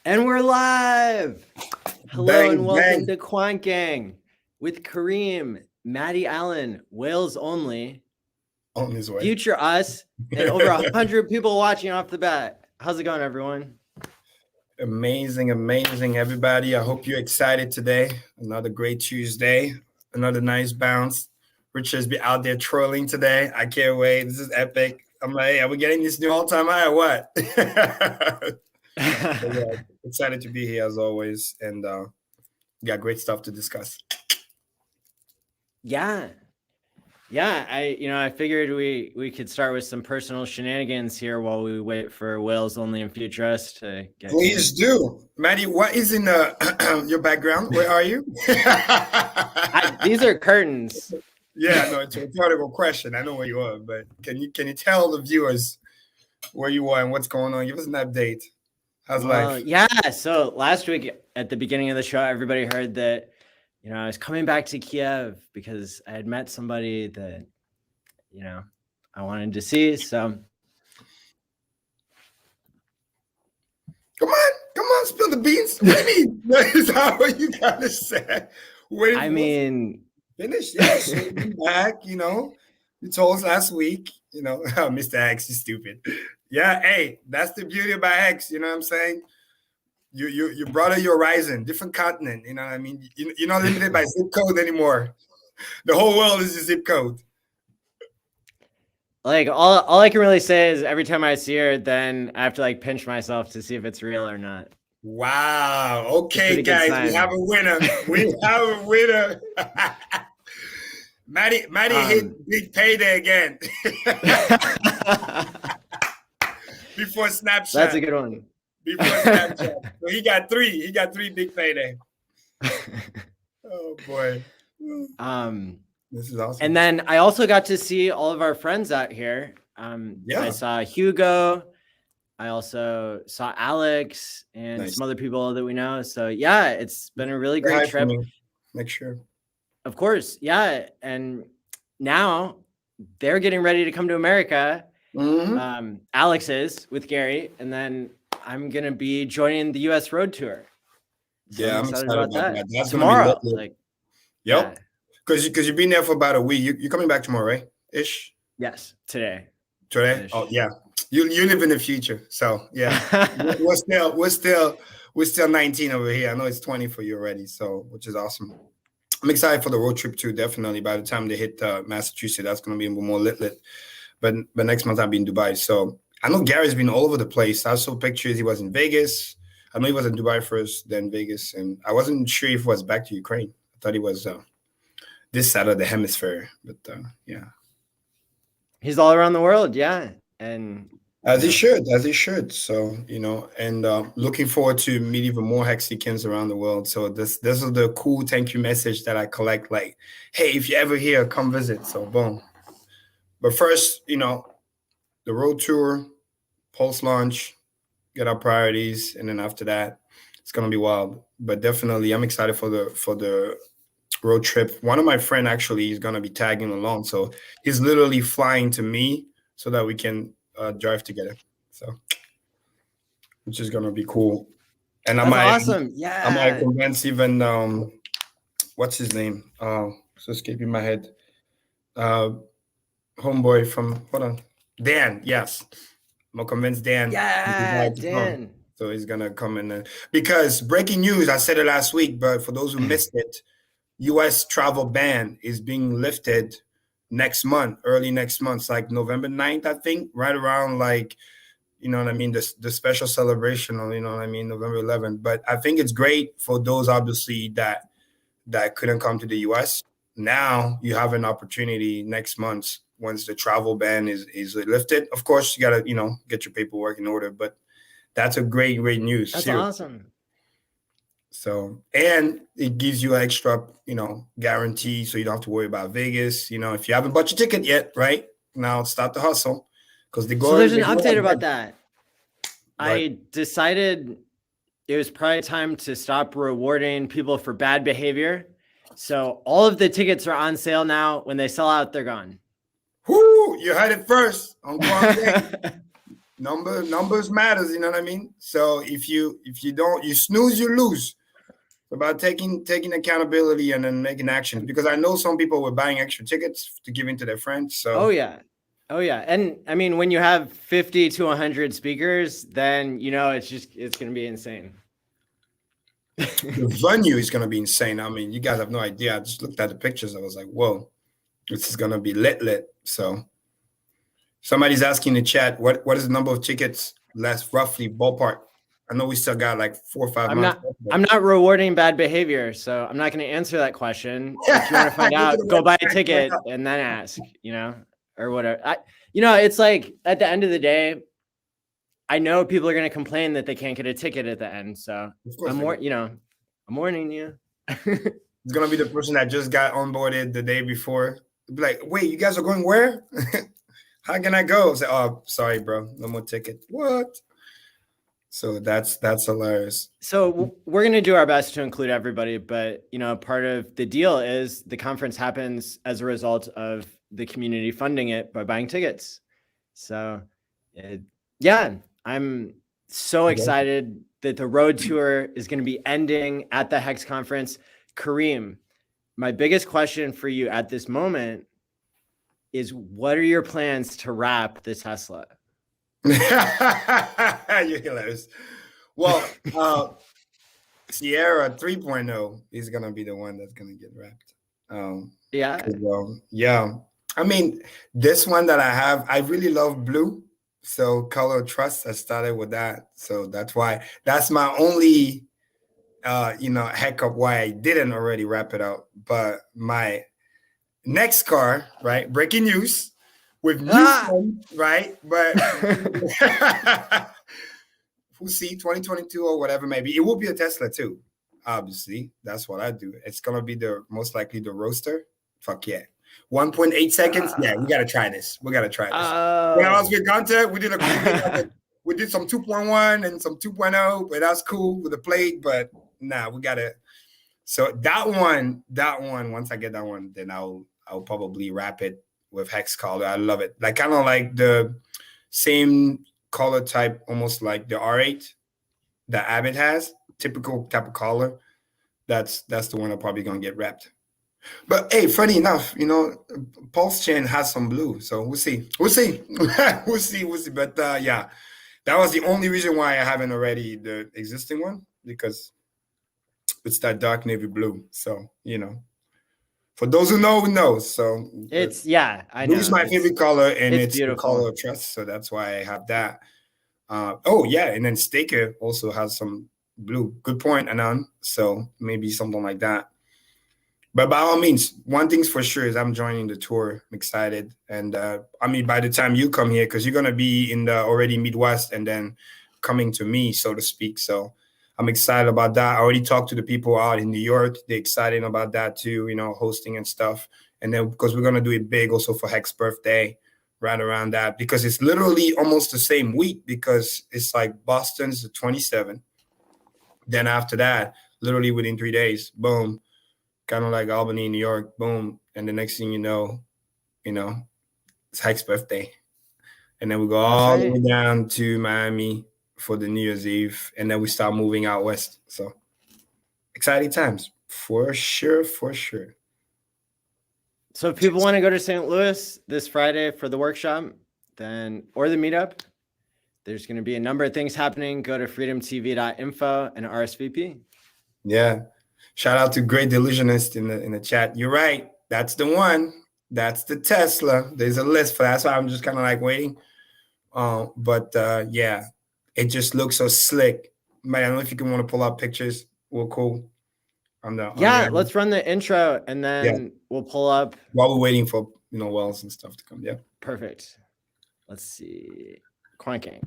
And we're live. Hello Bang, and welcome bang. to Quant Gang with Karim, Maddie ALLin, WhalesOnly, On his way. FutureUs, and over 100 people watching off the bat. How's it going, everyone? Amazing, amazing, everybody. I hope you're excited today. Another great Tuesday. Another nice bounce. Rich has been out there trolling today. I can't wait. This is epic. I'm like, hey, are we getting this new all-time high or what? Yeah, excited to be here as always. And got great stuff to discuss. Yeah. I figured we could start with some personal shenanigans here while we wait for WhalesOnly and FutureUs to get. Please do, Maddie. What is in your background? Where are you? These are curtains. Yeah, no, it's a rhetorical question. I know where you are, but can you tell the viewers where you are and what's going on? Give us an update. How's life? Yeah. So last week at the beginning of the show, everybody heard that, I was coming back to Kiev because I had met somebody that, I wanted to see. So come on, spill the beans. What do you mean? Is that what you gotta say? Finish. Yes, back. You told us last week. Mr. X is stupid. Yeah, hey, that's the beauty about X. You know what I'm saying? You broaden your horizon, different continent. You know what I mean? You're not limited by zip code anymore. The whole world is a zip code. Like all I can really say is every time I see her, then I have to pinch myself to see if it's real or not. Wow. Okay, guys, we have a winner. We have a winner. Maddie hit big payday again. Before Snapchat. That's a good one. Before Snapchat. So he got three. He got three big payday. Oh boy. This is awesome. And then I also got to see all of our friends out here. I saw Hugo. I also saw Alex and some other people that we know. So yeah, it's been a really great trip. Make sure. Of course. Yeah. And now they're getting ready to come to America. Mm-hmm. Alex is with Gary. And then I'm going to be joining the US road tour. So I'm excited about that. That's tomorrow. Yep. Because you've been there for about a week. You're coming back tomorrow, right? Ish? Yes. Today? Ish. Oh, yeah. You live in the future. So, yeah. we're still 19 over here. I know it's 20 for you already. So, which is awesome. I'm excited for the road trip too, definitely. By the time they hit Massachusetts, that's going to be more lit. But next month I'll be in Dubai. So I know Gary's been all over the place. I saw pictures. He was in Vegas. I know he was in Dubai first, then Vegas. And I wasn't sure if he was back to Ukraine. I thought he was this side of the hemisphere. But yeah. He's all around the world. Yeah. And as he should. So, and looking forward to meet even more Hexicans around the world. So this is the cool thank you message that I collect. Like, hey, if you're ever here, come visit. So boom. But first, the road tour, Pulse launch, get our priorities, and then after that, it's gonna be wild. But definitely, I'm excited for the road trip. One of my friends actually is gonna be tagging along, so he's literally flying to me so that we can drive together. So, which is gonna be cool. And that's awesome. Yeah, I might convince even what's his name? It's escaping my head. Homeboy from Dan. Yes, I'm gonna convince Dan. Yeah, Dan. So he's gonna come in because breaking news. I said it last week, but for those who missed it, U.S. travel ban is being lifted next month, early next month. It's like November 9th, I think, right around the special celebration on, November 11th. But I think it's great for those obviously that couldn't come to the U.S. Now you have an opportunity next month once the travel ban is lifted. Of course, you got to, get your paperwork in order, but that's a great news. That's awesome. So, and it gives you extra, guarantee so you don't have to worry about Vegas. If you haven't bought your ticket yet, right? Now start the hustle because So there's an update about that. I decided it was probably time to stop rewarding people for bad behavior. So all of the tickets are on sale now. When they sell out, they're gone. Whoo! You heard it first on Quant. numbers matters. You know what I mean? So if you don't, you snooze, you lose. About taking accountability and then making actions, because I know some people were buying extra tickets to give into their friends. So oh yeah, and I mean, when you have 50 to 100 speakers, then it's going to be insane. The venue is going to be insane. I mean, you guys have no idea. I just looked at the pictures. I was like, whoa, this is going to be lit. So somebody's asking in the chat, what is the number of tickets left, roughly ballpark? I know we still got like 4 or 5 months. I'm not rewarding bad behavior, so I'm not going to answer that question. If you want to find out, go buy a ticket and then ask, or whatever. It's like at the end of the day, I know people are going to complain that they can't get a ticket at the end. So I'm warning you. It's going to be the person that just got onboarded the day before. Be like, wait, you guys are going where? How can I go? Say, oh, sorry, bro. No more ticket. What? So that's hilarious. So we're going to do our best to include everybody, but part of the deal is the conference happens as a result of the community funding it by buying tickets. So yeah, I'm so excited that the road tour is going to be ending at the Hex conference. Karim, my biggest question for you at this moment is, what are your plans to wrap the Tesla? You're hilarious. Well, Sierra 3.0 is gonna be the one that's gonna get wrapped. Yeah. I mean, this one that I have, I really love blue. So color trust, I started with that. So that's my only hiccup why I didn't already wrap it out. But my next car, right? Breaking news. With new phone, right? But we'll see, 2022 or whatever, maybe. It will be a Tesla too, obviously. That's what I do. It's going to be most likely the Roadster. Fuck yeah. 1.8 seconds. Yeah, we got to try this. When I was with Gunter, we did we did some 2.1 and some 2.0, but that's cool with the plate. But we got to. So that one, once I get that one, then I'll probably wrap it with hex color. I love it. Like kind of like the same color type, almost like the R8 that Abbott has, typical type of color. That's the one I'm probably gonna get wrapped. But hey, funny enough, Pulse Chain has some blue, so we'll see. We'll see. But yeah, that was the only reason why I haven't already the existing one, because it's that dark navy blue. So for those who know. So I know. Blue is my favorite color, and it's the color of trust. So that's why I have that. And then Staker also has some blue. Good point, Anand. So maybe something like that. But by all means, one thing's for sure is I'm joining the tour. I'm excited. And by the time you come here, because you're going to be in the already Midwest and then coming to me, so to speak. So I'm excited about that. I already talked to the people out in New York. They're excited about that too, hosting and stuff. And then because we're going to do it big also for Hex birthday, right around that, because it's literally almost the same week, because it's like Boston's the 27th. Then after that, literally within 3 days, boom, kind of like Albany, New York, boom. And the next thing you know, it's Hex birthday. And then we go all the way down to Miami for the New Year's Eve, and then we start moving out west. So exciting times for sure. So if people want to go to St. Louis this Friday for the workshop, or the meetup, there's going to be a number of things happening. Go to FreedomTV.info and RSVP. Yeah, shout out to Great Delusionist in the chat. You're right. That's the one. That's the Tesla. There's a list for that. So I'm just kind of like waiting. Yeah. It just looks so slick. Man, I don't know if you can want to pull out pictures. Well, cool. Let's run the intro and then we'll pull up. While we're waiting for, Wells and stuff to come. Yeah. Perfect. Let's see. Quant Gang.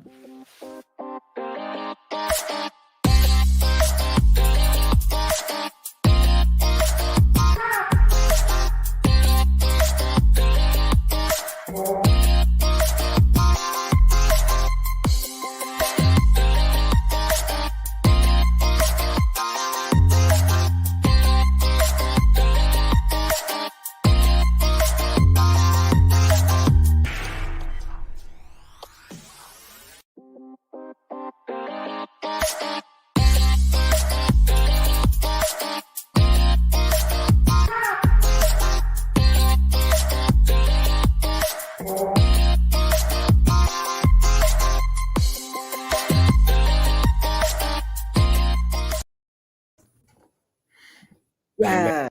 Yeah.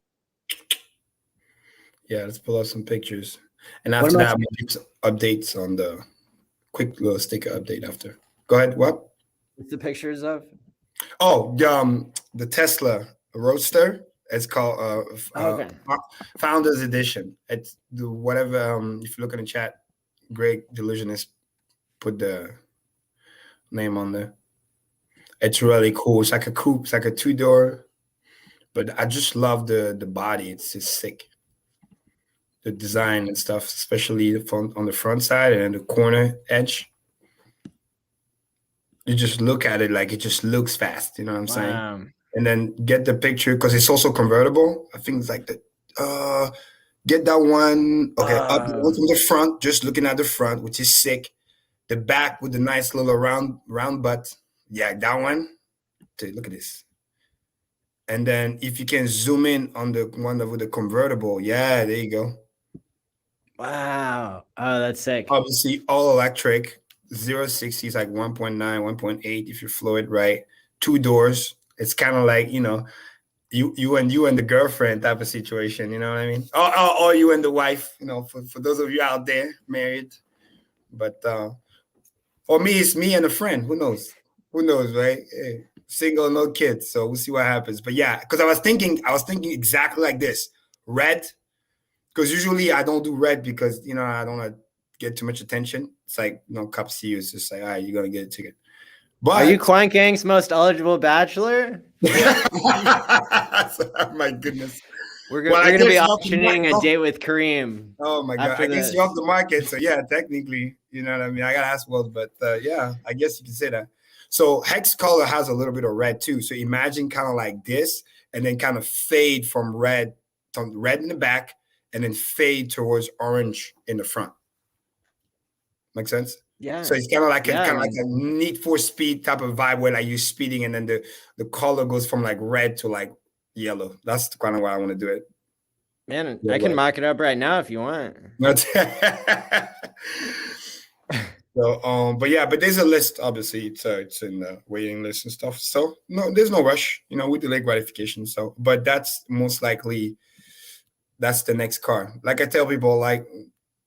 Yeah, let's pull up some pictures. And after that, we'll do some updates on the quick little sticker update after. Go ahead. What? What's the pictures of? Oh, the Tesla Roadster. It's called Okay. Founders Edition. It's the whatever. If you look in the chat, Greg Delusionist put the name on there. It's really cool. It's like a coupe. It's like a 2-door. But I just love the body. It's just sick. The design and stuff, especially on the front side and the corner edge. You just look at it like it just looks fast. You know what I'm saying? And then get the picture because it's also convertible. I think it's like the get that one. Okay, up from the front, just looking at the front, which is sick. The back with the nice little round butt. Yeah, that one. Dude, look at this. And then if you can zoom in on the one with the convertible, yeah, there you go. Wow. Oh, that's sick. Obviously, all electric. 0-60 is like 1.9, 1.8 if you flow it right. 2 doors. It's kind of like, you and the girlfriend type of situation. You know what I mean? Or you and the wife. For those of you out there married. But for me, it's me and a friend. Who knows? Who knows, right? Hey, single, no kids. So we'll see what happens. But yeah, because I was thinking exactly like this. Red. Because usually I don't do red because, I don't want to get too much attention. It's like, cup C is just like, all right, you're going to get a ticket. But are you Quant Gang's most eligible bachelor? My goodness. We're going to be optioning a date with Karim. Oh, my God. I guess you're off the market. So, yeah, technically, you know what I mean? I got to ask Wells, but yeah, I guess you can say that. So hex color has a little bit of red too. So imagine kind of like this and then kind of fade from red in the back and then fade towards orange in the front. Make sense? Yeah. So it's kind of like a Need for Speed type of vibe where like you're speeding and then the color goes from like red to like yellow. That's kind of why I want to do it. Man, I can mock it up right now if you want. So, but there's a list, obviously. It's in the waiting list and stuff. So no, there's no rush, with delay gratification. So, but that's most likely, that's the next car. Like I tell people, like,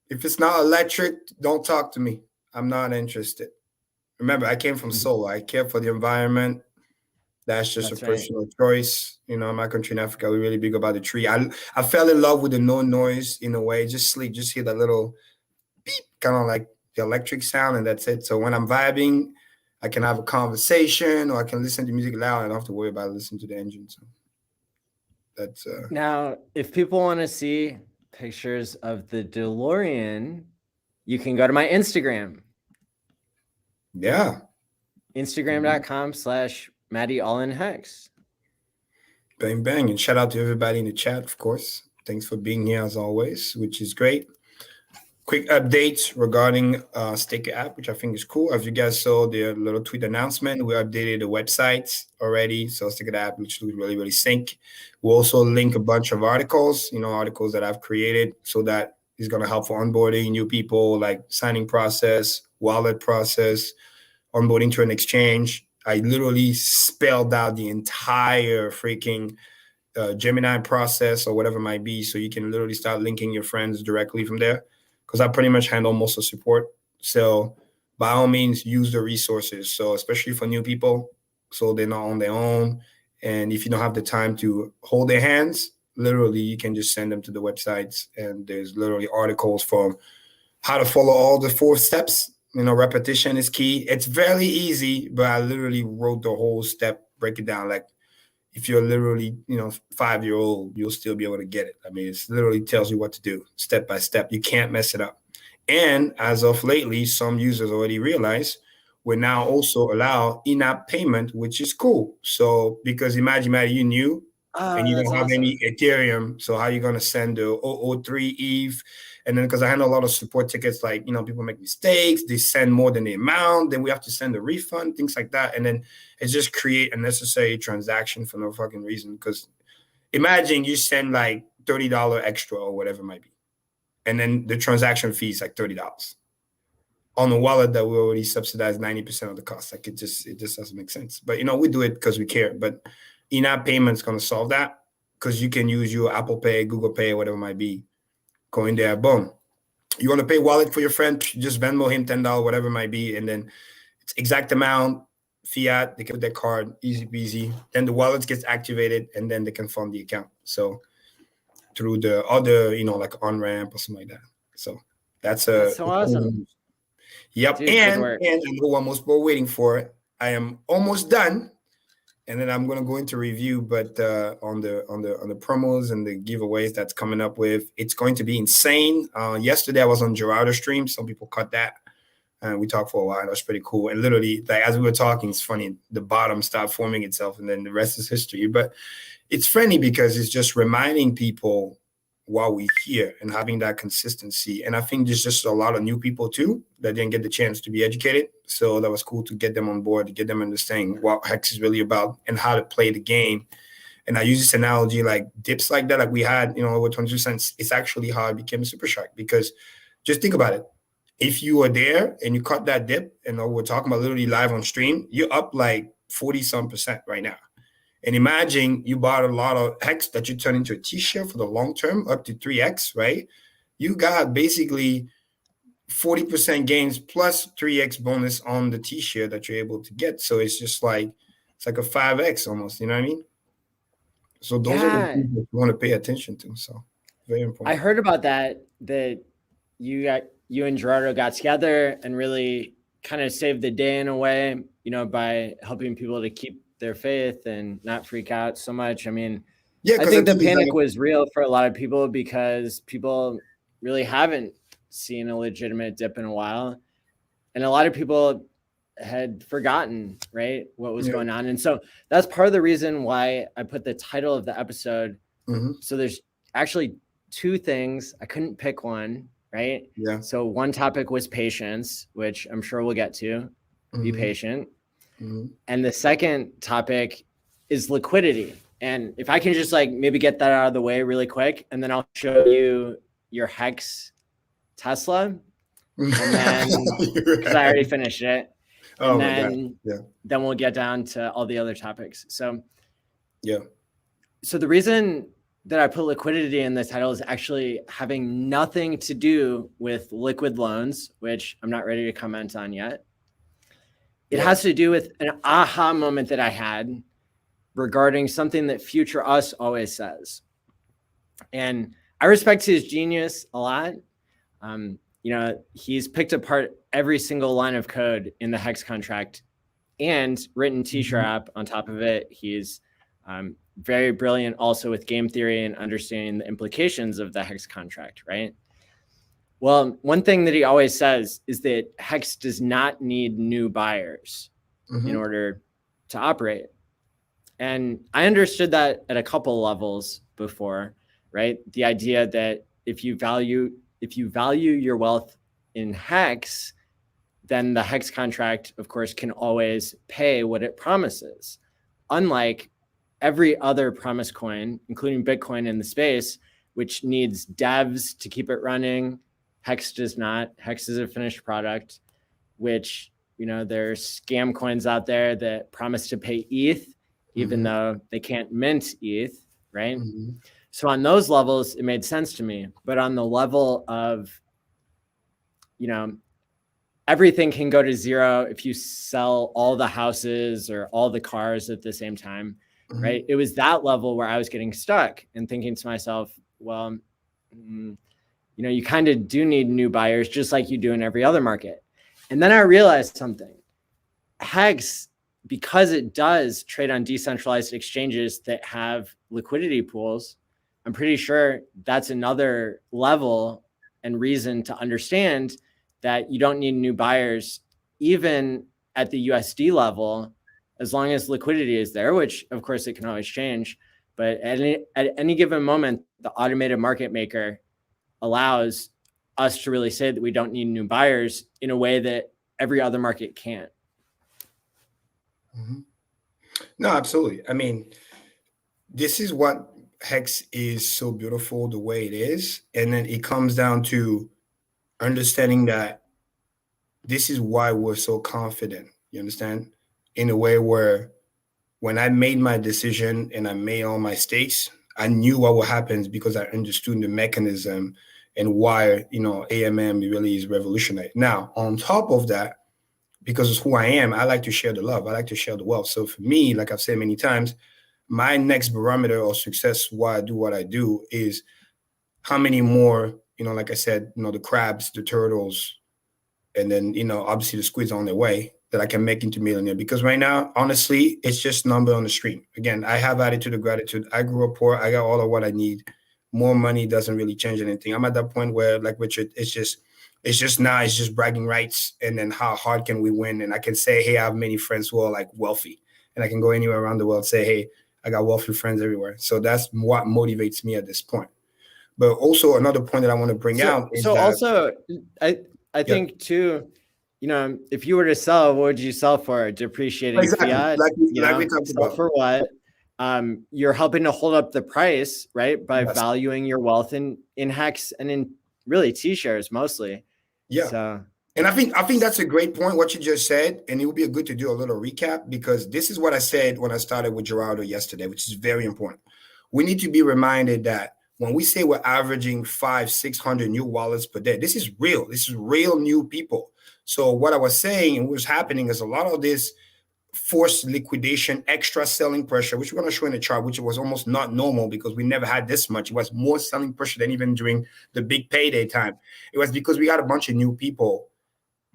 if it's not electric, don't talk to me. I'm not interested. Remember, I came from solar. I care for the environment. That's just a personal choice. In my country in Africa, we're really big about the tree. I fell in love with the no noise in a way. Just sleep, just hear that little beep, kind of like the electric sound, and that's it. So when I'm vibing, I can have a conversation or I can listen to music loud. I don't have to worry about listening to the engine. So that's now, if people want to see pictures of the DeLorean, you can go to my Instagram. Yeah. Instagram.com/MattyAllInHex. Bang, bang. And shout out to everybody in the chat, of course. Thanks for being here as always, which is great. Quick updates regarding Sticker app, which I think is cool. As you guys saw the little tweet announcement, we updated the website already. So Sticker app, which looks really, really sync. We'll also link a bunch of articles, articles that I've created so that is going to help for onboarding new people, like signing process, wallet process, onboarding to an exchange. I literally spelled out the entire freaking Gemini process or whatever it might be. So you can literally start linking your friends directly from there. Because I pretty much handle most of the support. So by all means, use the resources. So especially for new people, so they're not on their own. And if you don't have the time to hold their hands, literally you can just send them to the websites. And there's literally articles from how to follow all the 4 steps. Repetition is key. It's very easy, but I literally wrote the whole step, break it down. Like if you're literally, 5-year-old, you'll still be able to get it. I mean, it literally tells you what to do step by step. You can't mess it up. And as of lately, some users already realize we now also allow in-app payment, which is cool. So because imagine, Matty, you knew and you that's don't have awesome. any Ethereum. So how are you going to send the 003 ETH? And then because I handle a lot of support tickets, like, people make mistakes, they send more than the amount, then we have to send a refund, things like that. And then it just create unnecessary transaction for no fucking reason. Because imagine you send like $30 extra or whatever it might be. And then the transaction fee is like $30 on a wallet that we already subsidize 90% of the cost. Like it just doesn't make sense. But we do it because we care. But in-app payments going to solve that, because you can use your Apple Pay, Google Pay, whatever it might be. Go in there, boom. You want to pay wallet for your friend, just Venmo him $10, whatever it might be, and then it's exact amount, fiat, they can put their card, easy peasy. Then the wallet gets activated, and then they can fund the account. So through the other, like on-ramp or something like that. So that's so awesome. Yep. Dude, and I know what most people are waiting for. I am almost done. And then I'm going to go into review, but on the promos and the giveaways that's coming up with, it's going to be insane. Yesterday I was on Gerardo's stream. Some people cut that, and we talked for a while. That was pretty cool. And literally, like as we were talking, it's funny. The bottom started forming itself, and then the rest is history. But it's funny because it's just reminding people while we're here and having that consistency. And I think there's just a lot of new people too that didn't get the chance to be educated. So that was cool to get them on board, to get them understanding what Hex is really about and how to play the game. And I use this analogy, like dips like that, like we had, over 22 cents. It's actually how I became a super shark, because just think about it. If you were there and you caught that dip, and we're talking about literally live on stream, you're up like 40-some% right now. And imagine you bought a lot of Hex that you turn into a T-shirt for the long term, up to 3x, right? You got basically 40% gains plus 3x bonus on the T-shirt that you're able to get. So it's just like, it's like a 5x almost, you know what I mean? So those are the things that you want to pay attention to. So very important. I heard about that you and Gerardo got together and really kind of saved the day in a way, by helping people to keep their faith and not freak out so much. I mean, I think the panic was real for a lot of people because people really haven't seen a legitimate dip in a while. And a lot of people had forgotten, right, what was going on. And so that's part of the reason why I put the title of the episode. So there's actually two things. I couldn't pick one, right? Yeah. So one topic was patience, which I'm sure we'll get to. Be patient. And the second topic is liquidity. And if I can just maybe get that out of the way really quick, and then I'll show you your Hex Tesla. And then, because I already finished it. And then we'll get down to all the other topics. So, So the reason that I put liquidity in the title is actually having nothing to do with liquid loans, which I'm not ready to comment on yet. It has to do with an aha moment that I had regarding something that FutureUs always says. And I respect his genius a lot. He's picked apart every single line of code in the Hex contract and written T-shirt app on top of it. He's very brilliant also with game theory and understanding the implications of the Hex contract, right? Well, one thing that he always says is that Hex does not need new buyers in order to operate. And I understood that at a couple levels before, right? The idea that if you value your wealth in Hex, then the Hex contract, of course, can always pay what it promises. Unlike every other promise coin, including Bitcoin in the space, which needs devs to keep it running. Hex does not. Hex is a finished product, which, there's scam coins out there that promise to pay ETH, even though they can't mint ETH, right? So on those levels, it made sense to me. But on the level of, everything can go to zero if you sell all the houses or all the cars at the same time, right? It was that level where I was getting stuck and thinking to myself, well, you kind of do need new buyers just like you do in every other market. And then I realized something. Hex, because it does trade on decentralized exchanges that have liquidity pools, I'm pretty sure that's another level and reason to understand that you don't need new buyers, even at the USD level, as long as liquidity is there, which of course it can always change. But at any given moment, the automated market maker allows us to really say that we don't need new buyers in a way that every other market can't. Mm-hmm. No, absolutely. I mean, this is what Hex is so beautiful the way it is. And then it comes down to understanding that this is why we're so confident, you understand? In a way where when I made my decision and I made all my stakes, I knew what would happen because I understood the mechanism and why, AMM really is revolutionary. Now, on top of that, because it's who I am, I like to share the love. I like to share the wealth. So for me, like I've said many times, my next barometer of success, why I do what I do, is how many more, like I said, the crabs, the turtles, and then, obviously the squids on their way that I can make into millionaire. Because right now, honestly, it's just number on the stream. Again, I have attitude of gratitude. I grew up poor. I got all of what I need. More money doesn't really change anything. I'm at that point where, like Richard, it's just bragging rights. And then how hard can we win? And I can say, hey, I have many friends who are like wealthy, and I can go anywhere around the world, say, hey, I got wealthy friends everywhere. So that's what motivates me at this point. But also another point that I want to bring out is that also I think too, if you were to sell, what would you sell for? Depreciating fiat, like we talked about. For what? You're helping to hold up the price, right? By valuing your wealth in Hex and in really T-shares mostly. Yeah. So, and I think that's a great point, what you just said. And it would be good to do a little recap, because this is what I said when I started with Gerardo yesterday, which is very important. We need to be reminded that when we say we're averaging 500-600 new wallets per day, this is real. This is real new people. So what I was saying and what was happening is a lot of this forced liquidation, extra selling pressure, which we're going to show in the chart, which was almost not normal because we never had this much. It was more selling pressure than even during the big payday time. It was because we got a bunch of new people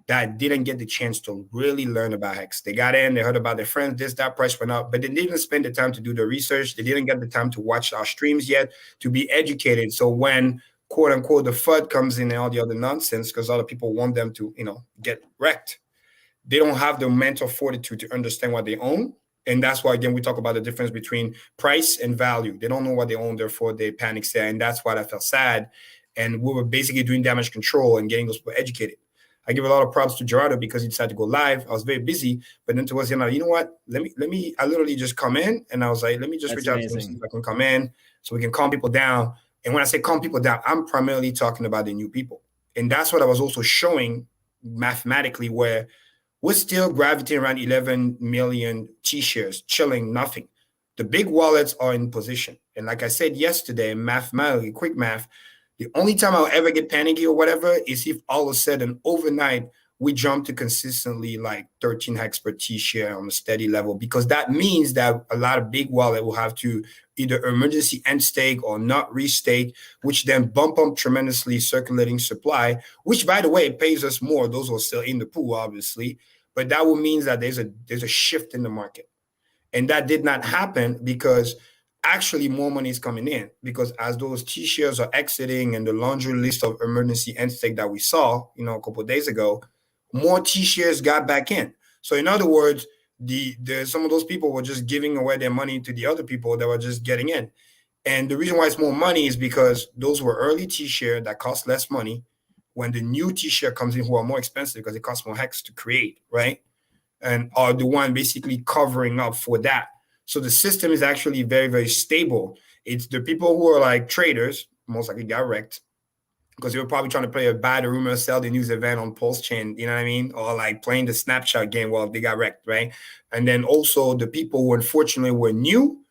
that didn't get the chance to really learn about Hex. They got in, they heard about their friends, that price went up, but they didn't spend the time to do the research. They didn't get the time to watch our streams yet, to be educated. So when, quote unquote, the FUD comes in and all the other nonsense, because other people want them to, get wrecked, they don't have the mental fortitude to understand what they own. And that's why, again, we talk about the difference between price and value. They don't know what they own, therefore they panic sell. And that's why I felt sad. And we were basically doing damage control and getting those people educated. I give a lot of props to Gerardo because he decided to go live. I was very busy, but then towards the end, you know what? I literally just come in, and I was like, let me just reach out to them, see if I can come in so we can calm people down. And when I say calm people down, I'm primarily talking about the new people. And that's what I was also showing mathematically, where we're still gravitating around 11 million T-shares, chilling, nothing. The big wallets are in position. And like I said yesterday, mathematically, quick math, the only time I'll ever get panicky or whatever is if all of a sudden overnight we jump to consistently like 13 hex per T-share on a steady level, because that means that a lot of big wallet will have to either emergency end stake or not restake, which then bump up tremendously circulating supply, which, by the way, pays us more. Those are still in the pool, obviously, but that will mean that there's a shift in the market. And that did not happen because actually more money is coming in, because as those T-shares are exiting and the laundry list of emergency end stake that we saw, a couple of days ago, more T-shares got back in. So in other words, some of those people were just giving away their money to the other people that were just getting in. And the reason why it's more money is because those were early T-share that cost less money. When the new T-share comes in, who are more expensive because it costs more hex to create, right? And are the one basically covering up for that. So the system is actually very, very stable. It's the people who are like traders, most likely got wrecked because they were probably trying to play a buy the rumor, sell the news event on Pulse Chain, you know what I mean? Or like playing the snapshot game while they got wrecked, right? And then also the people who unfortunately were new,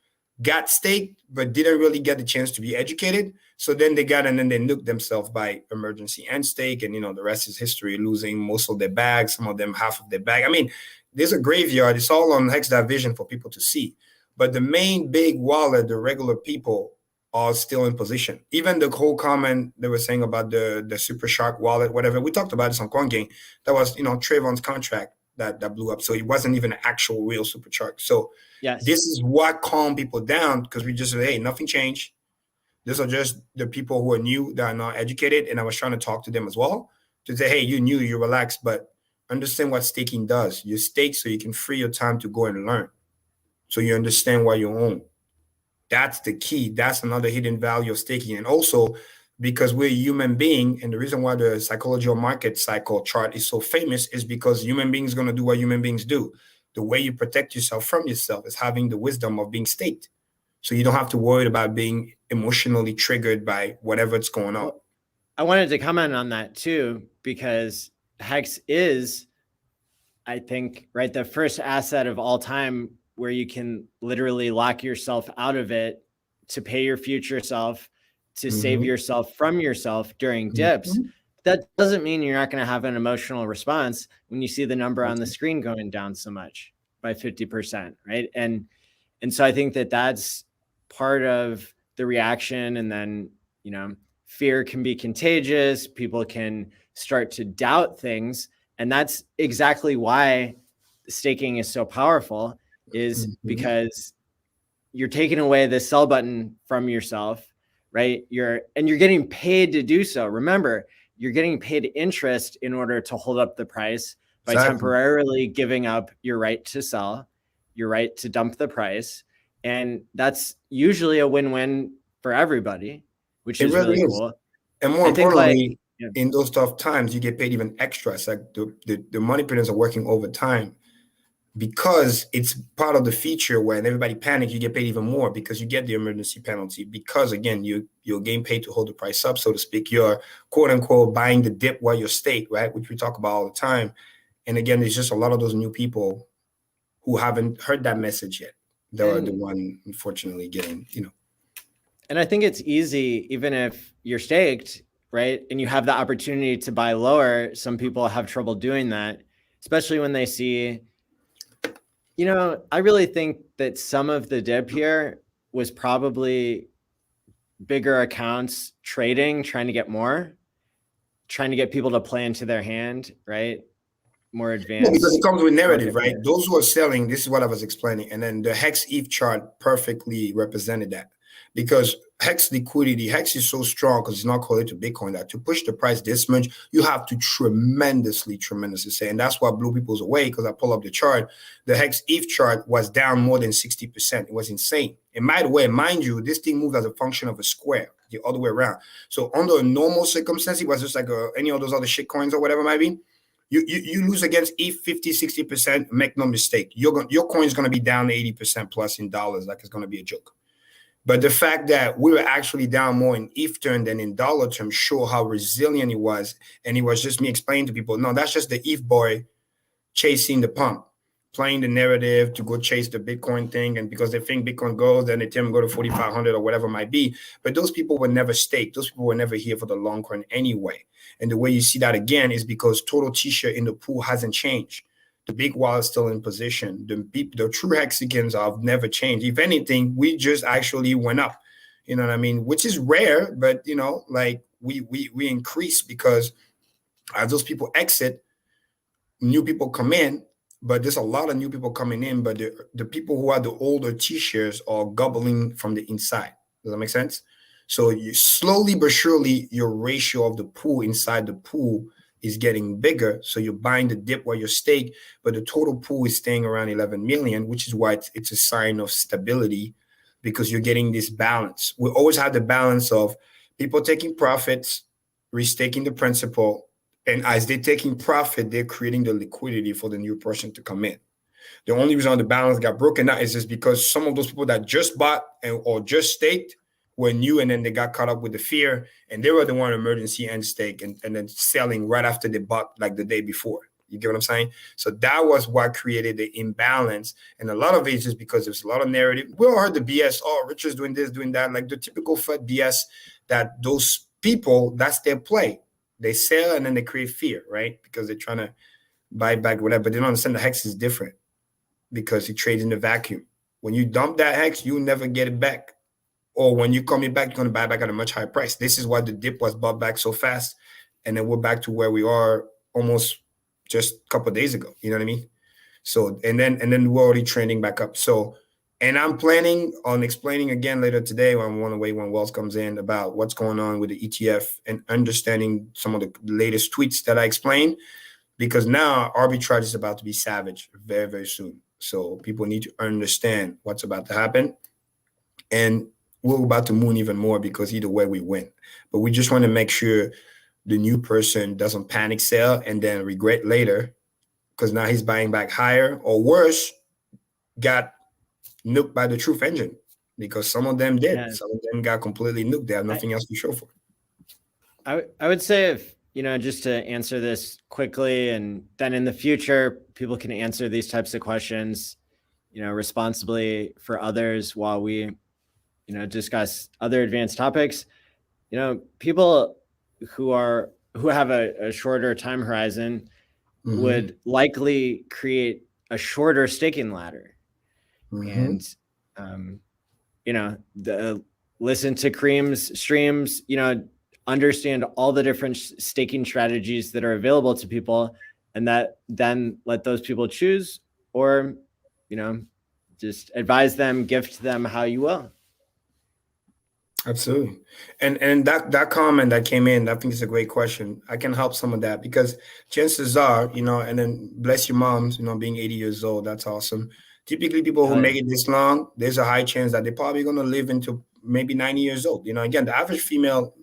got staked, but didn't really get the chance to be educated. So then they nuked themselves by emergency end stake. And, the rest is history, losing most of their bag, some of them half of their bag. I mean, there's a graveyard. It's all on Hex.vision for people to see. But the main big wallet, the regular people, are still in position. Even the whole comment they were saying about the Super Shark wallet, whatever, we talked about this on Quant Game. That was, Trayvon's contract that blew up. So it wasn't even an actual real Super Shark. So yes, this is what calmed people down, because we just said, hey, nothing changed. These are just the people who are new that are not educated. And I was trying to talk to them as well to say, hey, you're new, you relax, but understand what staking does. You stake so you can free your time to go and learn. So you understand what you own. That's the key. That's another hidden value of staking. And also, because we're a human being, and the reason why the psychology of market cycle chart is so famous is because human beings are going to do what human beings do. The way you protect yourself from yourself is having the wisdom of being staked. So you don't have to worry about being emotionally triggered by whatever's going on. Well, I wanted to comment on that too, because Hex is, I think, right, the first asset of all time where you can literally lock yourself out of it to pay your future self, to save yourself from yourself during dips. That doesn't mean you're not going to have an emotional response when you see the number on the screen going down so much by 50%, right? And so I think that that's part of the reaction. And then, you know, fear can be contagious. People can start to doubt things. And that's exactly why staking is so powerful, is because you're taking away the sell button from yourself, right? You're getting paid to do so. Remember, you're getting paid interest in order to hold up the price by temporarily giving up your right to sell, your right to dump the price. And that's usually a win-win for everybody, which is really cool. And more importantly, in those tough times, you get paid even extra. It's like the money printers are working overtime because it's part of the feature. When everybody panics, you get paid even more because you get the emergency penalty. Because again, you're getting paid to hold the price up, so to speak. You're quote unquote buying the dip while you're staked, right? Which we talk about all the time. And again, there's just a lot of those new people who haven't heard that message yet. They're the one, unfortunately, getting, you know. And I think it's easy, even if you're staked, right? And you have the opportunity to buy lower. Some people have trouble doing that, especially when they see, you know, I really think that some of the dip here was probably bigger accounts trading, trying to get more, trying to get people to play into their hand, right? More advanced. Yeah, because it comes with narrative, right? Those who are selling, this is what I was explaining. And then the Hex ETH chart perfectly represented that. Because Hex liquidity, Hex is so strong because it's not correlated to Bitcoin that to push the price this much, you have to tremendously say. And that's what blew people's away, because I pull up the chart. The Hex ETH chart was down more than 60%. It was insane. And by the way, mind you, this thing moved as a function of a square, the other way around. So under a normal circumstance, it was just like any of those other shit coins or whatever it might be. You lose against ETH 50, 60%, make no mistake. Your coin is going to be down 80% plus in dollars. Like it's going to be a joke. But the fact that we were actually down more in ETH term than in dollar terms show how resilient it was. And it was just me explaining to people, no, that's just the ETH boy chasing the pump, playing the narrative to go chase the Bitcoin thing. And because they think Bitcoin goes, then Ethereum go to 4,500 or whatever it might be. But those people were never staked. Those people were never here for the long run anyway. And the way you see that again is because total T-share in the pool hasn't changed. The big wall is still in position. The true Hexicans have never changed. If anything, we just actually went up. You know what I mean? Which is rare, but you know, like we increase because as those people exit, new people come in. But there's a lot of new people coming in. But the people who are the older T-shares are gobbling from the inside. Does that make sense? So you slowly but surely, your ratio of the pool inside the pool is getting bigger. So you're buying the dip where you're staked, but the total pool is staying around 11 million, which is why it's a sign of stability, because you're getting this balance. We always have the balance of people taking profits, restaking the principal, and as they're taking profit, they're creating the liquidity for the new person to come in. The only reason the balance got broken out is just because some of those people that just bought or just staked were new, and then they got caught up with the fear, and they were the one emergency end stake and then selling right after they bought, like the day before. You get what I'm saying? So that was what created the imbalance. And a lot of it is just because there's a lot of narrative. We all heard the BS, oh, Richard's doing this, doing that, like the typical FUD BS that those people, that's their play. They sell and then they create fear, right? Because they're trying to buy back whatever. But they don't understand the Hex is different because it trades in the vacuum. When you dump that Hex, you never get it back. Or when you come back, you're going to buy back at a much higher price. This is why the dip was bought back so fast. And then we're back to where we are almost just a couple of days ago. You know what I mean? So, and then we're already trending back up. So, and I'm planning on explaining again later today when Wales comes in about what's going on with the ETF and understanding some of the latest tweets that I explained, because now arbitrage is about to be savage very, very soon. So people need to understand what's about to happen. And we're about to moon even more because either way we win. But we just want to make sure the new person doesn't panic sell and then regret later because now he's buying back higher, or worse, got nuked by the truth engine, because some of them did. Some of them got completely nuked. They have nothing else to show for. I would say, if, just to answer this quickly, and then in the future, people can answer these types of questions, responsibly for others while we, discuss other advanced topics. People who have a shorter time horizon would likely create a shorter staking ladder. And, listen to Karim's streams, understand all the different staking strategies that are available to people, and that then let those people choose, or, just advise them, gift them how you will. Absolutely. And that comment that came in, I think it's a great question. I can help some of that, because chances are, and then bless your moms, being 80 years old, that's awesome. Typically people who make it this long, there's a high chance that they're probably going to live into maybe 90 years old. Again, the average female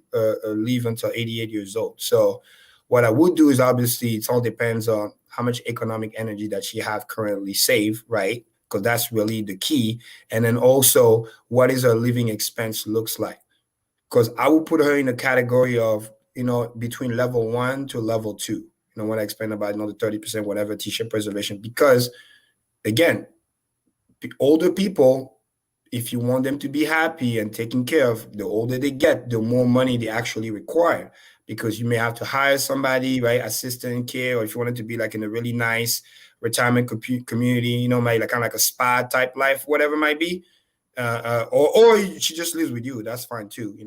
live until 88 years old. So what I would do is, obviously, it all depends on how much economic energy that she have currently saved, right? Because that's really the key. And then also, what is her living expense looks like? Because I would put her in a category of, between level 1 to level 2. When I explain about the 30%, whatever, t-shirt preservation. Because again, the older people, if you want them to be happy and taken care of, the older they get, the more money they actually require. Because you may have to hire somebody, right, assistant care, or if you want it to be like in a really nice retirement community, maybe like kind of like a spa type life, whatever it might be, or she just lives with you. That's fine too.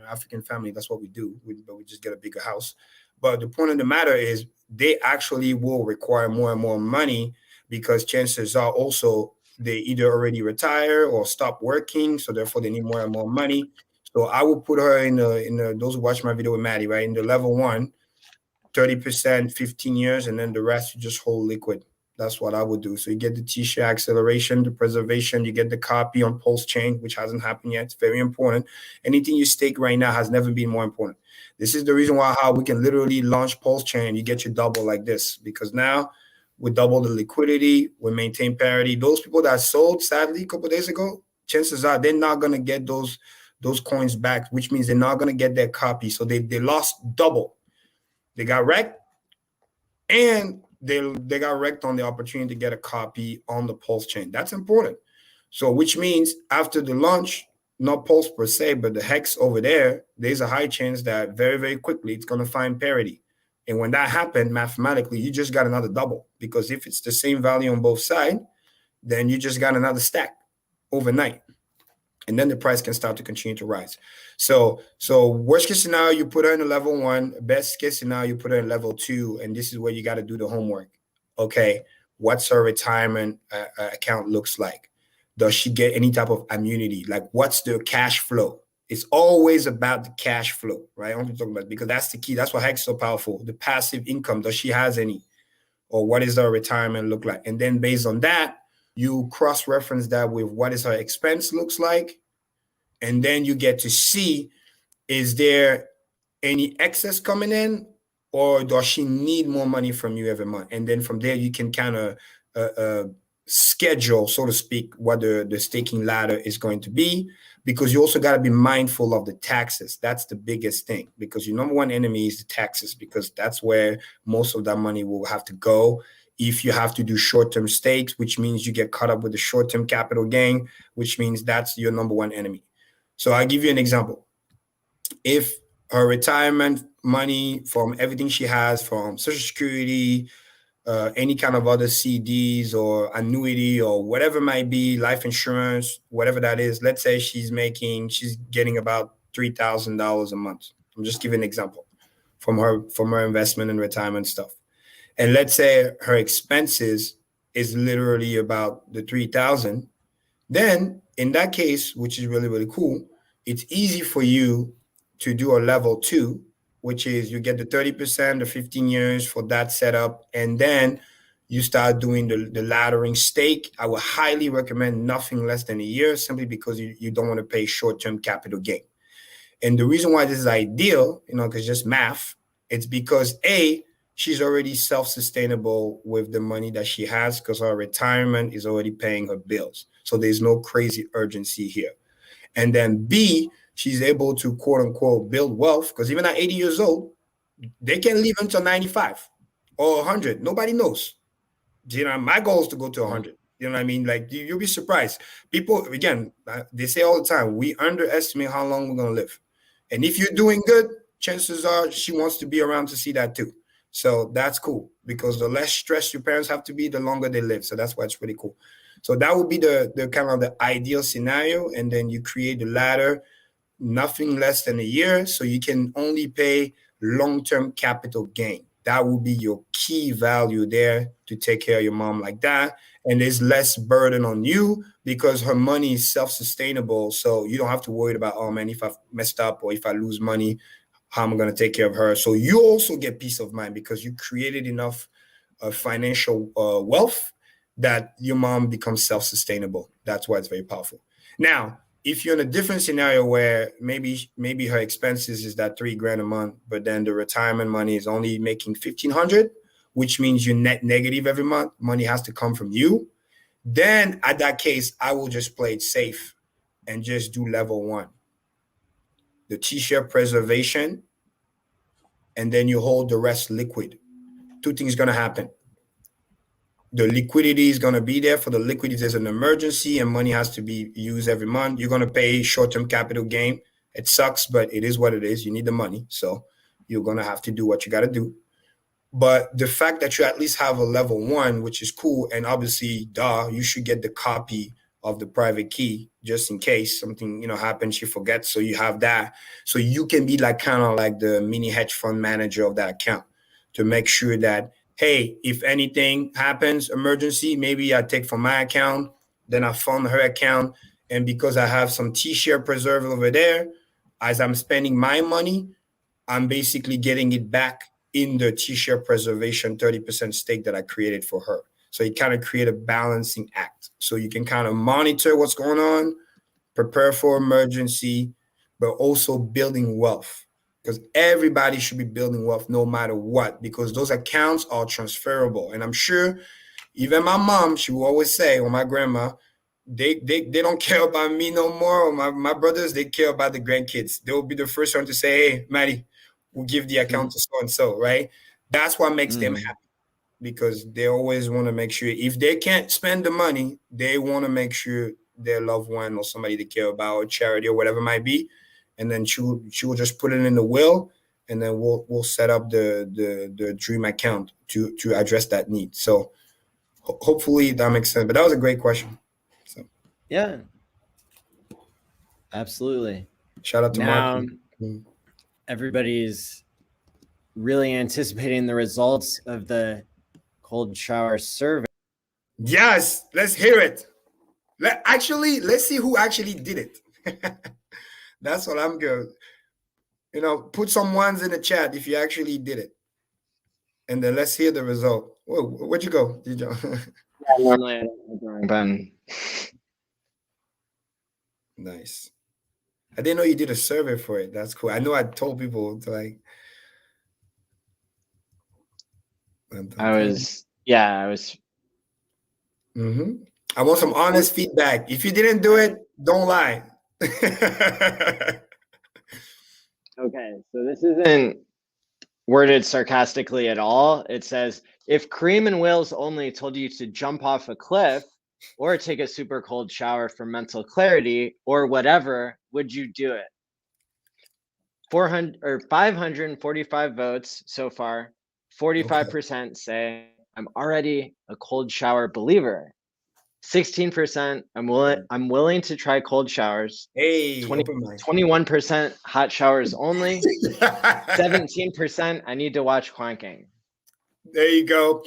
African family, that's what we do. But we just get a bigger house. But the point of the matter is, they actually will require more and more money, because chances are also they either already retire or stop working, so therefore they need more and more money. So I will put her in those who watch my video with Maddie, right, in the level 1, 30%, 15 years, and then the rest you just hold liquid. That's what I would do. So you get the T-share acceleration, the preservation, you get the copy on Pulse Chain, which hasn't happened yet. It's very important. Anything you stake right now has never been more important. This is the reason why how we can literally launch Pulse Chain. You get your double like this, because now we double the liquidity, we maintain parity. Those people that sold, sadly, a couple of days ago, chances are they're not going to get those coins back, which means they're not going to get their copy. So they lost double. They got wrecked, and they got wrecked on the opportunity to get a copy on the Pulse chain. That's important. So which means after the launch, not Pulse per se, but the hex over there, there's a high chance that very, very quickly it's going to find parity. And when that happened, mathematically, you just got another double, because if it's the same value on both sides, then you just got another stack overnight. And then the price can start to continue to rise. So worst case scenario, you put her in a level 1. Best case scenario, you put her in level 2. And this is where you got to do the homework. Okay, what's her retirement account looks like? Does she get any type of immunity? Like, what's the cash flow? It's always about the cash flow, right? I want to talk about it, because that's the key. That's why Hex is so powerful. The passive income, does she has any? Or what does her retirement look like? And then based on that, you cross-reference that with what is her expense looks like. And then you get to see, is there any excess coming in, or does she need more money from you every month? And then from there, you can kind of schedule, so to speak, what the staking ladder is going to be, because you also got to be mindful of the taxes. That's the biggest thing, because your number one enemy is the taxes, because that's where most of that money will have to go. If you have to do short-term stakes, which means you get caught up with the short-term capital gain, which means that's your number one enemy. So I'll give you an example. If her retirement money from everything she has, from Social Security, any kind of other CDs or annuity or whatever it might be, life insurance, whatever that is, let's say she's getting about $3,000 a month. I'm just giving an example from her investment and retirement stuff. And let's say her expenses is literally about the 3,000. Then in that case, which is really, really cool, it's easy for you to do a level 2, which is you get the 30%, the 15 years for that setup. And then you start doing the laddering stake. I would highly recommend nothing less than a year, simply because you don't want to pay short-term capital gain. And the reason why this is ideal, because just math, it's because she's already self-sustainable with the money that she has, because her retirement is already paying her bills. So there's no crazy urgency here. And then B, she's able to quote unquote build wealth, because even at 80 years old, they can live until 95 or 100. Nobody knows. My goal is to go to 100. You know what I mean? Like, you'll be surprised. People, again, they say all the time, we underestimate how long we're going to live. And if you're doing good, chances are she wants to be around to see that too. So that's cool, because the less stressed your parents have to be, the longer they live. So that's why it's pretty cool. So that would be the kind of the ideal scenario. And then you create the ladder, nothing less than a year. So you can only pay long-term capital gain. That will be your key value there, to take care of your mom like that. And there's less burden on you, because her money is self-sustainable. So you don't have to worry about, oh man, if I messed up or if I lose money, how am I going to take care of her? So you also get peace of mind, because you created enough financial wealth that your mom becomes self-sustainable. That's why it's very powerful. Now, if you're in a different scenario where maybe her expenses is that $3,000 a month, but then the retirement money is only making $1,500, which means you're net negative every month, money has to come from you, then at that case, I will just play it safe and just do level 1, the T-share preservation, and then you hold the rest liquid. Two things going to happen. The liquidity is going to be there for the liquid if there's an emergency and money has to be used every month. You're going to pay short-term capital gain. It sucks, but it is what it is. You need the money. So you're going to have to do what you got to do. But the fact that you at least have a level 1, which is cool, and obviously, you should get the copy of the private key just in case something, happens, you forget. So you have that. So you can be like kind of like the mini hedge fund manager of that account, to make sure that, hey, if anything happens, emergency, maybe I take from my account, then I fund her account. And because I have some T-share preserved over there, as I'm spending my money, I'm basically getting it back in the T-share preservation 30% stake that I created for her. So you kind of create a balancing act. So you can kind of monitor what's going on, prepare for emergency, but also building wealth. Because everybody should be building wealth no matter what, because those accounts are transferable. And I'm sure even my mom, she will always say, or my grandma, they don't care about me no more, or my brothers, they care about the grandkids. They will be the first one to say, hey, Maddie, we'll give the account to so-and-so, right? That's what makes them happy, because they always want to make sure, if they can't spend the money, they want to make sure their loved one or somebody they care about, or charity or whatever it might be. And then she will just put it in the will, and then we'll set up the dream account to address that need. So hopefully that makes sense. But that was a great question. So yeah, absolutely. Shout out to Mark. Everybody's really anticipating the results of the cold shower survey. Yes, let's hear it. Let's see who actually did it. That's what I'm good. Put some ones in the chat if you actually did it. And then let's hear the result. Whoa, where'd you go? Did you? Yeah, normally I don't have a button. Nice. I didn't know you did a survey for it. That's cool. I know I told people to like. I was. Mm-hmm. I want some honest feedback. If you didn't do it, don't lie. Okay, so this isn't worded sarcastically at all. It says, if Karim and WhalesOnly told you to jump off a cliff or take a super cold shower for mental clarity or whatever, would you do it? 545 votes so far. 45% say I'm already a cold shower believer. 16% I'm willing to try cold showers. Hey, 21% hot showers only. 17% I need to watch Quant Gang. There you go.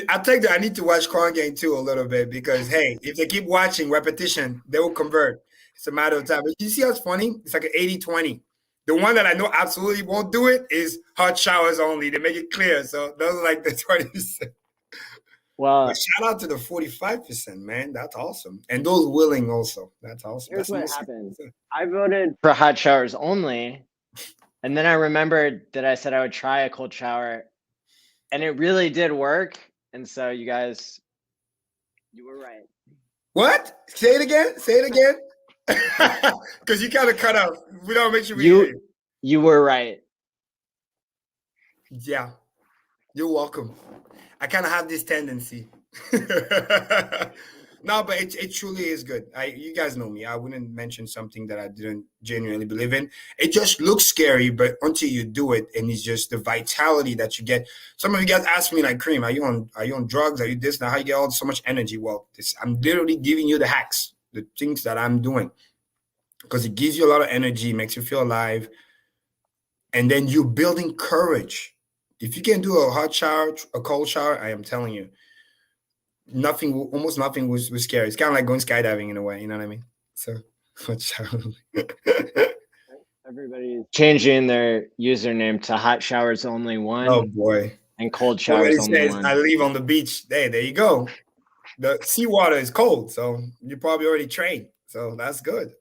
I'll take that. I need to watch Quant Gang too a little bit, because hey, if they keep watching repetition, they will convert. It's a matter of time. But you see what's funny? It's like an 80-20. The one that I know absolutely won't do it is hot showers only. They make it clear. So those are like the 20%. Well, but shout out to the 45%, man. That's awesome. And those willing also. That's awesome. Here's That's what happened. I voted for hot showers only. And then I remembered that I said I would try a cold shower. And it really did work. And so you guys, you were right. What? Say it again. Say it again. Because you kind of cut out. We don't make sure we hear you. You were right. Yeah. You're welcome. I kind of have this tendency. No, but it truly is good. You guys know me. I wouldn't mention something that I didn't genuinely believe in. It just looks scary, but until you do it, and it's just the vitality that you get. Some of you guys ask me, like, Karim, are you on drugs? Are you this? Now, how you get so much energy? Well, I'm literally giving you the hacks, the things that I'm doing, because it gives you a lot of energy, makes you feel alive, and then you're building courage. If you can do a hot shower, a cold shower, I am telling you, almost nothing was scary. It's kind of like going skydiving in a way, you know what I mean? So, hot shower. Everybody's changing their username to hot showers only one. Oh boy. And cold showers only one. I live on the beach. Hey, there you go. The seawater is cold, so you probably already trained. So that's good.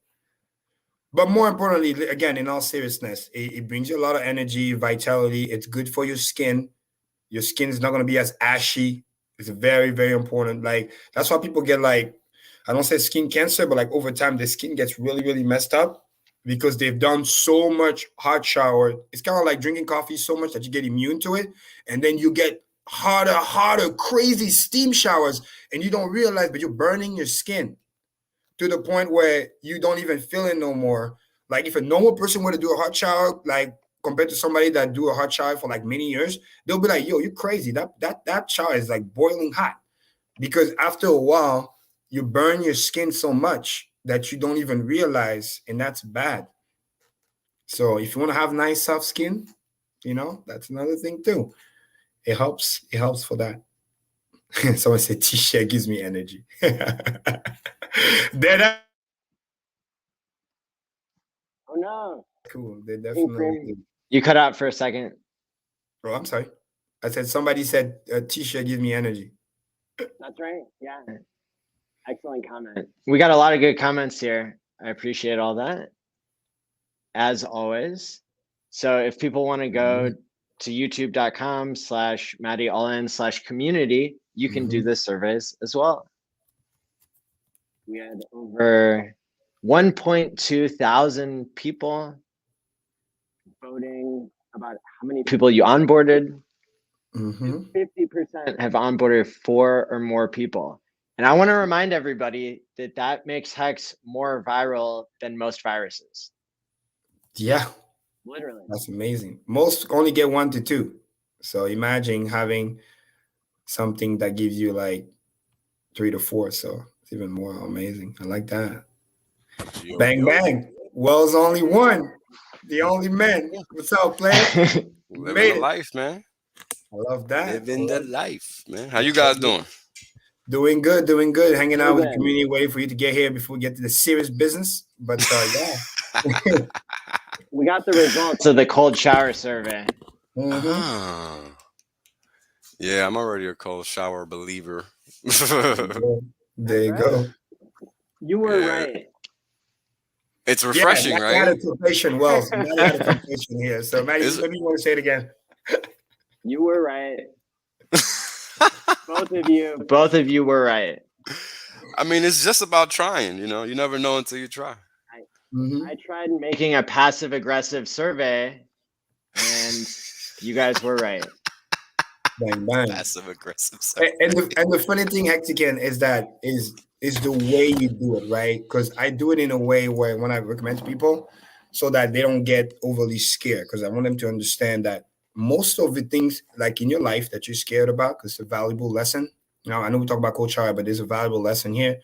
But more importantly, again, in all seriousness, it brings you a lot of energy, vitality. It's good for your skin. Your skin is not going to be as ashy. It's very, very important. Like, that's why people get, like, I don't say skin cancer, but like over time, the skin gets really, really messed up because they've done so much hot shower. It's kind of like drinking coffee so much that you get immune to it. And then you get harder, crazy steam showers. And you don't realize, but you're burning your skin to the point where you don't even feel it no more. Like, if a normal person were to do a hot shower, like, compared to somebody that do a hot shower for like many years, they'll be like, yo, you're crazy. That shower is like boiling hot. Because after a while, you burn your skin so much that you don't even realize, and that's bad. So if you want to have nice, soft skin, that's another thing too. It helps for that. Someone said T-shirt gives me energy. Then oh no. Cool. They definitely. You cut out for a second. Oh, I'm sorry. I said somebody said a T-shirt gives me energy. That's right. Yeah. Excellent comment. We got a lot of good comments here. I appreciate all that, as always. So if people want to go to youtube.com/MattyAllin/community, you can do the surveys as well. We had over 1.2 thousand people voting about how many people you onboarded. 50% have onboarded 4 or more people. And I want to remind everybody that makes Hex more viral than most viruses. Yeah. Literally. That's amazing. Most only get 1 to 2. So imagine having something that gives you like 3 to 4. So it's even more amazing. I like that. Bang, bang. WhalesOnly one. The only man. What's up, player? Living the life, man. I love that. Living the life, man. How you guys doing? Doing good. Hanging out with the community, waiting for you to get here before we get to the serious business. But yeah. We got the results of the cold shower survey. Yeah, I'm already a cold shower believer. There you go. You were right. It's refreshing, right? I had a temptation. Well, I had a temptation here. So, Maddie, let me want to say it again. You were right. Both of you were right. I mean, it's just about trying, you never know until you try. I tried making a passive-aggressive survey, and you guys were right. Bang, bang. Passive-aggressive survey. And the funny thing, Hexagon, is that is the way you do it, right? Because I do it in a way where when I recommend to people so that they don't get overly scared, because I want them to understand that most of the things like in your life that you're scared about, because it's a valuable lesson. I know we talk about cold shower, but there's a valuable lesson here.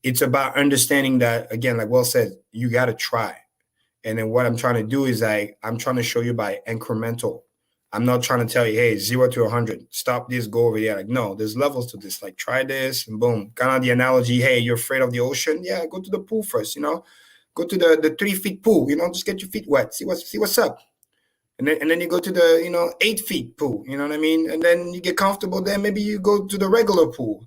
It's about understanding that, again, like Will said, you got to try. And then what I'm trying to do is I'm trying to show you by incremental. I'm not trying to tell you, hey, 0 to 100, stop this, go over there. Like, no, there's levels to this. Like, try this and boom. Kind of the analogy, hey, you're afraid of the ocean? Yeah, go to the pool first, Go to the 3 feet pool, just get your feet wet. See what's up. And then you go to the 8 feet pool, you know what I mean? And then you get comfortable there. Maybe you go to the regular pool.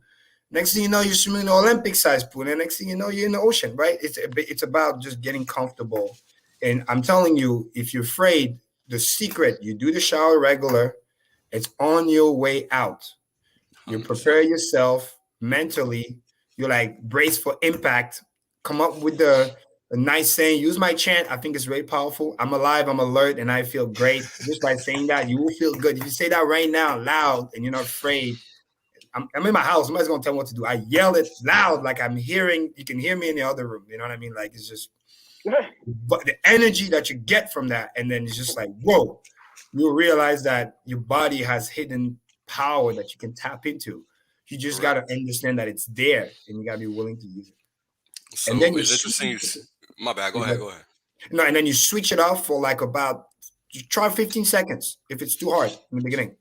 Next thing you know, you're swimming in the Olympic size pool. And the next thing you know, you're in the ocean, right? It's about just getting comfortable. And I'm telling you, if you're afraid, the secret, you do the shower regular, it's on your way out. You 100%. prepare yourself mentally. You like brace for impact. Come up with a nice saying. Use my chant. I think it's very powerful. I'm alive. I'm alert, and I feel great. Just by saying that, you will feel good. If you say that right now, loud, and you're not afraid. I'm in my house. Somebody's gonna tell me what to do. I yell it loud, like I'm hearing. You can hear me in the other room. You know what I mean? Like it's just, but the energy that you get from that, and then it's just like, whoa. You'll realize that your body has hidden power that you can tap into. You just got to understand that it's there, and you got to be willing to use it. So and then it's interesting. My bad. Go ahead. No, and then you switch it off for like you try 15 seconds if it's too hard in the beginning.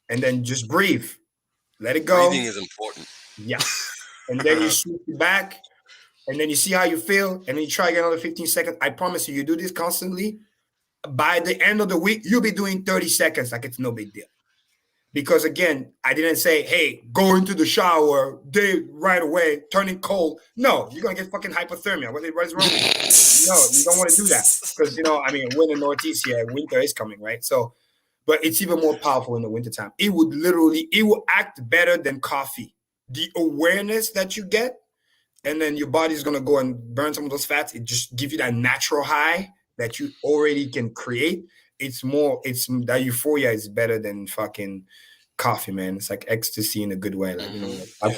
And then just breathe. Let it go. Breathing is important. Yeah. And then you switch it back, and then you see how you feel, and then you try again another 15 seconds. I promise you do this constantly. By the end of the week, you'll be doing 30 seconds like it's no big deal. Because again, I didn't say, hey, go into the shower right away, turning cold. No, you're going to get fucking hypothermia. What is wrong with you? No, you don't want to do that. Because, we're in the Northeast here. Winter is coming, right? So, but it's even more powerful in the wintertime. It will act better than coffee. The awareness that you get, and then your body's going to go and burn some of those fats. It just gives you that natural high that you already can create. It's that euphoria is better than fucking coffee, man. It's like ecstasy in a good way. Like, I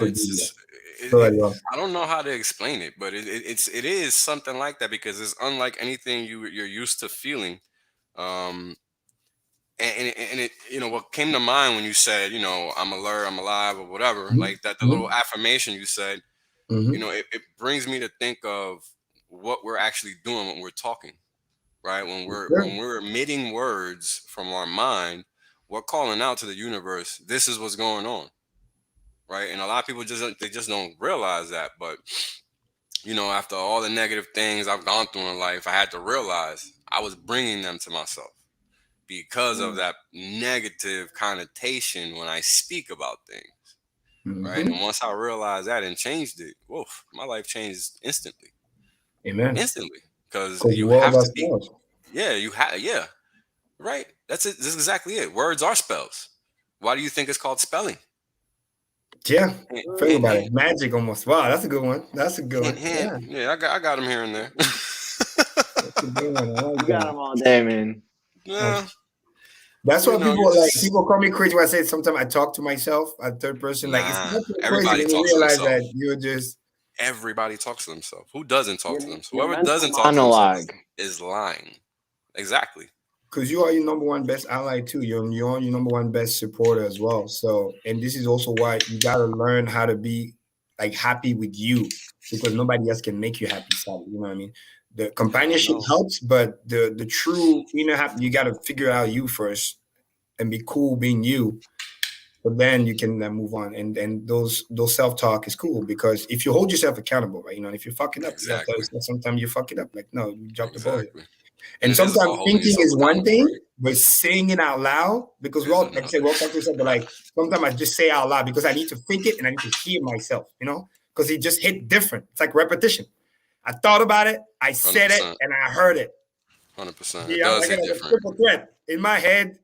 don't know how to explain it, but it is something like that because it's unlike anything you're used to feeling. And it what came to mind when you said, I'm alert, I'm alive, or whatever, like that, the little affirmation you said, it brings me to think of what we're actually doing when we're talking. Right, when we're emitting words from our mind, we're calling out to the universe. This is what's going on, right? And a lot of people just don't realize that. But after all the negative things I've gone through in life, I had to realize I was bringing them to myself because of that negative connotation when I speak about things, right? And once I realized that and changed it, woof, my life changed instantly. Amen. Instantly. Because you have to be, right. That's it. This is exactly it. Words are spells. Why do you think it's called spelling? Yeah, think about it. Magic almost. Wow, that's a good one. That's a good one. Yeah, I got them here and there. That's a good one. You got them all day, man. Yeah. That's why people call me crazy when I say sometimes I talk to myself at third person. Like it's not everybody crazy when you realize that you're just. Everybody talks to themselves. Who doesn't talk to themselves? Whoever doesn't talk to themselves is lying. Exactly. Because you are your number one best ally too. You're your number one best supporter as well. So, and this is also why you gotta learn how to be like happy with you, because nobody else can make you happy. Sadly, you know what I mean? The companionship helps, but the true happy, you gotta figure out you first and be cool being you. But then you can move on, and those self-talk is cool because if you hold yourself accountable, right? If you're fucking up, sometimes you fuck it up. Like, no, you drop the ball here. And sometimes thinking is one thing, but saying it out loud, because we're all but like sometimes I just say out loud because I need to think it and I need to hear myself, because it just hit different. It's like repetition. I thought about it, I said 100%. It, and I heard it. 100%. It does hit different. Triple threat in my head.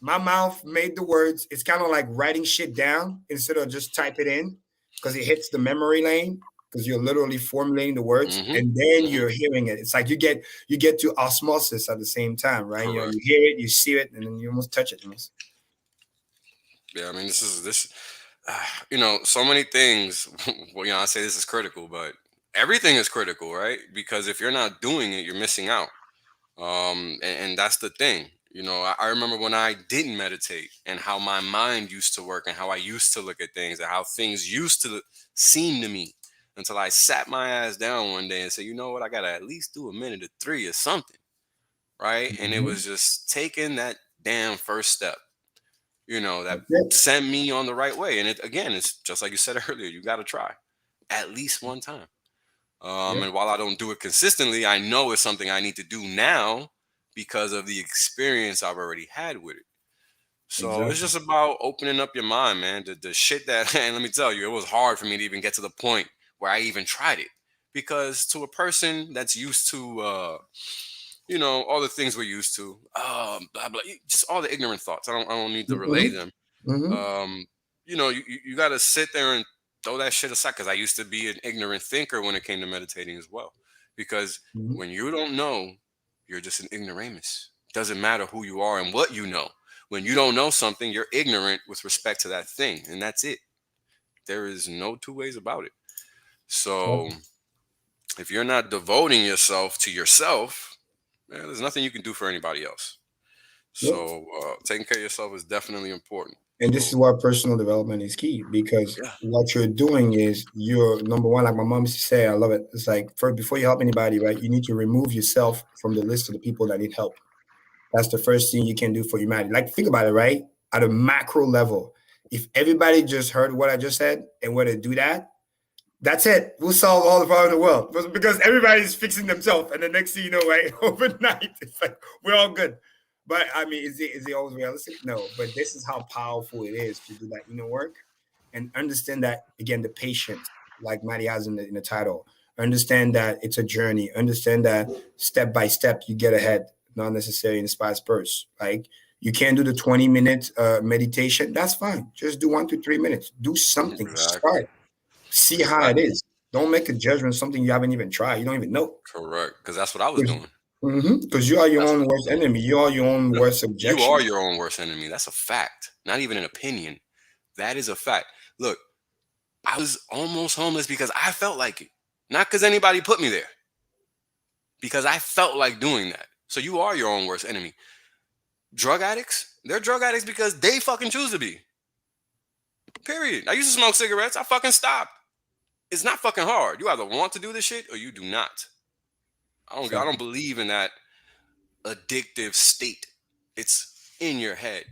My mouth made the words. It's kind of like writing shit down instead of just type it in, because it hits the memory lane, because you're literally formulating the words and then you're hearing it. It's like you get to osmosis at the same time, right? You hear it, you see it, and then you almost touch it. Yeah, I mean, so many things. Well, I say this is critical, but everything is critical, right? Because if you're not doing it, you're missing out. And that's the thing. I remember when I didn't meditate and how my mind used to work and how I used to look at things and how things used to seem to me, until I sat my ass down one day and said, you know what, I got to at least do a minute or 3 or something. Right. And it was just taking that damn first step, that sent me on the right way. And it's just like you said earlier, you got to try at least one time. And while I don't do it consistently, I know it's something I need to do now, because of the experience I've already had with it. So Exactly. it's just about opening up your mind, man. The shit that, and let me tell you, it was hard for me to even get to the point where I even tried it. Because to a person that's used to, you know, all the things we're used to, blah, blah, just all the ignorant thoughts. I don't need to relay them. You know, you got to sit there and throw that shit aside, because I used to be an ignorant thinker when it came to meditating as well. Because when you don't know, you're just an ignoramus. Doesn't matter who you are and what you know. When you don't know something, you're ignorant with respect to that thing, and that's it. There is no two ways about it. So if you're not devoting yourself to yourself, man, there's nothing you can do for anybody else. So taking care of yourself is definitely important. And this is why personal development is key, because what you're doing is you're, number one, like my mom used to say, I love it. It's like, before you help anybody, right, you need to remove yourself from the list of the people that need help. That's the first thing you can do for humanity. Like, think about it, right? At a macro level, if everybody just heard what I just said and were to do that, that's it. We'll solve all the problems in the world, because everybody's fixing themselves. And the next thing you know, right, overnight, it's like, we're all good. But I mean, is it always realistic? No, but this is how powerful it is to do that inner work and understand that, again, the patience, like Maddie has in the title. Understand that it's a journey. Understand that step by step you get ahead, not necessarily in fast bursts. Like, you can't do the 20-minute meditation. That's fine. Just do 1 to 3 minutes. Do something. Start. See how it is. Don't make a judgment on something you haven't even tried. You don't even know. Correct. Because that's what I was doing. Because you are your own worst enemy. You are your own worst objection. You are your own worst enemy. That's a fact. Not even an opinion. That is a fact. Look, I was almost homeless because I felt like it. Not because anybody put me there. Because I felt like doing that. So you are your own worst enemy. Drug addicts, they're drug addicts because they fucking choose to be. Period. I used to smoke cigarettes. I fucking stopped. It's not fucking hard. You either want to do this shit or you do not. I don't believe in that addictive state. It's in your head.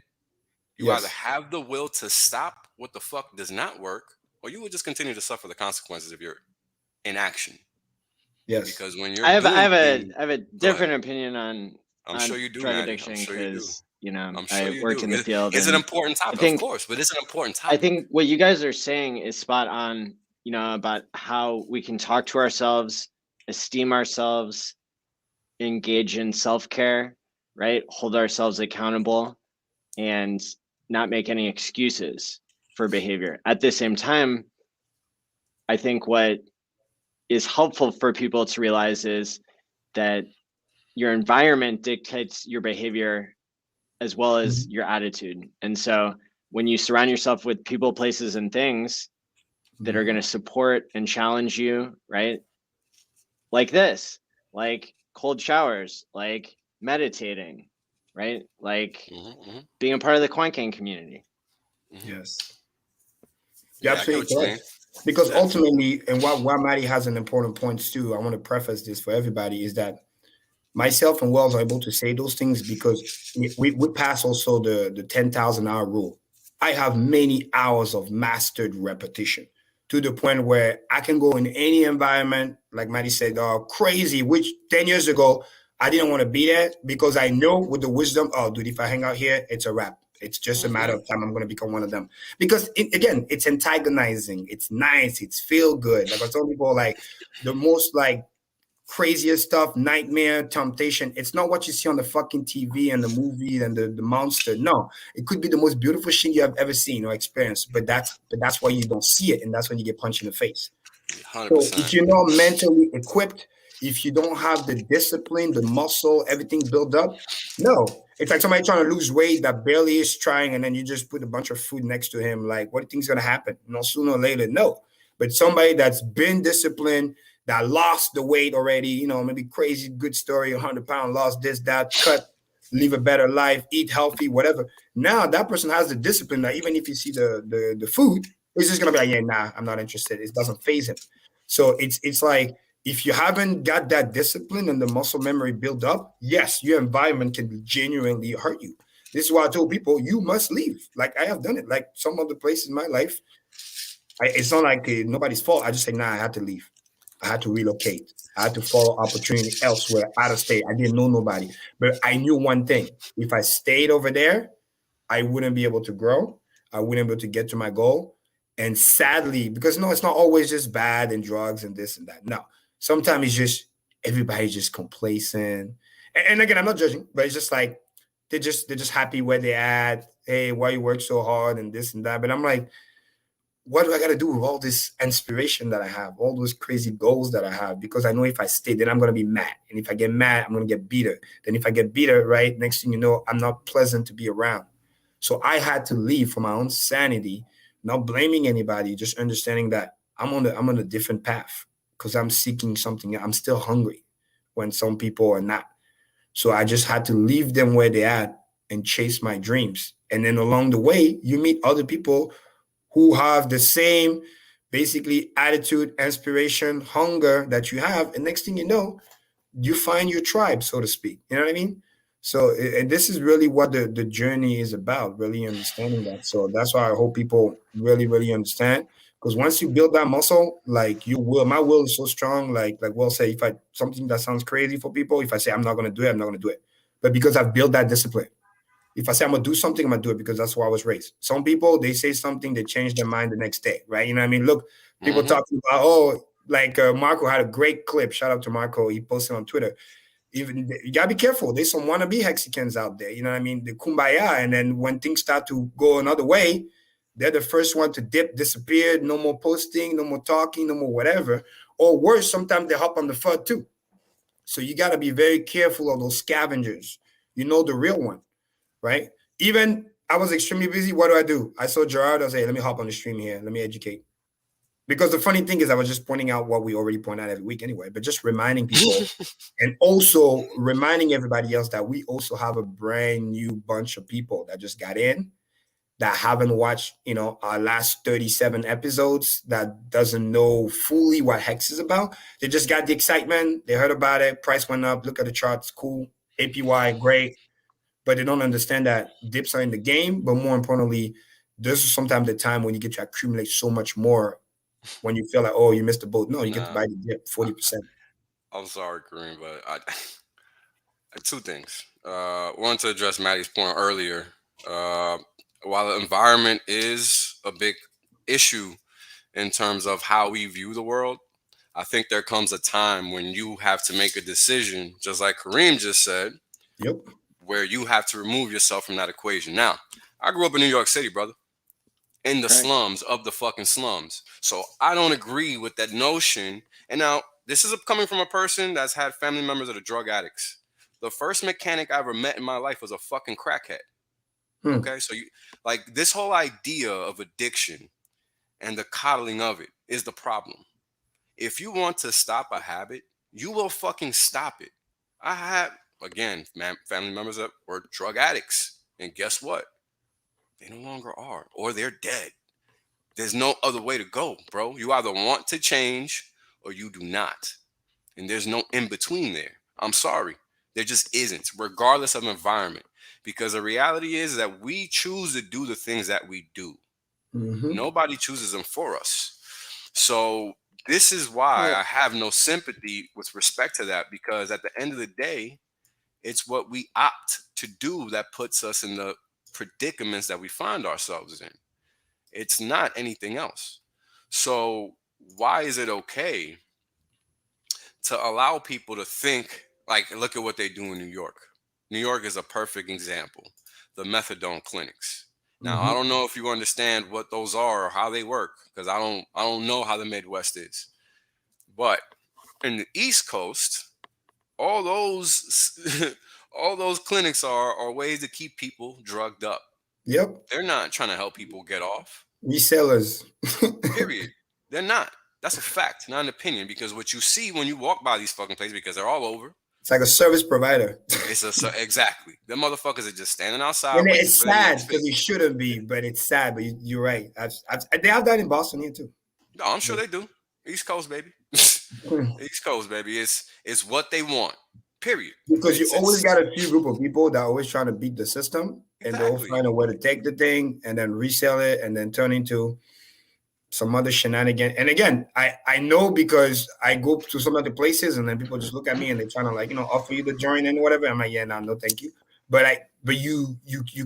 You either have the will to stop what the fuck does not work, or you will just continue to suffer the consequences of your inaction. Yes. Because when you're I have a different opinion on sure you do, drug Maddie. addiction, I'm sure you do. because you know, I'm sure I work in the field. It's an important topic, of course, but it's an important topic. I think what you guys are saying is spot on, you know, about how we can talk to ourselves, esteem ourselves, engage in self-care, right? Hold ourselves accountable and not make any excuses for behavior. At the same time, I think what is helpful for people to realize is that your environment dictates your behavior as well as your attitude. And so when you surround yourself with people, places, and things that are going to support and challenge you, right? Like this, like cold showers, like meditating, right? Like being a part of the Quant community. Yes. You're absolutely correct. Because ultimately, and what Maddie has an important point too, I want to preface this for everybody, is that myself and Wells are able to say those things because we pass also the 10,000 hour rule. I have many hours of mastered repetition to the point where I can go in any environment, like Maddie said, crazy, which 10 years ago, I didn't want to be there, because I know with the wisdom, oh, dude, if I hang out here, it's a wrap. It's just a matter of time. I'm going to become one of them. Because, again, it's antagonizing. It's nice. It's feel good. Like I told people, like the most like craziest stuff, nightmare, temptation. It's not what you see on the fucking TV and the movie and the monster. No, it could be the most beautiful shit you have ever seen or experienced. But that's why you don't see it, and that's when you get punched in the face. 100%. So if you're not mentally equipped, if you don't have the discipline, the muscle, everything built up, no. It's like somebody trying to lose weight that barely is trying, and then you just put a bunch of food next to him. Like, what do you think is going to happen? You know, sooner or later, no. But somebody that's been disciplined, that lost the weight already, you know, maybe crazy, good story, 100 pounds, lost this, that, cut, live a better life, eat healthy, whatever. Now that person has the discipline that even if you see the food, he's just going to be like, yeah, nah, I'm not interested. It doesn't faze him. So it's like, if you haven't got that discipline and the muscle memory built up, yes, your environment can genuinely hurt you. This is why I told people, you must leave. Like I have done it. Like some other places in my life, it's not like nobody's fault. I just say, nah, I had to leave. I had to relocate. I had to follow opportunity elsewhere, out of state. I didn't know nobody. But I knew one thing. If I stayed over there, I wouldn't be able to grow. I wouldn't be able to get to my goal. And sadly, because no, it's not always just bad and drugs and this and that. No, sometimes it's just everybody's just complacent. And again, I'm not judging, but it's just like they're just happy where they're at. Hey, why you work so hard and this and that. But I'm like, what do I got to do with all this inspiration that I have, all those crazy goals that I have? Because I know if I stay, then I'm going to be mad. And if I get mad, I'm going to get bitter. Then if I get bitter, right, next thing you know, I'm not pleasant to be around. So I had to leave for my own sanity, not blaming anybody, just understanding that I'm on a different path because I'm seeking something. I'm still hungry when some people are not. So I just had to leave them where they're at and chase my dreams. And then along the way, you meet other people who have the same basically attitude, inspiration, hunger that you have. And next thing you know, you find your tribe, so to speak. You know what I mean? So, and this is really what the journey is about, really understanding that. So that's why I hope people really, really understand. Because once you build that muscle, like you will, my will is so strong. Like Will say, if I something that sounds crazy for people, if I say I'm not going to do it, I'm not going to do it. But because I've built that discipline. If I say I'm going to do something, I'm going to do it because that's why I was raised. Some people, they say something, they change their mind the next day, right? You know what I mean? Look, people talking about, like Marco had a great clip. Shout out to Marco. He posted on Twitter. Even you got to be careful. There's some wannabe Hexicans out there. You know what I mean? The kumbaya. And then when things start to go another way, they're the first one to disappear. No more posting, no more talking, no more whatever. Or worse, sometimes they hop on the FUD too. So you got to be very careful of those scavengers. You know the real one. Right? Even I was extremely busy. What do? I saw Gerard. I was like, hey, let me hop on the stream here. Let me educate. Because the funny thing is I was just pointing out what we already point out every week anyway, but just reminding people and also reminding everybody else that we also have a brand new bunch of people that just got in that haven't watched, our last 37 episodes, that doesn't know fully what Hex is about. They just got the excitement. They heard about it. Price went up. Look at the charts. Cool. APY, great. But they don't understand that dips are in the game. But more importantly, this is sometimes the time when you get to accumulate so much more when you feel like, oh, you missed the boat. No, you get to buy the dip 40%. I'm sorry, Karim, but two things. One, to address Maddie's point earlier. While the environment is a big issue in terms of how we view the world, I think there comes a time when you have to make a decision, just like Karim just said. Yep. Where you have to remove yourself from that equation. Now, I grew up in New York City, brother, in the slums of the fucking slums. So I don't agree with that notion. And now, this is coming from a person that's had family members that are drug addicts. The first mechanic I ever met in my life was a fucking crackhead. Okay, so this whole idea of addiction and the coddling of it is the problem. If you want to stop a habit, you will fucking stop it. I had, again, family members that were drug addicts. And guess what? They no longer are, or they're dead. There's no other way to go, bro. You either want to change or you do not. And there's no in between there. I'm sorry. There just isn't, regardless of environment. Because the reality is that we choose to do the things that we do. Nobody chooses them for us. So this is why I have no sympathy with respect to that, because at the end of the day, it's what we opt to do that puts us in the predicaments that we find ourselves in. It's not anything else. So why is it okay to allow people to think, like, look at what they do in New York. New York is a perfect example. The methadone clinics. Now, I don't know if you understand what those are or how they work, because I don't know how the Midwest is. But in the East Coast, all those clinics are ways to keep people drugged up. Yep. They're not trying to help people get off. Resellers. Period. They're not. That's a fact, not an opinion, because what you see when you walk by these fucking places, because they're all over. It's like a service provider. Exactly. Them motherfuckers are just standing outside. And it's sad because it shouldn't be, but it's sad. But you're right. They have that in Boston here too. No, I'm sure they do. East Coast, baby. East Coast, baby. It's what they want. Period. Because you always got a few group of people that are always trying to beat the system, and they'll find a way to take the thing and then resell it and then turn into some other shenanigans. And again, I know because I go to some other places and then people just look at me and they're trying to like, offer you the join and whatever. I'm like, yeah, no, thank you. But you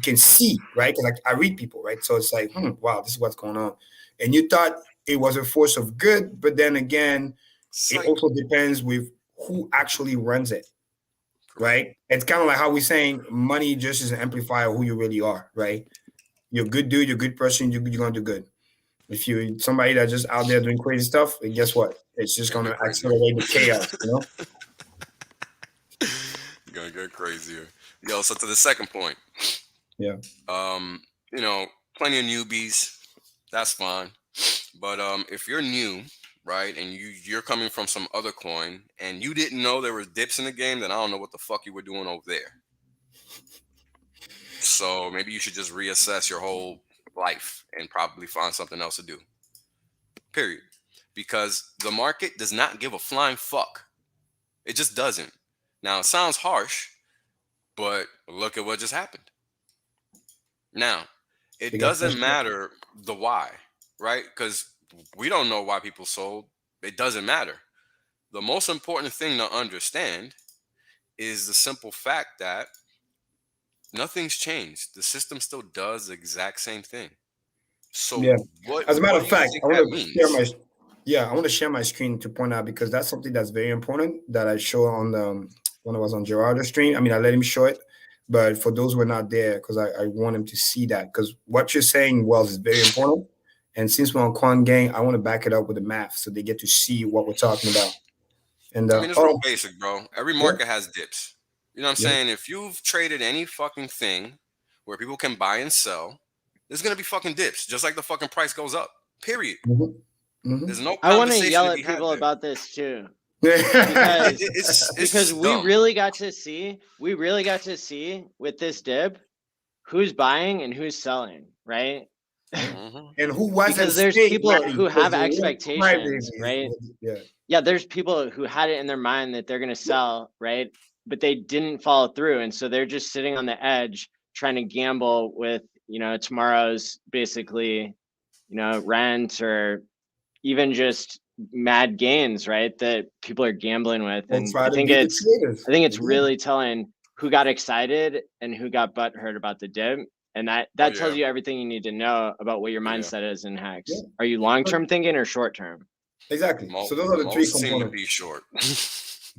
can see, right? Because I read people, right? So it's like, wow, this is what's going on. And you thought it was a force of good, but then again, it also depends with who actually runs it, right? It's kind of like how we're saying money just is an amplifier of who you really are, right? You're a good dude, you're a good person, you're gonna do good. If you're somebody that's just out there doing crazy stuff, and guess what? It's just gonna accelerate the chaos, Gonna get crazier. Yo, so to the second point. Yeah. Plenty of newbies, that's fine. But if you're new, right, and you're coming from some other coin and you didn't know there were dips in the game, then I don't know what the fuck you were doing over there. So maybe you should just reassess your whole life and probably find something else to do. Period. Because the market does not give a flying fuck. It just doesn't. Now, it sounds harsh, but look at what just happened. Now, it doesn't matter the why, right? Because we don't know why people sold. It doesn't matter. The most important thing to understand is the simple fact that nothing's changed. The system still does the exact same thing. So yeah. What, as a matter of fact, I want to share my screen to point out, because that's something that's very important that I show on when I was on Gerardo's stream. I mean, I let him show it, but for those who are not there, because I want him to see that, because what you're saying, Wells, is very important. And since we're on Quant Gang, I want to back it up with the math so they get to see what we're talking about. And I mean, it's real basic, bro. Every market has dips. You know what I'm saying? If you've traded any fucking thing where people can buy and sell, there's gonna be fucking dips, just like the fucking price goes up. Period. There's no. I want to yell at people about this too, because we really got to see with this dip who's buying and who's selling, right? And who wasn't, because there's people who have expectations, right? Yeah, there's people who had it in their mind that they're going to sell, right? But they didn't follow through, and so they're just sitting on the edge trying to gamble with tomorrow's basically rent, or even just mad gains, right, that people are gambling with. And I think it's really telling who got excited and who got butthurt about the dip. And that tells you everything you need to know about what your mindset is in Hex. Are you long-term thinking or short-term? Exactly. So those are the three components. Seem to be short.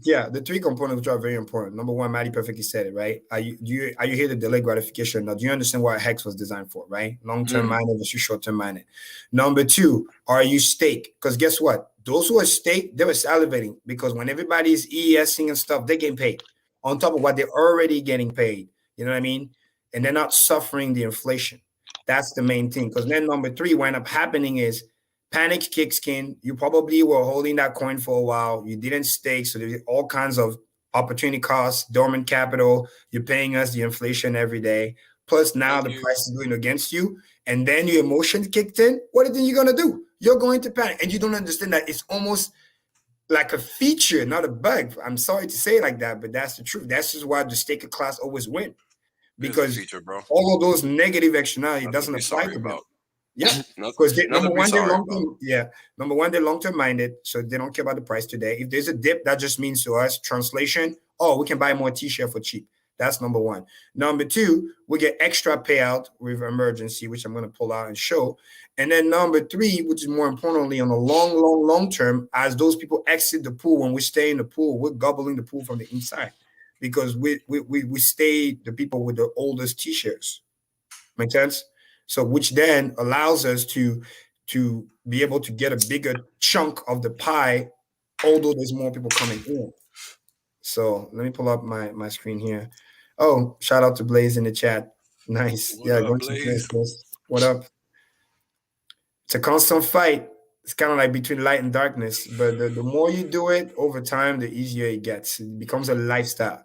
Yeah, the three components which are very important. Number one, Maddie perfectly said it, right? Are you here to delay gratification? Now, do you understand what Hex was designed for, right? Long-term minded versus short-term minded. Number two, are you stake? Because guess what? Those who are stake, they were salivating, because when everybody's ESing and stuff, they're getting paid on top of what they're already getting paid. You know what I mean? And they're not suffering the inflation. That's the main thing. Because then number three, what ended up happening is panic kicks in. You probably were holding that coin for a while. You didn't stake. So there's all kinds of opportunity costs, dormant capital. You're paying us the inflation every day. Plus now the price is going against you. And then your emotions kicked in. What are you going to do? You're going to panic. And you don't understand that it's almost like a feature, not a bug. I'm sorry to say it like that, but that's the truth. That's just why the staker class always win. Because all of those negative externality doesn't apply to them. Yeah, because number one, they're long-term minded, so they don't care about the price today. If there's a dip, that just means to us, translation, we can buy more t-shirt for cheap. That's number one. Number two, we get extra payout with emergency, which I'm going to pull out and show. And then number three, which is more importantly on the long term, as those people exit the pool, when we stay in the pool, we're gobbling the pool from the inside. Because we stay the people with the oldest t-shirts. Make sense? So which then allows us to be able to get a bigger chunk of the pie, although there's more people coming in. So let me pull up my screen here. Oh, shout out to Blaze in the chat. Nice. Going to Blaze. What up? It's a constant fight. It's kind of like between light and darkness, but the more you do it over time, the easier it gets. It becomes a lifestyle.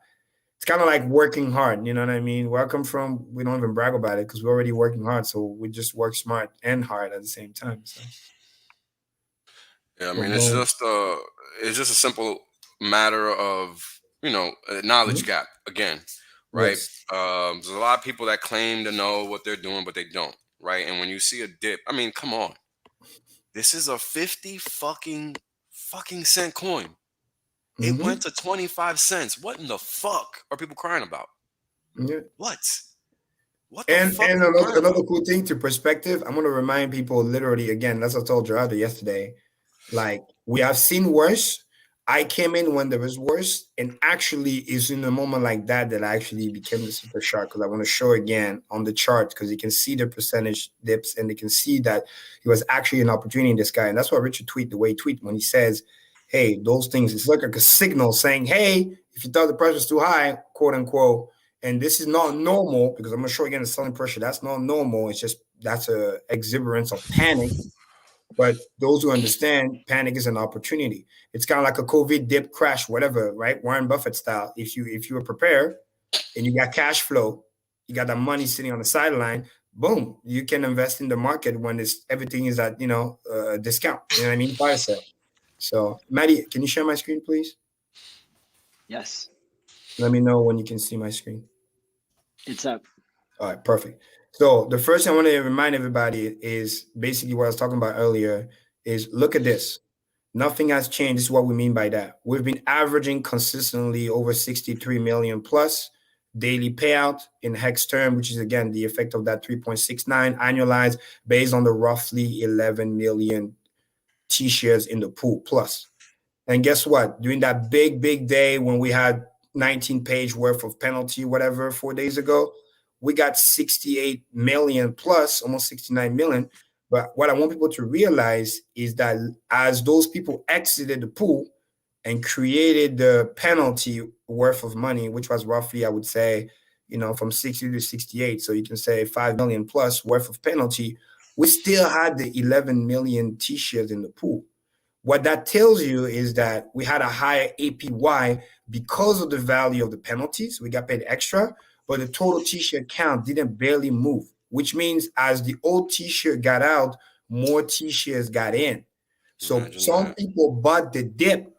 It's kind of like working hard, you know what I mean? Where I come from, we don't even brag about it because we're already working hard. So we just work smart and hard at the same time. So. Yeah, I mean, it's just a simple matter of, a knowledge gap again, right? Yes. There's a lot of people that claim to know what they're doing, but they don't, right? And when you see a dip, I mean, come on. This is a 50 fucking cent coin. It went to 25 cents. What in the fuck are people crying about? Yeah. What the And fuck? and another cool thing to perspective, I'm gonna remind people literally again, as I told Gerardo yesterday, like we have seen worse. I came in when there was worse, and actually it's in a moment like that that I actually became the super shark, because I want to show again on the chart, because you can see the percentage dips and you can see that it was actually an opportunity in this guy. And that's why Richard tweet the way he tweet when he says, hey, those things, it's like a signal saying, hey, if you thought the price was too high, quote unquote, and this is not normal, because I'm going to show you again the selling pressure. That's not normal. It's just that's a exuberance of panic. But those who understand, panic is an opportunity. It's kind of like a COVID dip, crash, whatever, right? Warren Buffett style. If you were prepared and you got cash flow, you got that money sitting on the sideline, boom, you can invest in the market when everything is at discount. You know what I mean? Fire sale. So, Maddie, can you share my screen, please? Yes. Let me know when you can see my screen. It's up. All right, perfect. So the first thing I want to remind everybody is basically what I was talking about earlier is look at this. Nothing has changed. This is what we mean by that. We've been averaging consistently over 63 million plus daily payout in hex term, which is again the effect of that 3.69 annualized based on the roughly 11 million T-shares in the pool plus. And guess what? During that big day when we had 19 page worth of penalty, whatever, 4 days ago, we got 68 million plus, almost 69 million. But what I want people to realize is that as those people exited the pool and created the penalty worth of money, which was roughly, I would say, from 60 to 68. So you can say 5 million plus worth of penalty. We still had the 11 million T-shares in the pool. What that tells you is that we had a higher APY because of the value of the penalties. We got paid extra, but the total T-share count didn't barely move, which means as the old T-share got out, more T-shares got in. So some people bought the dip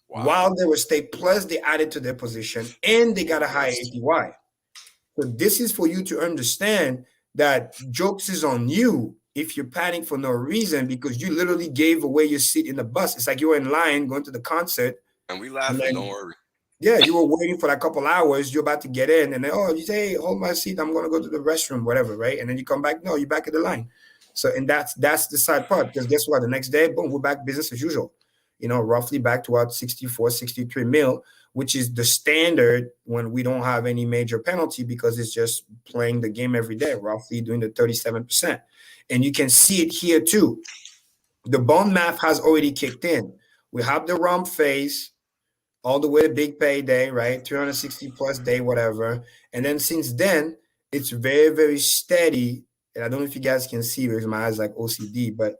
while they were stake, plus they added to their position and they got a high APY. So this is for you to understand that jokes is on you if you're panicking for no reason, because you literally gave away your seat in the bus. It's like you were in line going to the concert. And we laughing, don't worry. Yeah, you were waiting for like a couple hours. You're about to get in. And then, you say, hey, hold my seat. I'm going to go to the restroom, whatever, right? And then you come back. No, you're back at the line. So, and that's the sad part, because guess what? The next day, boom, we're back business as usual. Roughly back to about 64, 63 mil, which is the standard when we don't have any major penalty, because it's just playing the game every day, roughly doing the 37%. And you can see it here too. The bond math has already kicked in. We have the rump phase all the way to big payday, right? 360 plus day, whatever. And then since then, it's very, very steady. And I don't know if you guys can see because my eyes like OCD, but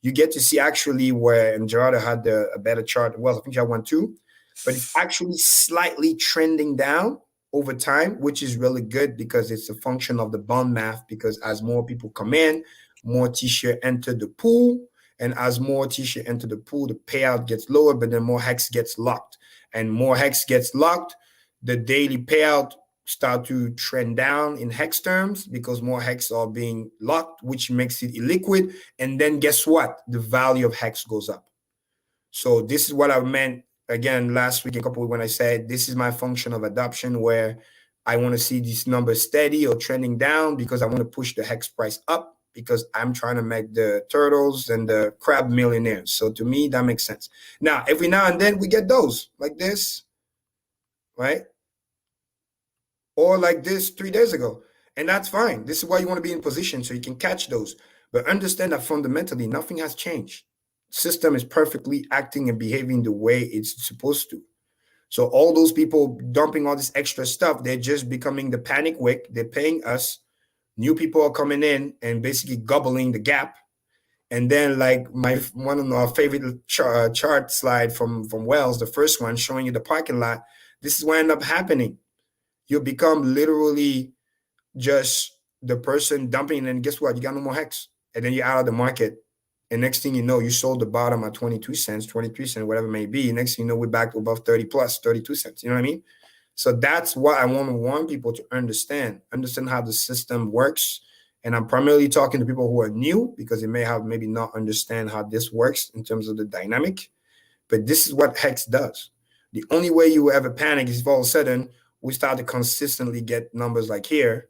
you get to see actually where, and Gerardo had a better chart. Well, I think I went too, but it's actually slightly trending down over time, which is really good because it's a function of the bond math, because as more people come in, more T-share enter the pool. And as more T-share enter the pool, the payout gets lower, but then more hex gets locked. And more hex gets locked, the daily payout start to trend down in hex terms because more hex are being locked, which makes it illiquid. And then guess what? The value of hex goes up. So this is what I meant, again, last week, a couple of weeks, when I said this is my function of adoption, where I want to see these numbers steady or trending down because I want to push the hex price up, because I'm trying to make the turtles and the crab millionaires. So to me, that makes sense. Now, every now and then we get those like this, right? Or like this 3 days ago. And that's fine. This is why you want to be in position so you can catch those. But understand that fundamentally, nothing has changed. System is perfectly acting and behaving the way it's supposed to. So all those people dumping all this extra stuff, they're just becoming the panic wick. They're paying us. New people are coming in and basically gobbling the gap. And then, like one of our favorite chart slide from Wells, the first one showing you the parking lot, this is what ended up happening. You become literally just the person dumping, and guess what? You got no more hex. And then you're out of the market. And next thing you know, you sold the bottom at 22 cents, 23 cents, whatever it may be. Next thing you know, we're back to above 30 plus, 32 cents. You know what I mean? So that's what I want people to understand how the system works And I'm primarily talking to people who are new because they may have maybe not understand how this works in terms of the dynamic. But this is what Hex does. The only way you will ever panic is if all of a sudden we start to consistently get numbers like here.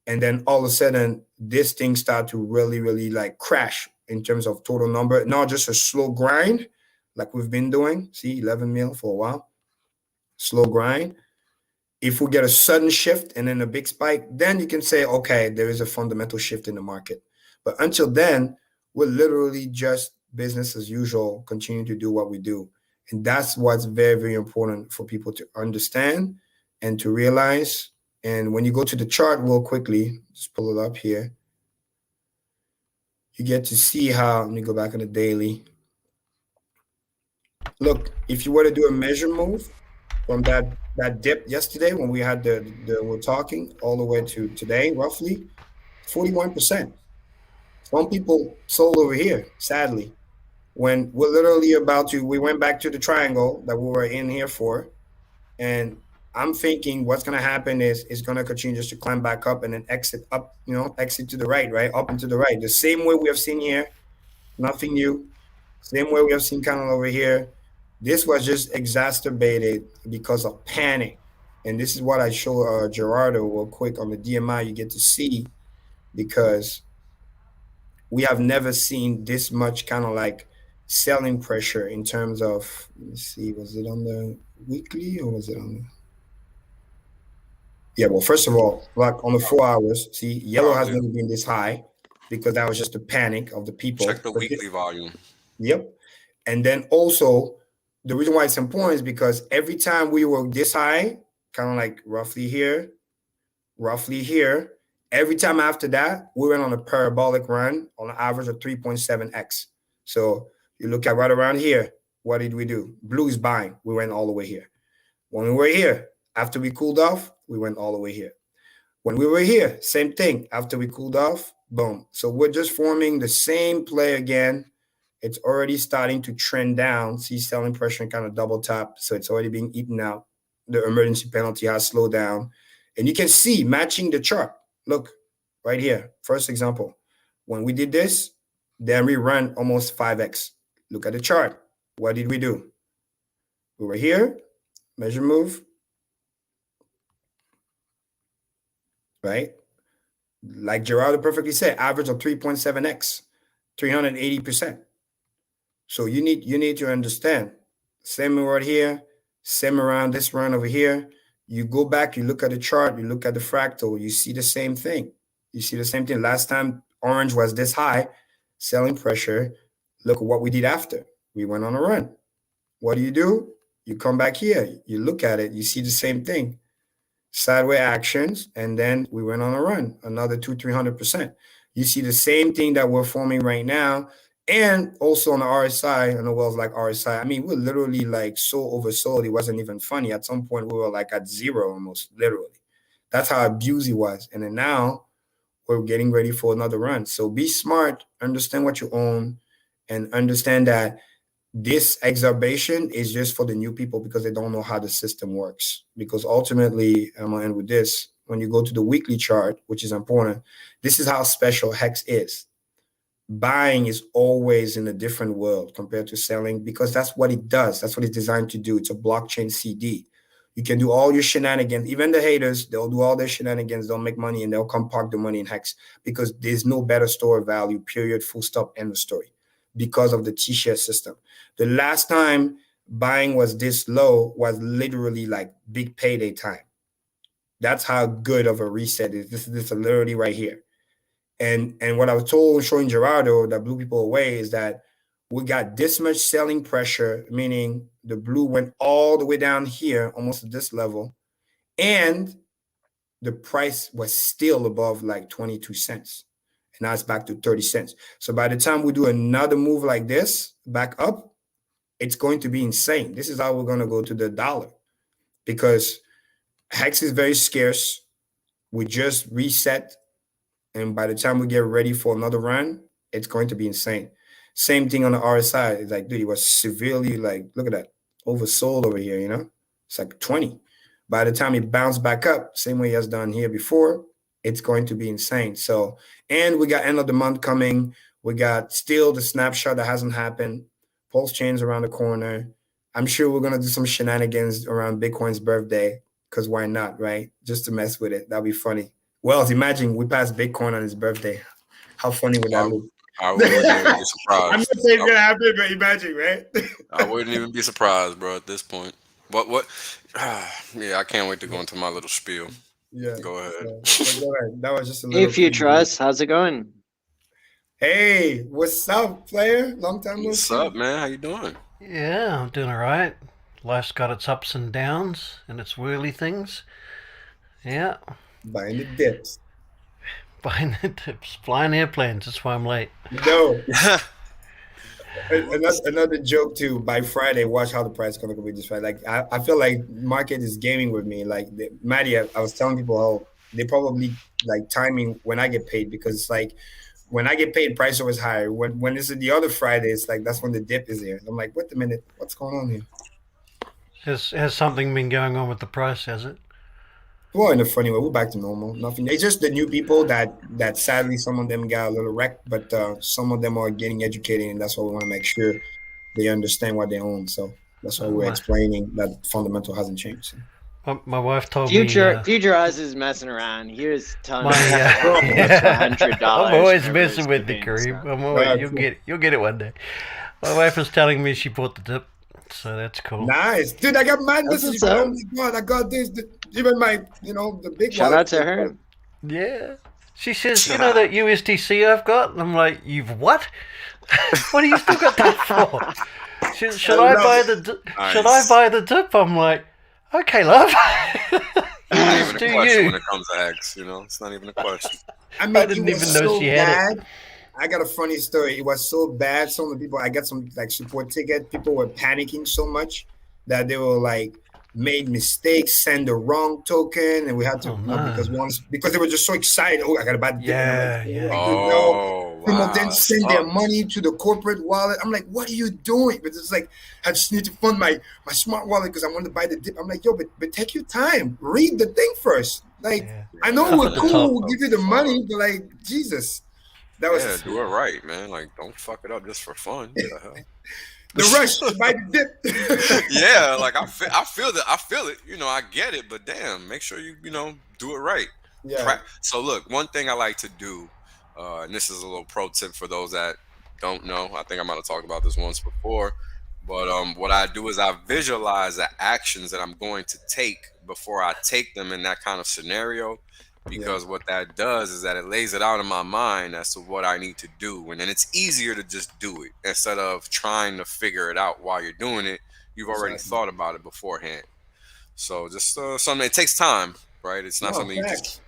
And then all of a sudden, this thing start to really, really like crash in terms of total number, not just a slow grind like we've been doing. See, 11 mil for a while, slow grind. If we get a sudden shift and then a big spike, then you can say, okay, there is a fundamental shift in the market. But until then, we're literally just business as usual, continue to do what we do. And that's what's very, very important for people to understand and to realize. And when you go to the chart real quickly, just pull it up here, you get to see how, let me go back on the daily. Look, if you were to do a measure move from that dip yesterday when we had we're talking all the way to today, roughly 41%. Some people sold over here, sadly, when we're literally we went back to the triangle that we were in here for. And I'm thinking what's going to happen is it's going to continue just to climb back up and then exit up, exit to the right, up and to the right. The same way we have seen here, nothing new. Same way we have seen kind of over here. This was just exacerbated because of panic. And this is what I show Gerardo real quick on the DMI. You get to see because we have never seen this much kind of like selling pressure in terms of, let me see, was it on the weekly or was it on the... Yeah, well, first of all, like on the 4 hours, see, yellow has never been this high because that was just the panic of the people. Check the weekly volume. Yep. And then also, the reason why it's important is because every time we were this high, kind of like roughly here, every time after that, we went on a parabolic run on an average of 3.7x. So you look at right around here, what did we do? Blue is buying. We went all the way here. When we were here, after we cooled off, we went all the way here. When we were here, same thing. After we cooled off, boom. So we're just forming the same play again. It's already starting to trend down. See selling pressure and kind of double top. So it's already being eaten out. The emergency penalty has slowed down. And you can see matching the chart. Look right here. First example. When we did this, then we ran almost 5x. Look at the chart. What did we do? We were here. Measure move. Right? Like Gerardo perfectly said, average of 3.7x, 380%. So you need to understand. Same right here, same around this run over here. You go back, you look at the chart, you look at the fractal, you see the same thing. You see the same thing. Last time orange was this high, selling pressure. Look at what we did after. We went on a run. What do? You come back here, you look at it, you see the same thing. Sideways actions, and then we went on a run, another 200-300%. You see the same thing that we're forming right now, and also on the RSI. I know Wells like RSI. I mean, we're literally like so oversold. It wasn't even funny. At some point, we were like at zero almost, literally. That's how abused it was. And then now we're getting ready for another run. So be smart, understand what you own, and understand that this exacerbation is just for the new people because they don't know how the system works. Because ultimately, I'm gonna end with this. When you go to the weekly chart, which is important, this is how special Hex is. Buying is always in a different world compared to selling because that's what it does. That's what it's designed to do. It's a blockchain CD. You can do all your shenanigans. Even the haters, they'll do all their shenanigans. They'll make money and they'll come park the money in Hex because there's no better store of value, period, full stop, end of story, because of the T-share system. The last time buying was this low was literally like big payday time. That's how good of a reset is. This is literally right here. And what I was told showing Gerardo that blew people away is that we got this much selling pressure, meaning the blue went all the way down here, almost at this level, and the price was still above like 22 cents. And now it's back to 30 cents. So by the time we do another move like this, back up, it's going to be insane. This is how we're going to go to the dollar because Hex is very scarce. We just reset. And by the time we get ready for another run, it's going to be insane. Same thing on the RSI. It's like, dude, it was severely like, look at that, oversold over here, It's like 20. By the time it bounced back up, same way he has done here before, it's going to be insane. So, and we got end of the month coming. We got still the snapshot that hasn't happened. Pulse chains around the corner. I'm sure we're going to do some shenanigans around Bitcoin's birthday, because why not, right? Just to mess with it. That'd be funny. Well, imagine we passed Bitcoin on his birthday. How funny would that look? I wouldn't even be surprised. I'm not saying it's going to happen, but imagine, right? I wouldn't even be surprised, bro, at this point. What? Yeah, I can't wait to go into my little spiel. Yeah. Go ahead. Go ahead. That was just a little. Hey, FutureUs, how's it going? Hey, what's up, player? Long time no see. What's up, man? How you doing? Yeah, I'm doing all right. Life's got its ups and downs and its whirly things. Yeah. Buying the dips. Buying the dips. Flying airplanes. That's why I'm late. No. Another joke too. By Friday, watch how the price is going to be this Friday. Like I feel like market is gaming with me. Like Maddie, I was telling people how they probably like timing when I get paid, because it's like when I get paid, price always higher. When it's the other Friday, it's like that's when the dip is there. I'm like, wait a minute, what's going on here? Has something been going on with the price? Has it? Well, in a funny way, we're back to normal. Nothing. It's just the new people that sadly some of them got a little wrecked, but some of them are getting educated, and that's why we want to make sure they understand what they own. So that's why we're explaining that fundamental hasn't changed. My wife told me. FutureUs is messing around. He was telling me $100. I'm always messing with the Karim. I'm always, you'll get it one day. My wife was telling me she bought the dip, so that's cool. Nice, dude. I got mad messages. Oh my god, I got this. Even my, the big shout out to her. Yeah. She says, you know that USDC I've got? And I'm like, you've what? What do you still got that for? Should I buy the dip? I'm like, okay, love. It's not even a question when it comes to X, It's not even a question. I didn't even know she had it. I got a funny story. It was so bad. Some of the people, I got some like support ticket. People were panicking so much that they were like, made mistakes, send the wrong token, and we had to because they were just so excited. Oh, I gotta buy the ticket. People then send their money to the corporate wallet. I'm like, what are you doing? But it's like, I just need to fund my smart wallet because I want to buy the dip. I'm like, yo, but take your time. Read the thing first. Like, I know we're cool. We'll give you the money, but like, Jesus. That was do it right, man. Like, don't fuck it up just for fun. The rush to buy the dip. Yeah, like I feel it. I get it, but damn, make sure you do it right. Yeah. So look, one thing I like to do, and this is a little pro tip for those that don't know. I think I might have talked about this once before, but what I do is I visualize the actions that I'm going to take before I take them in that kind of scenario. Because what that does is that it lays it out in my mind as to what I need to do. And then it's easier to just do it instead of trying to figure it out while you're doing it. You've already thought about it beforehand. So just something, it takes time, right? It's not something you just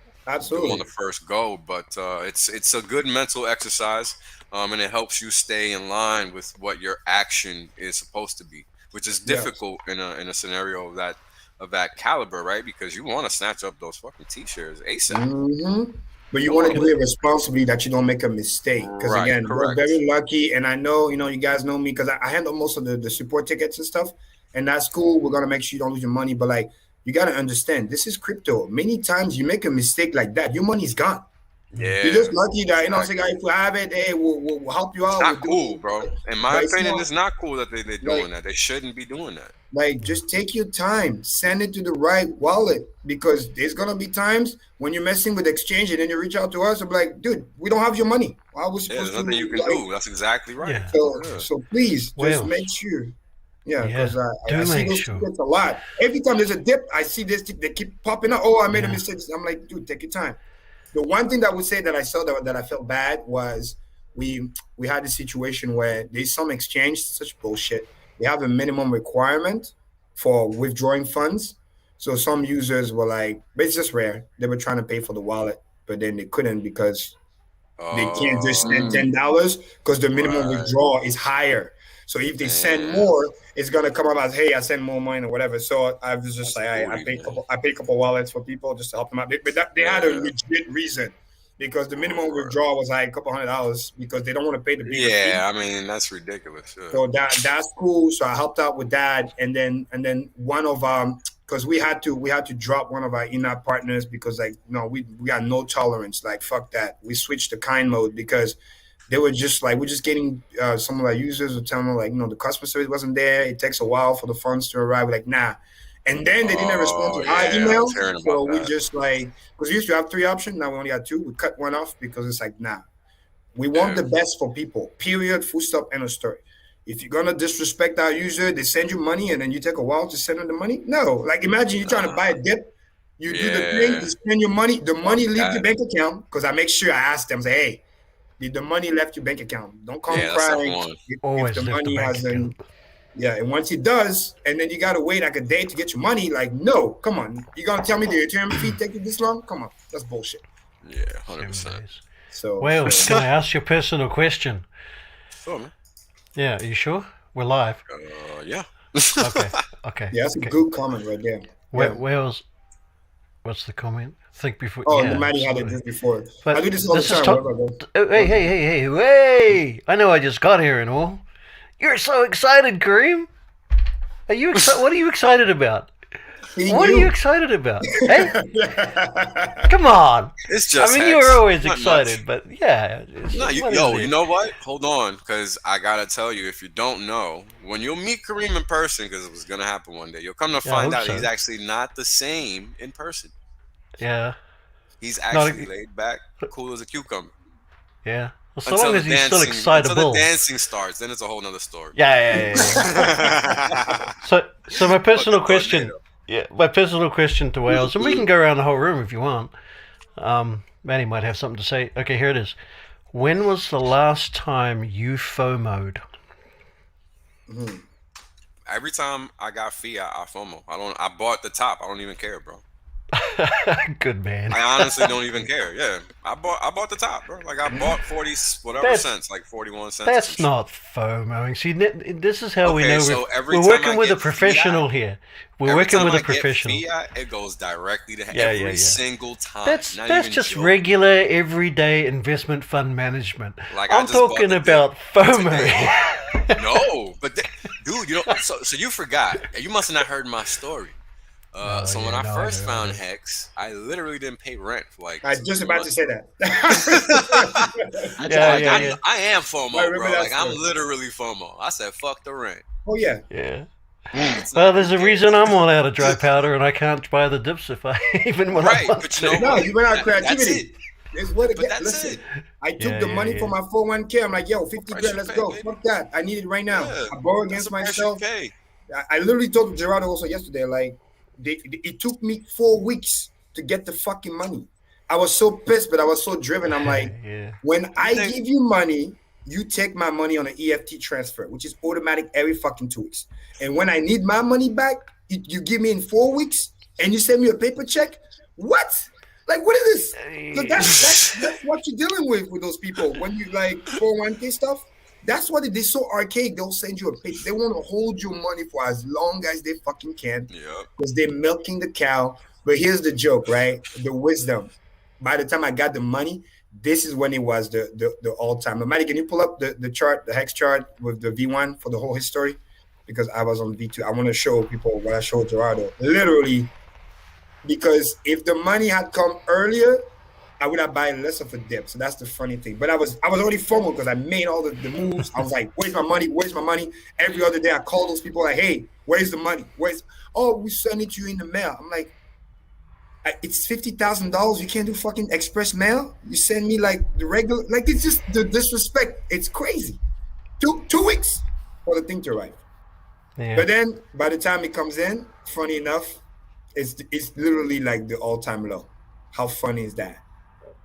do on the first go, but it's a good mental exercise. And it helps you stay in line with what your action is supposed to be, which is difficult in a scenario of that caliber, right? Because you want to snatch up those fucking T-shares ASAP. Mm-hmm. But you want to do it responsibly, that you don't make a mistake. Because again, we're very lucky, and I know, you guys know me because I handle most of the support tickets and stuff, and that's cool. We're gonna make sure you don't lose your money, but like, you gotta understand, this is crypto. Many times you make a mistake like that, your money's gone. Yeah, you're just lucky that say, if you have it, hey, we'll help you out. It's not cool, bro. In my opinion, it's not cool that they're doing that. They shouldn't be doing that. Like, just take your time, send it to the right wallet, because there's gonna be times when you're messing with exchange and then you reach out to us and be like, dude, we don't have your money. There's nothing you can do. That's exactly right. Yeah. So please just make sure. Because I see those tickets a lot. Every time there's a dip, I see this. They keep popping up. Oh, I made a mistake. I'm like, dude, take your time. The one thing that I would say that I saw that I felt bad was we had a situation where there's some exchange, such bullshit. They have a minimum requirement for withdrawing funds. So some users were like, but it's just rare. They were trying to pay for the wallet, but then they couldn't because they can't just spend $10 because the minimum withdrawal is higher. So if they send more, it's gonna come up as, hey, I send more money or whatever. So I was just I paid a couple wallets for people just to help them out. But they had a legit reason, because the minimum withdrawal was like a couple $100 because they don't want to pay the big fee. I mean, that's ridiculous. So that's cool. So I helped out with that, and then one of because we had to drop one of our in-app partners because like no, we got no tolerance. Like fuck that. We switched to kind mode because they were just like we're just getting some of our users were telling them like the customer service wasn't there. It takes a while for the funds to arrive. We're like nah. And then they didn't respond to our email. So we just like because we used to have 3 options, now we only had 2. We cut one off because it's like nah. We want the best for people. Period. Full stop. End of story. If you're gonna disrespect our user, they send you money and then you take a while to send them the money. No, like imagine you're trying to buy a dip, you do the thing, you spend your money, the money leave your bank account. Because I make sure I ask them, say, hey, did the money left your bank account? Don't come crying if the money hasn't. Yeah, and once it does, and then you gotta wait like a day to get your money. Like, no, come on, you gonna tell me the Ethereum fee taking this long? Come on, that's bullshit. Yeah, 100%. So, Wales, can I ask you a personal question? Sure, man. Yeah, are you sure? We're live. Yeah. Okay. Yeah, that's a good comment right there. Wales, what's the comment? Think before. Oh, the Matty had it just before. But I do this all the time. Hey! I know I just got here and all. You're so excited, Karim. Are you excited? What are you excited about? What are you excited about? Hey? Come on. It's just you were always excited, but yeah. You know what? Hold on, because I gotta tell you, if you don't know, when you'll meet Karim in person, because it was gonna happen one day, you'll come to find out he's actually not the same in person. Yeah. He's actually laid back, cool as a cucumber. Yeah. Well, so long as he's still excitable. Until the dancing starts, then it's a whole nother story. Yeah. So my personal question. Yeah, my personal question to Wales, and we can go around the whole room if you want. Manny might have something to say. Okay, here it is. When was the last time you FOMO'd? Every time I got fiat, I FOMO. I bought the top. I don't even care, bro. Good man. I honestly don't even care. Yeah, I bought the top, bro. Like I bought 40 whatever cents, like 41 cents. That's not FOMOing. See, this is how we know we're working with a professional here. We're working with a professional. Fiat, it goes directly to every single time. That's just regular, everyday investment fund management. Like I'm talking about FOMO. No, but dude, so you forgot. You must have not heard my story. So when I first found Hex, I literally didn't pay rent for like. I was just about to say that. I am FOMO, bro. Like I'm literally FOMO. I said, fuck the rent. Oh yeah. Yeah. Well, there's a reason I'm all out of dry powder and I can't buy the dips if I even when I want to. No, you went out creativity. Listen, I took the money for my 401k. I'm like, yo, 50 grand, let's go. Fuck that. I need it right now. I borrow against myself. I literally told Gerardo also yesterday, like, it took me 4 weeks to get the fucking money. I was so pissed, but I was so driven. I'm like, when I give you money, you take my money on an EFT transfer, which is automatic every fucking 2 weeks. And when I need my money back, you give me in 4 weeks and you send me a paper check. What? Like, what is this? So that's what you're dealing with those people. When you like 401k stuff, that's what it is. So archaic. They'll send you a paper. They want to hold your money for as long as they fucking can because they're milking the cow. But here's the joke, right? The wisdom. By the time I got the money, this is when it was the all-time. Maddie, can you pull up the chart, the Hex chart with the V1 for the whole history? Because I was on V2. I want to show people what I showed Gerardo. Literally, because if the money had come earlier, I would have bought less of a dip. So that's the funny thing. But I was already FOMO because I made all the moves. I was like, where's my money? Where's my money? Every other day I call those people like, hey, where's the money? We send it to you in the mail. I'm like, it's $50,000. You can't do fucking express mail. You send me like the regular, like it's just the disrespect. It's crazy. Two weeks for the thing to arrive. Yeah. But then by the time it comes in, funny enough, it's literally like the all-time low. How funny is that?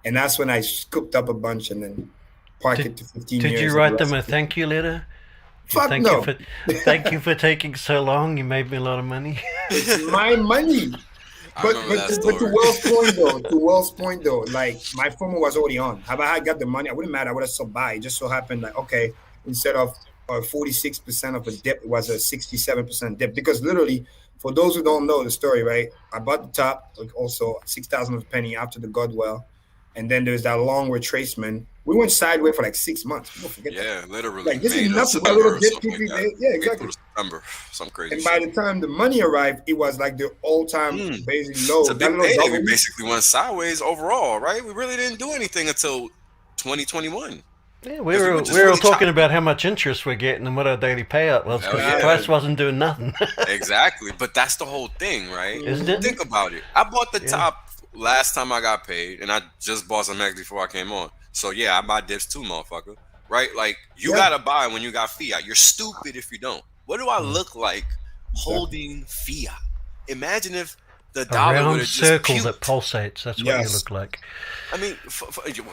And that's when I scooped up a bunch and then parked it to 15 years. Did you write them a thank you letter? Fuck no. Thank you for taking so long. You made me a lot of money. It's my money. But to Well's point though, like my FOMO was already on. How about I got the money? I wouldn't matter. I would have sold buy. It just so happened like, okay, instead of 46% of a dip, it was a 67% dip. Because literally, for those who don't know the story, right? I bought the top, like also 6,000 of a penny after the Godwell. and then there's that long retracement. We went sideways for like 6 months. People forget that. Literally. Like this May is nothing but a little dip. Yeah, exactly. September, some crazy. And by the time the money arrived, it was like the all-time basically low. It's a big payday. We basically went sideways overall, right? We really didn't do anything until 2021. Yeah, we were all talking about how much interest we're getting and what our daily payout was because the price wasn't doing nothing. Exactly, but that's the whole thing, right? Isn't it? Think about it. I bought the top last time I got paid, and I just bought some eggs before I came on. So yeah, I buy dips too, motherfucker. Right? Like you gotta buy when you got fiat. You're stupid if you don't. What do I look like holding fiat? Imagine if the dollar would have just circle that pulsates. That's what you look like. I mean,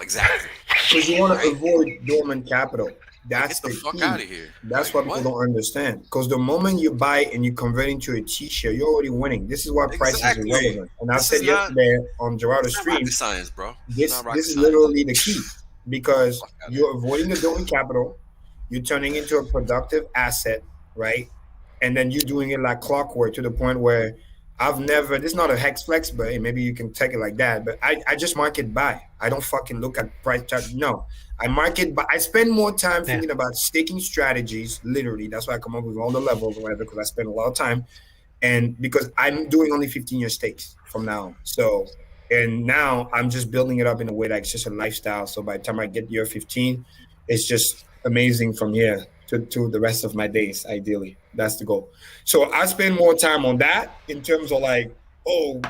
exactly. Because you want to avoid dormant capital. That's Get the fuck out of here. That's what people don't understand. Because the moment you buy and you convert into a T-share, you're already winning. This is why prices are irrelevant. And I said yesterday on Gerardo's stream, science, bro. This is literally the key. Because you're avoiding the dormant capital, you're turning into a productive asset, right? And then you're doing it like clockwork to the point where this is not a hex flex, but maybe you can take it like that. But I just market buy. I don't fucking look at price chart. No, I market buy. I spend more time thinking about staking strategies. Literally, that's why I come up with all the levels or whatever, because I spend a lot of time. And because I'm doing only 15-year stakes from now on. So, and now I'm just building it up in a way that it's just a lifestyle. So by the time I get year 15, it's just amazing from here to the rest of my days, ideally. That's the goal. So I spend more time on that in terms of like,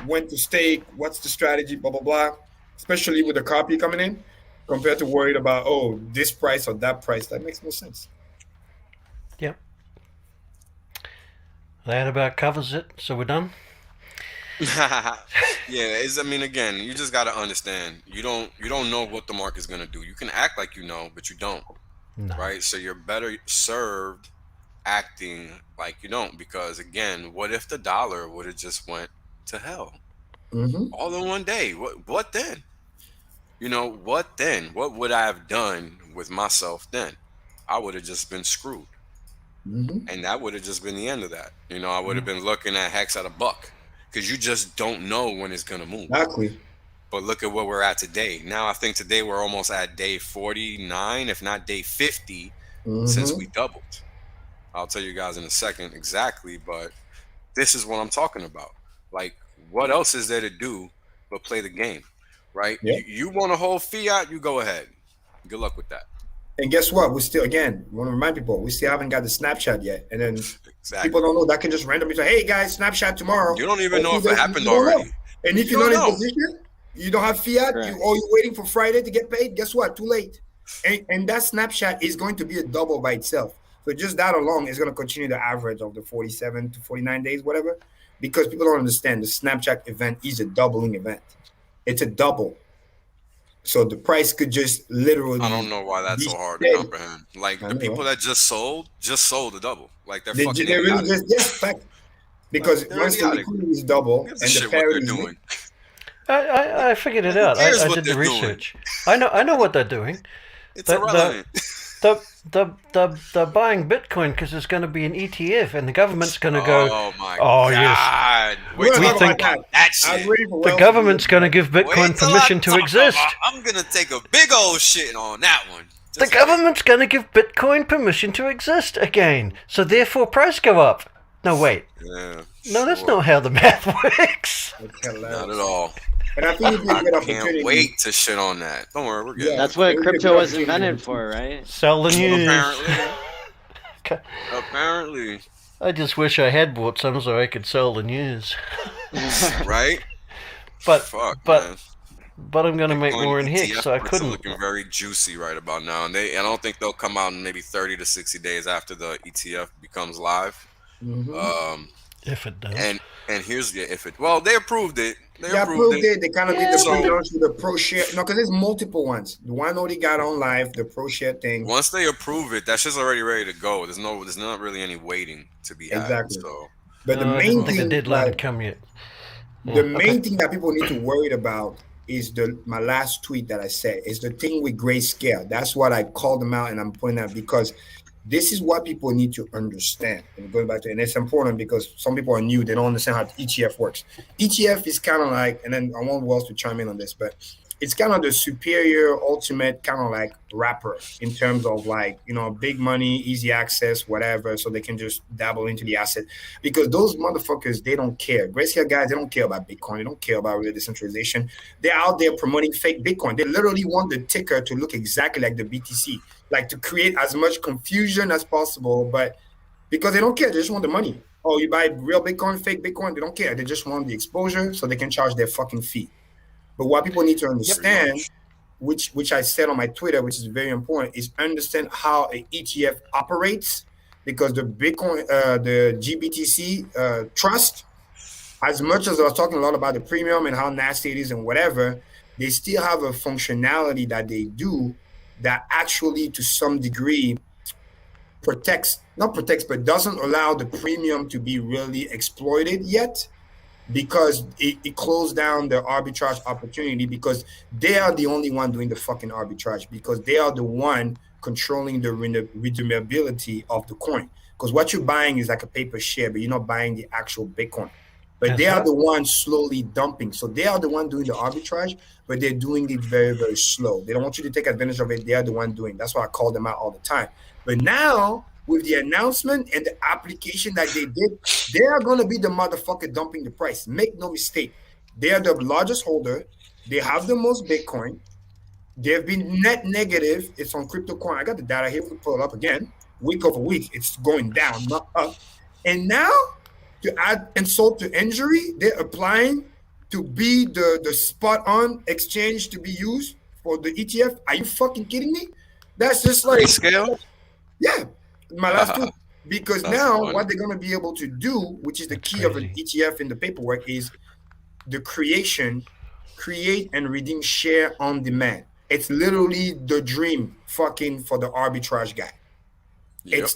when to stake, what's the strategy, blah, blah, blah, especially with the copy coming in, compared to worried about, this price or that price. That makes no sense. Yep. That about covers it. So we're done? I mean, again, you just got to understand, you don't know what the market's going to do. You can act like you know, but you don't. No. Right? So you're better served acting like you don't, because again, what if the dollar would have just went to hell all in one day? What then? What then? What would I have done with myself then? I would have just been screwed. And that would have just been the end of that. I would have been looking at hex at $1 because you just don't know when it's going to move. Exactly. But look at where we're at today. Now, I think today we're almost at day 49, if not day 50, since we doubled. I'll tell you guys in a second exactly, but this is what I'm talking about. Like, what else is there to do but play the game, right? Yeah. You want to hold fiat, you go ahead. Good luck with that. And guess what? We still, again, want to remind people, we still haven't got the snapshot yet. And then people don't know that can just randomly say, hey, guys, snapshot tomorrow. You don't even know if it happened already. And if you're not in position, you don't have fiat, you're waiting for Friday to get paid, guess what? Too late. And that snapshot is going to be a double by itself. So just that alone is going to continue the average of the 47 to 49 days, whatever, because people don't understand the snapshot event is a doubling event. It's a double. So the price could just literally. I don't know why that's so hard to comprehend. Like the people that just sold the double. Like they're fucking. They really just because once the liquidity is double and the parity is doing. I figured it out. I did the research. I know what they're doing. It's irrelevant. They're buying Bitcoin because there's going to be an ETF, and the government's going to go. Oh my God! Yes. We think that shit. The government's going to give Bitcoin permission to exist. I'm going to take a big old shit on that one. The government's going to give Bitcoin permission to exist again, so therefore price go up. No, wait. Yeah, no, that's not how the math works. Not at all. And I think I can't wait to shit on that. Don't worry, we're good. Yeah, that's what crypto was invented for, right? Sell the news. Apparently. I just wish I had bought some so I could sell the news. Right? But I'm gonna make more in Hicks, so I couldn't. Looking very juicy right about now, and I don't think they'll come out in maybe 30 to 60 days after the ETF becomes live. If it does. And here's well, they approved it. They approved it. They kind of did the pre-launch with the pro share. No, because there's multiple ones. The one already got on live, the pro share thing. Once they approve it, that's just already ready to go. There's not really any waiting to be had. Exactly. So, but the main thing, the deadline had come yet. The main thing that people need to worry about is my last tweet that I said is the thing with grayscale. That's what I called them out, and I'm pointing out because this is what people need to understand. And going back to, and it's important because some people are new; they don't understand how ETF works. ETF is kind of like, and then I want Wells to chime in on this, but it's kind of the superior, ultimate kind of like wrapper in terms of like, you know, big money, easy access, whatever, so they can just dabble into the asset. Because those motherfuckers, they don't care. Grayscale guys, they don't care about Bitcoin. They don't care about real decentralization. They're out there promoting fake Bitcoin. They literally want the ticker to look exactly like the BTC, like to create as much confusion as possible, but because they don't care, they just want the money. Oh, you buy real Bitcoin, fake Bitcoin, they don't care. They just want the exposure so they can charge their fucking fee. But what people need to understand, which I said on my Twitter, which is very important, is understand how an ETF operates, because the Bitcoin, the GBTC trust, as much as I was talking a lot about the premium and how nasty it is and whatever, they still have a functionality that they do that actually, to some degree, not protects, but doesn't allow the premium to be really exploited yet, because it closed down the arbitrage opportunity, because they are the only one doing the fucking arbitrage, because they are the one controlling the redeemability of the coin. Because what you're buying is like a paper share, but you're not buying the actual Bitcoin. But they are the ones slowly dumping. So they are the one doing the arbitrage, but they're doing it very, very slow. They don't want you to take advantage of it. They are the one doing. That's why I call them out all the time. But now, with the announcement and the application that they did, they are going to be the motherfucker dumping the price. Make no mistake. They are the largest holder. They have the most Bitcoin. They've been net negative. It's on CryptoQuant. I got the data here. We pull it up again. Week over week, it's going down, not up. And now, to add insult to injury, they're applying to be the spot-on exchange to be used for the ETF. Are you fucking kidding me? That's just like... Scale? Yeah. My last two. Because now funny. What they're going to be able to do, which is the key of an ETF in the paperwork, is the create and redeem share on demand. It's literally the dream fucking for the arbitrage guy. Yep.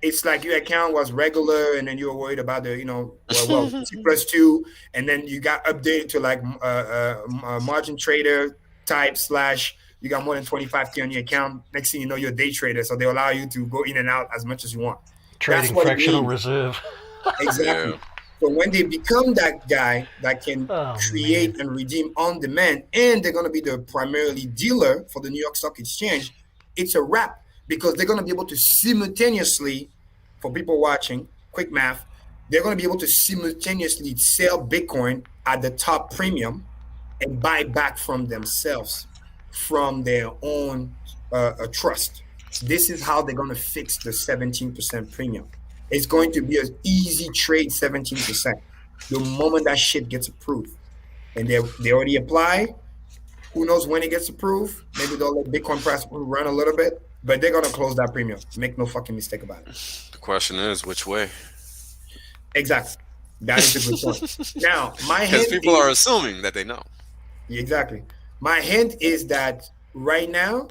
It's like your account was regular, and then you were worried about the, T+2, and then you got updated to like margin trader type / you got more than 25K on your account. Next thing you know, you're a day trader, so they allow you to go in and out as much as you want. Trading fractional reserve. Exactly. Yeah. So when they become that guy that can create and redeem on demand, and they're going to be the primarily dealer for the New York Stock Exchange, it's a wrap, because they're going to be able to simultaneously, for people watching, quick math, they're going to be able to simultaneously sell Bitcoin at the top premium and buy back from themselves, from their own trust. This is how they're going to fix the 17% premium. It's going to be an easy trade, 17%. The moment that shit gets approved, and they already apply, who knows when it gets approved? Maybe they'll let Bitcoin price run a little bit, but they're going to close that premium. Make no fucking mistake about it. The question is, which way? Exactly. That is a good point. Now, my hint, because people are assuming that they know. Exactly. My hint is that right now,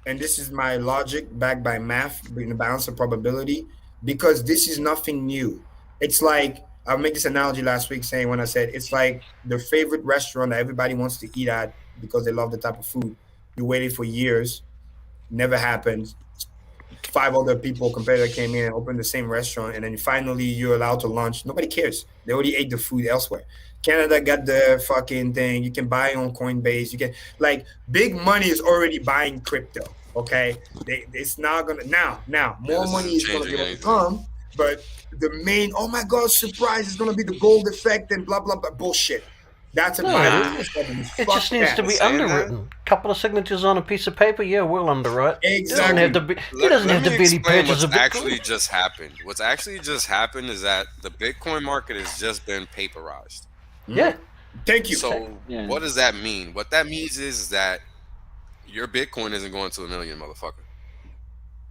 and this is my logic backed by math, in the balance of probability, because this is nothing new. It's like, I'll make this analogy last week saying when I said, it's like the favorite restaurant that everybody wants to eat at because they love the type of food. You waited for years, never happened. 5 other people, competitor came in and opened the same restaurant, and then finally you're allowed to launch. Nobody cares. They already ate the food elsewhere. Canada got the fucking thing. You can buy on Coinbase. You can, like, big money is already buying crypto. Okay, it's not gonna now. More money is gonna be able to come, but the main, oh my god, surprise is gonna be the gold effect and blah blah blah bullshit. That's a it just needs to be underwritten. A couple of signatures on a piece of paper, yeah, we'll underwrite. Exactly. It doesn't have to be any pages of Bitcoin. Actually just happened. What's actually just happened is that the Bitcoin market has just been paperized. Yeah. Thank you. So what does that mean? What that means is that your Bitcoin isn't going to $1 million, motherfucker.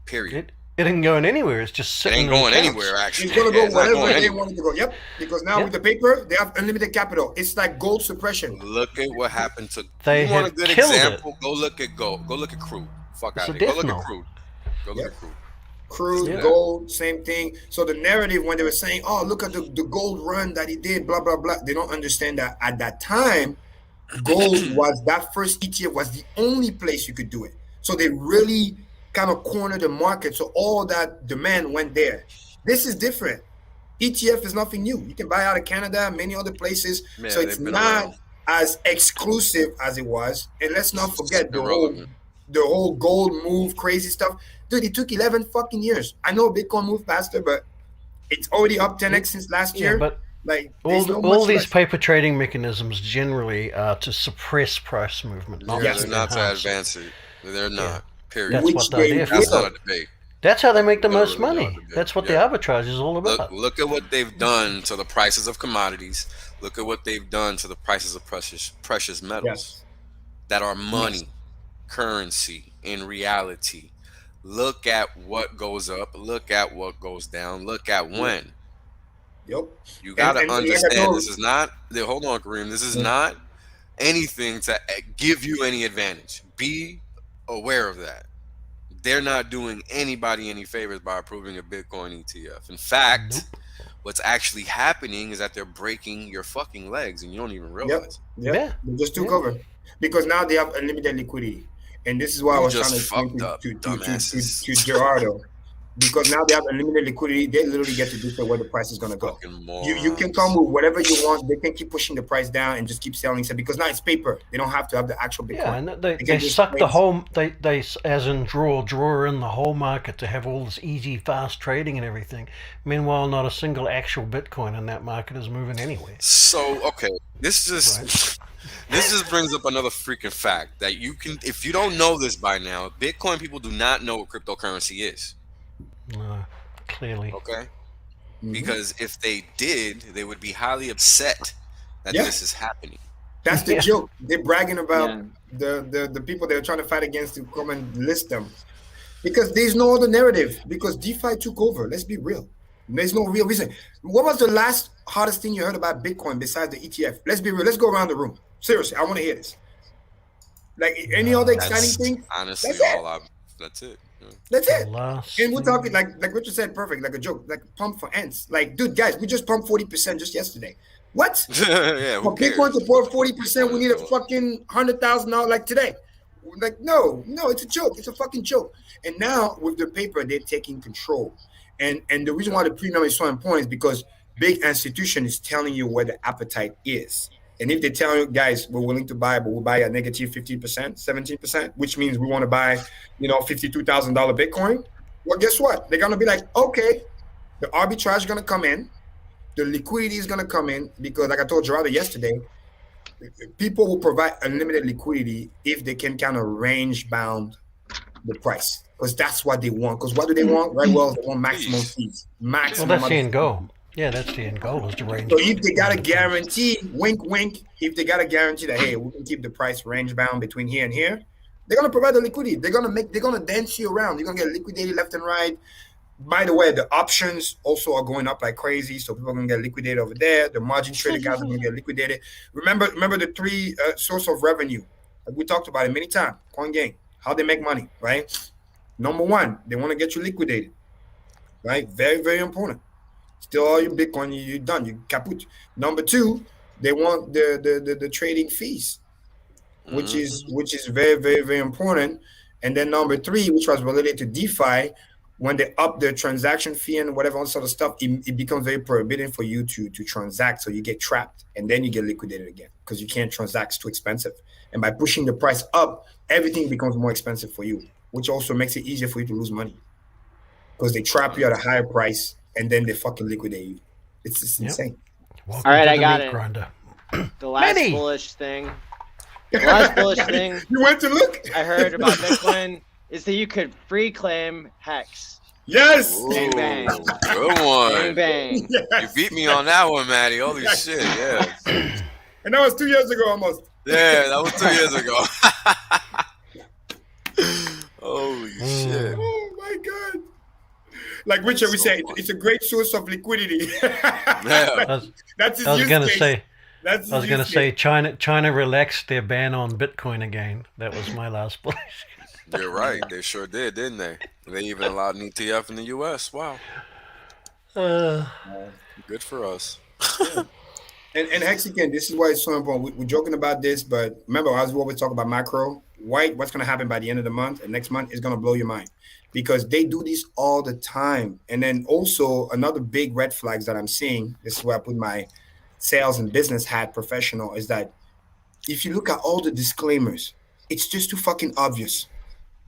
Period. It ain't going anywhere. It's just sitting. It ain't going anywhere, actually. It's going to go wherever they want it to go. Yep. Because now with the paper, they have unlimited capital. It's like gold suppression. Look at what happened to. They you want a good example? It. Go look at gold. Go look at crude. Fuck out of here. Go look at crude. Go look at crude. Crude, gold, same thing. So the narrative when they were saying, "Oh, look at the gold run that he did," blah blah blah. They don't understand that at that time, gold was that first ETF was the only place you could do it. So they really kind of cornered the market. So all that demand went there. This is different. ETF is nothing new. You can buy out of Canada, many other places. Man, so it's not as exclusive as it was. And let's not forget the whole gold move, crazy stuff. Dude, it took 11 fucking years. I know Bitcoin moved faster, but it's already up 10x since last year. But like all these paper trading mechanisms generally are to suppress price movement, not they're not to advance it. They're not. Period. That's what they're there for. That's not a debate. That's how they make the most money. That's what the arbitrage is all about. Look at what they've done to the prices of commodities. Look at what they've done to the prices of precious metals that are money, currency in reality. Look at what goes up. Look at what goes down. Look at when. Yep. You got to understand this is not, hold on, Karim, this is not anything to give you any advantage. Be aware of that. They're not doing anybody any favors by approving a Bitcoin ETF. In fact, what's actually happening is that they're breaking your fucking legs and you don't even realize. They just took over because now they have unlimited liquidity. And this is why I was trying to explain to Gerardo. Because now they have unlimited liquidity, they literally get to dictate where the price is going to go. You can come with whatever you want. They can keep pushing the price down and just keep selling it because now it's paper. They don't have to have the actual Bitcoin. Yeah, and they suck the whole. They as in draw in the whole market to have all this easy, fast trading and everything. Meanwhile, not a single actual Bitcoin in that market is moving anywhere. So this just brings up another freaking fact that you can, if you don't know this by now, Bitcoin people do not know what cryptocurrency is. No, clearly. Okay. Because if they did, they would be highly upset that this is happening. That's the joke. They're bragging about the people they're trying to fight against to come and list them. Because there's no other narrative. Because DeFi took over. Let's be real. There's no real reason. What was the last hardest thing you heard about Bitcoin besides the ETF? Let's be real. Let's go around the room. Seriously, I want to hear this. Like any other exciting thing? Honestly, that's it. That's it. And we're talking like Richard said, perfect, like a joke, like pump for ants. Like, dude, guys, we just pumped 40% just yesterday. What? For Bitcoin to pour 40%, we need a fucking $100,000 like today. Like, no, it's a joke. It's a fucking joke. And now with the paper, they're taking control. And the reason why the premium is so important is because big institution is telling you where the appetite is. And if they tell you, guys, we're willing to buy, but we'll buy at negative 15%, 17%, which means we want to buy, $52,000 Bitcoin. Well, guess what? They're going to be like, okay, the arbitrage is going to come in. The liquidity is going to come in because, like I told Gerardo yesterday, people will provide unlimited liquidity if they can kind of range bound the price because that's what they want. Because what do they want? Right? Well, they want maximum fees. Maximum. Well, that's the end goal. Yeah, that's the end goal is to range. So if they got a guarantee, wink, wink, if they got a guarantee that, hey, we can keep the price range bound between here and here, they're going to provide the liquidity. They're going to dance you around. You're going to get liquidated left and right. By the way, the options also are going up like crazy. So people are going to get liquidated over there. The margin trader guys are going to get liquidated. Remember the three source of revenue. Like we talked about it many times. Coin gang, how they make money, right? Number one, they want to get you liquidated, right? Very, very important. Still all your Bitcoin, you're done. You kaput. Number two, they want the trading fees, which is very, very, very important. And then number three, which was related to DeFi, when they up their transaction fee and whatever sort of stuff, it becomes very prohibiting for you to transact. So you get trapped and then you get liquidated again because you can't transact. It's too expensive. And by pushing the price up, everything becomes more expensive for you, which also makes it easier for you to lose money because they trap you at a higher price. And then they fucking liquidate you. It's just insane. All right, I got it. The last bullish thing. The last bullish thing. You went to look? I heard about Bitcoin is that you could free claim Hex. Yes. Ooh, bang bang. Good one. Bang bang. Yes. You beat me on that one, Maddie. Holy shit, yeah. And that was 2 years ago almost. Yeah, that was 2 years ago. Holy shit. Oh my God. Like Richard, we say it's a great source of liquidity. That's his use case. I was going to say China relaxed their ban on Bitcoin again. That was my last bullish. You're right. They sure did, didn't they? They even allowed an ETF in the U.S. Wow. Good for us. And Hexagon, this is why it's so important. We're joking about this, but remember, as we always talk about macro, what's going to happen by the end of the month and next month is going to blow your mind. Because they do this all the time. And then also another big red flags that I'm seeing, this is where I put my sales and business hat professional, is that if you look at all the disclaimers, it's just too fucking obvious.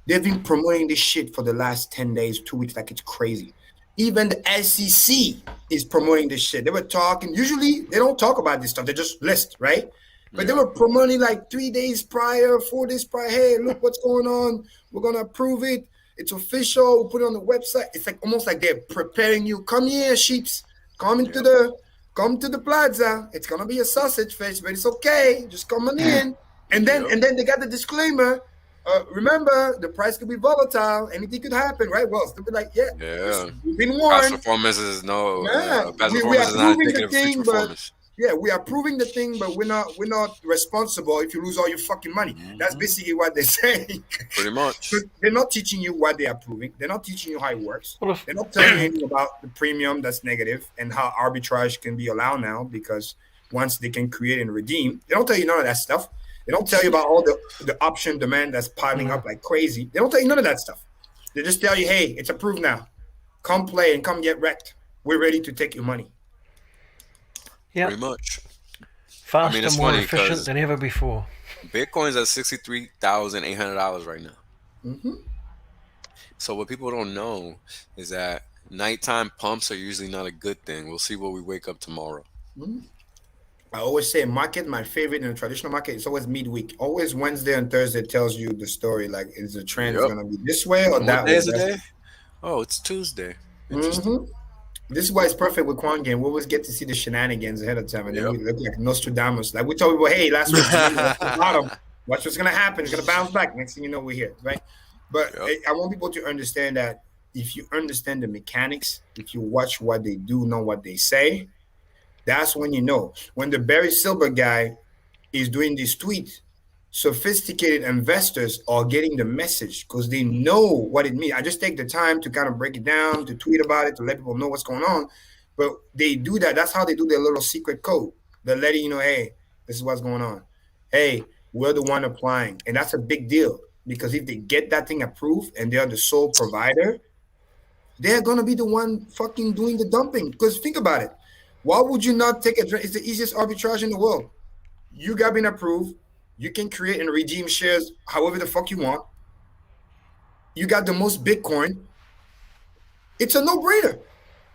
They've been promoting this shit for the last 10 days, 2 weeks, like it's crazy. Even the SEC is promoting this shit. They were talking, usually they don't talk about this stuff, they just list, right? But they were promoting like 3 days prior, 4 days prior. Hey, look what's going on. We're going to approve it. It's official. We'll put it on the website. It's like almost like they're preparing you. Come here, sheeps. Come to the plaza. It's going to be a sausage fest, but it's okay. Just come on in. And then they got the disclaimer. Remember, the price could be volatile. Anything could happen, right? Well, they'll be like, we've been warned. Past performance is past performance is not indicative of future performance. Yeah, we are approving the thing, but we're not responsible if you lose all your fucking money. That's basically what they're saying. Pretty much. So they're not teaching you what they're approving. They're not teaching you how it works. They're not telling you anything about the premium that's negative and how arbitrage can be allowed now, because once they can create and redeem, they don't tell you none of that stuff. They don't tell you about all the option demand that's piling up like crazy. They don't tell you none of that stuff. They just tell you, hey, it's approved now. Come play and come get wrecked. We're ready to take your money. Yeah, pretty much. Faster, and more efficient than ever before. Bitcoin's at $63,800 right now. So what people don't know is that nighttime pumps are usually not a good thing. We'll see what we wake up tomorrow. I always say market, my favorite in the traditional market, it's always midweek. Always Wednesday and Thursday tells you the story. Like, is the trend going to be this way or that way? What day is the day? Oh, it's Tuesday. This is why it's perfect with Quant game. We always get to see the shenanigans ahead of time, and then we look like Nostradamus. Like we told people, hey, last week, watch the bottom. Watch what's going to happen. It's going to bounce back. Next thing you know, we're here, right? But I want people to understand that if you understand the mechanics, if you watch what they do, know what they say, that's when you know. When the Barry Silver guy is doing this tweet, sophisticated investors are getting the message because they know what it means. I just take the time to kind of break it down, to tweet about it, to let people know what's going on. But they do that. That's how they do their little secret code. They're letting you know, hey, this is what's going on. Hey, we're the one applying. And that's a big deal, because if they get that thing approved and they're the sole provider, they're going to be the one fucking doing the dumping. Because think about it. Why would you not take it? It's the easiest arbitrage in the world. You got been approved. You can create and redeem shares however the fuck you want. You got the most Bitcoin. It's a no-brainer.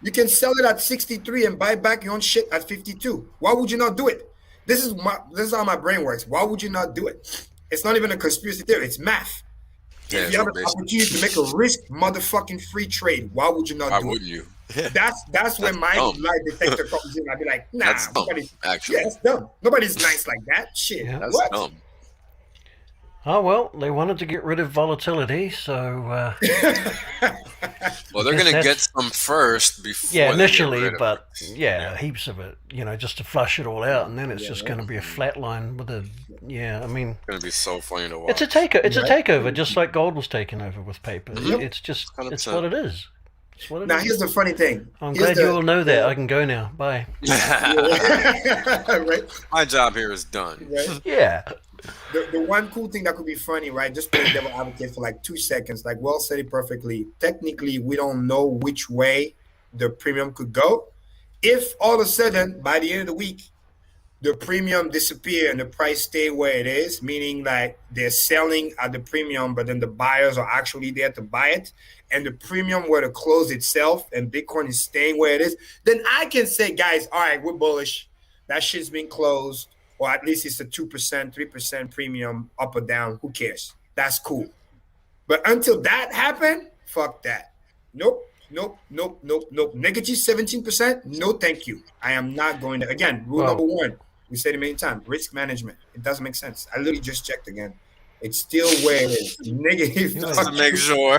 You can sell it at 63 and buy back your own shit at 52. Why would you not do it? This is how my brain works. Why would you not do it? It's not even a conspiracy theory. It's math. Yeah, if you have an opportunity to make a risk motherfucking free trade, why would you not do it? Why wouldn't you? That's when my lie detector comes in. I'd be like, nah, that's dumb, actually. Yeah, that's dumb. Nobody's nice like that. Shit. Yeah, that's dumb. Oh, well, they wanted to get rid of volatility, so... well, they're going to get some first before. Yeah, initially, but heaps of it, just to flush it all out, and then it's just going to be a flat line with a... Yeah, I mean... It's going to be so funny to watch. It's a takeover, just like gold was taken over with paper. It's just, 100%. It's what it is. Now, here's the funny thing. I'm glad you all know that. I can go now. Bye. Right? My job here is done. Right? Yeah. The one cool thing that could be funny, right? Just play devil advocate for like 2 seconds. Like Wells said it perfectly. Technically, we don't know which way the premium could go. If all of a sudden, by the end of the week, the premium disappear and the price stay where it is, meaning like they're selling at the premium, but then the buyers are actually there to buy it, and the premium were to close itself and Bitcoin is staying where it is, then I can say, guys, all right, we're bullish. That shit's been closed, or at least it's a 2%, 3% premium up or down. Who cares? That's cool. But until that happened, fuck that. Nope. Negative 17%? No, thank you. I am not going to. Again, rule number 1. We said it many times. Risk management. It doesn't make sense. I literally just checked again. It's still where it is. Negative. Just to make sure.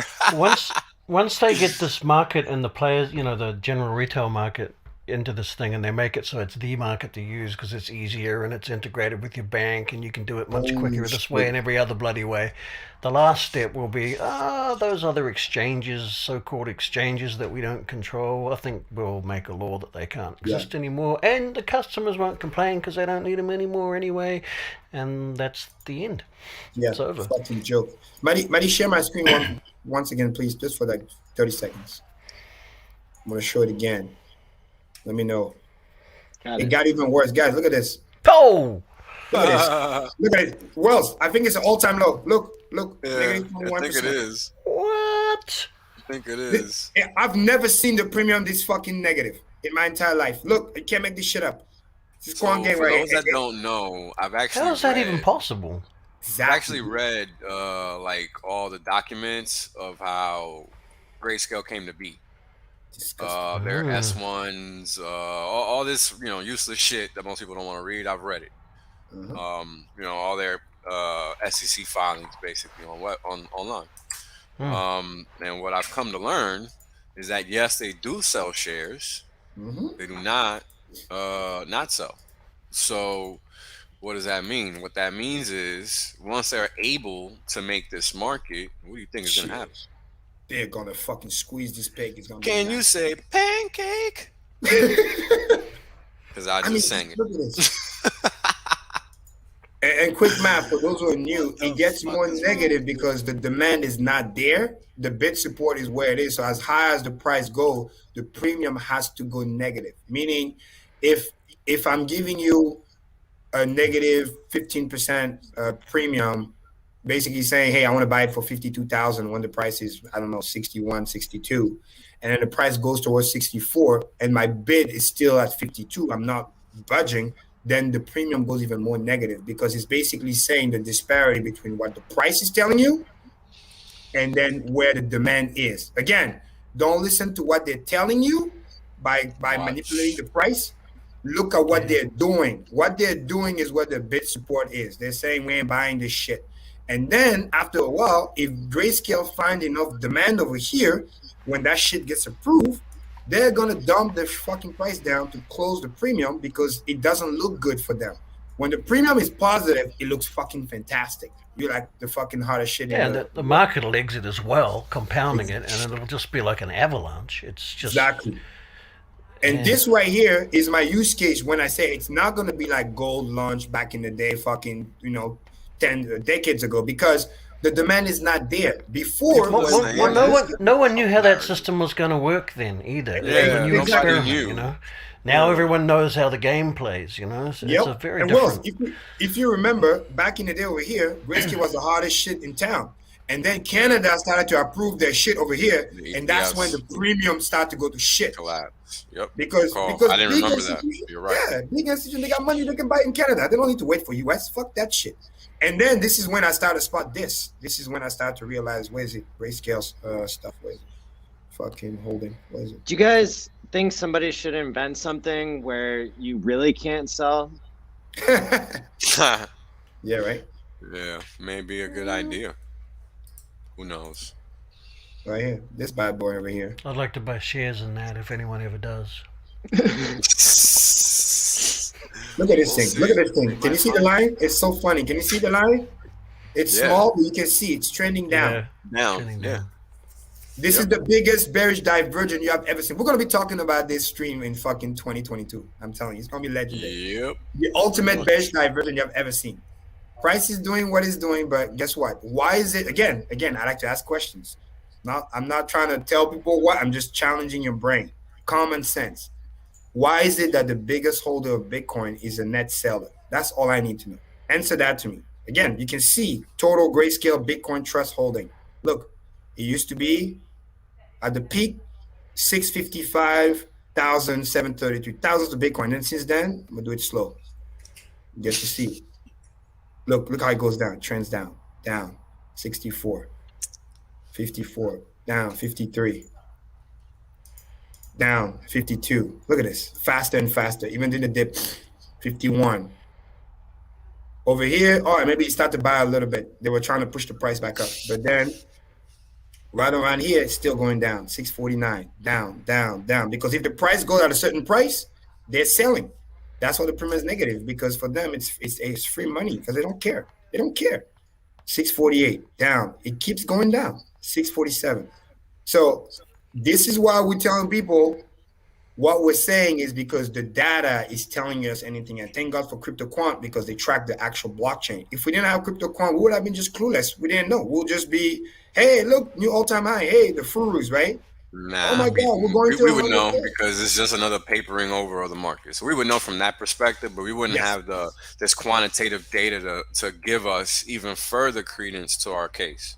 Once they get this market and the players, the general retail market into this thing, and they make it so it's the market to use because it's easier and it's integrated with your bank and you can do it much quicker this way and every other bloody way. The last step will be those other exchanges, so-called exchanges that we don't control. I think we'll make a law that they can't exist anymore, and the customers won't complain because they don't need them anymore anyway, and that's the end. Yeah, it's over. Fucking joke. Maddie, share my screen once again, please, just for like 30 seconds. I'm gonna show it again. Let me know. It got even worse, guys. Look at this. Oh, Look at this. Look at it. Wells, I think it's an all-time low. Look. Yeah, I think it is. What? I think it is. I've never seen the premium this fucking negative in my entire life. Look, you can't make this shit up. This Quant game for right those that don't know, I've actually How is that even possible? I've actually read like all the documents of how Grayscale came to be. Their S1s, all this, useless shit that most people don't want to read. I've read it. All their SEC filings basically online. And what I've come to learn is that yes, they do sell shares. They do not sell. So what does that mean? What that means is once they're able to make this market, what do you think is going to happen? They're gonna fucking squeeze this pig. It's gonna. Can you say pancake? Because I just sang it. Look at this. and quick math for those who are new, it gets more negative because the demand is not there. The bid support is where it is. So as high as the price go, the premium has to go negative. Meaning, if I'm giving you a negative 15% premium. Basically saying, hey, I want to buy it for 52,000 when the price is, I don't know, 61, 62. And then the price goes towards 64 and my bid is still at 52. I'm not budging. Then the premium goes even more negative because it's basically saying the disparity between what the price is telling you and then where the demand is. Again, don't listen to what they're telling you by manipulating the price. Look at what they're doing. What they're doing is what the bid support is. They're saying we ain't buying this shit. And then after a while, if Grayscale find enough demand over here, when that shit gets approved, they're going to dump the fucking price down to close the premium because it doesn't look good for them. When the premium is positive, it looks fucking fantastic. You're like the fucking hottest shit. Yeah, the market will exit as well, compounding it, and it'll just be like an avalanche. It's just... Exactly. And this right here is my use case when I say it's not going to be like gold launched back in the day, fucking, 10 decades ago, because the demand is not there. Before, no one knew how that system was going to work then either. Yeah, new experiment, Now everyone knows how the game plays, So it's a very different. If you remember, back in the day over here, Grayscale was the hardest shit in town. And then Canada started to approve their shit over here, and that's when the premium started to go to shit. Collapse. Yep. Because I didn't remember that. You're right. Yeah, big institutions, they got money they can buy in Canada. They don't need to wait for US. Fuck that shit. And then this is when I started to spot this. This is when I started to realize, where is it? Grayscale stuff. Where is it? Fucking holding. Where is it? Do you guys think somebody should invent something where you really can't sell? Yeah, right? Yeah, maybe a good idea. Who knows? Right here. This bad boy over here. I'd like to buy shares in that if anyone ever does. Look at this thing. Look at this thing. Can you see the line? It's so funny. Can you see the line? It's small, but you can see it's trending down. Down. This is the biggest bearish divergence you have ever seen. We're going to be talking about this stream in fucking 2022. I'm telling you, it's going to be legendary. Yep. The ultimate bearish divergence you have ever seen. Price is doing what it's doing, but guess what? Why is it, again, I like to ask questions. I'm not trying to tell people what, I'm just challenging your brain. Common sense. Why is it that the biggest holder of Bitcoin is a net seller? That's all I need to know. Answer that to me. Again, you can see total Grayscale Bitcoin Trust holding. Look, it used to be at the peak, 655,733. Thousands of Bitcoin. And since then, I'm going to do it slow. You get to see. Look how it goes down. Trends down, 64, 54, down, 53. Down 52. Look at this, faster and faster. Even in the dip, 51. Over here, maybe you start to buy a little bit. They were trying to push the price back up, but then right around here, it's still going down. 649, down. Because if the price goes at a certain price, they're selling. That's why the premium is negative, because for them it's free money because they don't care. 648 down. It keeps going down. 647. So this is why we're telling people what we're saying is because the data is telling us anything. And thank God for Quant because they track the actual blockchain. If we didn't have Quant, we would have been just clueless. We didn't know. We'll just be, hey, look, new all-time high. Hey, the FutureUs, right? Nah, oh my God, we're going to we would know 100K. because it's just another papering over of the market. So we would know from that perspective, but we wouldn't Yes. have this quantitative data to give us even further credence to our case.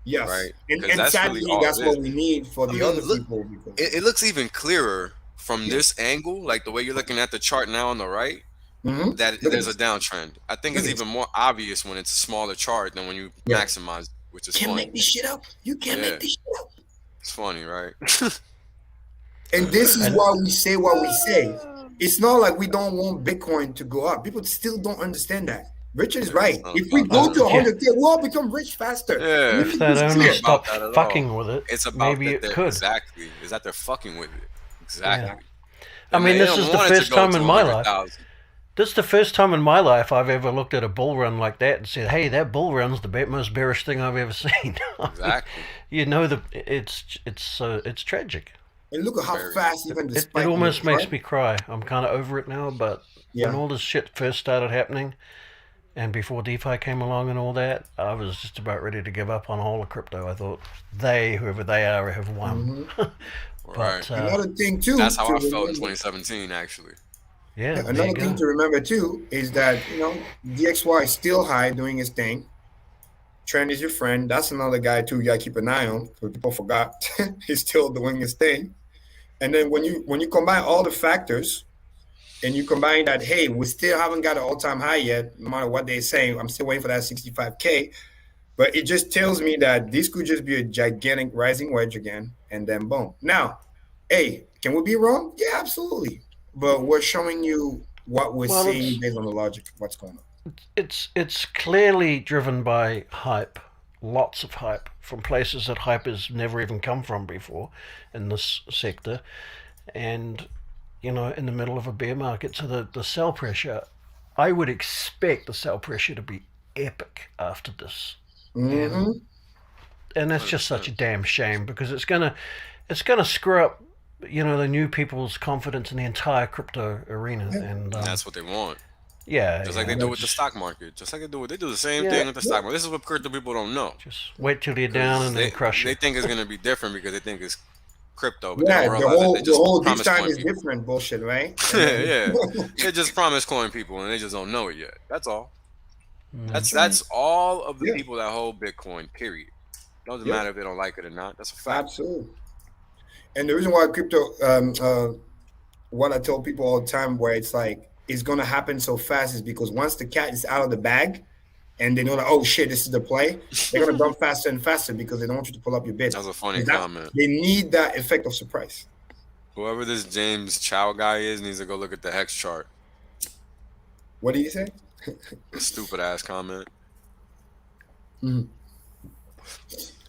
Yes, right? and That's sadly, really all that's it what is. we need for the other look, people. Because it looks even clearer from this angle, like the way you're looking at the chart now on the right, that Look at there's a this. downtrend. I think Look it's at even more obvious when it's a smaller chart than when you maximize, which is Can't funny. make this shit up. You can't make this shit up. It's funny, right? And this is why we say what we say. It's not like we don't want Bitcoin to go up. People still don't understand that. Richard is right. If we go to 100K, we'll all become rich faster. Yeah. If they'd only stop fucking with it, it's about maybe it could. Exactly. Is that they're fucking with it. Exactly. Yeah. I mean, this is the first time in my life. This is the first time in my life I've ever looked at a bull run like that and said, "Hey, that bull run's the most bearish thing I've ever seen." Exactly. You know, it's tragic. And look at how fast even the spike. It almost makes me cry. I'm kind of over it now, but when all this shit first started happening, and before DeFi came along and all that, I was just about ready to give up on all of crypto. I thought whoever they are, have won. Right. Another thing too. That's how I felt in 2017, actually. Yeah. Another thing to remember too is that DXY is still high doing his thing. Trend is your friend. That's another guy too. You gotta keep an eye on because people forgot he's still doing his thing. And then when you combine all the factors, and you combine that, hey, we still haven't got an all-time high yet, no matter what they're saying. I'm still waiting for that 65K. But it just tells me that this could just be a gigantic rising wedge again, and then boom. Now, hey, can we be wrong? Yeah, absolutely. But we're showing you what we're seeing based on the logic of what's going on. It's clearly driven by hype, lots of hype, from places that hype has never even come from before in this sector. And in the middle of a bear market. So the sell pressure, I would expect the sell pressure to be epic after this. And that's just such a damn shame because it's gonna screw up, the new people's confidence in the entire crypto arena. And that's what they want. Yeah. Just like they do with the stock market. Just like they do the same thing with the stock market. This is what crypto people don't know. Just wait till you're down and then crush it. They think it's gonna be different because they think it's crypto, but the whole this time is different bullshit, right? Yeah. They just promise coin people and they just don't know it yet. That's all. That's all of the people that hold Bitcoin, period. Doesn't matter if they don't like it or not. That's a fact. Absolutely. And the reason why crypto, what I tell people all the time, where it's like it's gonna happen so fast, is because once the cat is out of the bag, and they know that, oh shit, this is the play, they're gonna dump faster and faster because they don't want you to pull up your bid. That was a funny comment. They need that effect of surprise. Whoever this James Chow guy is needs to go look at the hex chart. What did you say? Stupid ass comment. So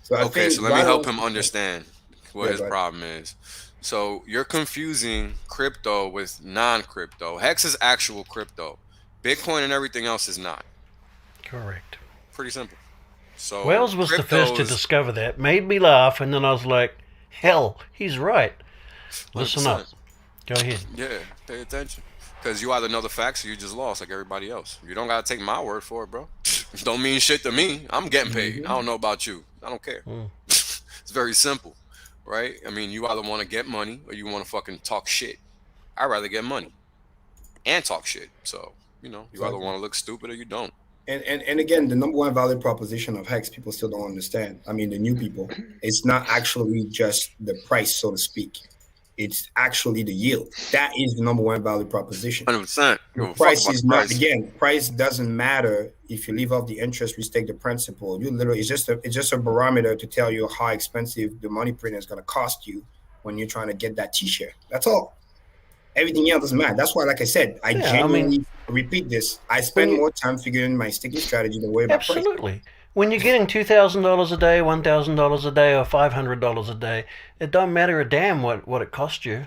so let me help him understand what his problem is. So you're confusing crypto with non-crypto. Hex is actual crypto. Bitcoin and everything else is not. Correct. Pretty simple. So Whales was the first to discover that. Made me laugh, and then I was like, hell, he's right. Listen 100%. Up. Go ahead. Yeah, pay attention. Because you either know the facts or you just lost like everybody else. You don't got to take my word for it, bro. Don't mean shit to me. I'm getting paid. I don't know about you. I don't care. It's very simple, right? I mean, you either want to get money or you want to fucking talk shit. I'd rather get money and talk shit. So, you either want to look stupid or you don't. And again, the number one value proposition of Hex, people still don't understand. I mean, the new people, it's not actually just the price, so to speak. It's actually the yield. That is the number one value proposition. 100%. Price is not, again, price doesn't matter if you leave off the interest, restate the principal. You literally, it's just a barometer to tell you how expensive the money printer is going to cost you when you're trying to get that T-share. That's all. Everything else doesn't matter. That's why, like I said, I genuinely repeat this. I spend more time figuring my staking strategy than worry about price. Absolutely. When you're getting $2,000 a day, $1,000 a day, or $500 a day, it don't matter a damn what it costs you.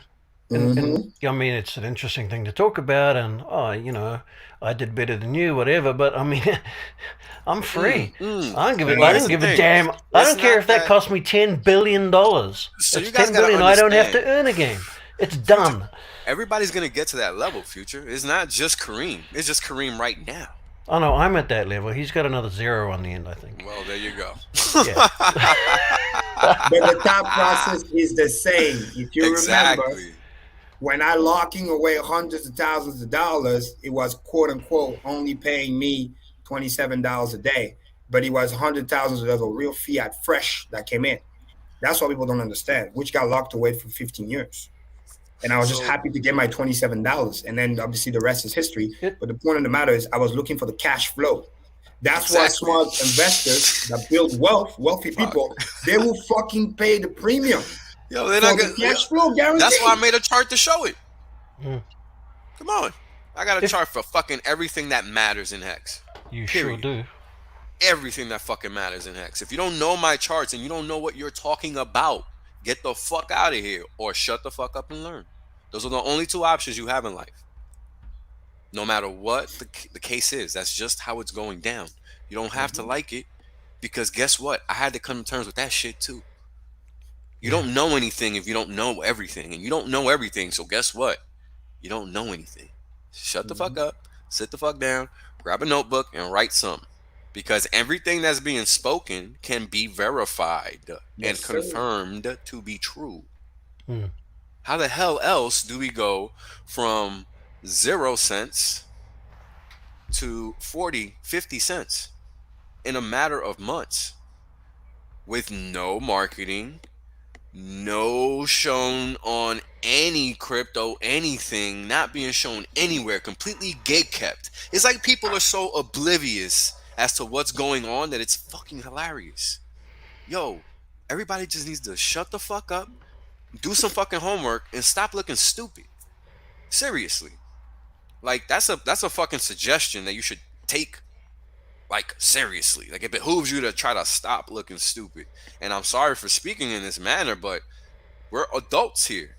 And I mean, it's an interesting thing to talk about, and I did better than you, whatever. But I mean, I'm free. I don't give a damn. I don't care if that cost me $10 billion. So it's $10 billion. I don't have to earn a game. It's done. Everybody's gonna get to that level, Future. It's not just Kareem. It's just Kareem right now. Oh no, I'm at that level. He's got another 0 on the end, I think. Well, there you go. Yeah. But the thought process is the same. If you remember, when I locking away hundreds of thousands of dollars, it was quote unquote only paying me $27 a day, but it was hundred thousands of real fiat fresh that came in. That's what people don't understand, which got locked away for 15 years. And I was just happy to get my $27. And then obviously the rest is history. But the point of the matter is I was looking for the cash flow. That's why smart investors that build wealthy people, they will fucking pay the premium. Yo, they're not gonna cash flow guarantee. That's why I made a chart to show it. Come on. I got a chart for fucking everything that matters in Hex. You sure do. Everything that fucking matters in Hex. If you don't know my charts and you don't know what you're talking about, get the fuck out of here or shut the fuck up and learn. Those are the only two options you have in life. No matter what the case is, that's just how it's going down. You don't have to like it because guess what? I had to come to terms with that shit too. You don't know anything if you don't know everything. And you don't know everything, so guess what? You don't know anything. Shut the fuck up, sit the fuck down, grab a notebook and write something. Because everything that's being spoken can be verified and confirmed to be true. How the hell else do we go from 0 cents to 40, 50 cents in a matter of months with no marketing, no shown on any crypto, anything, not being shown anywhere, completely gatekept? It's like people are so oblivious as to what's going on that it's fucking hilarious. Yo, everybody just needs to shut the fuck up, do some fucking homework, and stop looking stupid. Seriously. Like, that's a fucking suggestion that you should take, like, seriously. Like, it behooves you to try to stop looking stupid. And I'm sorry for speaking in this manner, but we're adults here.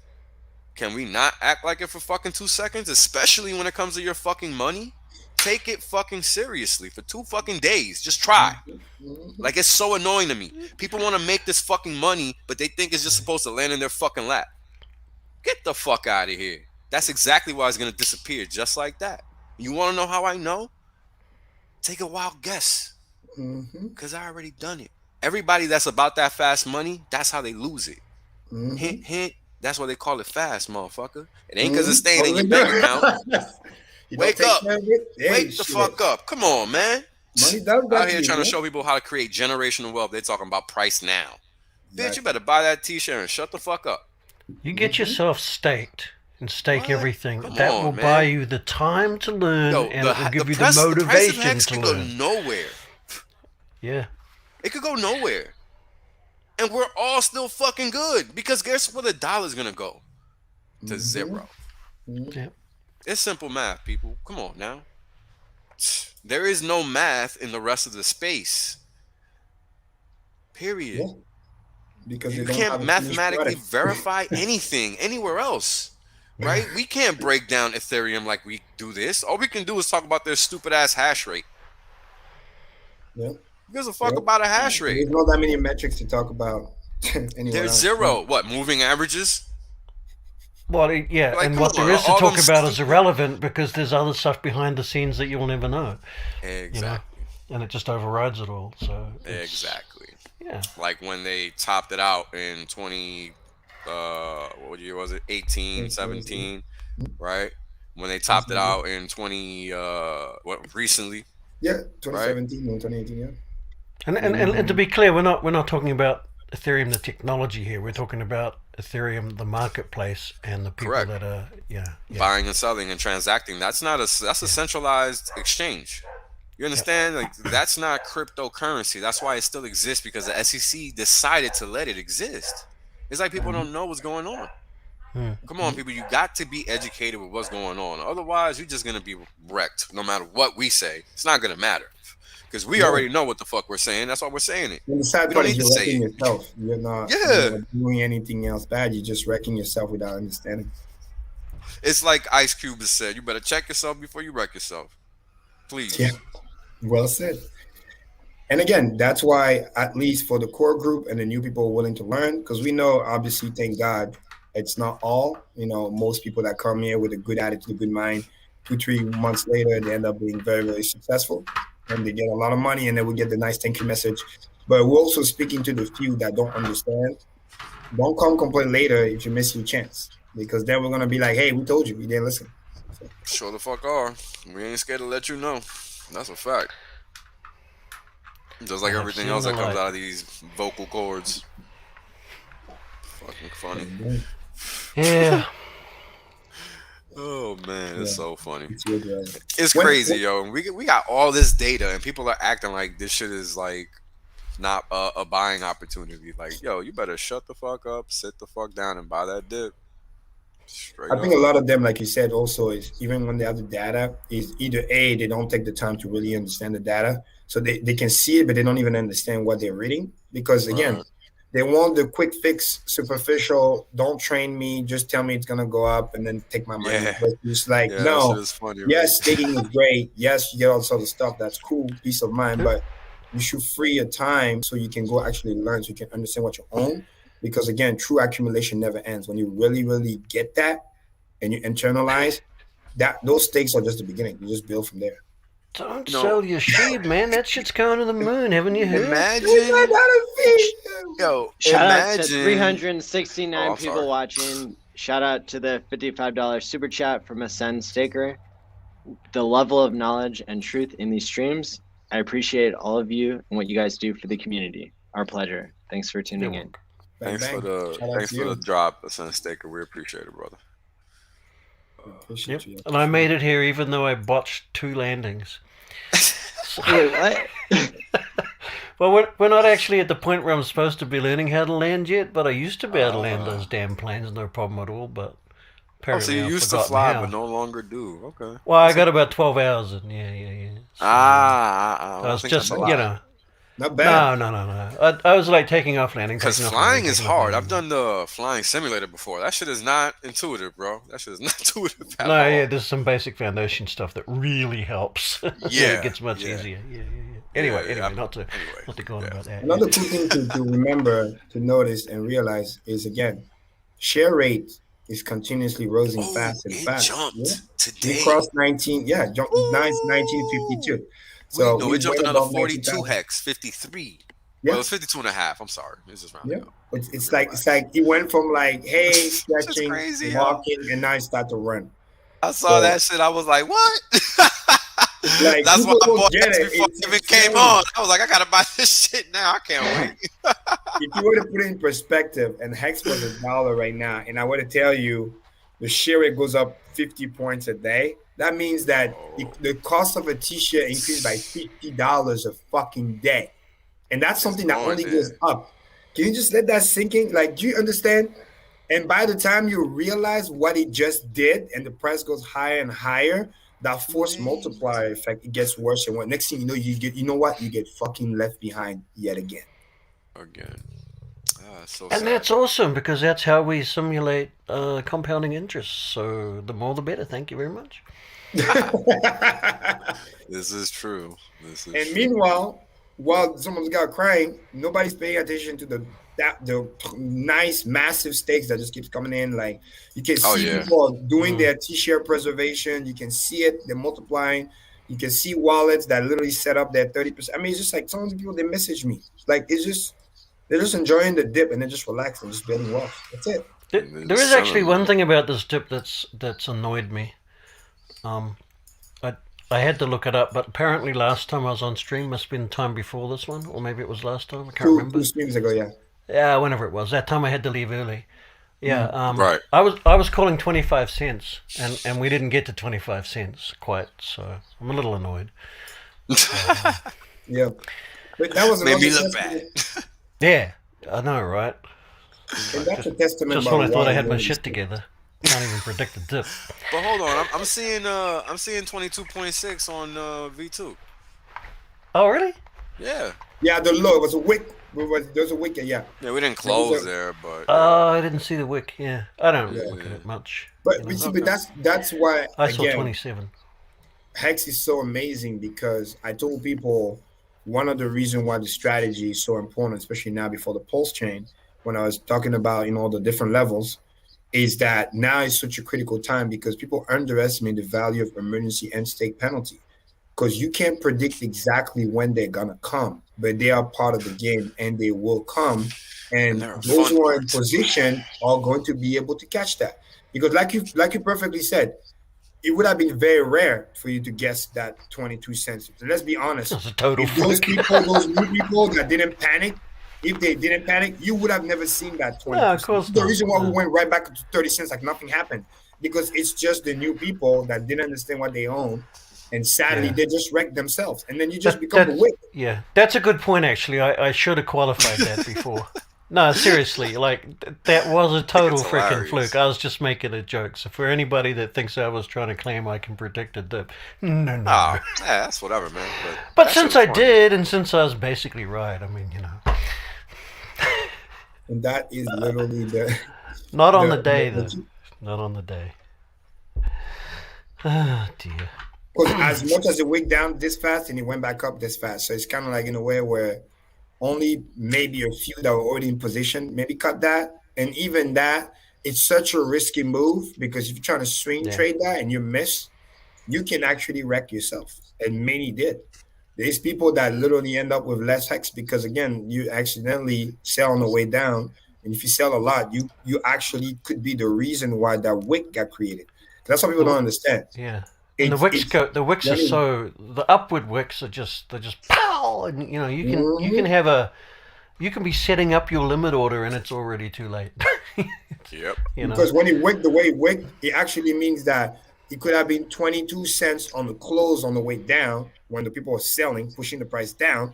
Can we not act like it for fucking 2 seconds? Especially when it comes to your fucking money? Take it fucking seriously for 2 fucking days. Just try. Like, it's so annoying to me. People want to make this fucking money, but they think it's just supposed to land in their fucking lap. Get the fuck out of here. That's exactly why it's going to disappear, just like that. You want to know how I know? Take a wild guess. Because I already done it. Everybody that's about that fast money, that's how they lose it. Hint, hint. That's why they call it fast, motherfucker. It ain't because it's staying in your bank account. Wake up. Wake the fuck up. Come on, man. Money does out here trying to show people how to create generational wealth. They're talking about price now. Bitch, you better buy that t-shirt and shut the fuck up. You get yourself staked and stake everything. That will buy you the time to learn, and it will give you the motivation to learn. Could go nowhere. Yeah. It could go nowhere. And we're all still fucking good because guess where the dollar's going to go? To zero. Yeah. It's simple math, people. Come on now. There is no math in the rest of the space. Period. Yeah. Because you can't mathematically verify anything anywhere else. Right? We can't break down Ethereum like we do this. All we can do is talk about their stupid ass hash rate. Yeah. Who gives a fuck about a hash rate? There's not that many metrics to talk about. There's zero. What, moving averages? Well, yeah, like, and what there is to talk about is irrelevant because there's other stuff behind the scenes that you'll never know. Exactly. You know? And it just overrides it all. So exactly. Yeah. Like when they topped it out in 20, what year was it? 18, 17, right? When they topped it out in 20, recently? Yeah, 2017 or 2018, yeah. And to be clear, we're not talking about Ethereum the technology here. We're talking about Ethereum the marketplace and the people that are buying and selling and transacting. That's a centralized exchange. You understand? Like that's not cryptocurrency. That's why it still exists because the SEC decided to let it exist. It's like people don't know what's going on. Come on, people, you got to be educated with what's going on. Otherwise, you're just gonna be wrecked no matter what we say. It's not gonna matter. Because we already know what the fuck we're saying. That's why we're saying it. And the sad part is you're wrecking yourself. You're not doing anything else bad. You're just wrecking yourself without understanding. It's like Ice Cube has said, you better check yourself before you wreck yourself. Please. Yeah. Well said. And again, that's why, at least for the core group and the new people willing to learn, because we know, obviously, thank God, it's not all. You know, most people that come here with a good attitude, a good mind, 2-3 months later, they end up being very, very successful, and they get a lot of money, and then we get the nice thank you message. But we're also speaking to the few that don't understand. Don't come complain later if you miss your chance, because then we're gonna be like, hey, we told you, we didn't listen. So. Sure the fuck are. We ain't scared to let you know. That's a fact. Just like everything else that comes out of these vocal cords. Fucking funny. Yeah. Oh man, it's so funny. It's crazy, yo. We got all this data, and people are acting like this shit is like not a buying opportunity. Like, yo, you better shut the fuck up, sit the fuck down, and buy that dip. I think a lot of them, like you said, also is even when they have the data, is either A, they don't take the time to really understand the data, so they can see it, but they don't even understand what they're reading, because again, they want the quick fix, superficial, don't train me, just tell me it's gonna go up and then take my money. But it's like, no, funny, yes, staking is great, yes, you get all sort of stuff, that's cool, peace of mind, but you should free your time so you can go actually learn, so you can understand what you own. Because again, true accumulation never ends. When you really, really get that and you internalize that, those stakes are just the beginning. You just build from there. Don't sell your sheep, man. That shit's going to the moon. Haven't you heard? Imagine. Yo, shout out to 369 people watching. Shout out to the $55 super chat from Ascend Staker. The level of knowledge and truth in these streams, I appreciate all of you and what you guys do for the community. Our pleasure. Thanks for tuning in. Thanks for the drop, Ascend Staker. We appreciate it, brother. Yep. And I made it here even though I botched 2 landings. Wait, what? Well, we're not actually at the point where I'm supposed to be learning how to land yet, but I used to be able to land those damn planes, no problem at all, but apparently so you used to fly, but no longer do. Okay. Well, I got about 12 hours in, yeah. So, I was just, not bad. No. I was like taking off landing. Because flying is hard. I've done the flying simulator before. That shit is not intuitive, bro. That shit is not intuitive at all. Yeah, there's some basic foundation stuff that really helps. Yeah. It gets much easier. Yeah. Anyway, not to go on about that. Another cool thing to remember, to notice and realize is, again, share rate is continuously rising fast and fast. Jumped today. We crossed 19. Yeah, jumped 1952. So we jumped another 42 hex, 53. Yeah. Well, it's 52 and a half. I'm sorry. It's just rounding up. It's like it went from like, hey, stretching, walking, and now it started to run. I saw that shit. I was like, what? Like, that's why I bought it before it even came on. I was like, I gotta buy this shit now. I can't wait. If you were to put it in perspective, and hex was $1 right now, and I were to tell you the share rate goes up 50 points a day, that means that the cost of a t-shirt increased by $50 a fucking day. And that's something that only goes up. Can you just let that sink in? Like, do you understand? And by the time you realize what it just did and the price goes higher and higher, that force multiplier effect, it gets worse and worse. Next thing you know, you get fucking left behind yet again. So and sad. That's awesome, because that's how we simulate compounding interest. So the more the better. Thank you very much. This is true. Meanwhile, while someone's got crying, nobody's paying attention to the nice massive stakes that just keeps coming in. Like, you can see people doing their t-shirt preservation. You can see it, they're multiplying. You can see wallets that literally set up their 30%. I mean, it's just like some of the people, they message me. Like, it's just, they're just enjoying the dip and they're just relaxing, just building wealth. That's it. There is actually one thing about this dip that's annoyed me. I had to look it up, but apparently last time I was on stream must have been the time before this one, or maybe it was last time. I can't remember. 2 streams ago, yeah. Yeah, whenever it was. That time I had to leave early. Yeah, right. I was calling 25 cents, and we didn't get to 25 cents quite, so I'm a little annoyed. Yeah, but that was made me look bad. Yeah, I know, right? And that's a testament. Just when I thought I had my shit together. Can't even predict the dip. But hold on, I'm seeing 22.6 on V2. Oh really? Yeah. Yeah, the low was a wick. There's a wick. Yeah. Yeah, we didn't close there, but. I didn't see the wick. Yeah, I don't look at it much. But but that's why I saw 27. Hex is so amazing, because I told people one of the reasons why the strategy is so important, especially now before the pulse chain, when I was talking about the different levels, is that now is such a critical time because people underestimate the value of emergency end stake penalty, because you can't predict exactly when they're gonna come, but they are part of the game and they will come. And those who are in position are going to be able to catch that. Because like you perfectly said, it would have been very rare for you to guess that 22 cents. So let's be honest. That's a total if those people, those new people that didn't panic, if they didn't panic, you would have never seen that 20. No, of course the not. reason why we went right back to 30 cents like nothing happened, because it's just the new people that didn't understand what they own. And sadly, they just wrecked themselves. And then you just become a wick. Yeah, that's a good point, actually. I should have qualified that before. No, seriously, like, that was a total freaking fluke. I was just making a joke. So for anybody that thinks I was trying to claim I can predict a dip, no. Oh, yeah, that's whatever, man. But since I did, and since I was basically right, I mean, you know. And that is literally the... Not on the day, though. Not on the day. Oh, dear. Because as much as it went down this fast and it went back up this fast. So it's kind of like in a way where only maybe a few that were already in position maybe cut that. And even that, it's such a risky move, because if you're trying to swing trade that and you miss, you can actually wreck yourself. And many did. There's people that literally end up with less hex because, again, you accidentally sell on the way down. And if you sell a lot, you actually could be the reason why that wick got created. That's what people don't understand. Yeah. And the wicks are so, the upward wicks are just, they're just pow, and you know, you can be setting up your limit order and it's already too late. Yep. Because when it wicked the way it wicked, it actually means that it could have been 22 cents on the close on the way down when the people are selling, pushing the price down.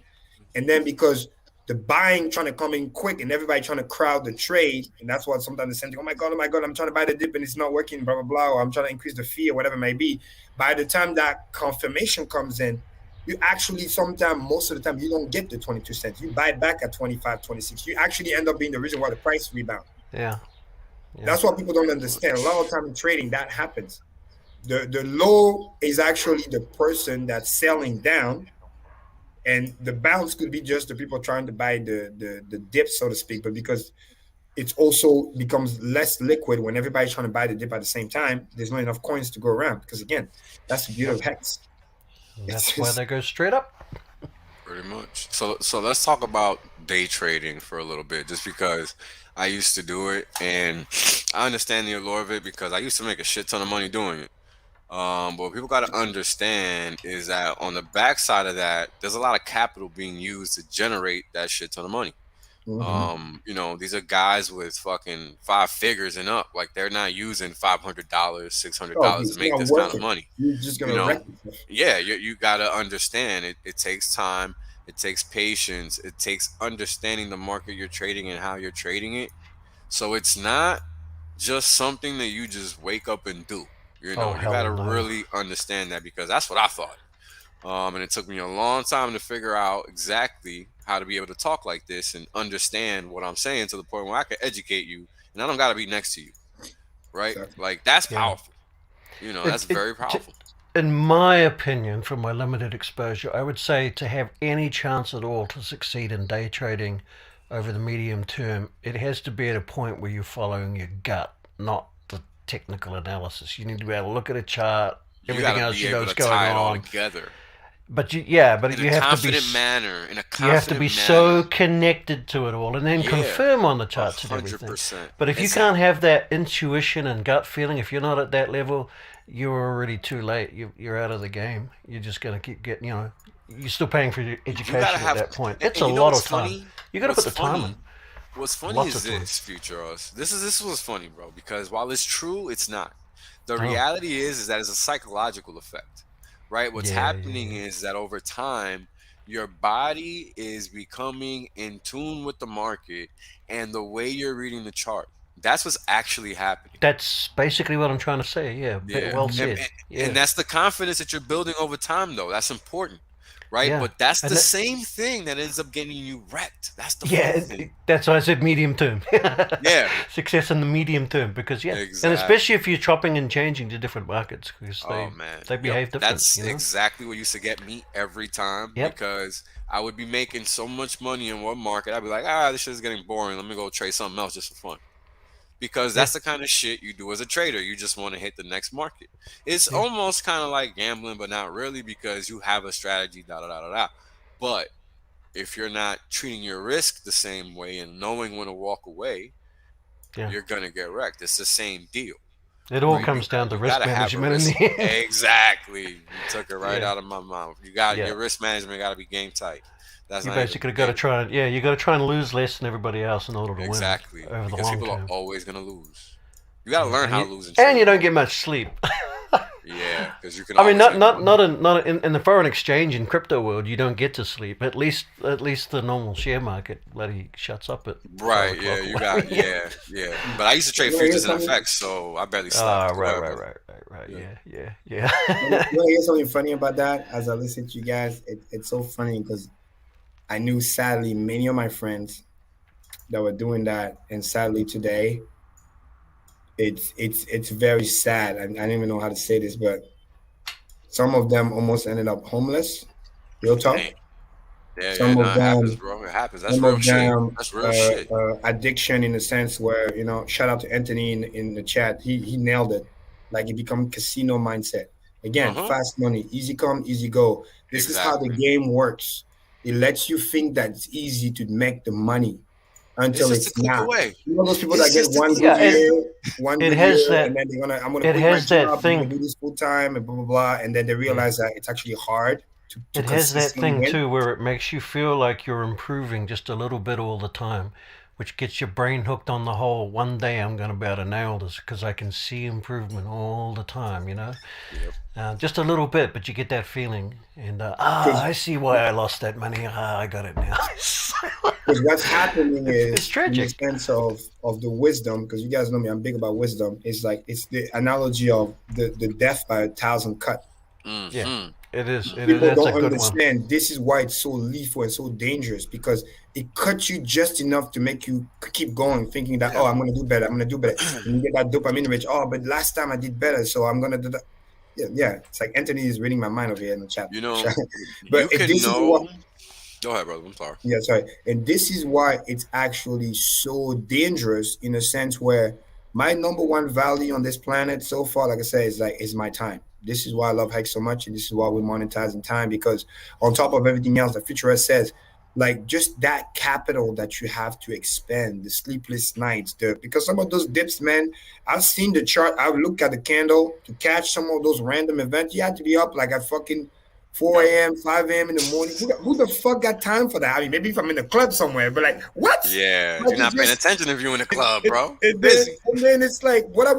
And then because the buying trying to come in quick and everybody trying to crowd the trade, and that's what sometimes the same thing, oh my god, I'm trying to buy the dip and it's not working, blah blah blah, or I'm trying to increase the fee or whatever it may be. By the time that confirmation comes in, you actually sometimes, most of the time, you don't get the 22 cents. You buy it back at 25, 26. You actually end up being the reason why the price rebound. Yeah. That's what people don't understand. A lot of time in trading, that happens. The low is actually the person that's selling down. And the bounce could be just the people trying to buy the dip, so to speak, but because it also becomes less liquid when everybody's trying to buy the dip at the same time, there's not enough coins to go around. Because again, that's the beauty of hex. That's why they go straight up. Pretty much. So let's talk about day trading for a little bit, just because I used to do it and I understand the allure of it because I used to make a shit ton of money doing it. But what people got to understand is that on the backside of that, there's a lot of capital being used to generate that shit ton of money. You know, these are guys with fucking 5 figures and up. Like, they're not using $500, $600 to make this kind of money. You're just gonna wreck it. Yeah, you got to understand it takes time, it takes patience, it takes understanding the market you're trading and how you're trading it. So it's not just something that you just wake up and do. You know, you got to really understand that, because that's what I thought. And it took me a long time to figure out exactly how to be able to talk like this and understand what I'm saying to the point where I can educate you and I don't got to be next to you. Right? Exactly. Like, that's powerful. You know, that's very powerful. In my opinion, from my limited exposure, I would say to have any chance at all to succeed in day trading over the medium term, it has to be at a point where you're following your gut, not the technical analysis. You need to be able to look at a chart, everything else you know is going on. Together. But you have to be in a confident manner. You have to be so connected to it all, and then confirm on the charts and everything. But if you can't have that intuition and gut feeling, if you're not at that level, you're already too late. You're out of the game. You're just going to keep getting, you know, you're still paying for your education at that point. It's a lot of time. You got to put the time in. What's funny is this, FutureUs. This was funny, bro, because while it's true, it's not. The reality is that it's a psychological effect. Right? What's happening is that over time, your body is becoming in tune with the market and the way you're reading the chart. That's what's actually happening. That's basically what I'm trying to say. Yeah. Well said. And that's the confidence that you're building over time, though. That's important. Right? Yeah. But that's the same thing that ends up getting you wrecked. That's the thing. That's why I said medium term. Success in the medium term, because and especially if you're chopping and changing to different markets, because they behave different. That's exactly what used to get me every time, because I would be making so much money in one market. I'd be like, this shit is getting boring. Let me go trade something else just for fun. because that's the kind of shit you do as a trader. You just want to hit the next market. It's almost kind of like gambling, but not really, because you have a strategy, But if you're not treating your risk the same way and knowing when to walk away, you're gonna get wrecked. It's the same deal. It all comes down to risk management in the end. Exactly. You took it right out of my mouth. You got your risk management got to be game tight. That's you basically got to try and you got to try and lose less than everybody else in order to win. Exactly. Over because the long people term. are always gonna lose. You got to learn how to lose. And you don't get much sleep. Yeah, because you can. I mean, not in the foreign exchange and crypto world, you don't get to sleep. At least the normal share market bloody shuts up at right. Yeah, you got But I used to trade futures and FX, so I barely slept. Right. Yeah. You want to hear something funny about that? As I listen to you guys, it's so funny because I knew, sadly, many of my friends that were doing that, and sadly today, it's very sad. I don't even know how to say this, but some of them almost ended up homeless. Real talk. Yeah, some of them, it happens, bro. It happens. That's real shit. That's real shit. Addiction, in the sense where, shout out to Anthony in the chat. He nailed it. Like, it become casino mindset. Again, fast money, easy come, easy go. This is how the game works. It lets you think that it's easy to make the money until it's not. Away. You know those people that get one good year, and then they're gonna, I'm gonna quit my job, I'm gonna do this full time, and blah blah blah, and then they realize that it's actually hard to it has that thing too, where it makes you feel like you're improving just a little bit all the time, which gets your brain hooked on the whole, one day I'm going to be able to nail this because I can see improvement all the time, just a little bit, but you get that feeling. And, I see why I lost that money. I got it now. Because what's happening is, it's tragic. In the sense of the wisdom, because you guys know me, I'm big about wisdom. It's like, it's the analogy of the death by 1,000 cut. Mm-hmm. Yeah. It is. People don't understand. This is why it's so lethal and so dangerous, because it cuts you just enough to make you keep going, thinking that, I'm going to do better. I'm going to do better. And you get that dopamine rich. Oh, but last time I did better, so I'm going to do that. Yeah. It's like Anthony is reading my mind over here in the chat. But go ahead, brother. I'm sorry. Yeah, sorry. And this is why it's actually so dangerous, in a sense where my number one value on this planet so far, like I said, is my time. This is why I love Hex so much, and this is why we're monetizing time, because on top of everything else that FutureUs says, like, just that capital that you have to expend, the sleepless nights, because some of those dips, man, I've seen the chart, I've looked at the candle to catch some of those random events. You had to be up like at fucking 4 a.m., 5 a.m. in the morning. Who the fuck got time for that? I mean, maybe if I'm in a club somewhere, but like, what? Yeah, you're not paying attention if you're in a club, bro. And then it's like, what are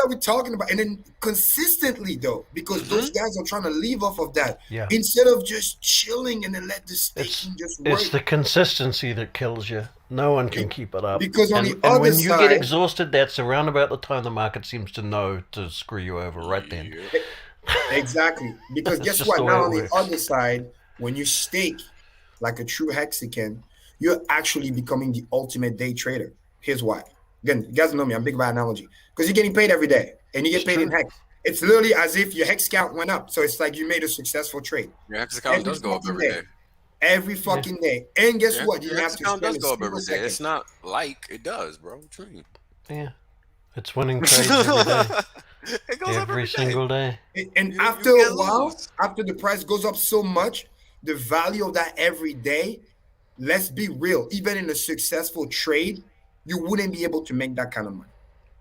we talking about? And then consistently, though, because those guys are trying to leave off of that, instead of just chilling and then let the staking just work. It's the consistency that kills you. No one can keep it up. Because on the other when side, you get exhausted, that's around about the time the market seems to know to screw you over right then. Exactly. Because guess what? Now on the other side, when you stake like a true Hexican, you're actually becoming the ultimate day trader. Here's why. Again, you guys know me, I'm big about analogy. Because you're getting paid every day and you get paid in Hex. It's literally as if your Hex count went up. So it's like you made a successful trade. Your Hex count does go up every day. Every fucking day. And guess what? You have to spend does go up every day. It's not like it does, bro. Yeah. It's winning trades every day. It goes up every single day. And after a while, after the price goes up so much, the value of that every day, let's be real, even in a successful trade, you wouldn't be able to make that kind of money.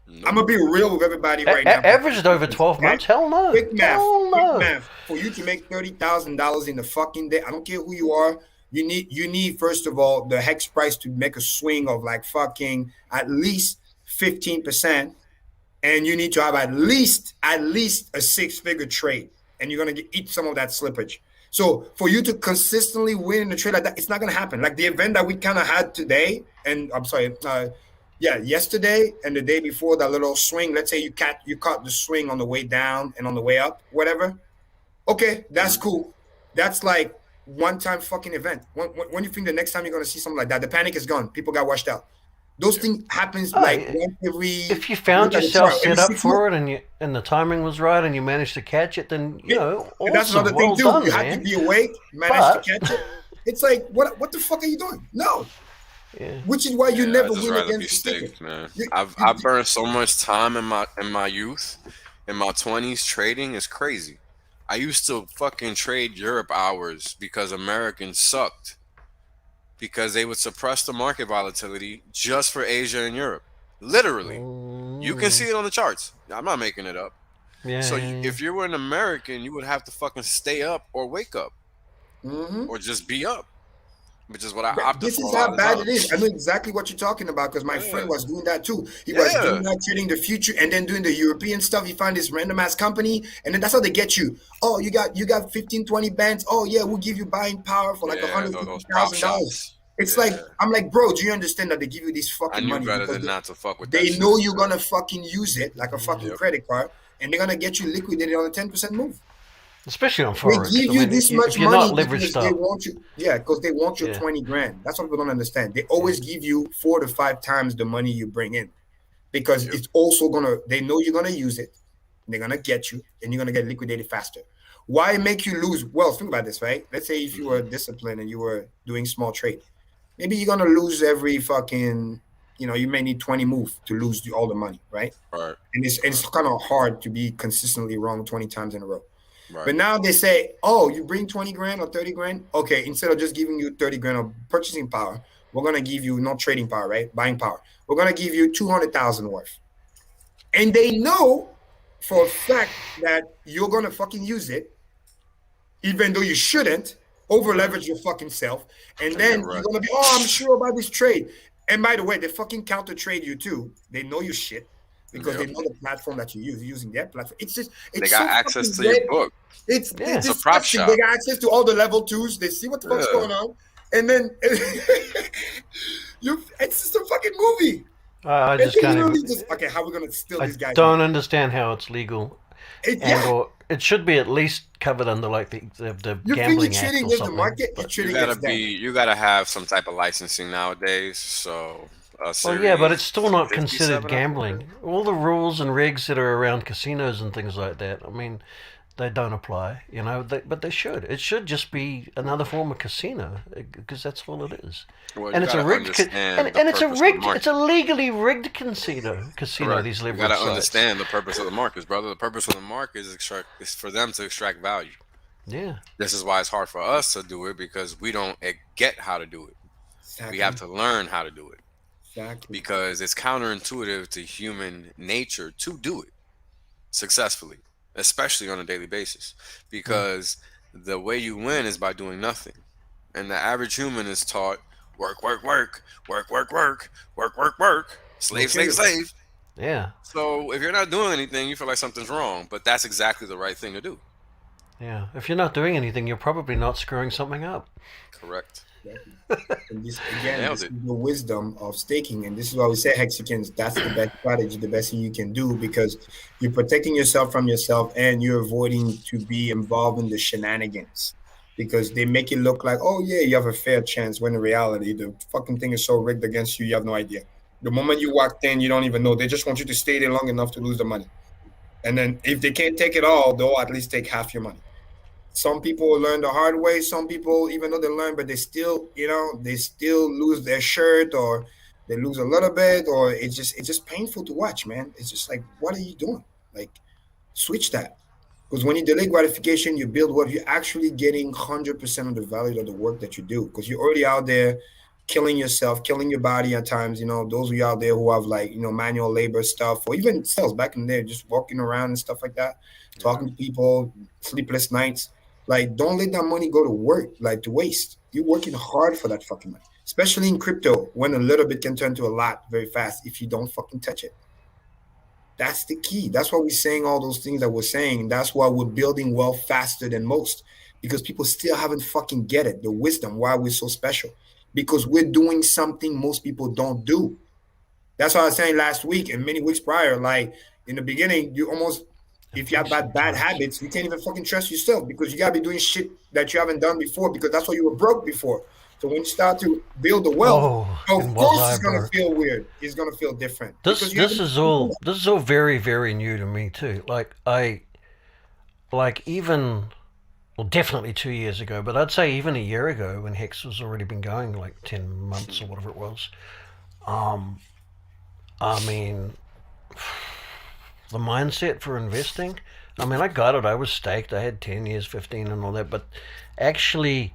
No. I'm gonna be real with everybody right now. Averaged over 12 months? Hell no. Quick math. For you to make $30,000 in a fucking day, I don't care who you are. You need first of all the Hex price to make a swing of like fucking at least 15%. And you need to have at least a 6-figure trade, and you're gonna eat some of that slippage. So for you to consistently win in a trade like that, it's not gonna happen. Like the event that we kind of had today, and I'm sorry, yesterday and the day before, that little swing. Let's say you caught the swing on the way down and on the way up, whatever. Okay, that's cool. That's like one-time fucking event. When you think the next time you're gonna see something like that, the panic is gone. People got washed out. Those things happens like every. If you found yourself set up for it and the timing was right and you managed to catch it, then awesome. That's another thing too. You have to be awake, manage to catch it. It's like what the fuck are you doing? No, Yeah. Which is why you never I just win rather be against the sticker. safe, man. I've burned so much time in my youth, in my 20s trading is crazy. I used to fucking trade Europe hours because Americans sucked. Because they would suppress the market volatility just for Asia and Europe. Literally. You can see it on the charts. I'm not making it up. Yeah. So if you were an American, you would have to fucking stay up or wake up. Or just be up. Which is what I opted this for is a lot how of bad times. it is. I know exactly what you're talking about because my friend was doing that too. He was doing that, trading the future and then doing the European stuff. He found this random ass company, and then that's how they get you. Oh, you got 15, 20 bands. Oh yeah, we'll give you buying power for like $150,000. It's like, I'm like, bro, do you understand that they give you this fucking money because not to fuck with they that know shit, you're gonna fucking use it like a fucking credit card, and they're gonna get you liquidated on a 10% move. Especially on Forex. They give you this much money because they want you. Yeah, because they want your 20 grand. That's what people don't understand. They always give you 4 to 5 times the money you bring in because it's also they know you're gonna use it. They're gonna get you, and you're gonna get liquidated faster. Why make you lose? Well, think about this, right? Let's say if you were disciplined and you were doing small trade, maybe you're gonna lose every fucking. You may need 20 moves to lose all the money, right? Right. And it's kind of hard to be consistently wrong 20 times in a row. Right. But now they say, oh, you bring 20 grand or 30 grand. Okay, instead of just giving you 30 grand of purchasing power, we're going to give you not trading power, right? Buying power. We're going to give you 200,000 worth. And they know for a fact that you're going to fucking use it, even though you shouldn't. Over leverage your fucking self. And then you're going to be, oh, I'm sure about this trade. And by the way, they fucking counter trade you too. They know your shit. Because they know the platform that you use. You're using their platform. It's they got access to your book. It's a prop shop. They got access to all the level 2s. They see what the fuck's going on, and then it's just a fucking movie. I just can't even. Okay, how are we gonna steal these guys? I don't understand how it's legal, or it should be at least covered under like the gambling act or something. The market, you gotta have some type of licensing nowadays. So. Well, yeah, but it's still not considered gambling. All the rules and regs that are around casinos and things like that, I mean, they don't apply, but they should. It should just be another form of casino because that's all it is. Well, and it's a rigged, it's a legally rigged casino. These leverage You gotta understand the purpose of the markets, brother. The purpose of the market is for them to extract value. Yeah. This is why it's hard for us to do it because we don't get how to do it. Exactly. We have to learn how to do it. Exactly. Because it's counterintuitive to human nature to do it successfully, especially on a daily basis. Because the way you win is by doing nothing. And the average human is taught work, slave. Yeah. So if you're not doing anything, you feel like something's wrong. But that's exactly the right thing to do. Yeah. If you're not doing anything, you're probably not screwing something up. Correct. And this is the wisdom of staking, and this is why we say Hexicans, that's the best strategy, the best thing you can do, because you're protecting yourself from yourself and you're avoiding to be involved in the shenanigans, because they make it look like, oh yeah, you have a fair chance, when in reality the fucking thing is so rigged against you, you have no idea. The moment you walked in, you don't even know. They just want you to stay there long enough to lose the money, and then if they can't take it all, they'll at least take half your money. Some people learn the hard way. Some people, even though they learn, but they still, they still lose their shirt, or they lose a little bit, or it's just painful to watch, man. It's just like, what are you doing? Like, switch that. Because when you delay gratification, you build what you're actually getting 100% of the value of the work that you do. Because you're already out there killing yourself, killing your body at times. Those of you out there who have manual labor stuff, or even sales back in there, just walking around and stuff like that, talking to people, sleepless nights. Like, don't let that money go to work, to waste. You're working hard for that fucking money, especially in crypto, when a little bit can turn to a lot very fast if you don't fucking touch it. That's the key. That's why we're saying all those things that we're saying. That's why we're building wealth faster than most, because people still haven't fucking get it, the wisdom, why we're so special, because we're doing something most people don't do. That's what I was saying last week and many weeks prior. Like, in the beginning, you almost... If you have bad habits, you can't even fucking trust yourself, because you gotta be doing shit that you haven't done before, because that's why you were broke before. So when you start to build the wealth, of course it's gonna feel weird. It's gonna feel different. This is all very, very new to me too. Even well, definitely 2 years ago, but I'd say even a year ago when Hex was already been going like 10 months or whatever it was. I mean, the mindset for investing, I mean, I got it. I was staked. I had 10 years, 15 and all that, but actually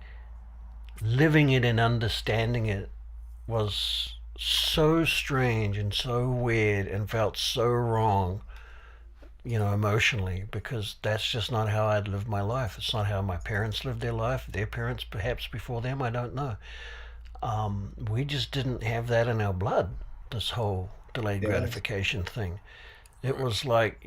living it and understanding it was so strange and so weird and felt so wrong, emotionally, because that's just not how I'd lived my life. It's not how my parents lived their life, their parents perhaps before them, I don't know. We just didn't have that in our blood, this whole delayed gratification thing. It was like,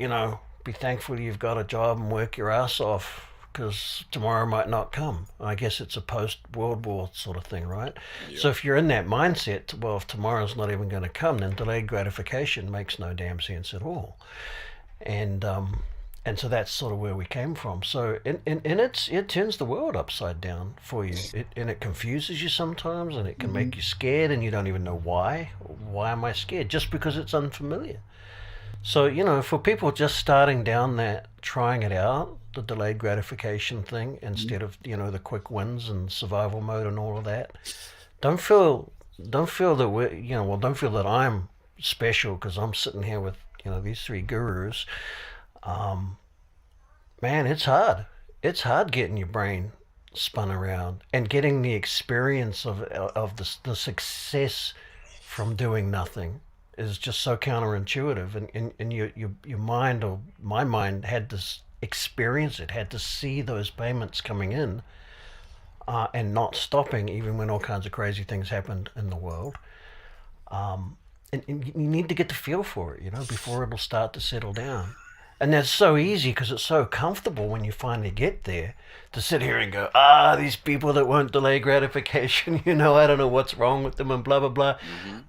be thankful you've got a job and work your ass off because tomorrow might not come. I guess it's a post-World War sort of thing, right? Yep. So if you're in that mindset, well, if tomorrow's not even going to come, then delayed gratification makes no damn sense at all. And so that's sort of where we came from. So and it turns the world upside down for you. It confuses you sometimes, and it can make you scared, and you don't even know why. Why am I scared? Just because it's unfamiliar. So, for people just starting down that, trying it out, the delayed gratification thing, instead of, the quick wins and survival mode and all of that, don't feel that we're, don't feel that I'm special because I'm sitting here with, these three gurus. Man, it's hard. It's hard getting your brain spun around and getting the experience of the success from doing nothing is just so counterintuitive, and your mind, or my mind, had to experience it, had to see those payments coming in, and not stopping even when all kinds of crazy things happened in the world. And you need to get the feel for it, before it'll start to settle down. And that's so easy because it's so comfortable when you finally get there to sit here and go, these people that won't delay gratification, I don't know what's wrong with them and blah, blah, blah.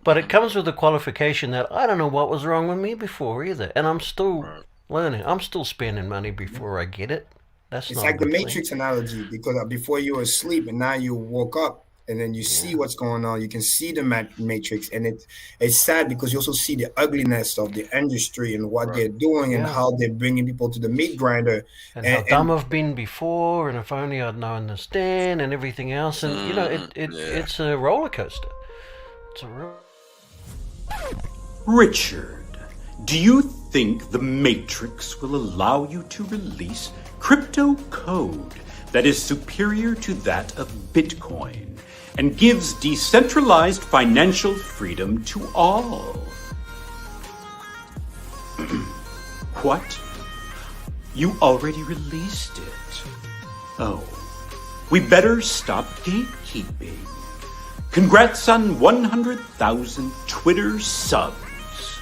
But it comes with the qualification that I don't know what was wrong with me before either. And I'm still learning. I'm still spending money before I get it. It's like the Matrix analogy, because before you were asleep and now you woke up. And then you see what's going on. You can see the Matrix, and it's sad because you also see the ugliness of the industry and what they're doing and how they're bringing people to the meat grinder. And how dumb I've been before, and if only I'd known this then, and everything else. And, it's a roller coaster. It's a real... Richard, do you think the Matrix will allow you to release crypto code that is superior to that of Bitcoin and gives decentralized financial freedom to all? What? You already released it? Oh, we better stop gatekeeping. Congrats on 100,000 Twitter subs.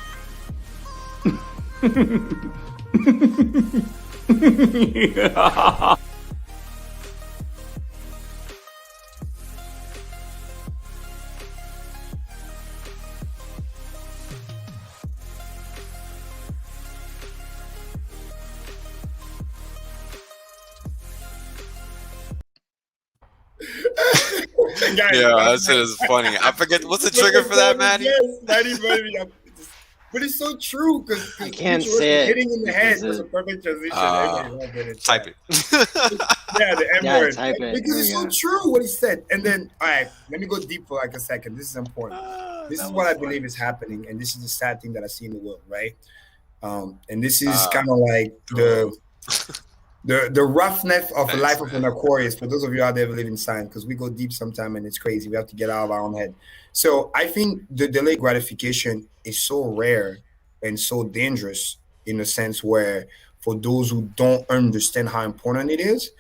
Yeah, that shit is funny. I forget what's the trigger for that, Maddie. Yes, Maddie, but it's so true because I can't say it. Hitting in the head was a perfect transition. Type it. The M word. Type it. Because it's so true what he said. And then, all right, let me go deep for like a second. This is important. This is what I believe is happening, and this is the sad thing that I see in the world, right? And this is kind of like the roughness of the life of an Aquarius. For those of you out there who live in science, because we go deep sometime and it's crazy. We have to get out of our own head. So I think the delayed gratification is so rare and so dangerous in a sense where, for those who don't understand how important it is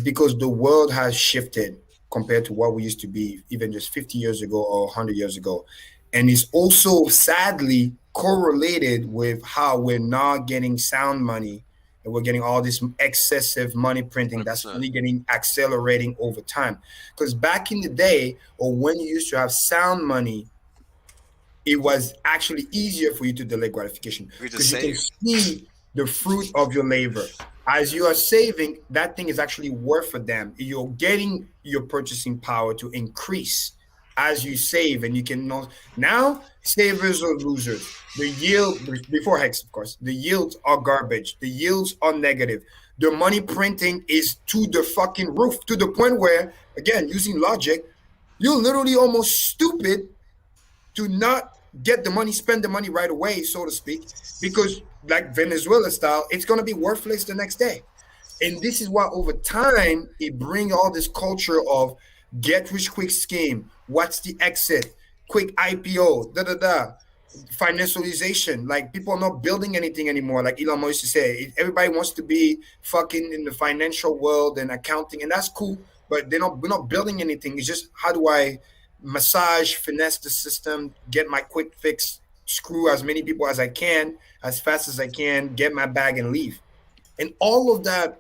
because the world has shifted compared to what we used to be even just 50 years ago or 100 years ago. And it's also sadly correlated with how we're not getting sound money, and we're getting all this excessive money printing that's only getting accelerating over time. Because back in the day, or when you used to have sound money, it was actually easier for you to delay gratification because you can see the fruit of your labor. As you are saving, that thing is actually worth for them. You're getting your purchasing power to increase as you save, and you can know now savers or losers. The yield before Hex, of course, the yields are garbage. The yields are negative. the money printing is to the fucking roof, to the point where, again, using logic, you're literally almost stupid to not get the money, spend the money right away, so to speak, because like Venezuela style, it's going to be worthless the next day. And this is why over time, it brings all this culture of get rich quick scheme, what's the exit, quick IPO, financialization. Like, people are not building anything anymore. Like Elon Musk used to say, everybody wants to be fucking in the financial world and accounting, and that's cool, but we're not building anything. It's just, how do I massage, finesse the system, get my quick fix, screw as many people as I can, as fast as I can, get my bag and leave. And all of that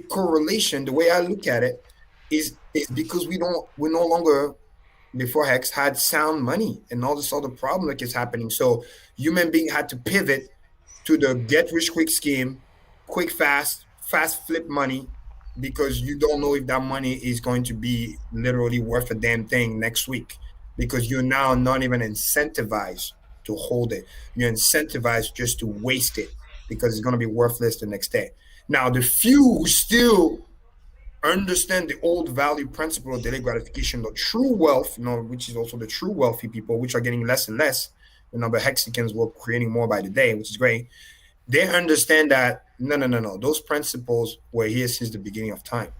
correlation, the way I look at it, is because we're no longer, before Hex, had sound money and all this other problem that is happening. So human being had to pivot to the get rich quick scheme, quick, fast flip money, because you don't know if that money is going to be literally worth a damn thing next week, because you're now not even incentivized to hold it. You're incentivized just to waste it because it's going to be worthless the next day. Now, the few who still understand the old value principle of delayed gratification, the true wealth, which is also the true wealthy people, which are getting less and less. The number of Hexicans were creating more by the day, which is great. They understand that no. Those principles were here since the beginning of time.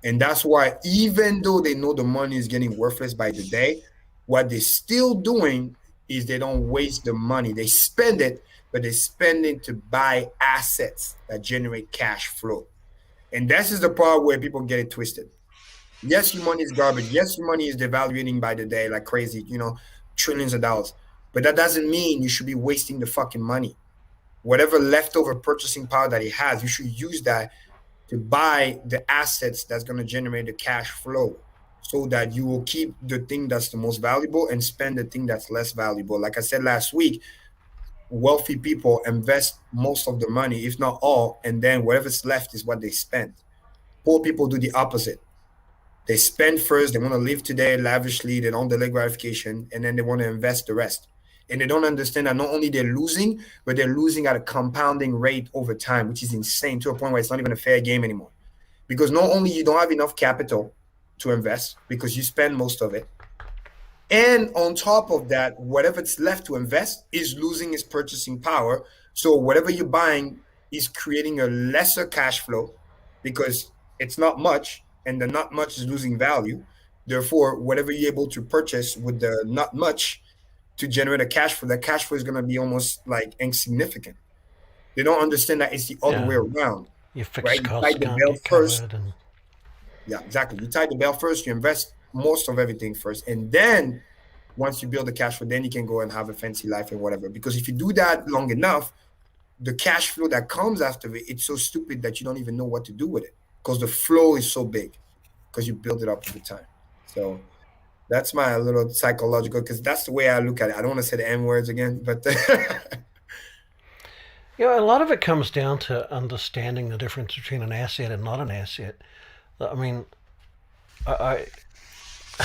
And that's why, even though they know the money is getting worthless by the day, what they're still doing is they don't waste the money. They spend it, but they spend it to buy assets that generate cash flow. And this is the part where people get it twisted. Yes, your money is garbage. Yes, your money is devaluating by the day like crazy, trillions of dollars. But that doesn't mean you should be wasting the fucking money. Whatever leftover purchasing power that it has, you should use that to buy the assets that's going to generate the cash flow, so that you will keep the thing that's the most valuable and spend the thing that's less valuable. Like I said last week, wealthy people invest most of the money, if not all, and then whatever's left is what they spend. Poor people do the opposite. They spend first, they want to live today lavishly, they don't delay gratification, and then they want to invest the rest. And they don't understand that not only they're losing, but they're losing at a compounding rate over time, which is insane, to a point where it's not even a fair game anymore. Because not only you don't have enough capital to invest because you spend most of it, and on top of that, whatever's left to invest is losing its purchasing power. So whatever you're buying is creating a lesser cash flow because it's not much, and the not much is losing value. Therefore, whatever you're able to purchase with the not much to generate a cash flow, that cash flow is going to be almost like insignificant. They don't understand that it's the other way around. Your fixed costs can't get first. covered. And... Yeah, exactly. You tie the bell first, you invest most of everything first, and then once you build the cash flow, then you can go and have a fancy life and whatever. Because if you do that long enough, the cash flow that comes after it, it's so stupid that you don't even know what to do with it, because the flow is so big because you build it up over time. So that's my little psychological, because that's the way I look at it. I don't want to say the N words again, but a lot of it comes down to understanding the difference between an asset and not an asset. I mean, I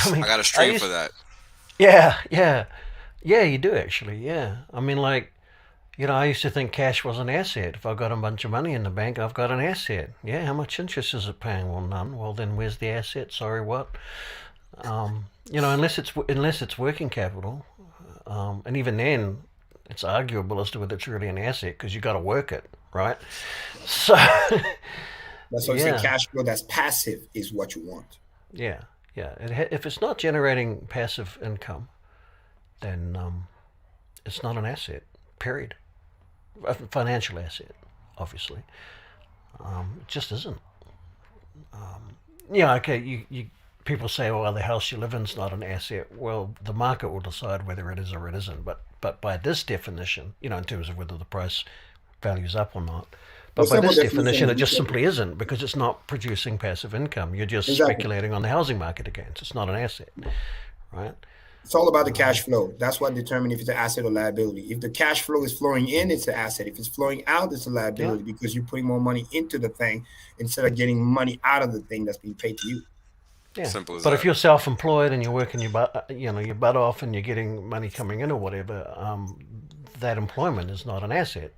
got a stream for that. Yeah, you do actually. Yeah, I mean, like, I used to think cash was an asset. If I've got a bunch of money in the bank, I've got an asset. Yeah, how much interest is it paying? Well, none. Well, then where's the asset? Sorry, what? Unless it's working capital, and even then, it's arguable as to whether it's really an asset because you got to work it, right? So that's why I say cash flow that's passive is what you want. Yeah. If it's not generating passive income, then it's not an asset. Period. A financial asset, obviously. It just isn't. Okay. You people say, well, the house you live in is not an asset. Well, the market will decide whether it is or it isn't. But by this definition, in terms of whether the price value's up or not. But by this definition, it just simply isn't, because it's not producing passive income. You're just speculating on the housing market again. So it's not an asset, right? It's all about the cash flow. That's what determines if it's an asset or liability. If the cash flow is flowing in, it's an asset. If it's flowing out, it's a liability, because you're putting more money into the thing instead of getting money out of the thing that's being paid to you. Yeah. Simple as but that. If you're self-employed and you're working your butt off and you're getting money coming in or whatever, that employment is not an asset.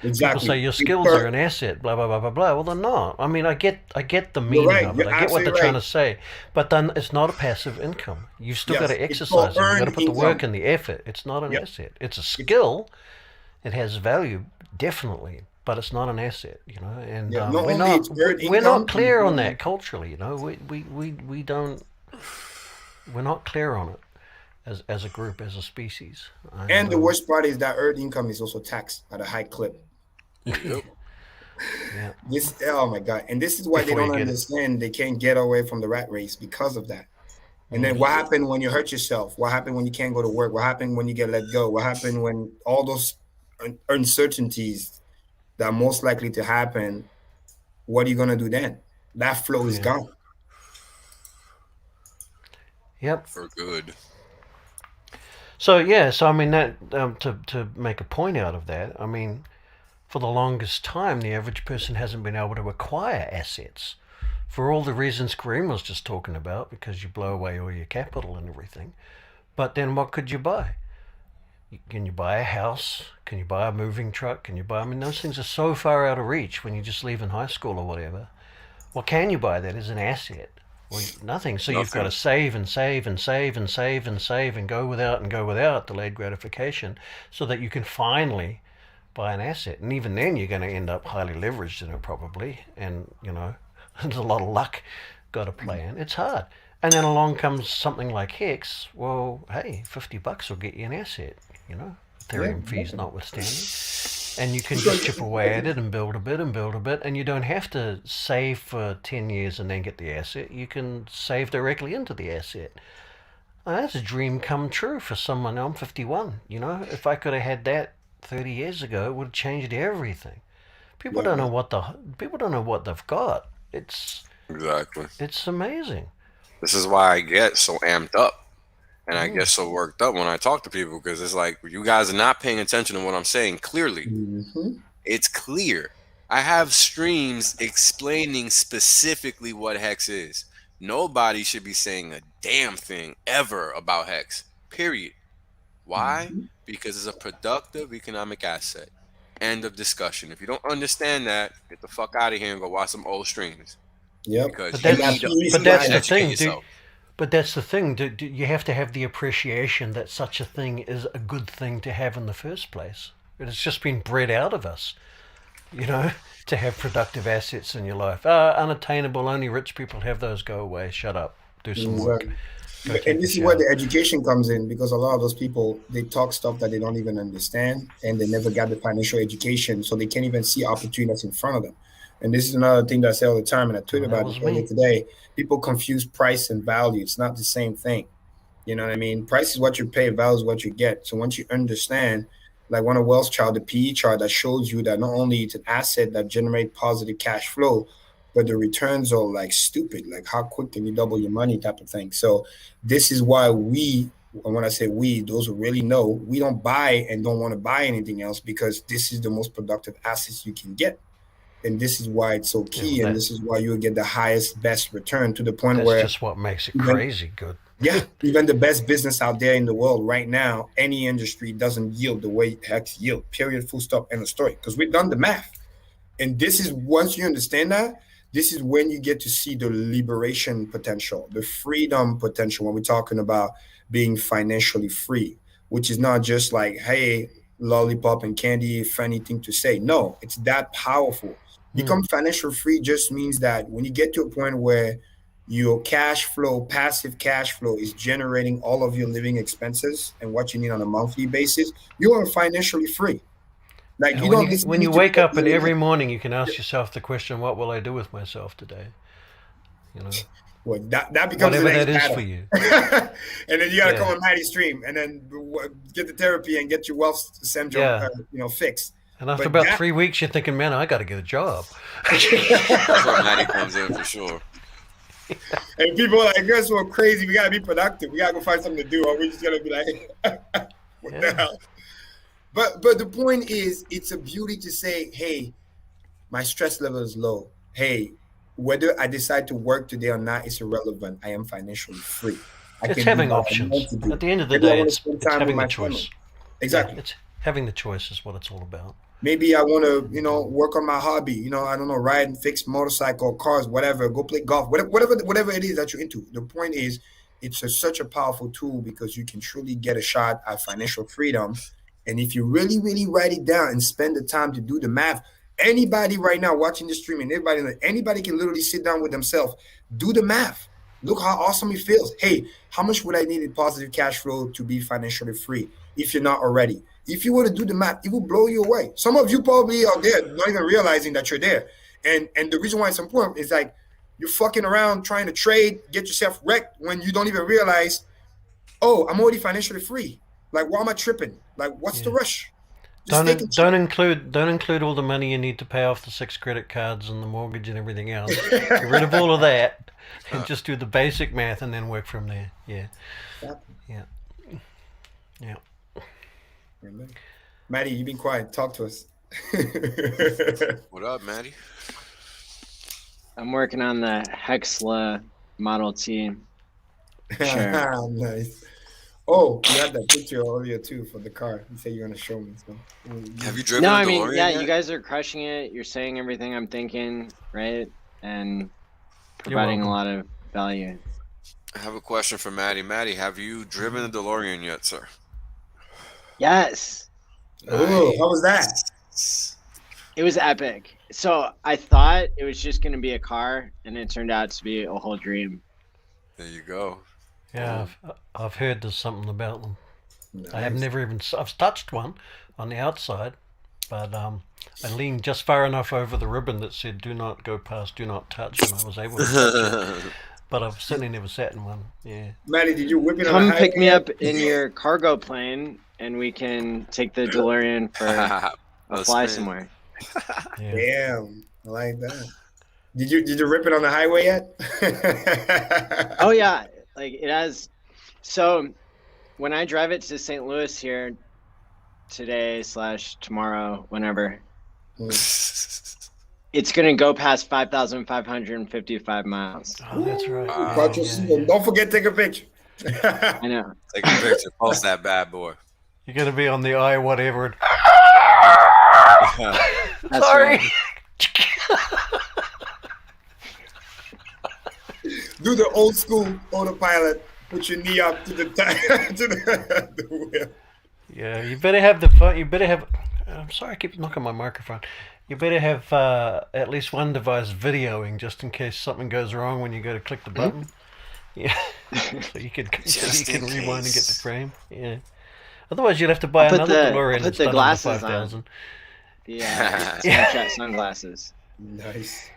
Exactly. People say your skills are an asset, blah, blah, blah, blah, blah. Well, they're not. I mean, I get the meaning of it. I get what they're trying to say. But then it's not a passive income. You've still got to exercise it. You've got to put the work and the effort. It's not an asset. It's a skill. It has value, definitely. But it's not an asset, you know, and we're not clear on that culturally, you know. We're not clear on it as a group, as a species. And the worst part is that earned income is also taxed at a high clip. Yeah. Oh my God! And this is why they don't understand. They can't get away from the rat race because of that. And then what happened when you hurt yourself? What happened when you can't go to work? What happened when you get let go? What happened when all those uncertainties that are most likely to happen? What are you going to do then? That flow is gone. Yep. For good. So I mean, that to make a point out of that, I mean, for the longest time, the average person hasn't been able to acquire assets for all the reasons Karim was just talking about, because you blow away all your capital and everything. But then what could you buy? Can you buy a house? Can you buy a moving truck? I mean, those things are so far out of reach when you just leave in high school or whatever. What can you buy that is an asset? Well, nothing. So you've got to save and save and save and save and save and go without delayed gratification, so that you can finally buy an asset. And even then, you're going to end up highly leveraged in it probably. And, you know, there's a lot of luck got to play in. It's hard. And then along comes something like Hex. Well, hey, $50 will get you an asset, you know, Ethereum fees notwithstanding. And you can just chip away at it and build a bit and build a bit. And you don't have to save for 10 years and then get the asset. You can save directly into the asset. That's a dream come true for someone. I'm 51, you know. If I could have had that 30 years ago, it would have changed everything. People don't know what they've got. It's amazing. This is why I get so amped up and I get so worked up when I talk to people, because it's like, you guys are not paying attention to what I'm saying clearly. It's clear. I have streams explaining specifically what Hex is. Nobody should be saying a damn thing ever about Hex, period. Why? Because it's a productive economic asset. End of discussion. If you don't understand that, get the fuck out of here and go watch some old streams. Yeah, but that's the thing. But that's the thing. You have to have the appreciation that such a thing is a good thing to have in the first place. It's just been bred out of us, you know, to have productive assets in your life. Unattainable. Only rich people have those. Go away. Shut up. Do some work. And this is where the education comes in, because a lot of those people, they talk stuff that they don't even understand, and they never got the financial education, so they can't even see opportunities in front of them. And this is another thing that I say all the time, and I tweet about it earlier today. People confuse price and value. It's not the same thing. You know what I mean? Price is what you pay, value is what you get. So once you understand, like one of Wells' chart, the PE chart that shows you that not only it's an asset that generates positive cash flow, but the returns are like stupid. Like, how quick can you double your money type of thing. So this is why and when I say we, those who really know, we don't buy and don't want to buy anything else, because this is the most productive assets you can get. And this is why it's so key, and this is why you'll get the highest, best return, to the point where that's just what makes it crazy good. Yeah, even the best business out there in the world right now, any industry doesn't yield the way Hex yield. Period. Full stop. End of story. Because we've done the math, and this is, once you understand that, this is when you get to see the liberation potential, the freedom potential. When we're talking about being financially free, which is not just like, hey, lollipop and candy, funny thing to say. No, it's that powerful. Become financially free just means that when you get to a point where your cash flow, passive cash flow, is generating all of your living expenses and what you need on a monthly basis, you are financially free. Like, you don't. When you wake up and every morning, you can ask yourself the question, "What will I do with myself today?" You know. Well, that becomes whatever the next that is battle for you. And then you got to come on Maddie's stream and then get the therapy and get your wealth syndrome, fixed. And after about 3 weeks, you're thinking, man, I got to get a job. That's where Maddie comes in for sure. And people are like, you're so crazy. We got to be productive. We got to go find something to do. Or we're just going to be like, what the hell? But the point is, it's a beauty to say, hey, my stress level is low. Hey, whether I decide to work today or not is irrelevant. I am financially free. It's having options. At the end of the day, it's having a choice. Exactly. Having the choice is what it's all about. Maybe I want to, you know, work on my hobby. You know, I don't know, ride and fix motorcycle, cars, whatever. Go play golf, whatever it is that you're into. The point is, it's such a powerful tool because you can truly get a shot at financial freedom. And if you really, really write it down and spend the time to do the math, anybody right now watching the stream and anybody can literally sit down with themselves, do the math. Look how awesome it feels. Hey, how much would I need in positive cash flow to be financially free if you're not already? If you were to do the math, it will blow you away. Some of you probably are there, not even realizing that you're there. And the reason why it's important is like you're fucking around trying to trade, get yourself wrecked when you don't even realize, oh, I'm already financially free. Like, why am I tripping? Like, what's the rush? Don't include all the money you need to pay off the 6 credit cards and the mortgage and everything else. Get rid of all of that and just do the basic math and then work from there. Yeah. Maddie, you've been quiet. Talk to us. What up, Maddie? I'm working on the Hexla Model T. Sure. Nice. Oh, you had that picture earlier too for the car. You said you're gonna show me. So. Have you driven? No, I mean, yeah, you guys are crushing it. You're saying everything I'm thinking, right? And providing a lot of value. I have a question for Maddie. Maddie, have you driven the DeLorean yet, sir? Yes. Oh, how was that? It was epic. So I thought it was just going to be a car, and it turned out to be a whole dream. There you go. Yeah, I've heard there's something about them. Nice. I have never even... I've touched one on the outside, but I leaned just far enough over the ribbon that said, do not go past, do not touch, and I was able to touch it. But I've certainly never sat in one, yeah. Maddie, did you whip it on Come pick me up in your cargo plane, and we can take the DeLorean for a fly somewhere. Yeah. Damn, I like that. Did you rip it on the highway yet? Oh yeah, like it has. So when I drive it to St. Louis here today / tomorrow, whenever, it's gonna go past 5,555 miles. Oh, that's right. Don't forget to take a picture. I know. Take a picture. Post that bad boy. You're gonna be on the whatever. That's Sorry. right. Do the old school autopilot. Put your knee up to the the wheel. Yeah, you better have the phone. You better have. I'm sorry, I keep knocking my microphone. You better have at least one device videoing just in case something goes wrong when you go to click the button. Yeah, so you can rewind and get the frame. Yeah. Otherwise, you'd have to buy another DeLorean. Put the glasses on. Yeah, Snapchat sunglasses. Nice.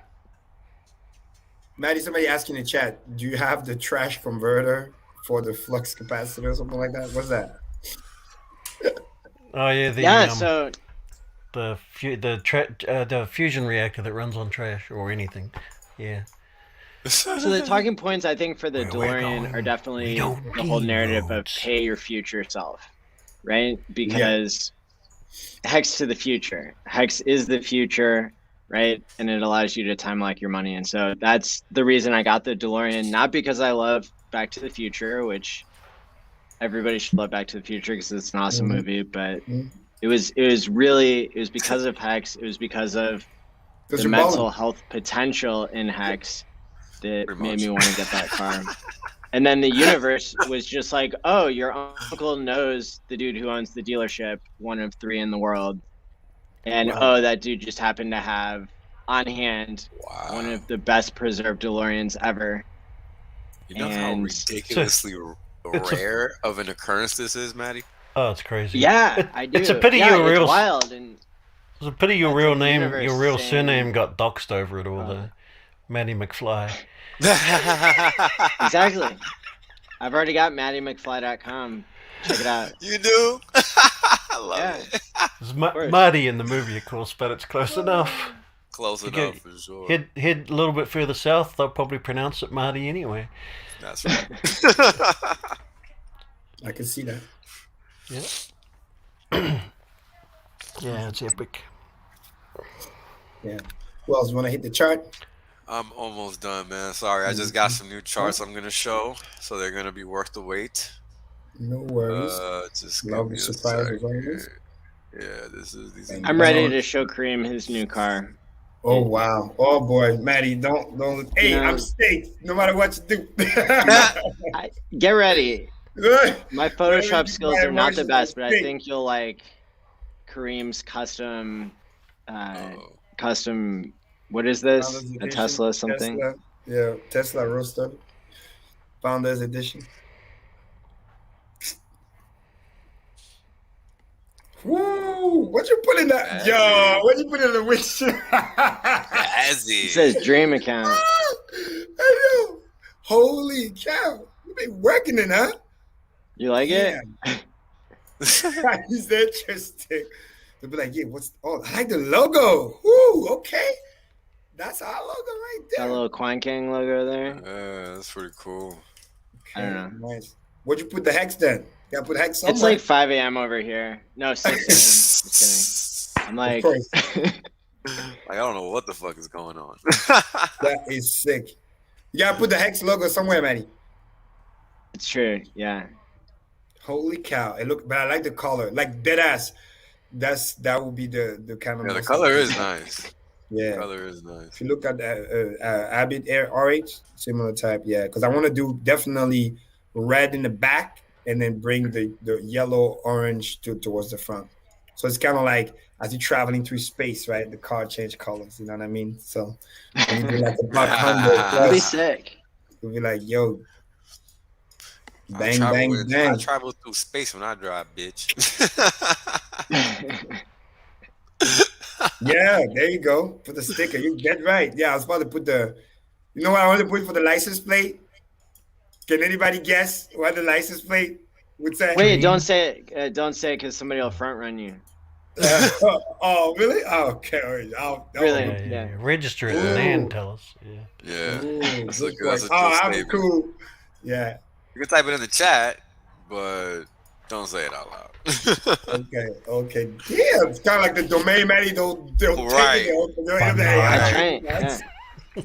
Maddie, somebody asking in the chat, do you have the trash converter for the flux capacitor or something like that? What's that? Oh yeah, so the fusion reactor that runs on trash or anything. Yeah. So the talking points I think for the DeLorean are definitely the whole narrative of pay your future self, right? Because Hex to the future. Hex is the future, right? And it allows you to time lock your money. And so that's the reason I got the DeLorean, not because I love Back to the Future, which everybody should love Back to the Future because it's an awesome movie, but it was because of Hex. It was because of the mental health potential in Hex that made me want to get that car. And then the universe was just like, oh, your uncle knows the dude who owns the dealership, one of 3 in the world. And oh, that dude just happened to have on hand one of the best preserved DeLoreans ever. You know how ridiculously rare of an occurrence this is, Maddie? Oh, it's crazy. Yeah, I do. It's a pity your real wild and it's a pity your real name, your real surname got doxed over it all. The Maddie McFly. Exactly. I've already got MaddieMcFly.com. Check it out. You do? I love it. It's Marty in the movie, of course, but it's close enough. Close enough, for sure. Head a little bit further south, they'll probably pronounce it Marty anyway. That's right. I can see that. Yeah. Yeah, it's epic. Yeah. Who else want to hit the chart? I'm almost done, man. Sorry, I just got some new charts I'm gonna show, so they're gonna be worth the wait. No worries. Just love the surprise as always. Yeah, this is these. I'm ready to show Karim his new car. Oh wow! Oh boy, Maddie, don't. Hey, I'm safe no matter what you do. Get ready. My Photoshop skills are not the best, but I think you'll like Karim's custom. Custom. What is this? A Tesla something? Tesla, yeah, Tesla Roadster. Founders Edition. Woo! What you put in that? Yo, what you put in the windshield? It says dream account. Hey, holy cow! You been working it, huh? You like it? It's interesting. They'll be like, yeah, what's I like the logo. Woo, okay. That's our logo right there. That little Quant Gang logo there. Yeah, that's pretty cool. Okay, I don't know. Nice. What'd you put the hex then? You gotta put hex somewhere. It's like 5 a.m. over here. No, 6 a.m. Just kidding. I'm like, I don't know what the fuck is going on. That is sick. You gotta put the hex logo somewhere, Manny. It's true, yeah. Holy cow! But I like the color, like dead ass. That would be the kind of. Yeah, the color is nice. Yeah, the color is nice. If you look at Abbott Air RH, similar type, yeah. Because I want to do definitely red in the back and then bring the yellow orange towards the front. So it's kind of like as you're traveling through space, right? The car change colors. You know what I mean? So when you do like a Black Honda, that'd be sick. You'll be like, yo. Bang, bang, bang. I travel through space when I drive, bitch. Yeah, there you go. Put the sticker. You get right. Yeah, I was about to put you know what I want to put for the license plate? Can anybody guess what the license plate would say? Wait, don't say it. Don't say it because somebody will front run you. Oh, really? Oh, okay. Really? Yeah. Register it and then tell us. Yeah. Ooh, That's I'm cool. Yeah. You can type it in the chat, but don't say it out loud. Okay. Yeah, it's kind of like the domain, man. They'll right. Take it. That's right.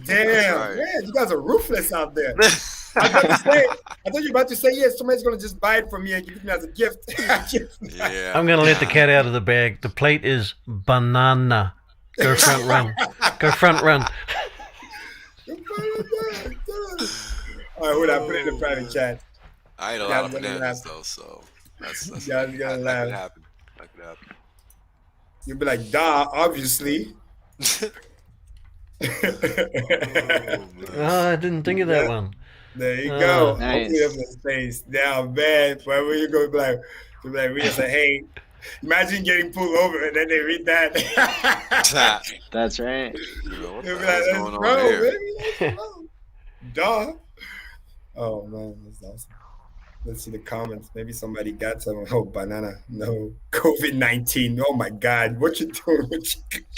Damn, right. Man, you guys are ruthless out there. I thought you were about to say, yes, somebody's going to just buy it from me and give it me as a gift. Yeah. I'm going to let the cat out of the bag. The plate is banana. Go front run. Go front run. All right, hold on, put it in the private chat. I ate a lot of bananas though, so that's that could happen. You'll be like, duh, obviously. I didn't think of that one. There you go. Nice. Face. Now, man, wherever you go, be like, we just say, hey, imagine getting pulled over and then they read that. That's right. What the hell's going on here? Duh. Oh man, that's awesome. Let's see the comments. Maybe somebody got some. Oh, banana. No. COVID-19. Oh my God. What you doing?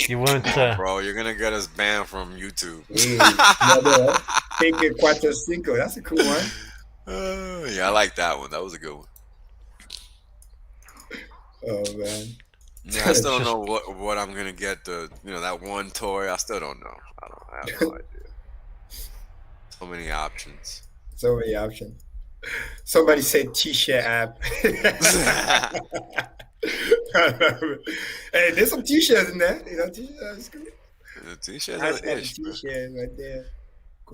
You won't. Bro, you're gonna get us banned from YouTube. Take it 4-5. That's a cool one. Yeah, I like that one. That was a good one. Oh man. Yeah, I still don't know what I'm gonna get. That one toy. I still don't know. I have no idea. So many options. Somebody said T-shirt app. Hey, there's some T-shirts in there. T-shirts cool. The T-shirts are the ish, bro. T-shirts right there.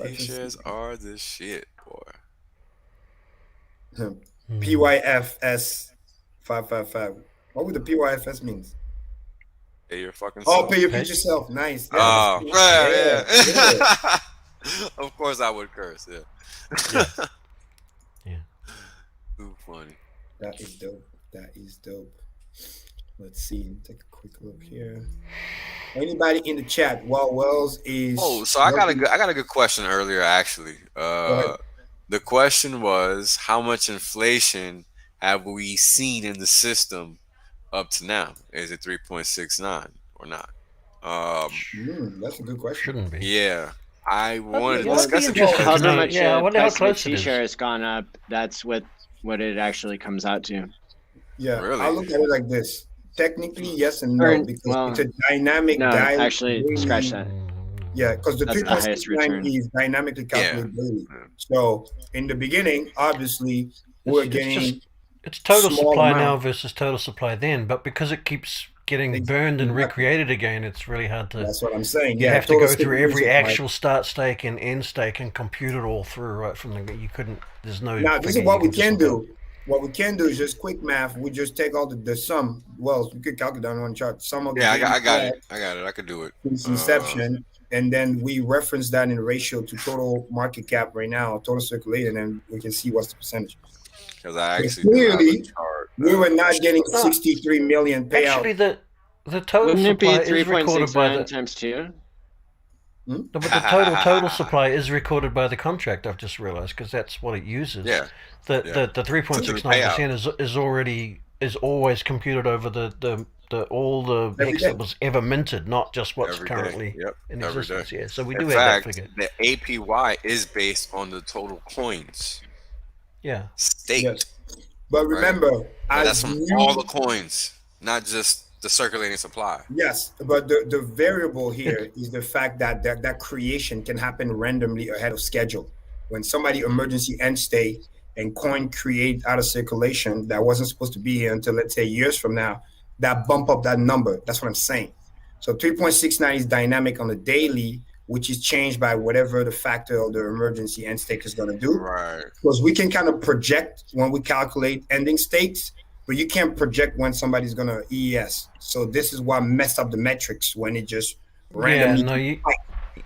T-shirts are the shit, boy. PYFS 555. What would the PYFS means? Pay your fucking self. self. Pay your future self. Nice. Oh, yeah. Of course I would curse, yeah. Too funny. That is dope. Let's see. Take a quick look here. Anybody in the chat while Wells is... Oh, so I got a good question earlier, actually. The question was, how much inflation have we seen in the system up to now? Is it 3.69 or not? That's a good question. Shouldn't be. Yeah. I wanted to discuss it. However much I wonder how close T-shirt has gone up, that's what it actually comes out to. Yeah, really? I look at it like this. Technically, yes and no, because it's a dynamic dial. Actually, scratch that. Yeah, because the 3.69 is dynamically calculated daily. So in the beginning, obviously, we're getting It's total supply now versus total supply then, but because it keeps getting burned and recreated again, it's really hard to. That's what I'm saying. You have to go through every actual start stake and end stake and compute it all through right from the. You couldn't. There's no. Now this is what we can do. What we can do is just quick math. We just take all the sum. Well, we could calculate on one chart. Some of the I got it. I could do it. Since inception, and then we reference that in ratio to total market cap right now, total circulating, and we can see what's the percentage. Because I actually clearly we were not getting 63 million payout. Actually, the total supply is recorded by the times 2. No, but the total supply is recorded by the contract. I've just realized because that's what it uses. Yeah. The 3.69% is always computed over the all the hex that was ever minted, not just what's currently in existence. Yeah. So we do have that figure. The APY is based on the total coins. Yeah. Staked. Yes. But remember, that's from all the coins, not just the circulating supply. Yes, but the variable here is the fact that that creation can happen randomly ahead of schedule. When somebody emergency end state and coin create out of circulation that wasn't supposed to be here until, let's say, years from now, that bump up that number. That's what I'm saying. So 3.69 is dynamic on the daily, which is changed by whatever the factor of the emergency end state is going to do. Right. Because we can kind of project when we calculate ending states, but you can't project when somebody's going to EES. So this is what messed up the metrics when it just randomly.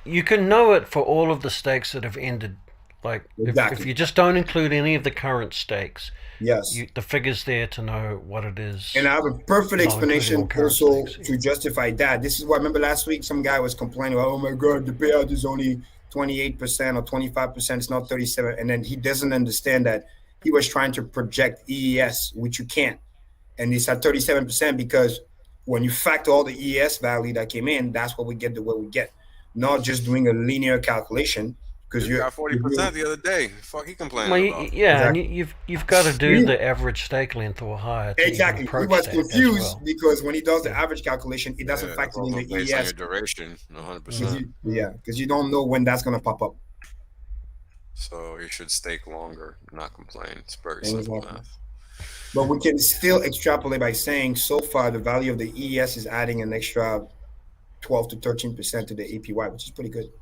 You can know it for all of the stakes that have ended. Like if you just don't include any of the current stakes, the figure's there to know what it is. And I have a perfect explanation also to justify that. This is what I remember last week. Some guy was complaining, "Oh my God, the payout is only 28% or 25%. It's not 37." And then he doesn't understand that he was trying to project EES, which you can't. And it's at 37% because when you factor all the EES value that came in, that's what we get the way we get. Not just doing a linear calculation. Because you got 40% the other day. Fuck, he complaining about. Yeah, exactly. And you've got to do the average stake length or higher. Exactly. He was confused because when he does the average calculation, it doesn't factor in the EES. On your duration, 100%. Because you don't know when that's going to pop up. So you should stake longer, not complain. It's very simple math. But we can still extrapolate by saying so far the value of the EES is adding an extra 12 to 13% to the APY, which is pretty good.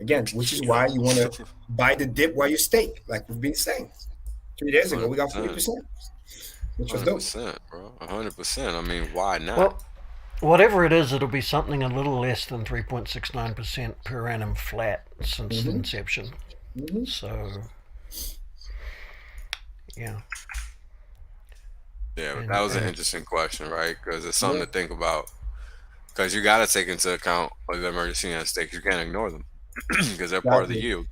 Again, which is why you want to buy the dip while you stake, like we've been saying. 3 days ago, we got 40%, which was dope. 100%, bro. 100%. I mean, why not? Well, whatever it is, it'll be something a little less than 3.69% per annum flat since the inception. So, yeah. Yeah, that was an interesting question, right? Because it's something to think about. Because you got to take into account the emergency end stakes. You can't ignore them. Because they're part of the yield.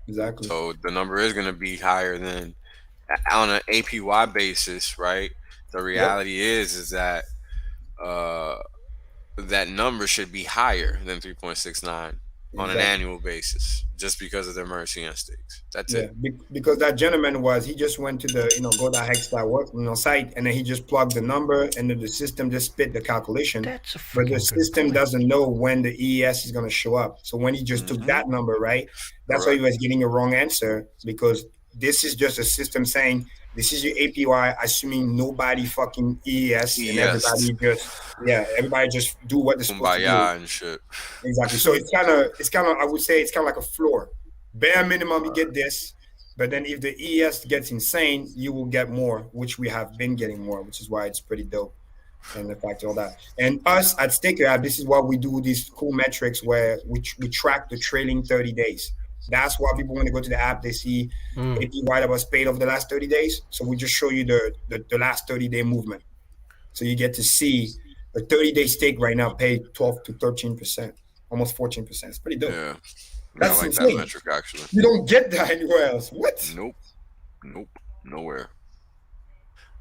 Exactly. So the number is going to be higher than on an APY basis, right? The reality is that that number should be higher than 3.69 on an annual basis, just because of the emergency end stakes. That's it. Because that gentleman he just went to the go.hex.work site, and then he just plugged the number, and then the system just spit the calculation. But the system doesn't know when the EES is going to show up. So when he just took that number, right, that's why he was getting a wrong answer, because this is just a system saying this is your APY, assuming nobody fucking EES. And everybody just do what they're supposed to do. And shit. Exactly. So it's kind of I would say it's kind of like a floor. Bare minimum, you get this, but then if the EES gets insane, you will get more, which we have been getting more, which is why it's pretty dope. And the fact of all that. And us at Staker App, this is why we do these cool metrics where we track the trailing 30 days. That's why people, when they go to the app, they see APY that was paid over the last 30 days. So we just show you the last 30-day movement. So you get to see a 30-day stake right now paid 12 to 13%, almost 14%. It's pretty dope. Yeah. That's like insane. That metric, actually. You don't get that anywhere else. What? Nope. Nowhere.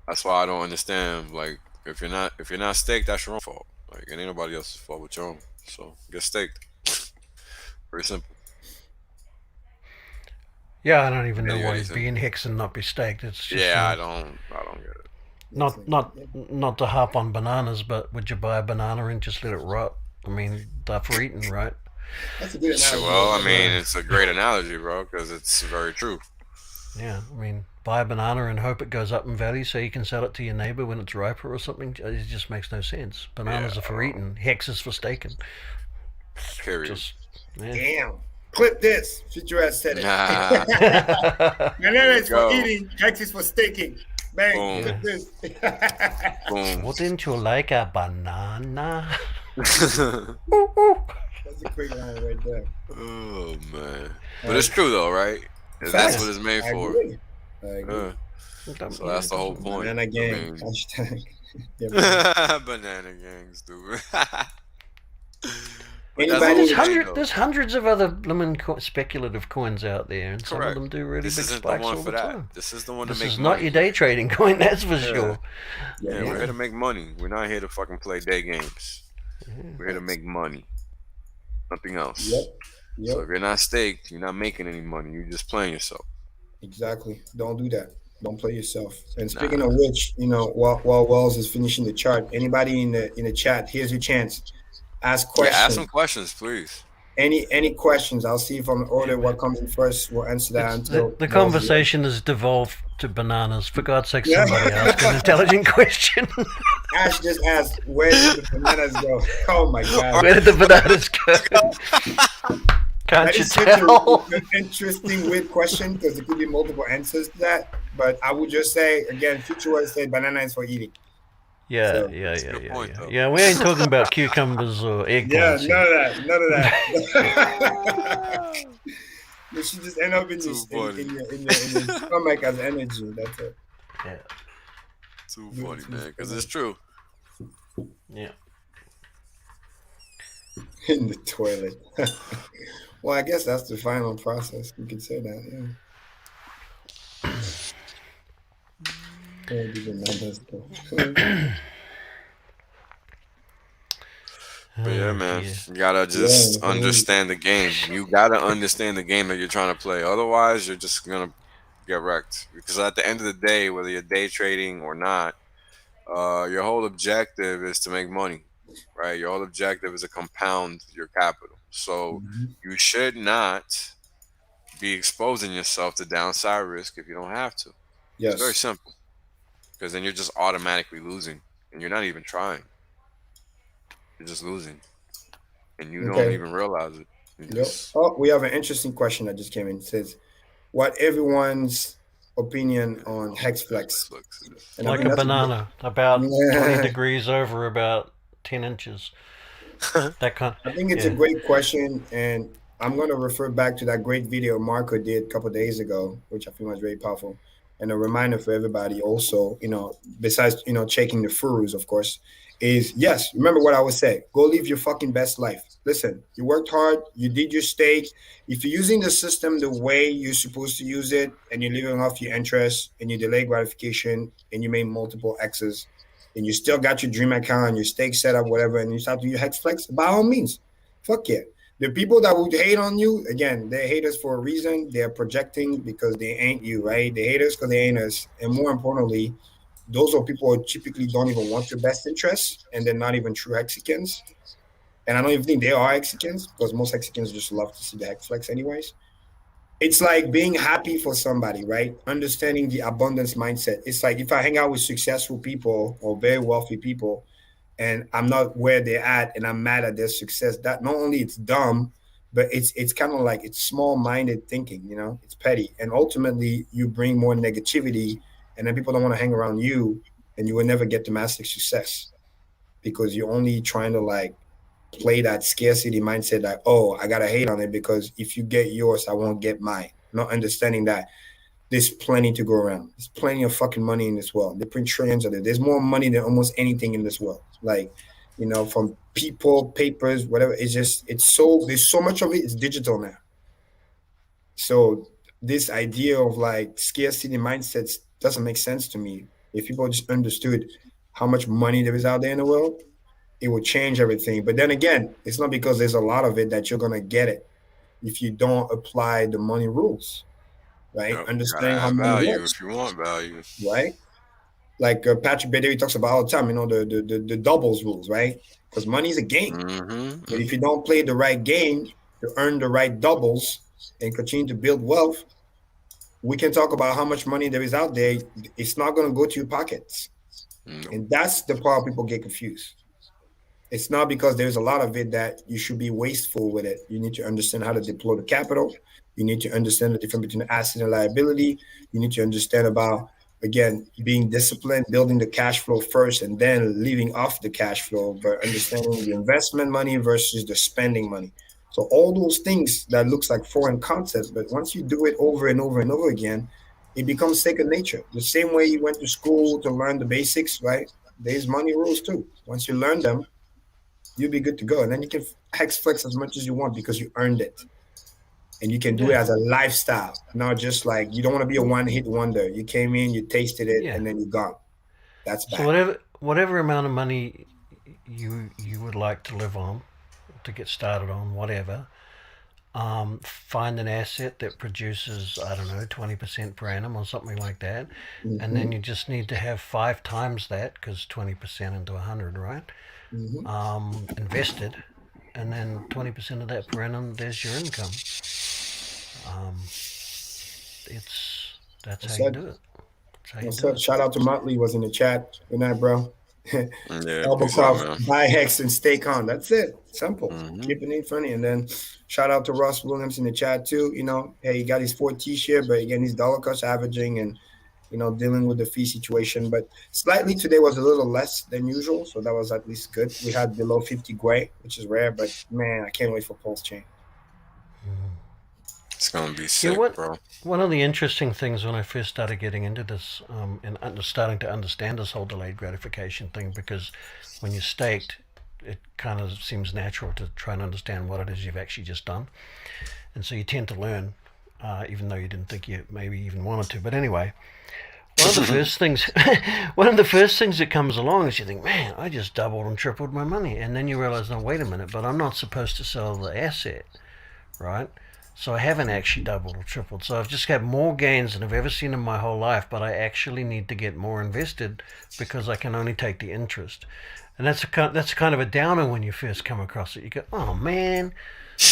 That's why I don't understand. Like, if you're not staked, that's your own fault. Like, it ain't nobody else's fault but your own. So get staked. Very simple. Yeah, I don't even know why you'd be in hex and not be staked. It's just I don't get it. Not to harp on bananas, but would you buy a banana and just let it rot? I mean, they're for eating, right? That's a good analogy. Well, I mean, it's a great analogy, bro, because it's very true. Yeah, I mean, buy a banana and hope it goes up in value so you can sell it to your neighbor when it's riper or something. It just makes no sense. Bananas are for eating. Hex is for staking. Period. Damn. Clip this. FutureUs said it. Banana is for eating. Hex is for staking. Bang. Clip this. Wouldn't you like a banana? That's a quick line right there. Oh man, but it's true though, right? That's what it's made for. I agree. So that's the whole point. Banana gang. Hashtag. Banana gangs, dude. There's hundreds of other speculative coins out there, and some of them do really big spikes all the time. This is the one to make money. This is not your day trading coin, that's for sure. Yeah, we're here to make money. We're not here to fucking play day games. We're here to make money. Nothing else. Yep. So if you're not staked, you're not making any money. You're just playing yourself. Exactly. Don't do that. Don't play yourself. And speaking of which, while Wells is finishing the chart, anybody in the chat, here's your chance. Ask questions. Yeah, ask some questions, please. Any questions? I'll see if I'm order what comes in first. We'll answer that. The conversation has devolved to bananas. For God's sake, somebody ask an intelligent question. Ash just asked, where did the bananas go? Oh my God. Where did the bananas go? Can't you tell? An interesting, weird question because there could be multiple answers to that. But I would just say, again, FutureUs said banana is for eating. Yeah, yeah, we ain't talking about cucumbers or eggplants. Yeah, none of that. You should just end up in your stomach as energy. That's it. Yeah. Too funny, man, because it's true. Yeah. In the toilet. Well, I guess that's the final process. You could say that, yeah. But yeah, man, you gotta just understand the game. You gotta understand the game that you're trying to play. Otherwise, you're just gonna get wrecked. Because at the end of the day, whether you're day trading or not, your whole objective is to make money, right? Your whole objective is to compound your capital. So you should not be exposing yourself to downside risk if you don't have to. Yes. It's very simple. Because then you're just automatically losing, and you're not even trying. You're just losing, and you don't even realize it. Oh, we have an interesting question that just came in. It says, what everyone's opinion on Hexflex? And like a banana, about 20 degrees over about 10 inches. That kind. I think it's a great question, and I'm going to refer back to that great video Marco did a couple of days ago, which I think was very powerful. And a reminder for everybody also, besides, checking the FutureUs, of course, is yes, remember what I would say. Go live your fucking best life. Listen, you worked hard, you did your stake. If you're using the system the way you're supposed to use it, and you're living off your interest, and you delay gratification, and you made multiple X's, and you still got your dream account, your stake set up, whatever, and you start to use Hexflex, by all means, fuck yeah. The people that would hate on you, again, they're haters for a reason. They're projecting because they ain't you, right? They hate us because they ain't us. And more importantly, those are people who typically don't even want your best interests, and they're not even true Hexicans. And I don't even think they are Hexicans, because most Hexicans just love to see the Hexflex anyways. It's like being happy for somebody, right? Understanding the abundance mindset. It's like if I hang out with successful people or very wealthy people, and I'm not where they're at, and I'm mad at their success, that not only it's dumb, but it's kind of like it's small-minded thinking, it's petty. And ultimately, you bring more negativity, and then people don't want to hang around you, and you will never get to massive success because you're only trying to play that scarcity mindset that, oh, I got to hate on it because if you get yours, I won't get mine. Not understanding that there's plenty to go around. There's plenty of fucking money in this world. They print trillions of it. There's more money than almost anything in this world. From people, papers, whatever. There's so much of it is digital now. So this idea of scarcity mindsets doesn't make sense to me. If people just understood how much money there is out there in the world, it would change everything. But then again, it's not because there's a lot of it that you're going to get it if you don't apply the money rules, right? Understand how money works. If you want value. Right? Like Patrick Bedery talks about all the time, the doubles rules, right? Because money is a game. But if you don't play the right game to earn the right doubles and continue to build wealth, we can talk about how much money there is out there. It's not going to go to your pockets. And that's the part people get confused. It's not because there's a lot of it that you should be wasteful with it. You need to understand how to deploy the capital. You need to understand the difference between asset and liability. You need to understand about, again, being disciplined, building the cash flow first, and then leaving off the cash flow, but understanding the investment money versus the spending money. So all those things that looks like foreign concepts, but once you do it over and over and over again, it becomes second nature. The same way you went to school to learn the basics, right? There's money rules too. Once you learn them, you'll be good to go. And then you can hex flex as much as you want because you earned it. And you can do it as a lifestyle, not just like, you don't want to be a one-hit wonder. You came in, you tasted it, and then you're gone. That's bad. So whatever amount of money you would like to live on, to get started on, whatever, find an asset that produces, I don't know, 20% per annum or something like that. And then you just need to have 5 times that, because 20% into 100, right? Invested, and then 20% of that per annum, there's your income. That's how you do it. Shout out to Motley, was in the chat. Good night, bro. Yeah, buy Hex and stay calm. That's it. Simple. Keeping it funny. And then shout out to Ross Williams in the chat too. You know, hey, he got his 4 T-share, but again, he's dollar cost averaging and, you know, dealing with the fee situation. But slightly today was a little less than usual, so that was at least good. We had below 50 gray, which is rare, but man, I can't wait for Pulse Chain. It's gonna be sick, bro. One of the interesting things when I first started getting into this, and starting to understand this whole delayed gratification thing, because when you're staked, it kind of seems natural to try and understand what it is you've actually just done, and so you tend to learn, even though you didn't think you maybe even wanted to. But anyway, one of the first things that comes along is you think, man, I just doubled and tripled my money, and then you realize, no, wait a minute, but I'm not supposed to sell the asset, right? So I haven't actually doubled or tripled. So I've just got more gains than I've ever seen in my whole life, but I actually need to get more invested because I can only take the interest. And that's kind of a downer when you first come across it. You go, oh man,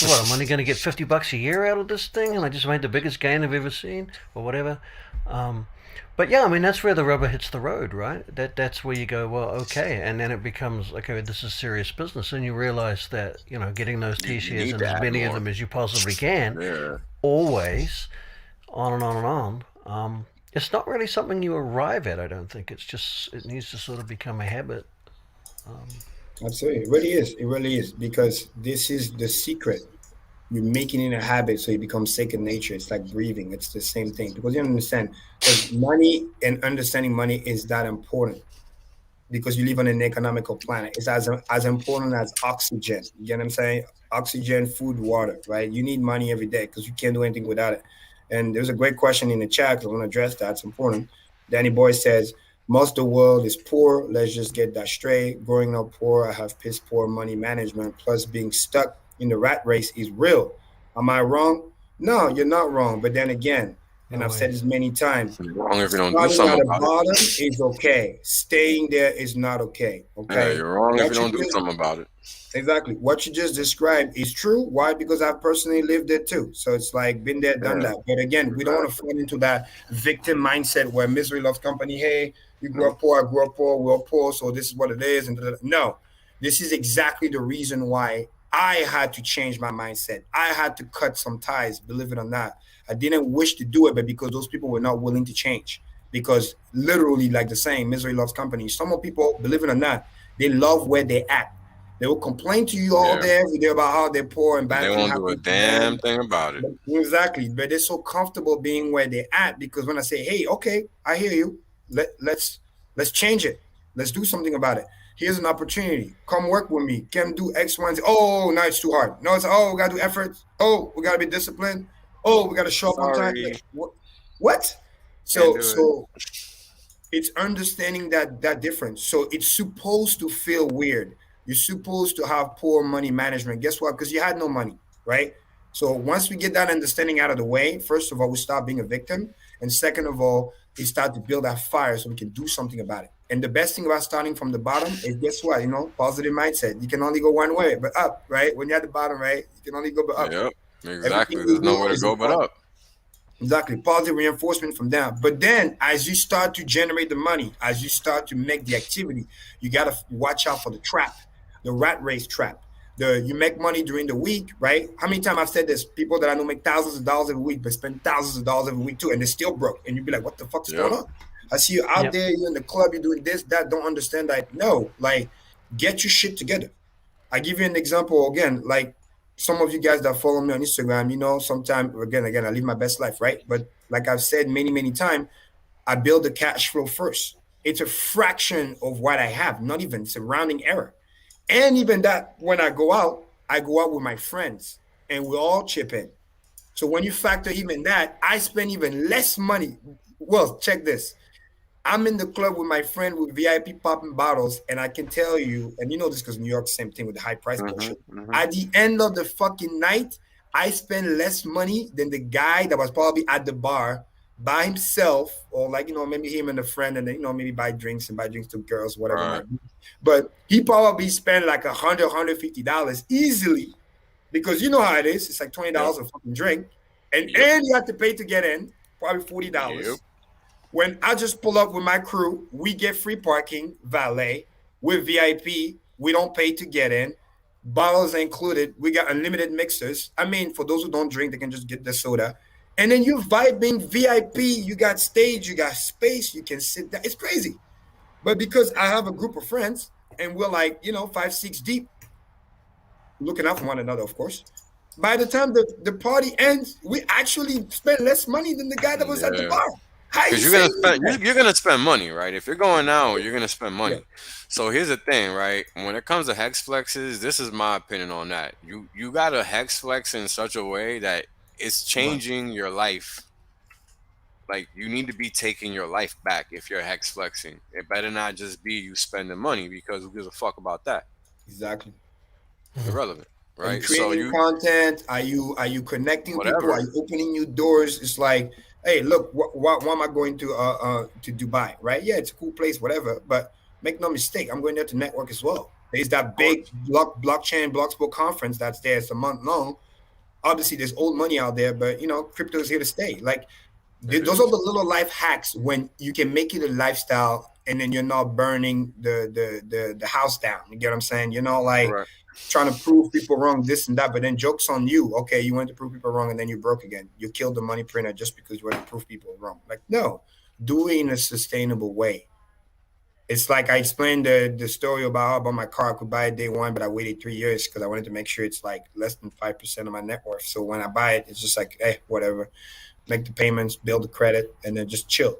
what, I'm only going to get $50 a year out of this thing, and I just made the biggest gain I've ever seen, or whatever. But yeah, I mean, that's where the rubber hits the road, right? That's where you go, well, okay, and then it becomes, okay, this is serious business, and you realize that, you know, getting those T-shares and as many of them as you possibly can, always, on and on and on. It's not really something you arrive at, I don't think. It's just, it needs to sort of become a habit. Absolutely, it really is. It really is, because this is the secret. You're making it a habit, so it becomes second nature. It's like breathing. It's the same thing, because you understand that money and understanding money is that important, because you live on an economical planet. It's as important as oxygen. You get what I'm saying? Oxygen, food, water, right? You need money every day because you can't do anything without it. And there's a great question in the chat, because I want to address that. It's important. Danny Boy says, most of the world is poor. Let's just get that straight. Growing up poor, I have piss poor money management, plus being stuck in the rat race is real. Am I wrong? No, you're not wrong. But then again, and I've said this many times, you're wrong if you don't do starting something at the about bottom it. is okay. Staying there is not okay. Okay. Yeah, you're wrong if you don't do something about it. Exactly. What you just described is true. Why? Because I've personally lived it too. So it's like been there, done that. But again, we don't want to fall into that victim mindset where misery loves company. Hey, you grew up poor, I grew up poor, we're all poor, so this is what it is. And no, this is exactly the reason why I had to change my mindset. I had to cut some ties, believe it or not. I didn't wish to do it, but because those people were not willing to change. Because literally, like the saying, misery loves company. Some people, believe it or not, they love where they're at. They will complain to you all day, every day about how they're poor and bad. They won't do a damn thing about it. Exactly. But they're so comfortable being where they're at, because when I say, hey, okay, I hear you. Let's change it. Let's do something about it. Here's an opportunity. Come work with me. Can do X, Y, and Z. Oh, no, it's too hard. No, it's, oh, we got to do efforts. Oh, we got to be disciplined. Oh, we got to show up on time. What? So it's understanding that difference. So it's supposed to feel weird. You're supposed to have poor money management. Guess what? Because you had no money, right? So once we get that understanding out of the way, first of all, we stop being a victim. And second of all, we start to build that fire so we can do something about it. And the best thing about starting from the bottom is, guess what? You know, positive mindset. You can only go one way, but up, right? When you're at the bottom, right? You can only go but up. Yep, exactly. There's nowhere to go but up. Exactly. Positive reinforcement from them. But then as you start to generate the money, as you start to make the activity, you got to watch out for the trap, the rat race trap. You make money during the week, right? How many times I've said this? People that I know make thousands of dollars every week, but spend thousands of dollars every week too, and they're still broke. And you'd be like, what the fuck's going on? I see you out there, you're in the club, you're doing this, that, don't understand that. No, like, get your shit together. I give you an example again, like some of you guys that follow me on Instagram, you know, sometimes, again, I live my best life, right? But like I've said many, many times, I build the cash flow first. It's a fraction of what I have, not even, it's a rounding error. And even that, when I go out with my friends and we all chip in. So when you factor even that, I spend even less money. Well, check this. I'm in the club with my friend with VIP popping bottles, and I can tell you, and you know this because New York, same thing with the high price bullshit. At the end of the fucking night, I spend less money than the guy that was probably at the bar by himself, or like, you know, maybe him and a friend, and then, you know, maybe buy drinks to girls, whatever it might be. But he probably spent like $100, $150 easily, because you know how it is. It's like $20 a fucking drink, and you have to pay to get in, probably $40. When I just pull up with my crew, we get free parking, valet. With VIP, we don't pay to get in. Bottles are included. We got unlimited mixers. I mean, for those who don't drink, they can just get the soda. And then you're vibing VIP. You got stage, you got space, you can sit down. It's crazy. But because I have a group of friends and we're like, you know, 5, 6 deep, looking out for one another, of course. By the time the party ends, we actually spend less money than the guy that was at the bar. Because you're gonna spend money, right? If you're going out, you're gonna spend money. Yeah. So here's the thing, right? When it comes to hex flexes, this is my opinion on that. You gotta hex flex in such a way that it's changing your life. Like, you need to be taking your life back if you're hex flexing. It better not just be you spending money, because who gives a fuck about that? Exactly. Irrelevant. Right. And creating content. Are you connecting people? Are you opening new doors? It's like, hey, look, why am I going to Dubai? Right? Yeah, it's a cool place, whatever. But make no mistake, I'm going there to network as well. There's that big blockchain Bloxpo conference that's there. It's a month long. Obviously, there's old money out there, but you know, crypto is here to stay. Like, those are the little life hacks when you can make it a lifestyle, and then you're not burning the house down. You get what I'm saying? You know, like. Right. Trying to prove people wrong, this and that, but then joke's on you. Okay, you went to prove people wrong and then you broke again. You killed the money printer just because you went to prove people wrong. Like, no, do it in a sustainable way. It's like I explained the story about my car. I could buy it day one, but I waited 3 years because I wanted to make sure it's like less than 5% of my net worth. So when I buy it, it's just like, hey, whatever. Make the payments, build the credit, and then just chill.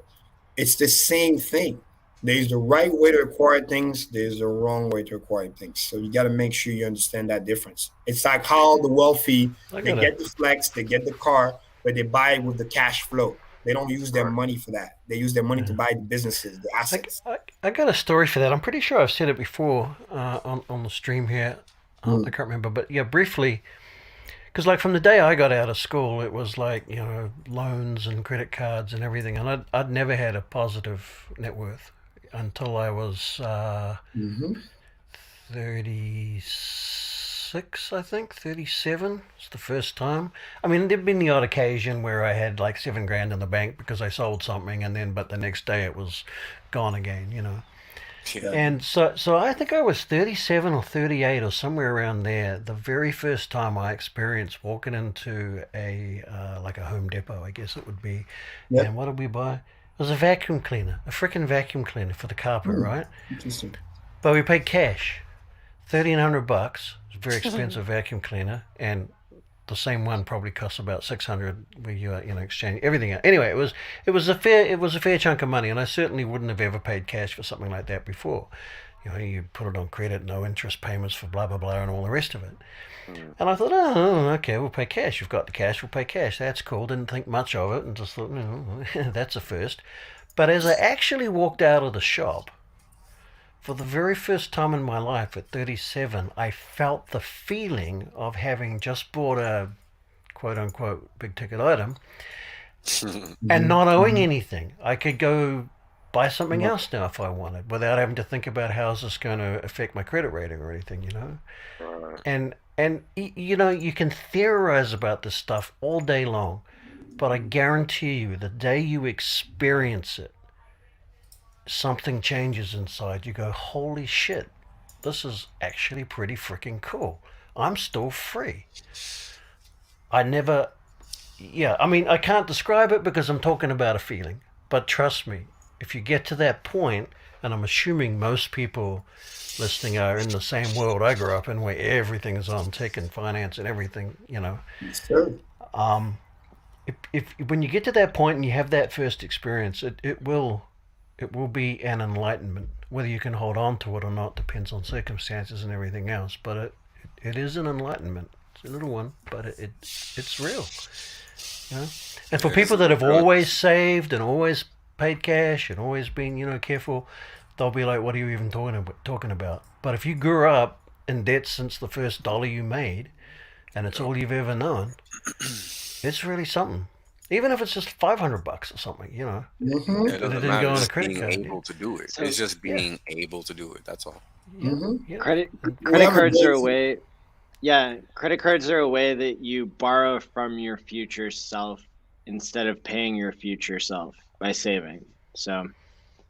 It's the same thing. There's the right way to acquire things. There's the wrong way to acquire things. So you got to make sure you understand that difference. It's like how the wealthy, they get the flex, they get the car, but they buy it with the cash flow. They don't use their money for that. They use their money to buy the businesses, the assets. I got a story for that. I'm pretty sure I've said it before on the stream here. I can't remember. But yeah, briefly, because like from the day I got out of school, it was like, you know, loans and credit cards and everything. And I'd never had a positive net worth until I was 36, I think, 37. It's the first time. I mean, there'd been the odd occasion where I had like $7,000 in the bank because I sold something, but the next day it was gone again, you know. Yeah. And so I think I was 37 or 38 or somewhere around there. The very first time I experienced walking into a like a Home Depot, I guess it would be. Yep. And what did we buy? It was a vacuum cleaner, a freaking vacuum cleaner for the carpet, right? Interesting. But we paid cash, $1,300. It was a very expensive vacuum cleaner, and the same one probably costs about $600. Where you exchange everything out. Anyway, it was a fair chunk of money, and I certainly wouldn't have ever paid cash for something like that before. You know, you put it on credit, no interest payments for blah blah blah, and all the rest of it. And I thought, oh, okay, we'll pay cash. You've got the cash, we'll pay cash. That's cool. Didn't think much of it and just thought, that's a first. But as I actually walked out of the shop, for the very first time in my life at 37, I felt the feeling of having just bought a quote-unquote big-ticket item and not owing anything. I could go buy something else now if I wanted without having to think about how is this going to affect my credit rating or anything, you know. And you know, you can theorize about this stuff all day long, But I guarantee you, the day you experience it, something changes inside. You go, holy shit, this is actually pretty freaking cool. I'm still free. I mean, I can't describe it because I'm talking about a feeling. But trust me, if you get to that point, and I'm assuming most people listening are in the same world I grew up in, where everything is on tech and finance and everything, Sure. If when you get to that point and you have that first experience, it will be an enlightenment. Whether you can hold on to it or not depends on circumstances and everything else. But it is an enlightenment. It's a little one, but it's real. And for people that have always saved and always paid cash and always been careful, they'll be like, "What are you even talking about?" But if you grew up in debt since the first dollar you made, and it's all you've ever known, it's really something. Even if it's just $500 or something, Mm-hmm. It doesn't matter. On a credit card, being able to do it. It's just being able to do it. That's all. Mm-hmm. Credit cards are a way. Yeah, credit cards are a way that you borrow from your future self instead of paying your future self by saving. So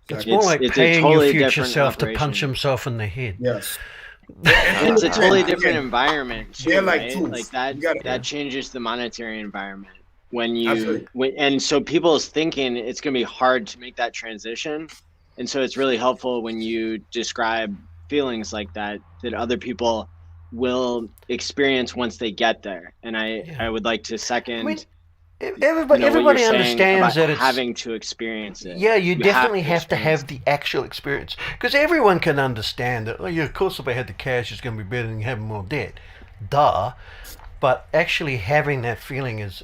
it's more like paying your future self to punch himself in the head. Yes. It's a totally different environment too, they're right? Like that changes the monetary environment and so people's thinking it's going to be hard to make that transition, and so it's really helpful when you describe feelings like that other people will experience once they get there. And I would like to second. Everybody understands that it's having to experience it. Yeah, you definitely have to have the actual experience, because everyone can understand that. Like, of course, if I had the cash, it's going to be better than having more debt. Duh. But actually having that feeling is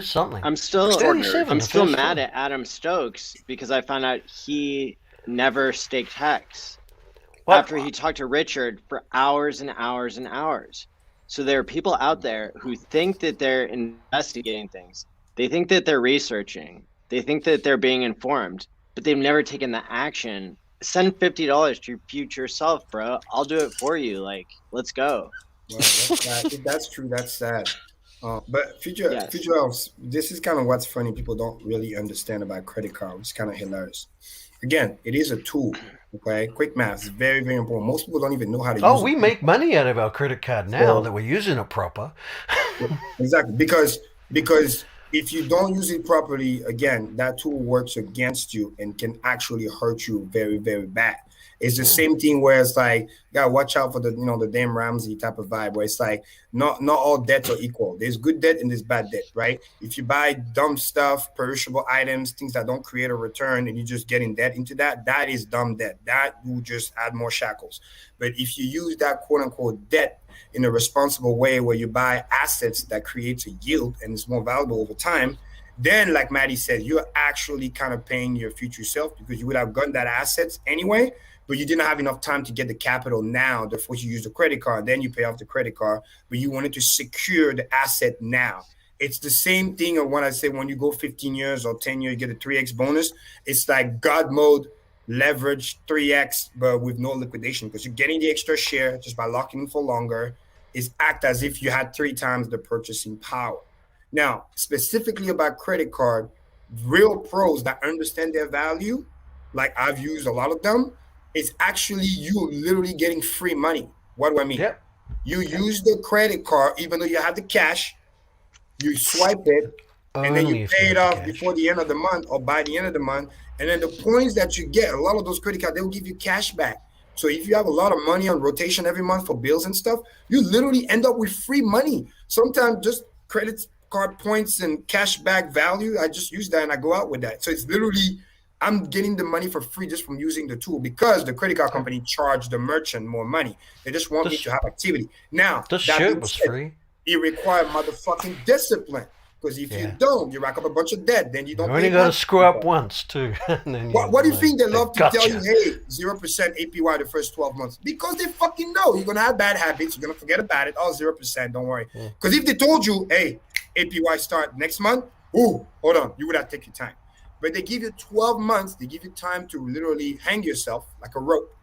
something. I'm still mad at Adam Stokes because I found out he never staked Hex after he talked to Richard for hours and hours and hours. So there are people out there who think that they're investigating things. They think that they're researching. They think that they're being informed, but they've never taken the action. Send $50 to your future self, bro. I'll do it for you. Like, let's go. Well, that's true. That's sad. But FutureUs, this is kind of what's funny. People don't really understand about credit card. It's kind of hilarious. Again, it is a tool. Okay, quick math is very, very important. Most people don't even know how to use it. Oh, we make money out of our credit card now that we're using it proper. Exactly, because if you don't use it properly, again, that tool works against you and can actually hurt you very, very bad. It's the same thing where it's like, you gotta watch out for the Dame Ramsey type of vibe, where it's like not all debts are equal. There's good debt and there's bad debt, right? If you buy dumb stuff, perishable items, things that don't create a return, and you just get in debt into that is dumb debt. That will just add more shackles. But if you use that quote unquote debt in a responsible way, where you buy assets that creates a yield and it's more valuable over time, then like Maddie said, you're actually kind of paying your future self, because you would have gotten that assets anyway, but you didn't have enough time to get the capital now. Therefore, you use the credit card. Then you pay off the credit card, but you wanted to secure the asset now. It's the same thing of when I say when you go 15 years or 10 years, you get a 3x bonus. It's like God mode, leverage 3x, but with no liquidation, because you're getting the extra share just by locking in for longer. It's act as if you had 3 times the purchasing power. Now, specifically about credit card, real pros that understand their value, like I've used a lot of them, it's actually you literally getting free money. What do I mean? Yep. You use the credit card, even though you have the cash, you swipe it, and then you pay it off before the end of the month or by the end of the month. And then the points that you get, a lot of those credit cards, they will give you cash back. So if you have a lot of money on rotation every month for bills and stuff, you literally end up with free money. Sometimes just credit card points and cash back value, I just use that and I go out with that. So it's literally, I'm getting the money for free just from using the tool, because the credit card company charged the merchant more money. They just want me to have activity. Now, the shit was free. It requires motherfucking discipline, because if you don't, you rack up a bunch of debt. Then you don't. You only got to screw up once too. What do you think they love to tell you? Hey, 0% APY the first 12 months, because they fucking know you're gonna have bad habits. You're gonna forget about it. Oh, 0%. Don't worry. Because if they told you, hey, APY start next month, hold on, you would have to take your time. But they give you 12 months. They give you time to literally hang yourself like a rope.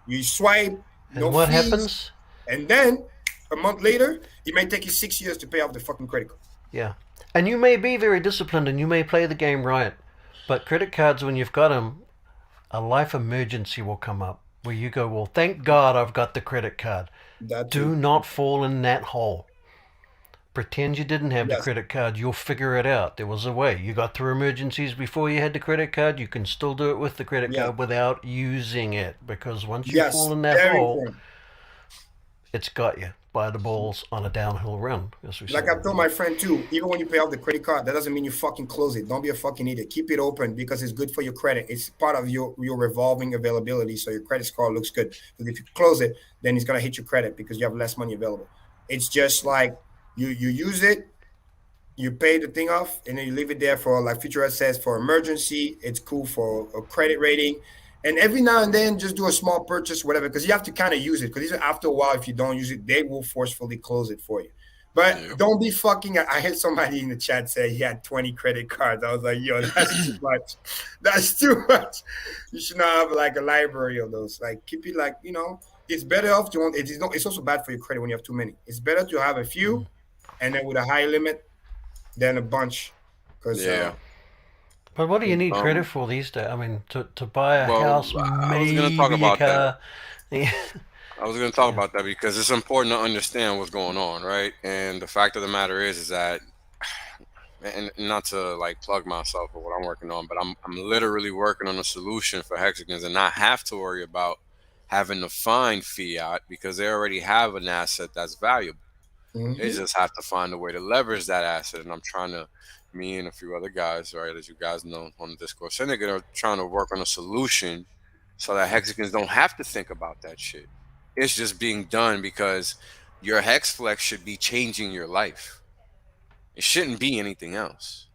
You swipe. And what happens? And then a month later, it may take you 6 years to pay off the fucking credit card. Yeah. And you may be very disciplined and you may play the game right, but credit cards, when you've got them, a life emergency will come up where you go, well, thank God I've got the credit card. Do not fall in that hole. Pretend you didn't have the credit card. You'll figure it out. There was a way. You got through emergencies before you had the credit card. You can still do it with the credit card without using it, because once you fall in that hole, it's got you by the balls on a downhill run. Like I told my friend too, even when you pay off the credit card, that doesn't mean you fucking close it. Don't be a fucking idiot. Keep it open because it's good for your credit. It's part of your revolving availability, so your credit score looks good. Because if you close it, then it's gonna hit your credit because you have less money available. It's just like you use it, you pay the thing off, and then you leave it there for, like FutureUs says, for emergency. It's cool for a credit rating. And every now and then, just do a small purchase, whatever, because you have to kind of use it. Because even after a while, if you don't use it, they will forcefully close it for you. But don't be fucking. I heard somebody in the chat say he had 20 credit cards. I was like, yo, that's too much. That's too much. You should not have like a library of those. Like, keep it like, it's better off to want. It's also bad for your credit when you have too many. It's better to have a few, and then with a high limit, than a bunch. But what do you need credit for these days? I mean, to buy a house, maybe a car. I was going to talk about that because it's important to understand what's going on, right? And the fact of the matter is that, and not to like plug myself or what I'm working on, but I'm literally working on a solution for hexagons and not have to worry about having to find fiat because they already have an asset that's valuable. They just have to find a way to leverage that asset, and I'm trying to. Me and a few other guys, right, as you guys know on the Discord Syndicate, are trying to work on a solution so that hexagons don't have to think about that shit. It's just being done because your hex flex should be changing your life. It shouldn't be anything else.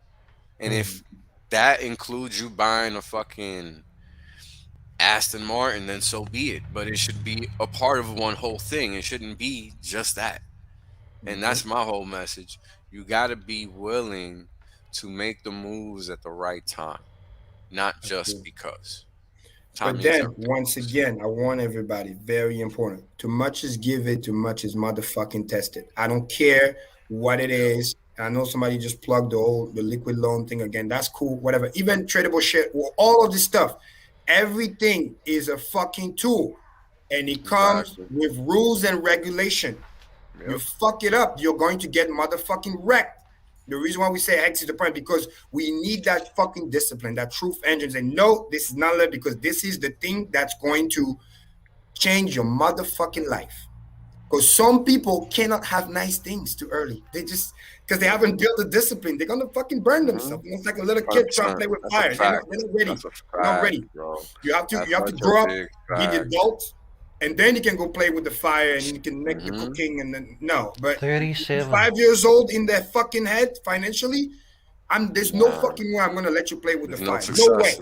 And if that includes you buying a fucking Aston Martin, then so be it. But it should be a part of one whole thing. It shouldn't be just that. And that's my whole message. You got to be willing to make the moves at the right time, not just because. But then, once again, I want everybody, very important, too much is given, too much is motherfucking tested. I don't care what it is. I know somebody just plugged the liquid loan thing again. That's cool, whatever. Even tradable shit, all of this stuff. Everything is a fucking tool, and it comes with rules and regulation. You fuck it up, you're going to get motherfucking wrecked. The reason why we say hex is the point, because we need that fucking discipline, that truth engine. And no, this is not love, because this is the thing that's going to change your motherfucking life. Because some people cannot have nice things too early. They just, because they haven't built the discipline, they're gonna fucking burn themselves. It's like a little kid trying to play with fire. They're not ready. Not ready. You have to grow up, be the adult, and then you can go play with the fire and you can make the cooking and then but 37. 5 years old in their fucking head financially, there's no fucking way I'm gonna let you play with the fire. No way.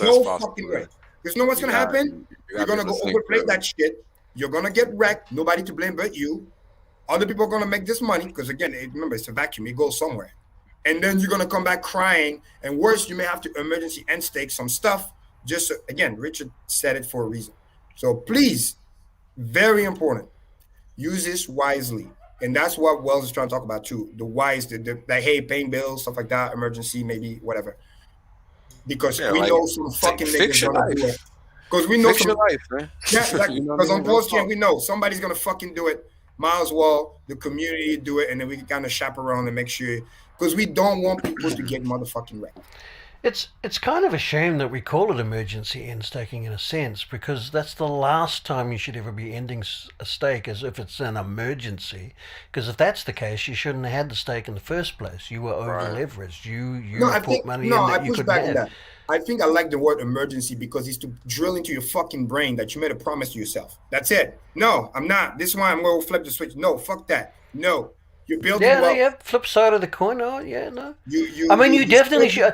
No fucking way. Because know what's gonna happen? You're gonna go overplay that shit. You're gonna get wrecked. Nobody to blame but you. Other people are gonna make this money because again, remember it's a vacuum. It goes somewhere, and then you're gonna come back crying. And worse, you may have to emergency end stake some stuff. Just again, Richard said it for a reason. So please. Very important. Use this wisely. And that's what Wells is trying to talk about too. The wise, the hey, paying bills, stuff like that, emergency, maybe whatever. Because we know some fucking niggas gonna do it. Because we know some life, man. Yeah, because on Post Chain, we know somebody's gonna fucking do it. Might as well the community do it, and then we can kind of chaperone and make sure, because we don't want people to get motherfucking wrecked. It's kind of a shame that we call it emergency end staking in a sense, because that's the last time you should ever be ending a stake as if it's an emergency. Because if that's the case, you shouldn't have had the stake in the first place. You were over leveraged. You put money in that you couldn't have. I think I like the word emergency because it's to drill into your fucking brain that you made a promise to yourself. That's it. No, I'm not. This one I'm going to flip the switch. No, fuck that. No. You're building wealth. Flip side of the coin. Oh, yeah, no. You definitely should.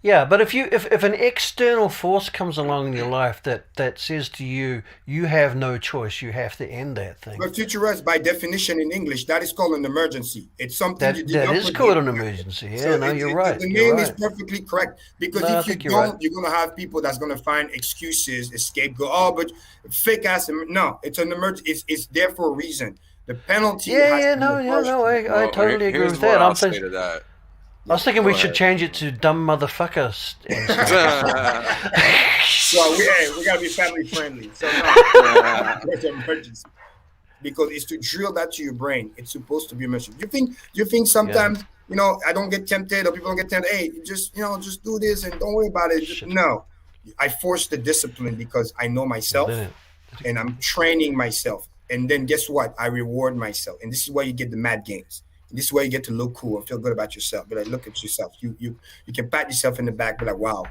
Yeah, but if an external force comes along in your life that says to you, you have no choice, you have to end that thing. But FutureUs, by definition in English, that is called an emergency. It's something that is called an emergency. Yeah, so you're right. The name is perfectly correct, because if you don't, you're gonna have people that's gonna find excuses, escape, go, but fake ass. No, it's an emergency. It's there for a reason. The penalty. I totally agree with that. I was thinking we should change it to dumb motherfucker. Well, we gotta be family friendly. So no, it's an emergency because it's to drill that to your brain. It's supposed to be emergency. Do you think sometimes I don't get tempted or people don't get tempted? Hey, just do this and don't worry about it. No, I force the discipline because I know myself and I'm training myself. And then guess what? I reward myself, and this is where you get the mad games. This is where you get to look cool and feel good about yourself. But like, look at yourself. You can pat yourself in the back. Be like, wow,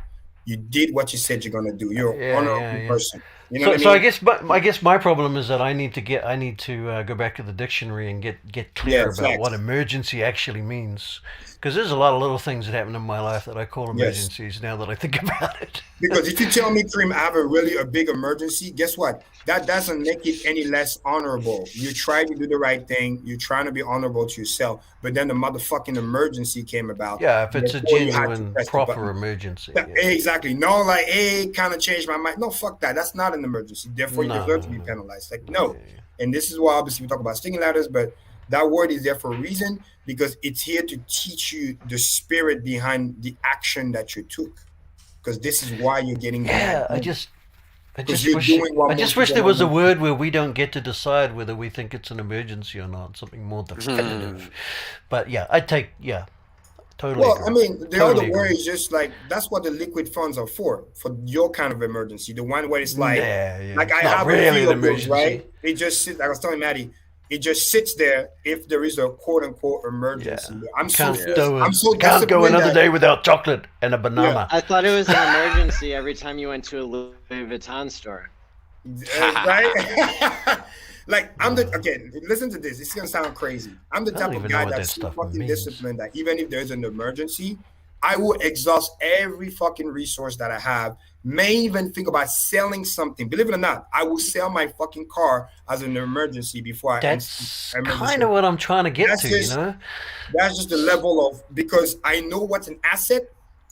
you did what you said you're gonna do. You're an honorable person. You know what I mean? So I guess my problem is that I need to go back to the dictionary and get clear about what emergency actually means. Because there's a lot of little things that happen in my life that I call emergencies now that I think about it. Because if you tell me, Karim, I have a big emergency, guess what? That doesn't make it any less honorable. You try to do the right thing. You're trying to be honorable to yourself. But then the motherfucking emergency came about. Yeah, if it's a genuine, proper emergency. Yeah. Exactly. No, like, hey, kind of changed my mind. No, fuck that. That's not an emergency. Therefore, you deserve to be penalized. Like, no. And this is why, obviously, we talk about stinging ladders, but that word is there for a reason because it's here to teach you the spirit behind the action that you took. Because this is why you're getting I just wish there was a word where we don't get to decide whether we think it's an emergency or not, something more definitive. But totally. Well, agree. I mean, the other word is just like that's what the liquid funds are for your kind of emergency. The one where it's like, like I have really a few of those, right? It just sits. Like I was telling Maddie, it just sits there if there is a quote unquote emergency. I'm so can't go another day without chocolate and a banana. I thought it was an emergency every time you went to a Louis Vuitton store. Right? Like listen to this. This is gonna sound crazy. I'm the type of guy that's so fucking disciplined that even if there's an emergency, I will exhaust every fucking resource that I have. May even think about selling something. Believe it or not, I will sell my fucking car as an emergency before That's kind of what I'm trying to get to, you know? That's just the level of, because I know what's an asset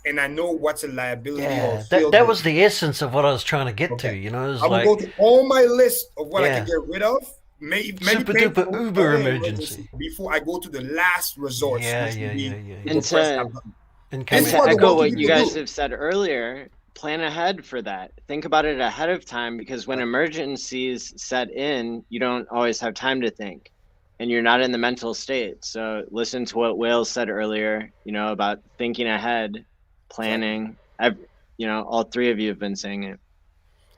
and I know what's a liability. Yeah, that was the essence of what I was trying to get to, you know? I will go to all my list of what I can get rid of. Super duper uber emergency before I go to the last resort. And to echo what you guys have said earlier, plan ahead for that. Think about it ahead of time, because when emergencies set in, you don't always have time to think and you're not in the mental state. So listen to what Whales said earlier, about thinking ahead, planning. All three of you have been saying it.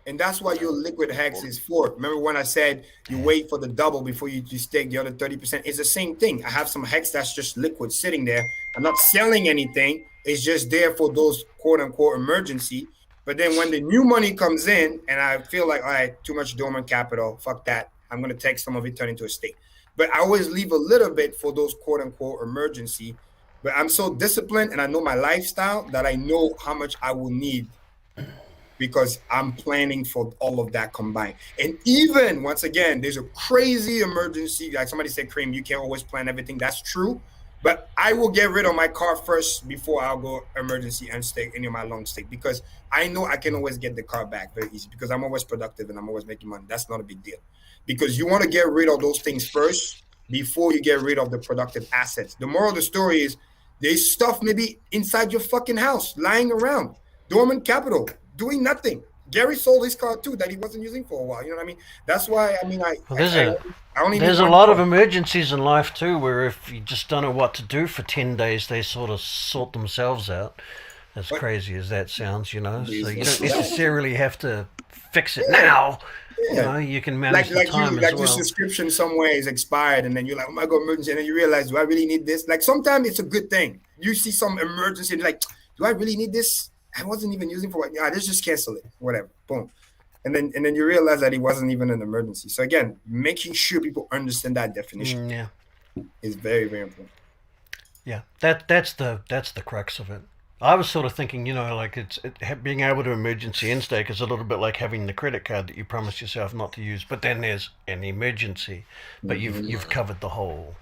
And that's what your liquid hex is for. Remember when I said you wait for the double before you stake the other 30%? It's the same thing. I have some hex that's just liquid sitting there. I'm not selling anything. It's just there for those quote unquote emergency. But then when the new money comes in and I feel like, all right, too much dormant capital, fuck that. I'm going to take some of it, turn into a stake. But I always leave a little bit for those quote unquote emergency. But I'm so disciplined and I know my lifestyle that I know how much I will need, because I'm planning for all of that combined. And even once again, there's a crazy emergency. Like somebody said, Karim, you can't always plan everything. That's true. But I will get rid of my car first before I'll go emergency and stake any of my long stake, because I know I can always get the car back very easy because I'm always productive and I'm always making money. That's not a big deal, because you want to get rid of those things first before you get rid of the productive assets. The moral of the story is there's stuff maybe inside your fucking house lying around, dormant capital, doing nothing. Gary sold his car too that he wasn't using for a while. You know what I mean? That's why, there's a lot of emergencies in life too, where if you just don't know what to do for 10 days, they sort of sort themselves out. As crazy as that sounds, So you don't necessarily have to fix it now. You can manage the time as well. Your subscription somewhere is expired, and then you're like, oh my God, emergency, and then you realize, do I really need this? Like sometimes it's a good thing. You see some emergency, like, do I really need this? I wasn't even using for what. Let's just cancel it. Whatever. Boom. And then you realize that it wasn't even an emergency. So again, making sure people understand that definition is very, very important. Yeah, that's the crux of it. I was sort of thinking, being able to emergency in stake is a little bit like having the credit card that you promised yourself not to use, but then there's an emergency. But you've covered the whole.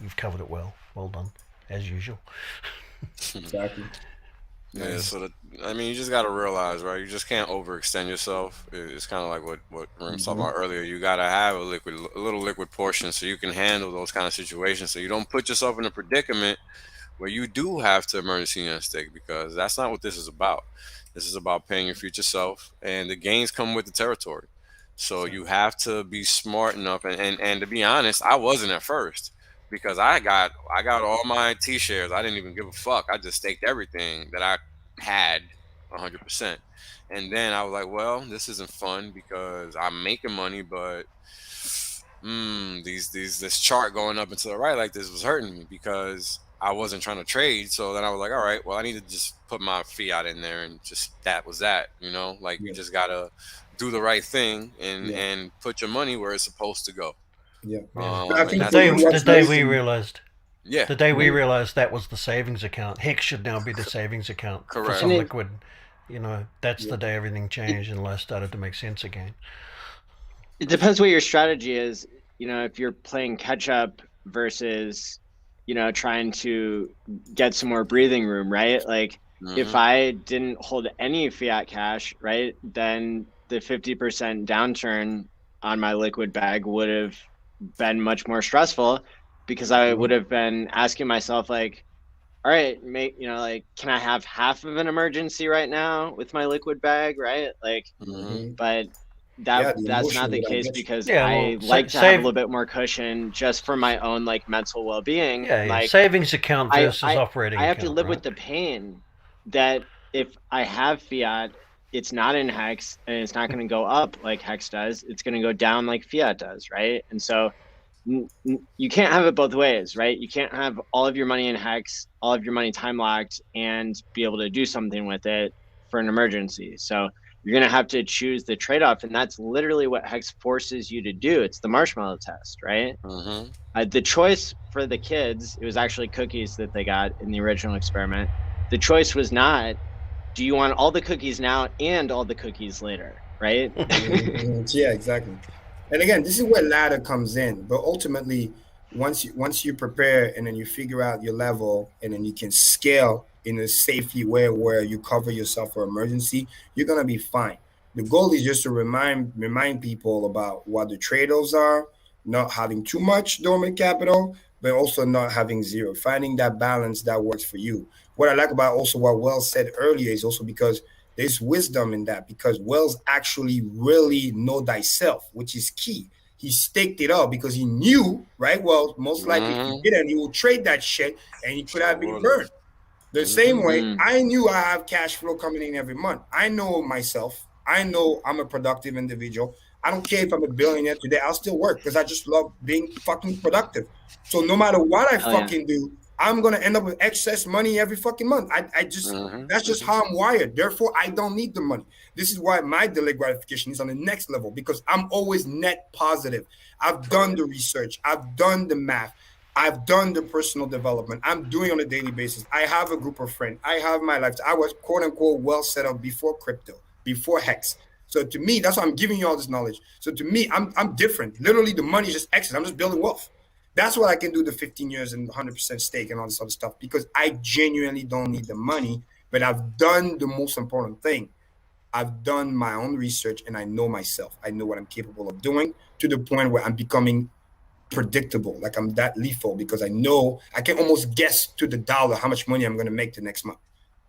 You've covered it well. Well done, as usual. Exactly. Yeah, Nice. so I mean, you just got to realize, right? You just can't overextend yourself. It's kind of like what Rim was talking about earlier. You got to have a little liquid portion, so you can handle those kind of situations. So you don't put yourself in a predicament where you do have to emergency nest egg, because that's not what this is about. This is about paying your future self, and the gains come with the territory. So you have to be smart enough, and to be honest, I wasn't at first, because I got all my T shares. I didn't even give a fuck. I just staked everything that I had 100%. And then I was like, well, this isn't fun because I'm making money, but this chart going up and to the right like this was hurting me because I wasn't trying to trade. So then I was like, all right, well, I need to just put my fiat in there, and just that was that, like you just gotta do the right thing and put your money where it's supposed to go. Yeah. I think the day we realized. Yeah. The day we realized that was the savings account. Hex should now be the savings account for Correct. some liquid. That's the day everything changed and life started to make sense again. It depends what your strategy is. If you're playing catch up versus, trying to get some more breathing room, right? Like if I didn't hold any fiat cash, right, then the 50% downturn on my liquid bag would have been much more stressful, because I would have been asking myself like, all right, can I have half of an emergency right now with my liquid bag, right? Like, but that's not the case, because I like to have a little bit more cushion just for my own like mental well-being. Yeah, like savings account versus operating I have account, to live right? with the pain that if I have fiat, it's not in Hex, and it's not going to go up like Hex does. It's going to go down like fiat does, right? And so you can't have it both ways, right? You can't have all of your money in Hex, all of your money time locked, and be able to do something with it for an emergency. So you're going to have to choose the trade-off, and that's literally what Hex forces you to do. It's the marshmallow test, right? The choice for the kids, it was actually cookies that they got in the original experiment. The choice was not, do you want all the cookies now and all the cookies later, right? Yeah, exactly. And again, this is where ladder comes in. But ultimately, once you prepare and then you figure out your level, and then you can scale in a safety way where you cover yourself for emergency, you're gonna be fine. The goal is just to remind people about what the trade-offs are, not having too much dormant capital, but also not having zero. Finding that balance that works for you. What I like about also what Wells said earlier is also because there's wisdom in that, because Wells actually really know thyself, which is key. He staked it up because he knew, right? Well, most likely if he didn't, he will trade that shit and he could have been burned. The same way, I knew I have cash flow coming in every month. I know myself. I know I'm a productive individual. I don't care if I'm a billionaire today. I'll still work because I just love being fucking productive. So no matter what I fucking do, I'm going to end up with excess money every fucking month. I just, that's just how I'm wired. Therefore, I don't need the money. This is why my delayed gratification is on the next level, because I'm always net positive. I've done the research. I've done the math. I've done the personal development. I'm doing on a daily basis. I have a group of friends. I have my life. I was quote unquote well set up before crypto, before Hex. So to me, that's why I'm giving you all this knowledge. So to me, I'm different. Literally, the money is just excess. I'm just building wealth. That's what I can do the 15 years and 100% stake and all this other stuff, because I genuinely don't need the money, but I've done the most important thing. I've done my own research and I know myself. I know what I'm capable of doing, to the point where I'm becoming predictable. Like I'm that lethal, because I know I can almost guess to the dollar how much money I'm going to make the next month,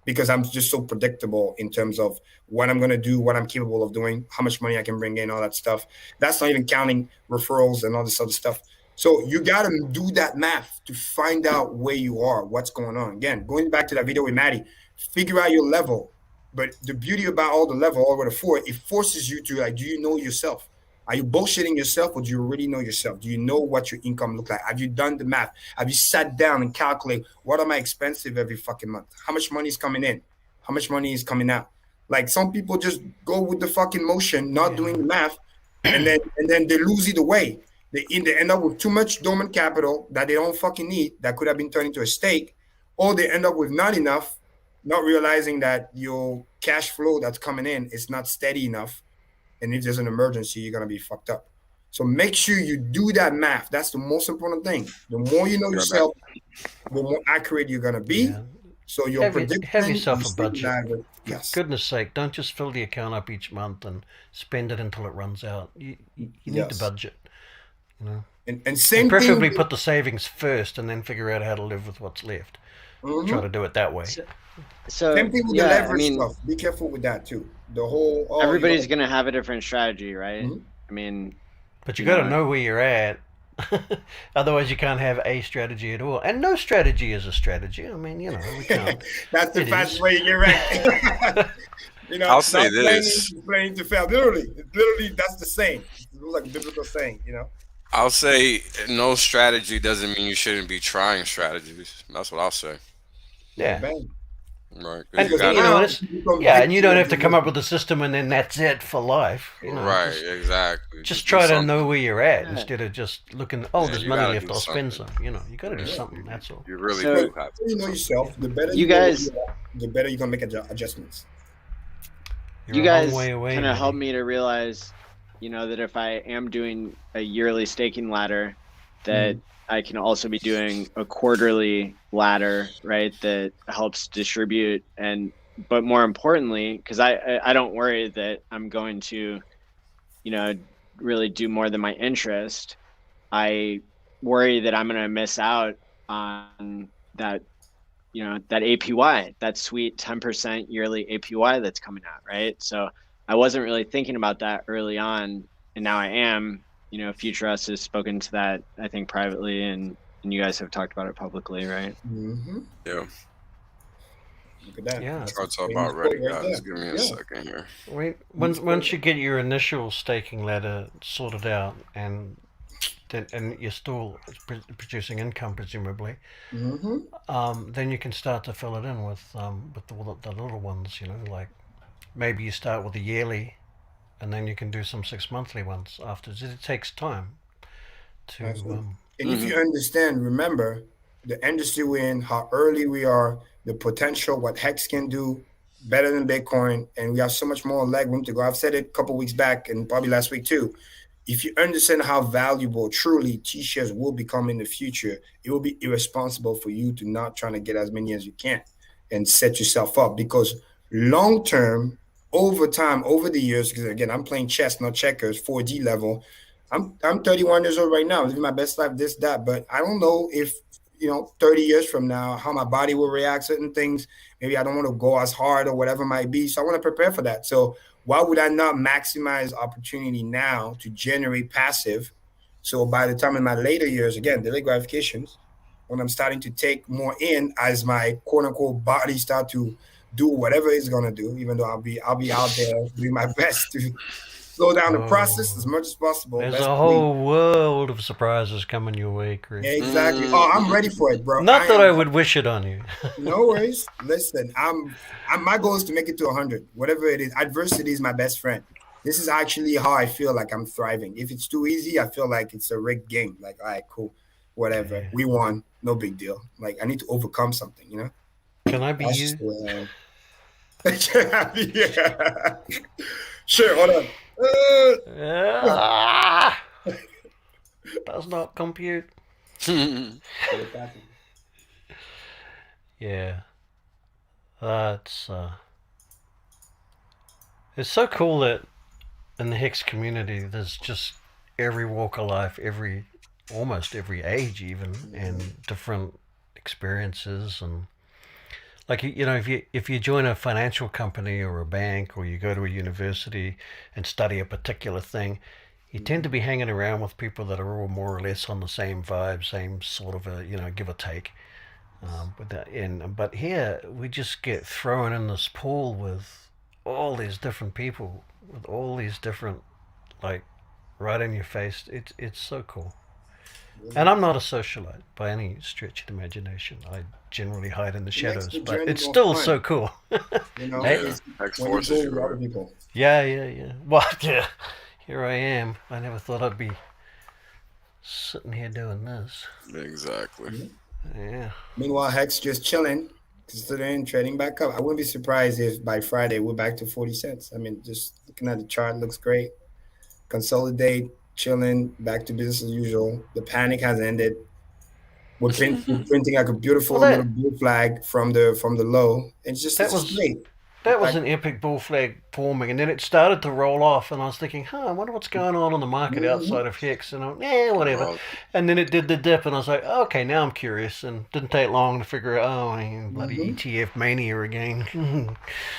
because I'm just so predictable in terms of what I'm going to do, what I'm capable of doing, how much money I can bring in, all that stuff. That's not even counting referrals and all this other stuff. So you got to do that math to find out where you are, what's going on. Again, going back to that video with Maddie, figure out your level. But the beauty about all the level, all the way to 4, it forces you to, like, do you know yourself? Are you bullshitting yourself, or do you really know yourself? Do you know what your income looks like? Have you done the math? Have you sat down and calculate, what am I expensive every fucking month? How much money is coming in? How much money is coming out? Like, some people just go with the fucking motion, not doing the math, and then they lose either way. They end up with too much dormant capital that they don't fucking need, that could have been turned into a stake, or they end up with not enough, not realizing that your cash flow that's coming in is not steady enough. And if there's an emergency, you're going to be fucked up. So make sure you do that math. That's the most important thing. The more you know yourself, the more accurate you're going to be. So your prediction, have yourself a budget. Yes. For goodness sake, don't just fill the account up each month and spend it until it runs out. You need to budget, you know. And same preferably thing, put the savings first and then figure out how to live with what's left. Try to do it that way. So same thing with the leverage stuff. Be careful with that too. The whole everybody's gonna have a different strategy, right? I mean, but you got to know where you're at. Otherwise, you can't have a strategy at all. And no strategy is a strategy. I mean, you know, we can't. That's the fastest way to get right. You know, I'll say this: planning to fail. Literally, that's the same. It's like a biblical saying, you know. I'll say no strategy doesn't mean you shouldn't be trying strategies. That's what I'll say. Yeah. Right. And you know, and you don't have to come up with a system and then that's it for life. You know, right, exactly. Just try to know where you're at instead of just looking, there's money left, I'll spend some. You know, you got to do something, that's all. You really do have to. You know yourself, the better you guys, the better you're going to make adjustments. You guys kind of helped me to realize, you know, that if I am doing a yearly staking ladder, that I can also be doing a quarterly ladder, right? That helps distribute but more importantly, because I don't worry that I'm going to, you know, really do more than my interest. I worry that I'm going to miss out on that, you know, that APY, that sweet 10% yearly APY that's coming out, right? So I wasn't really thinking about that early on, and now I am. You know, FutureUs has spoken to that, I think, privately, and you guys have talked about it publicly, right? Yeah. Look at that. Yeah. Chart's about ready, guys. Give me a second here. Wait, once you get your initial staking ladder sorted out, and you're still producing income, presumably, then you can start to fill it in with the little ones. You know, like maybe you start with a yearly. And then you can do some 6 monthly ones after. It takes time to. And if you understand, remember the industry we're in, how early we are, the potential, what Hex can do better than Bitcoin, and we have so much more leg room to go. I've said it a couple weeks back and probably last week too. If you understand how valuable truly T-shares will become in the future, it will be irresponsible for you to not trying to get as many as you can and set yourself up, because long term, over time, over the years, because again, I'm playing chess, not checkers, 4D level. I'm 31 years old right now, living my best life, this, that. But I don't know if, 30 years from now, how my body will react to certain things. Maybe I don't want to go as hard or whatever it might be. So I want to prepare for that. So why would I not maximize opportunity now to generate passive? So by the time in my later years, again, delayed gratifications, when I'm starting to take more in as my quote unquote body start to do whatever it's gonna do, even though I'll be out there doing my best to slow down the process as much as possible. There's a whole world of surprises coming your way, Chris. Yeah, exactly. Oh, I'm ready for it, bro. Not that I would wish it on you. No worries. Listen, I'm my goal is to make it to 100. Whatever it is, adversity is my best friend. This is actually how I feel like I'm thriving. If it's too easy, I feel like it's a rigged game. Like, all right, cool, whatever. Yeah. We won, no big deal. Like, I need to overcome something, Can I be you? Yeah. Sure, hold on. Does not compute. Yeah. That's it's so cool that in the Hex community there's just every walk of life, almost every age even, and different experiences. And like, if you join a financial company or a bank, or you go to a university and study a particular thing, you tend to be hanging around with people that are all more or less on the same vibe, same sort of a, give or take. But here we just get thrown in this pool with all these different people, with all these different, like, right in your face. It's so cool. And I'm not a socialite by any stretch of the imagination. I generally hide in the shadows, but it's still so cool. Yeah. Well, yeah, here I am. I never thought I'd be sitting here doing this. Exactly. Yeah. Meanwhile, Hex just chilling, considering trading back up. I wouldn't be surprised if by Friday we're back to 40 cents. I mean, just looking at the chart, looks great. Consolidate. Chilling, back to business as usual. The panic has ended. we're printing like a beautiful little blue flag from the low. It's just great. That was an epic bull flag forming, and then it started to roll off, and I was thinking, I wonder what's going on the market outside of Hex, and whatever. And then it did the dip, and I was like, okay, now I'm curious, and it didn't take long to figure out, bloody ETF mania again.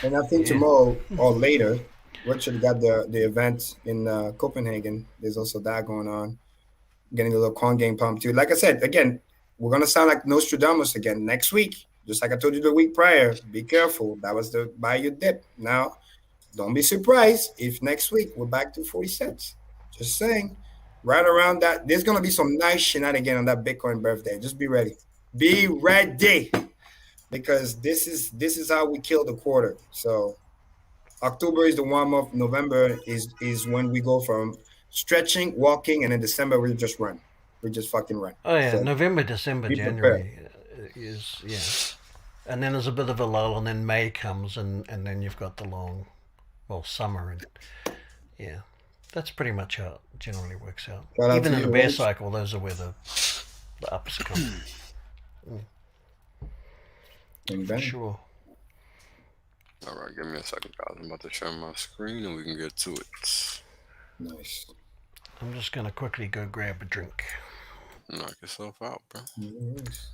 And I think tomorrow or later, Richard got the event in Copenhagen. There's also that going on, getting a little Quant game pump too. Like I said, again, we're gonna sound like Nostradamus again next week. Just like I told you the week prior, be careful. That was the buy your dip. Now, don't be surprised if next week we're back to 40 cents. Just saying, right around that. There's gonna be some nice shenanigans on that Bitcoin birthday. Just be ready. Be ready, because this is how we kill the quarter. So October is the warm up. November is when we go from stretching, walking, and in December we just run. We just fucking run. Oh yeah, so November, December, January is and then there's a bit of a lull, and then May comes, and then you've got the long, summer, and that's pretty much how it generally works out. Even in the bear cycle, those are where the ups come. For sure. All right, give me a second, guys. I'm about to share my screen, and we can get to it. Nice. I'm just gonna quickly go grab a drink. Knock yourself out, bro.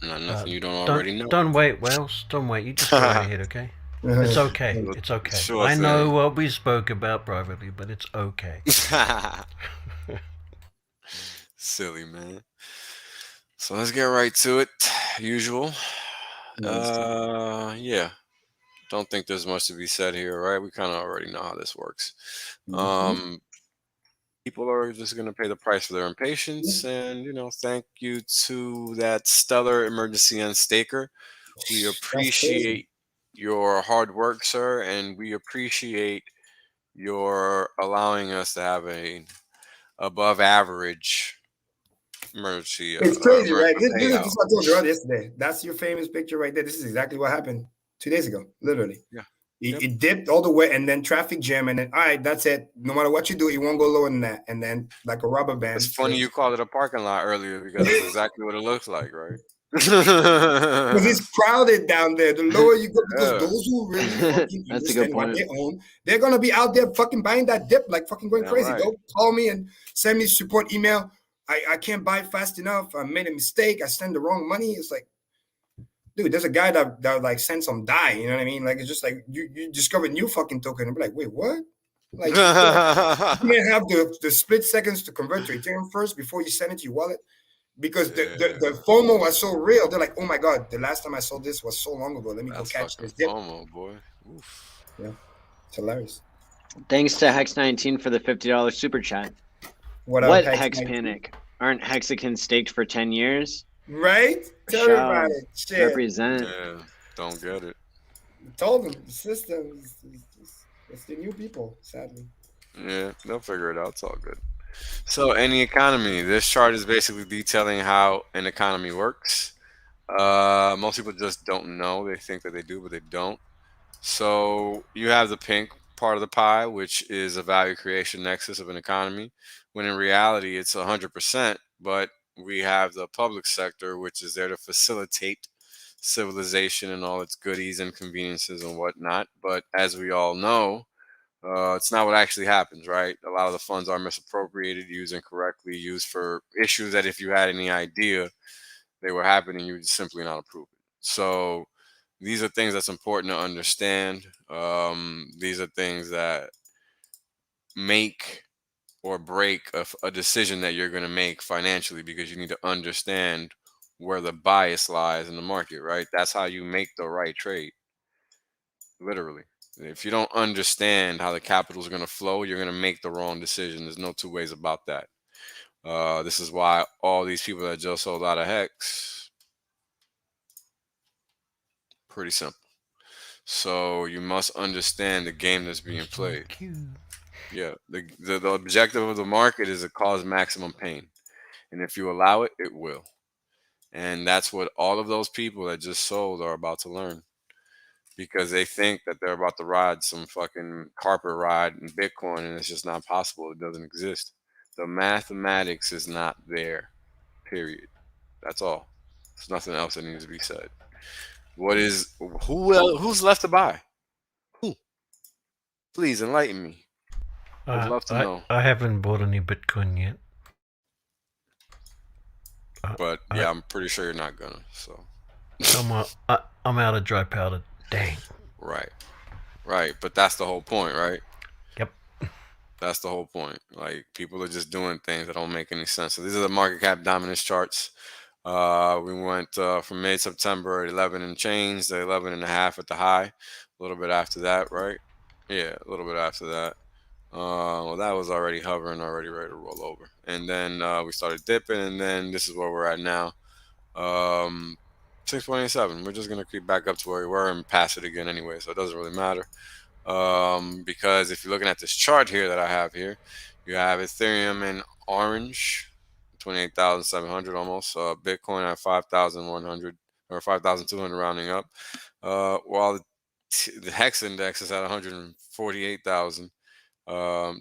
Not nothing you don't already know. Don't wait, Wales. Don't wait. You just go right ahead, okay? It's okay. It's okay. Sure I know what we spoke about privately, but it's okay. Silly, man. So let's get right to it. Usual. Yeah. Don't think there's much to be said here, right? We kind of already know how this works. People are just going to pay the price for their impatience, and thank you to that stellar emergency unstaker. We appreciate your hard work, sir, and we appreciate your allowing us to have a above average emergency. It's crazy, right? This is what I told you yesterday. That's your famous picture right there. This is exactly what happened 2 days ago, literally. Yeah. It dipped all the way, and then traffic jam, and then all right, that's it. No matter what you do, it won't go lower than that. And then like a rubber band. It's funny you called it a parking lot earlier, because it's exactly what it looks like, right? Because it's crowded down there. The lower you go, because those who really fucking understand what they own, they're gonna be out there fucking buying that dip, like fucking going crazy. Right. They'll call me and send me support email. I can't buy fast enough. I made a mistake. I sent the wrong money. It's like, dude, there's a guy that like sent some dye, you know what I mean? Like, it's just like you discover new fucking token and be like, wait, what? Like, you can't have the split seconds to convert to Ethereum first before you send it to your wallet, because the FOMO was so real. They're like, oh my god, the last time I saw this was so long ago. Let me go catch this dip. FOMO, boy. Oof. Yeah, it's hilarious. Thanks to Hex19 for the $50 super chat. What Hex Panic? Aren't Hexicans staked for 10 years? Right? Tell me about it. Shit. Represent. Yeah, don't get it. I told them the system it's the new people, sadly. Yeah, they'll figure it out. It's all good. So, any economy. This chart is basically detailing how an economy works. Most people just don't know. They think that they do, but they don't. So, you have the pink part of the pie, which is a value creation nexus of an economy, when in reality it's 100%, but we have the public sector, which is there to facilitate civilization and all its goodies and conveniences and whatnot. But as we all know, it's not what actually happens, right? A lot of the funds are misappropriated, used incorrectly, used for issues that if you had any idea they were happening, you would simply not approve it. So these are things that's important to understand. These are things that make or break a decision that you're going to make financially, because you need to understand where the bias lies in the market, right? That's how you make the right trade, literally. If you don't understand how the capital is going to flow, you're going to make the wrong decision. There's no two ways about that. This is why all these people that just sold out of Hex, pretty simple. So you must understand the game that's being played. Yeah, the objective of the market is to cause maximum pain, and if you allow it, it will. And that's what all of those people that just sold are about to learn, because they think that they're about to ride some fucking carpet ride in Bitcoin, and it's just not possible. It doesn't exist. The mathematics is not there, period. That's all. There's nothing else that needs to be said. Who's left to buy? Who? Please enlighten me. I'd love to know. I haven't bought any Bitcoin yet. But yeah, I'm pretty sure you're not gonna. So I'm out of dry powder. Dang. Right. But that's the whole point, right? Yep. That's the whole point. Like, people are just doing things that don't make any sense. So these are the market cap dominance charts. We went from mid-September at 11 and change to 11 and a half at the high. A little bit after that, right? Yeah, a little bit after that. Well, that was already hovering, already ready to roll over. And then we started dipping, and then this is where we're at now. 6.87. We're just going to creep back up to where we were and pass it again anyway, so it doesn't really matter. Because if you're looking at this chart here that I have here, you have Ethereum in orange, 28,700 almost. Bitcoin at 5,100 or 5,200 rounding up. While the Hex index is at 148,000.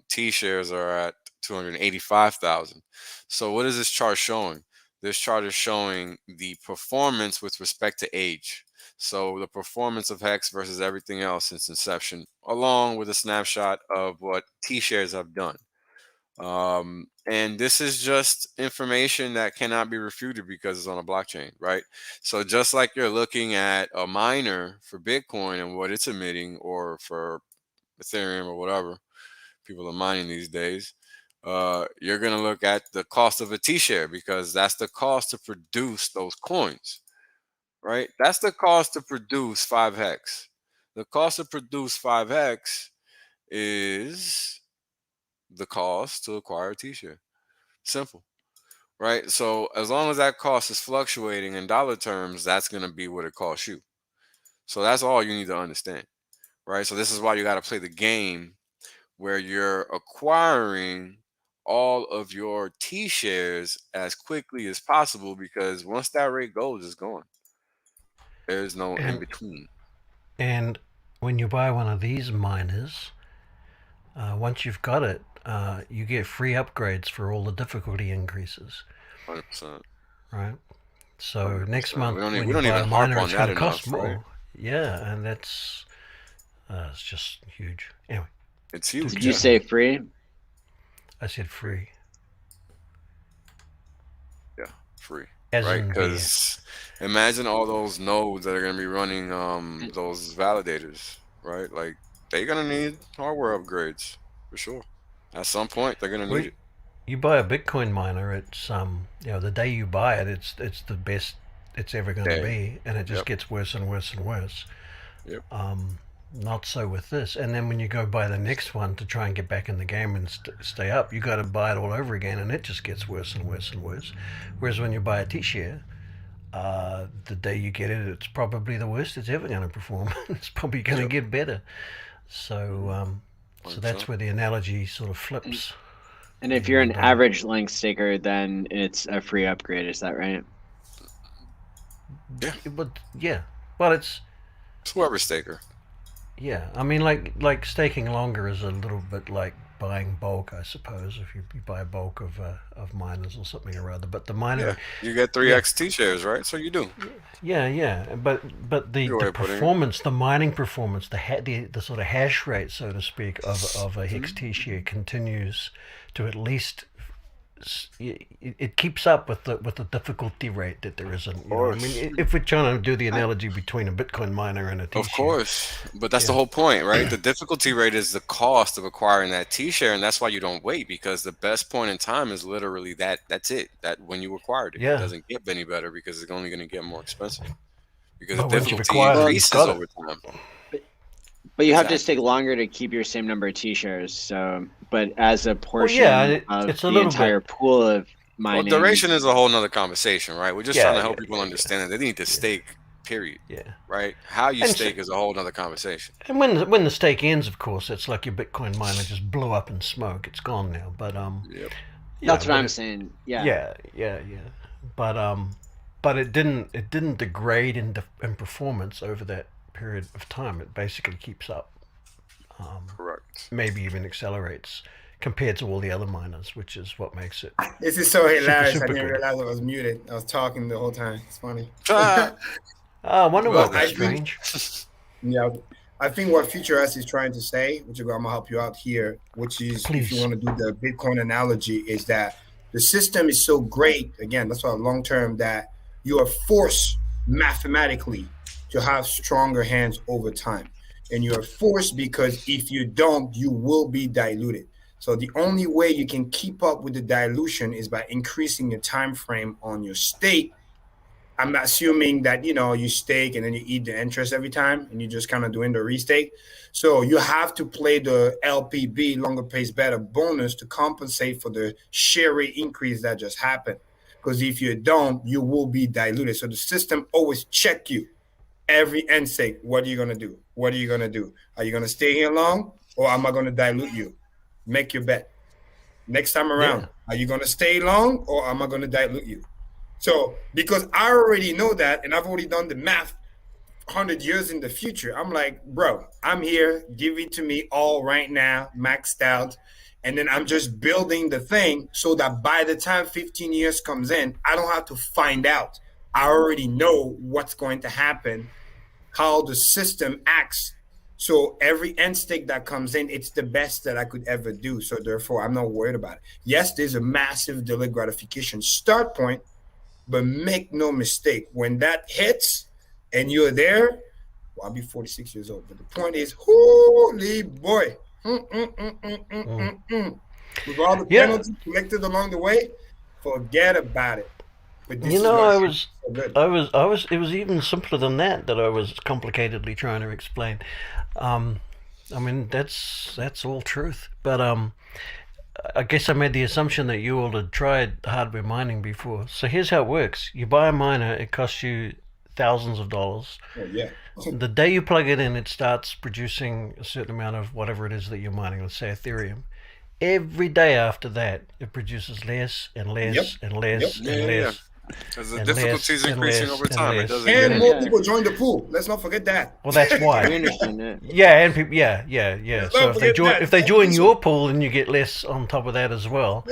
T-shares are at 285,000. So what is this chart showing? This chart is showing the performance with respect to age. So the performance of Hex versus everything else since inception, along with a snapshot of what T-shares have done. And this is just information that cannot be refuted because it's on a blockchain, right? So just like you're looking at a miner for Bitcoin and what it's emitting, or for Ethereum or whatever people are mining these days, you're going to look at the cost of a T-share, because that's the cost to produce those coins, right? That's the cost to produce 5 Hex. The cost to produce 5 Hex is the cost to acquire a T-share. Simple, right? So as long as that cost is fluctuating in dollar terms, that's going to be what it costs you. So that's all you need to understand, right? So this is why you got to play the game where you're acquiring all of your T-shares as quickly as possible, because once that rate goes, it's gone. There's no in between. And when you buy one of these miners, once you've got it, you get free upgrades for all the difficulty increases. 100%. Right. So 100%. Next month, we don't even harp on that enough, cost more. Right? Yeah, and that's it's just huge. Anyway. It's huge. Did you say free? I said free. Yeah, free. As right? Because imagine all those nodes that are going to be running those validators, right? Like, they're going to need hardware upgrades for sure. At some point, they're going to need it. You buy a Bitcoin miner, it's the day you buy it, it's the best it's ever going to be, and it just gets worse and worse and worse. Yep. Not so with this. And then when you go buy the next one to try and get back in the game and stay up, you got to buy it all over again, and it just gets worse and worse and worse. Whereas when you buy a T-share, the day you get it, it's probably the worst it's ever going to perform. It's probably going to get better. So so that's where the analogy sort of flips. And if you're an average length staker, then it's a free upgrade. Is that right? Yeah. But well, it's whoever staker. Yeah, I mean, like staking longer is a little bit like buying bulk, I suppose, if you buy a bulk of miners or something or other. But the miner, you get 3x T-shares, right? So you do. Yeah. But the performance, the mining performance, the sort of hash rate, so to speak, of a Hex T-share continues to at least. It keeps up with the difficulty rate that there is in. You know, I mean, if we're trying to do the analogy between a Bitcoin miner and a T-share. Of course, but that's the whole point, right? The difficulty rate is the cost of acquiring that T-share, and that's why you don't wait, because the best point in time is literally that's it. That when you acquired it, it doesn't get any better, because it's only going to get more expensive, because the difficulty increases over time. But you have to stake longer to keep your same number of T-shares. So, but as a portion of it's the entire pool of mining, duration is a whole nother conversation, right? We're just trying to help people understand that they need to stake. Period. Yeah. Right. How you stake is a whole nother conversation. And when the stake ends, of course, it's like your Bitcoin miner just blew up in smoke. It's gone now. But that's what I'm saying. Yeah. But it didn't degrade in performance over that period of time. It basically keeps up. Correct. Maybe even accelerates compared to all the other miners, which is what makes it. This is so hilarious. Super I didn't good. realize I was muted. I was talking the whole time. It's funny. I wonder what was think, strange. Yeah, I think what FutureUs is trying to say, which I'm gonna help you out here, which is if you want to do the Bitcoin analogy, is that the system is so great. Again, that's why long term that you are forced mathematically to have stronger hands over time, and you are forced because if you don't, you will be diluted. So the only way you can keep up with the dilution is by increasing your time frame on your stake. I'm assuming that, you stake and then you eat the interest every time and you're just kind of doing the restake. So you have to play the LPB, longer pays better bonus to compensate for the share rate increase that just happened. Because if you don't, you will be diluted. So the system always check you every end stake. What are you going to do? What are you going to do? Are you going to stay here long or am I going to dilute you? Make your bet. Next time around, Are you going to stay long or am I going to dilute you? So, because I already know that, and I've already done the math 100 years in the future, I'm like, bro, I'm here, give it to me all right now, maxed out. And then I'm just building the thing so that by the time 15 years comes in, I don't have to find out. I already know what's going to happen, how the system acts. So every end stake that comes in, it's the best that I could ever do. So therefore, I'm not worried about it. Yes, there's a massive delayed gratification start point, but make no mistake, when that hits and you're there, well, I'll be 46 years old. But the point is, holy boy. With all the penalties collected along the way, forget about it. But this it was even simpler than that I was complicatedly trying to explain. I mean, that's all truth. But I guess I made the assumption that you all had tried hardware mining before. So here's how it works. You buy a miner, it costs you thousands of dollars. Oh, yeah. The day you plug it in, it starts producing a certain amount of whatever it is that you're mining, let's say Ethereum. Every day after that, it produces less and less and less and less. Because the difficulty is increasing over time. And more people join the pool. Let's not forget that. Well, that's why. Yeah, and people, yeah. So if they join your pool, then you get less on top of that as well.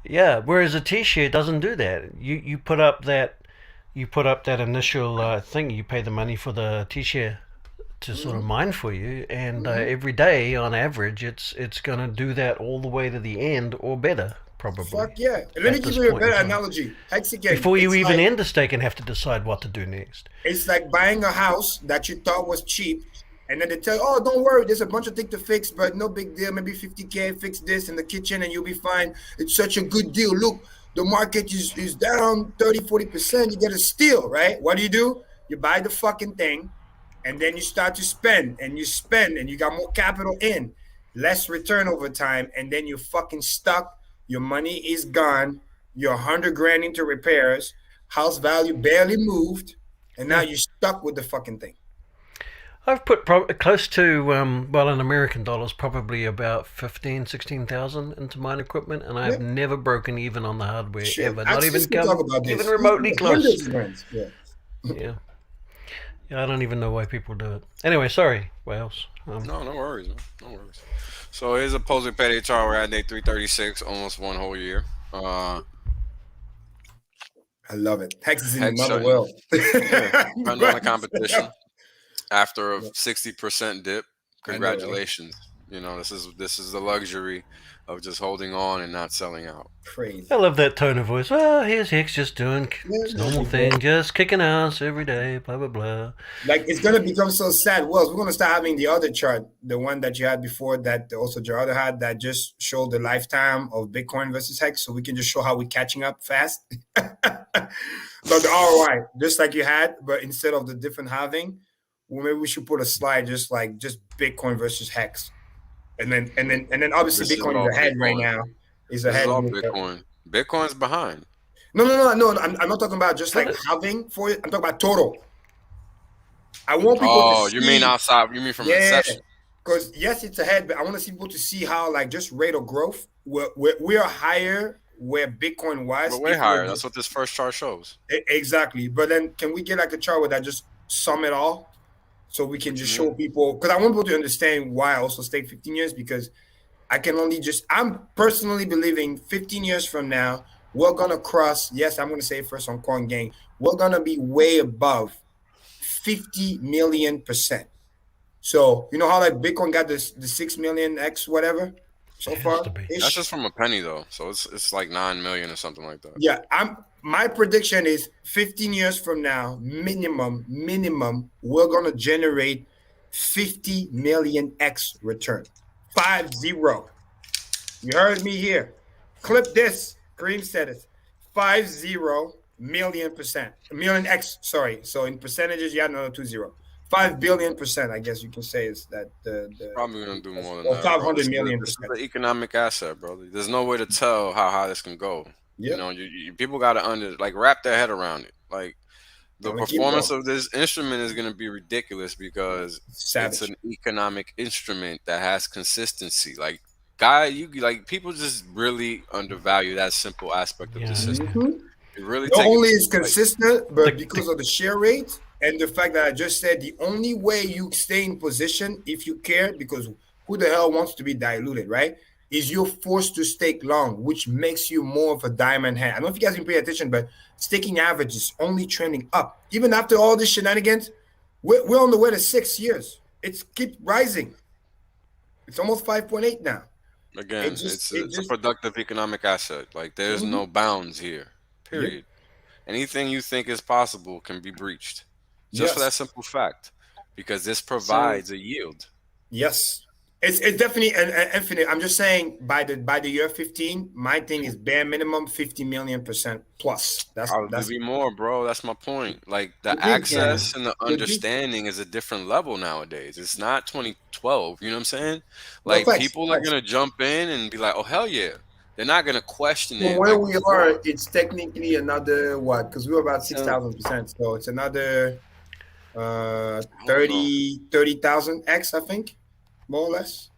Yeah. Whereas a T-share doesn't do that. You put up that initial thing. You pay the money for the T-share to sort of mine for you, and every day on average, it's going to do that all the way to the end or better. Probably. Fuck yeah. Let me give you a better analogy. Before you even end the stake and have to decide what to do next. It's like buying a house that you thought was cheap, and then they tell you, oh, don't worry, there's a bunch of things to fix, but no big deal, maybe 50K, fix this in the kitchen and you'll be fine. It's such a good deal. Look, the market is down 30, 40%. You get a steal, right? What do? You buy the fucking thing, and then you start to spend, and you got more capital in, less return over time, and then you're fucking stuck. Your money is gone. You're $100,000 into repairs. House value barely moved, and now you're stuck with the fucking thing. I've put close to, in American dollars, probably about 16,000 into mine equipment, and I've never broken even on the hardware ever. Not even even remotely close. Yeah, I don't even know why people do it. Anyway, sorry, Wales. No worries, man. No worries. So here's a posing pet HR. We're at day 336, almost one whole year. I love it. Hex is in another world. Run on the competition after a 60% dip. Congratulations. This is the luxury of just holding on and not selling out. Crazy. I love that tone of voice. Well, here's Hex just doing his normal thing, just kicking ass every day, blah, blah, blah. Like, it's going to become so sad. Well, we're going to start having the other chart, the one that you had before that also Gerardo had, that just showed the lifetime of Bitcoin versus Hex, so we can just show how we're catching up fast. So the ROI, just like you had, but instead of the different halving, well, maybe we should put a slide just Bitcoin versus Hex. And then obviously Bitcoin is ahead right now. Is ahead. All Bitcoin. Bitcoin's behind. No. I'm not talking about just like halving for it. I'm talking about total. I want people to see. You mean outside? You mean from inception? Because yes, it's ahead, but I want to see people to see how just rate of growth. We are higher where Bitcoin was. But way higher. That's what this first chart shows. Exactly. But then can we get a chart where that just sum it all? So we can just show people, because I want people to understand why I also stayed 15 years, because I can only I'm personally believing 15 years from now, we're going to cross, yes, I'm going to say first on Quant Gang, we're going to be way above 50 million%. So, you know how like Bitcoin got the 6 million X whatever so far? That's just from a penny though. So it's like 9 million or something like that. Yeah, my prediction is 15 years from now, minimum, we're going to generate 50 million X return. 50. You heard me here. Clip this. Karim said it. 50 million%. A million X, sorry. So in percentages, you had another 20. 5 billion%, I guess you can say is that the probably gonna do more than or that. 500 million%. This is the economic asset, bro. There's no way to tell how high this can go. Yep. You know, people got to wrap their head around it. Like the performance of this instrument is gonna be ridiculous because it's an economic instrument that has consistency. Like people just really undervalue that simple aspect of the system. It really not only is consistent, but because of the share rate and the fact that I just said the only way you stay in position if you care, because who the hell wants to be diluted, right? Is you're forced to stake long, which makes you more of a diamond hand. I don't know if you guys can pay attention, but staking average is only trending up. Even after all this shenanigans, we're on the way to 6 years. It's keep rising. It's almost 5.8 now. Again, it's a productive economic asset. Like there's no bounds here. Period. Yep. Anything you think is possible can be breached. Just for that simple fact. Because this provides a yield. Yes. It's definitely an infinite. I'm just saying by the year 15, my thing is bare minimum 50 million% plus. That's be more, bro. That's my point. Like the access and the understanding is a different level nowadays. It's not 2012. You know what I'm saying? Like people are gonna jump in and be like, "Oh hell yeah." They're not gonna question it. From where we are, it's technically another what? Because we were about 6,000%, so it's another 30,000 X, I think, more or less.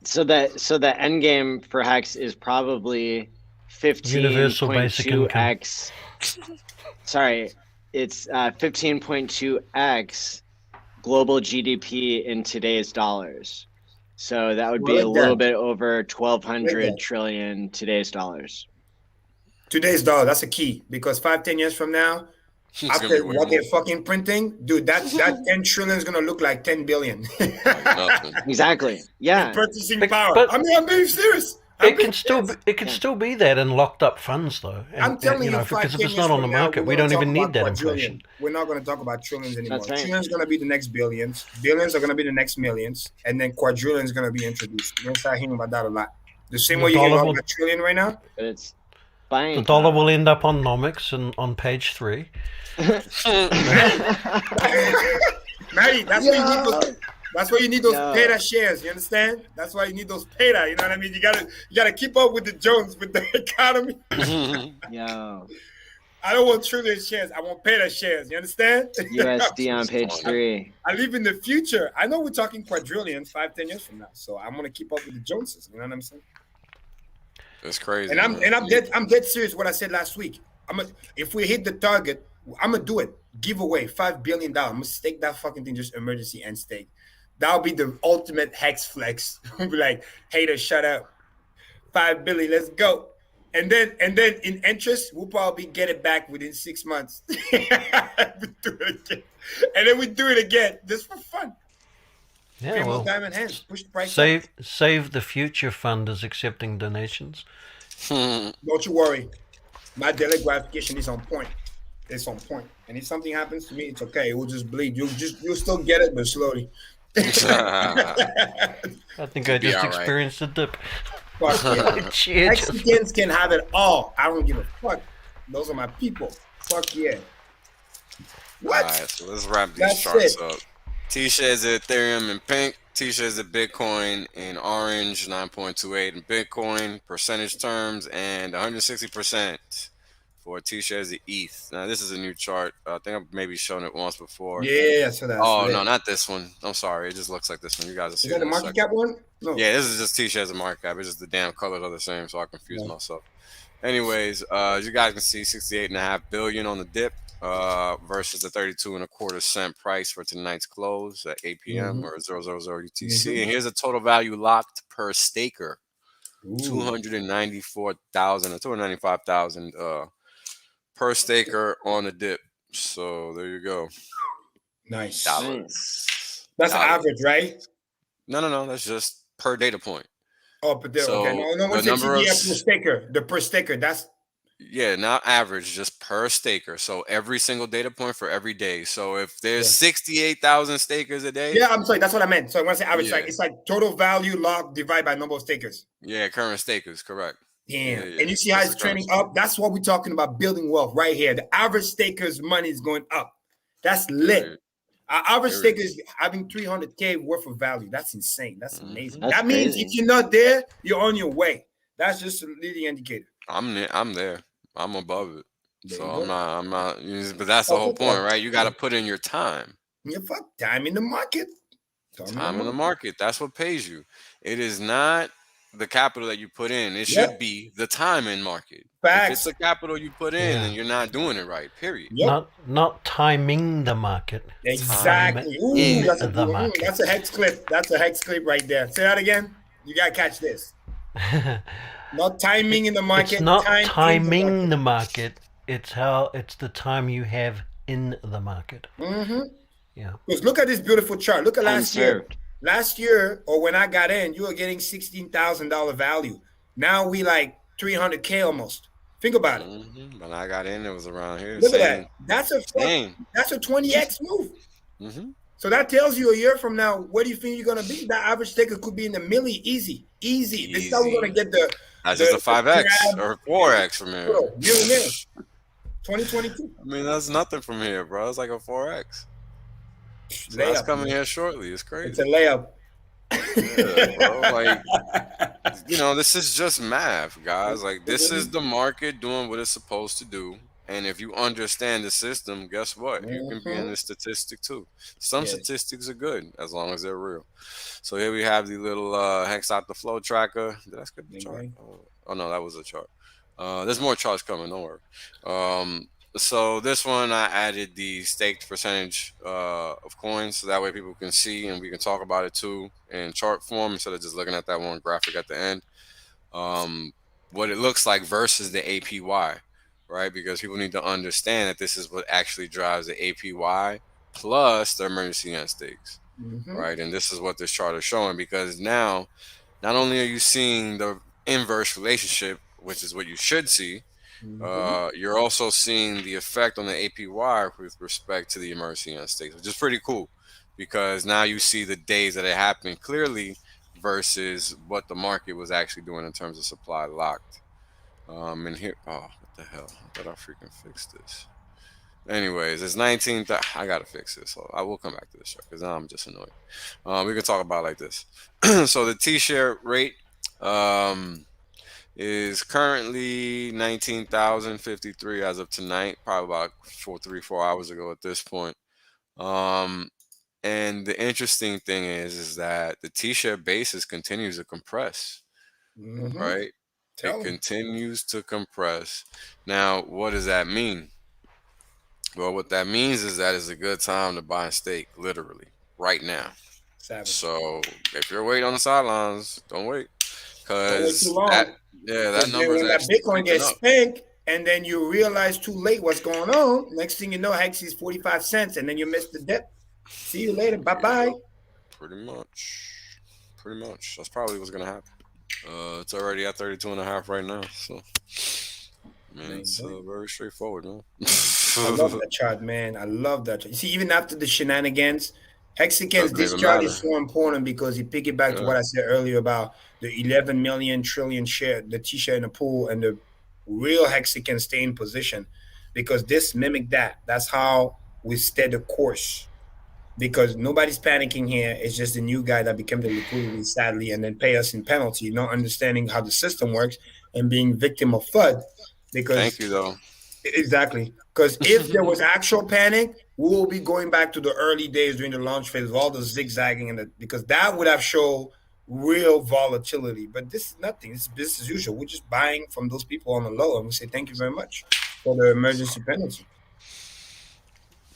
So the end game for Hex is probably 15.2x. Sorry, it's 15.2x global GDP in today's dollars. So that would be a little bit over 1,200 trillion today's dollars. Today's dollar, that's a key, because 5-10 years from now, after what they're fucking printing, dude, that 10 trillion is gonna look like 10 billion. Exactly. Yeah. Purchasing power. I mean, I'm being serious. It can still be that in locked up funds though. And, I'm telling you, because if it's not on the market, we don't even need that inflation. We're not going to talk about trillions anymore. Right. Trillions going to be the next billions. Billions are going to be the next millions, and then quadrillions going to be introduced. You're going to start hearing about that a lot. The same way you hear about a trillion right now. But it's buying. The dollar will end up on Nomics and on page 3. Maddie, that's what you need those. That's why you need those PETA shares. You understand? That's why you need those PETA. You know what I mean? You gotta keep up with the Jones, with the economy. Yo. I don't want trillion shares. I want PETA shares. You understand? USD on page 3. I live in the future. I know we're talking quadrillions 5-10 years from now. So I'm gonna keep up with the Joneses. You know what I'm saying? It's crazy. And I'm dead serious. What I said last week. If we hit the target, I'm gonna do it. Giveaway $5 billion. I'm gonna stake that fucking thing, just emergency end stake. That'll be the ultimate hex flex. We'll be like, hater, shut up. $5 billion, let's go. And then in interest, we'll probably get it back within 6 months. We do it again. And then we do it again just for fun. Yeah, well, diamond hands, push the price save the future fund is accepting donations. Don't you worry. My daily gratification is on point. It's on point. And if something happens to me, it's okay. It will just bleed. You'll still get it, but slowly. I think I just experienced a dip. Mexicans can have it all. I don't give a fuck. Those are my people. Fuck yeah. What? All right, so let's wrap these charts up. T-shares at Ethereum in pink. T-shares at Bitcoin in orange. 9.28 in Bitcoin percentage terms, and 160% for T-shares at ETH. Now this is a new chart. I think I've maybe shown it once before. Yeah, so that's no, not this one. I'm sorry, it just looks like this one. You guys will see. Is that the market cap one? No. Yeah, this is just T-shares and market cap. It's just the damn colors are the same, so I confuse myself. Anyways, as you guys can see, 68.5 billion on the dip versus the 32.25 cent price for tonight's close at 8 p.m. or 000 UTC. And here's the total value locked per staker. 294,000 or 295,000 per staker on the dip. So there you go. Nice. Dollars. That's average, right? No. That's just per data point. Oh, but okay. No, what's the TDF per staker? The per staker. That's not average, just per staker. So every single data point for every day. So if there's 68,000 stakers a day. Yeah, I'm sorry. That's what I meant. So when I say average, it's like total value locked divided by number of stakers. Yeah, current stakers, correct. Damn. And you see how it's trending up? That's what we're talking about, building wealth right here. The average staker's money is going up. That's lit. Our average staker is having 300K worth of value. That's insane. That's amazing. That means if you're not there, you're on your way. That's just a leading indicator. I'm there. I'm above it. So I'm not. But that's the whole point, right? You got to put in your time. Yeah, fuck time in the market. Time in the market. That's what pays you. It is not the capital that you put in. It should be the time in market. Facts. If it's the capital you put in, then you're not doing it right. Period. Not timing the market. Exactly. That's a hex clip. That's a hex clip right there. Say that again. You gotta catch this. Not timing in the market. It's not timing the market. It's the time you have in the market. Yeah. Because look at this beautiful chart. Look at last year. Last year, or when I got in, you were getting $16,000 value. Now we like 300K almost. Think about it. When I got in, it was around here. Look at that. That's a 20x move. So that tells you a year from now, where do you think you're gonna be? That average staker could be in the milli, easy. This is how we're gonna get that's just a 5x or 4x from here. Millionaire. 2022. I mean, that's nothing from here, bro. It's like a 4x. So that's coming here shortly. It's crazy. It's a layup. Yeah, bro. Like, this is just math, guys. Like, this is the market doing what it's supposed to do. And if you understand the system, guess what? You can be in the statistic too. Some statistics are good as long as they're real. So here we have the little hex out the flow tracker. Did I skip the chart? Oh no, that was a chart. There's more charts coming. Don't worry. So this one, I added the staked percentage of coins, so that way people can see and we can talk about it too in chart form instead of just looking at that one graphic at the end. What it looks like versus the APY, right? Because people need to understand that this is what actually drives the APY plus the emergency end stakes, right? And this is what this chart is showing, because now not only are you seeing the inverse relationship, which is what you should see, you're also seeing the effect on the APY with respect to the emergency end stakes, which is pretty cool, because now you see the days that it happened clearly versus what the market was actually doing in terms of supply locked. And here, what the hell? I thought I freaking fixed this. Anyways, it's 19. I gotta fix this, so I will come back to this chart because now I'm just annoyed. We can talk about it like this. So the T-share rate is currently 19,053 as of tonight, probably about 4 hours ago at this point. And the interesting thing is that the T-share basis continues to compress, right? It continues to compress. Now, what does that mean? Well, what that means is that it's a good time to buy and stake, literally, right now. Savage. So if you're waiting on the sidelines, don't wait. Because that number is actually Bitcoin gets spanked, and then you realize too late what's going on. Next thing you know, Hex is 45 cents, and then you miss the dip. See you later. Bye-bye. Pretty much. That's probably what's going to happen. It's already at 32.5 right now. So, man, it's very straightforward, man. I love that chart, man. I love that chart. You see, even after the shenanigans, Hexicans, this chart is so important because you pick it back to what I said earlier about the 11 million trillion share, the T-share in the pool, and the real Hexicans stay in position, because this mimic that. That's how we stay the course, because nobody's panicking here. It's just the new guy that became the liquidity, sadly, and then pay us in penalty, not understanding how the system works and being victim of FUD. Because thank you, though. Exactly. Because if there was actual panic, we will be going back to the early days during the launch phase, all the zigzagging, because that would have shown real volatility. But this is nothing. It's business as usual. We're just buying from those people on the low, and we say thank you very much for the emergency penalty.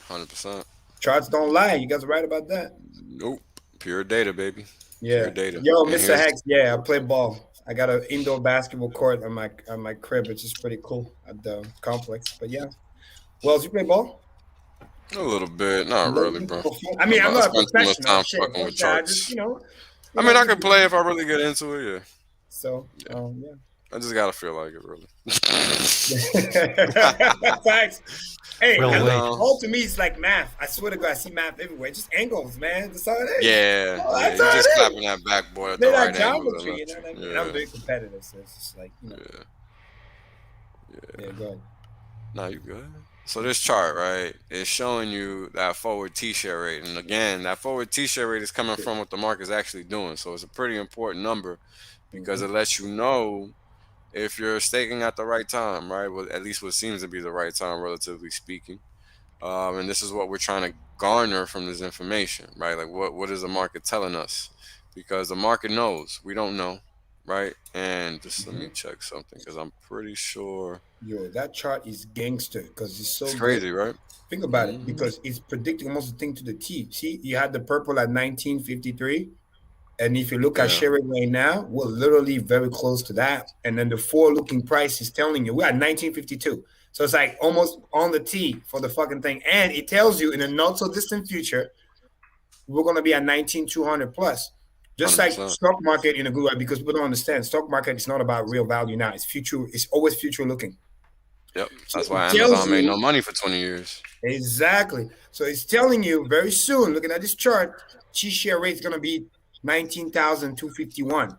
100%. Charts don't lie. You guys are right about that. Nope. Pure data, baby. Yeah. Pure data. Yo, Mr. Hex. Yeah, I play ball. I got an indoor basketball court on my crib, which is pretty cool at the complex. But yeah, Wells, you play ball? A little bit, not really, bro. I mean, I'm not a spend too much professional. time Shit, fucking with I charts. just I mean, I could play if I really get into it. Yeah. So yeah. I just gotta feel like it, really. Thanks. Hey, all to me it's like math. I swear to God, I see math everywhere. Just angles, man. That's all it is. Yeah, that's you're just clapping that backboard at the right angle. Geometry, you know what I mean? I'm very competitive, so it's just like, Yeah, go ahead. No, you good. So this chart, right, is showing you that forward T-share rate. And again, that forward T-share rate is coming from what the market is actually doing. So it's a pretty important number because it lets you know if you're staking at the right time, right? Well, at least what seems to be the right time, relatively speaking. And this is what we're trying to garner from this information, right? Like what is the market telling us? Because the market knows. We don't know, right? And just let me check something because I'm pretty sure. Yo, that chart is gangster because it's so crazy, right? Think about it, because it's predicting almost the thing to the T. See, you had the purple at 1953. And if you look at share rate right now, we're literally very close to that. And then the forward-looking price is telling you we're at 1952. So it's like almost on the T for the fucking thing. And it tells you in a not so distant future, we're going to be at 19,200 plus. Just 100%. Like stock market in a good way, because people don't understand. Stock market is not about real value now. It's future. It's always future looking. Yep. That's why Amazon made no money for 20 years. Exactly. So it's telling you very soon, looking at this chart, T-share rate is going to be 19,251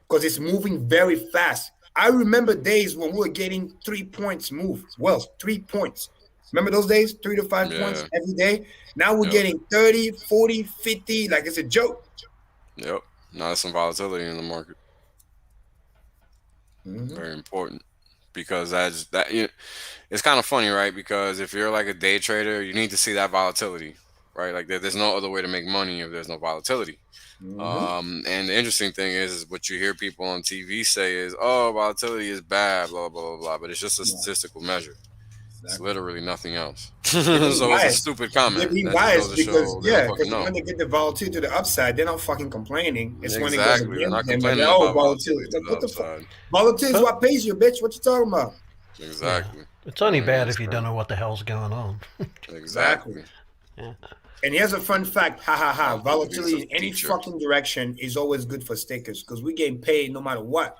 because it's moving very fast. I remember days when we were getting 3 points move. Well, 3 points. Remember those days? 3 to 5 points every day. Now we're getting 30, 40, 50. Like it's a joke. Yep. Now there's some volatility in the market. Very important because it's kind of funny, right? Because if you're like a day trader, you need to see that volatility, right? Like there's no other way to make money if there's no volatility. And the interesting thing is what you hear people on TV say is, oh, volatility is bad, blah, blah, blah, blah. But it's just a statistical measure. Exactly. It's literally nothing else. So it's a stupid comment. They're biased because when they get the volatility to the upside, they're not fucking complaining. It's when it goes against them. But volatility. What the fuck? Volatility is what pays you, bitch. What you talking about? Exactly. Yeah. It's only bad if you don't know what the hell's going on. Exactly. Yeah. And here's a fun fact, volatility in any fucking direction is always good for stakers because we're getting paid no matter what.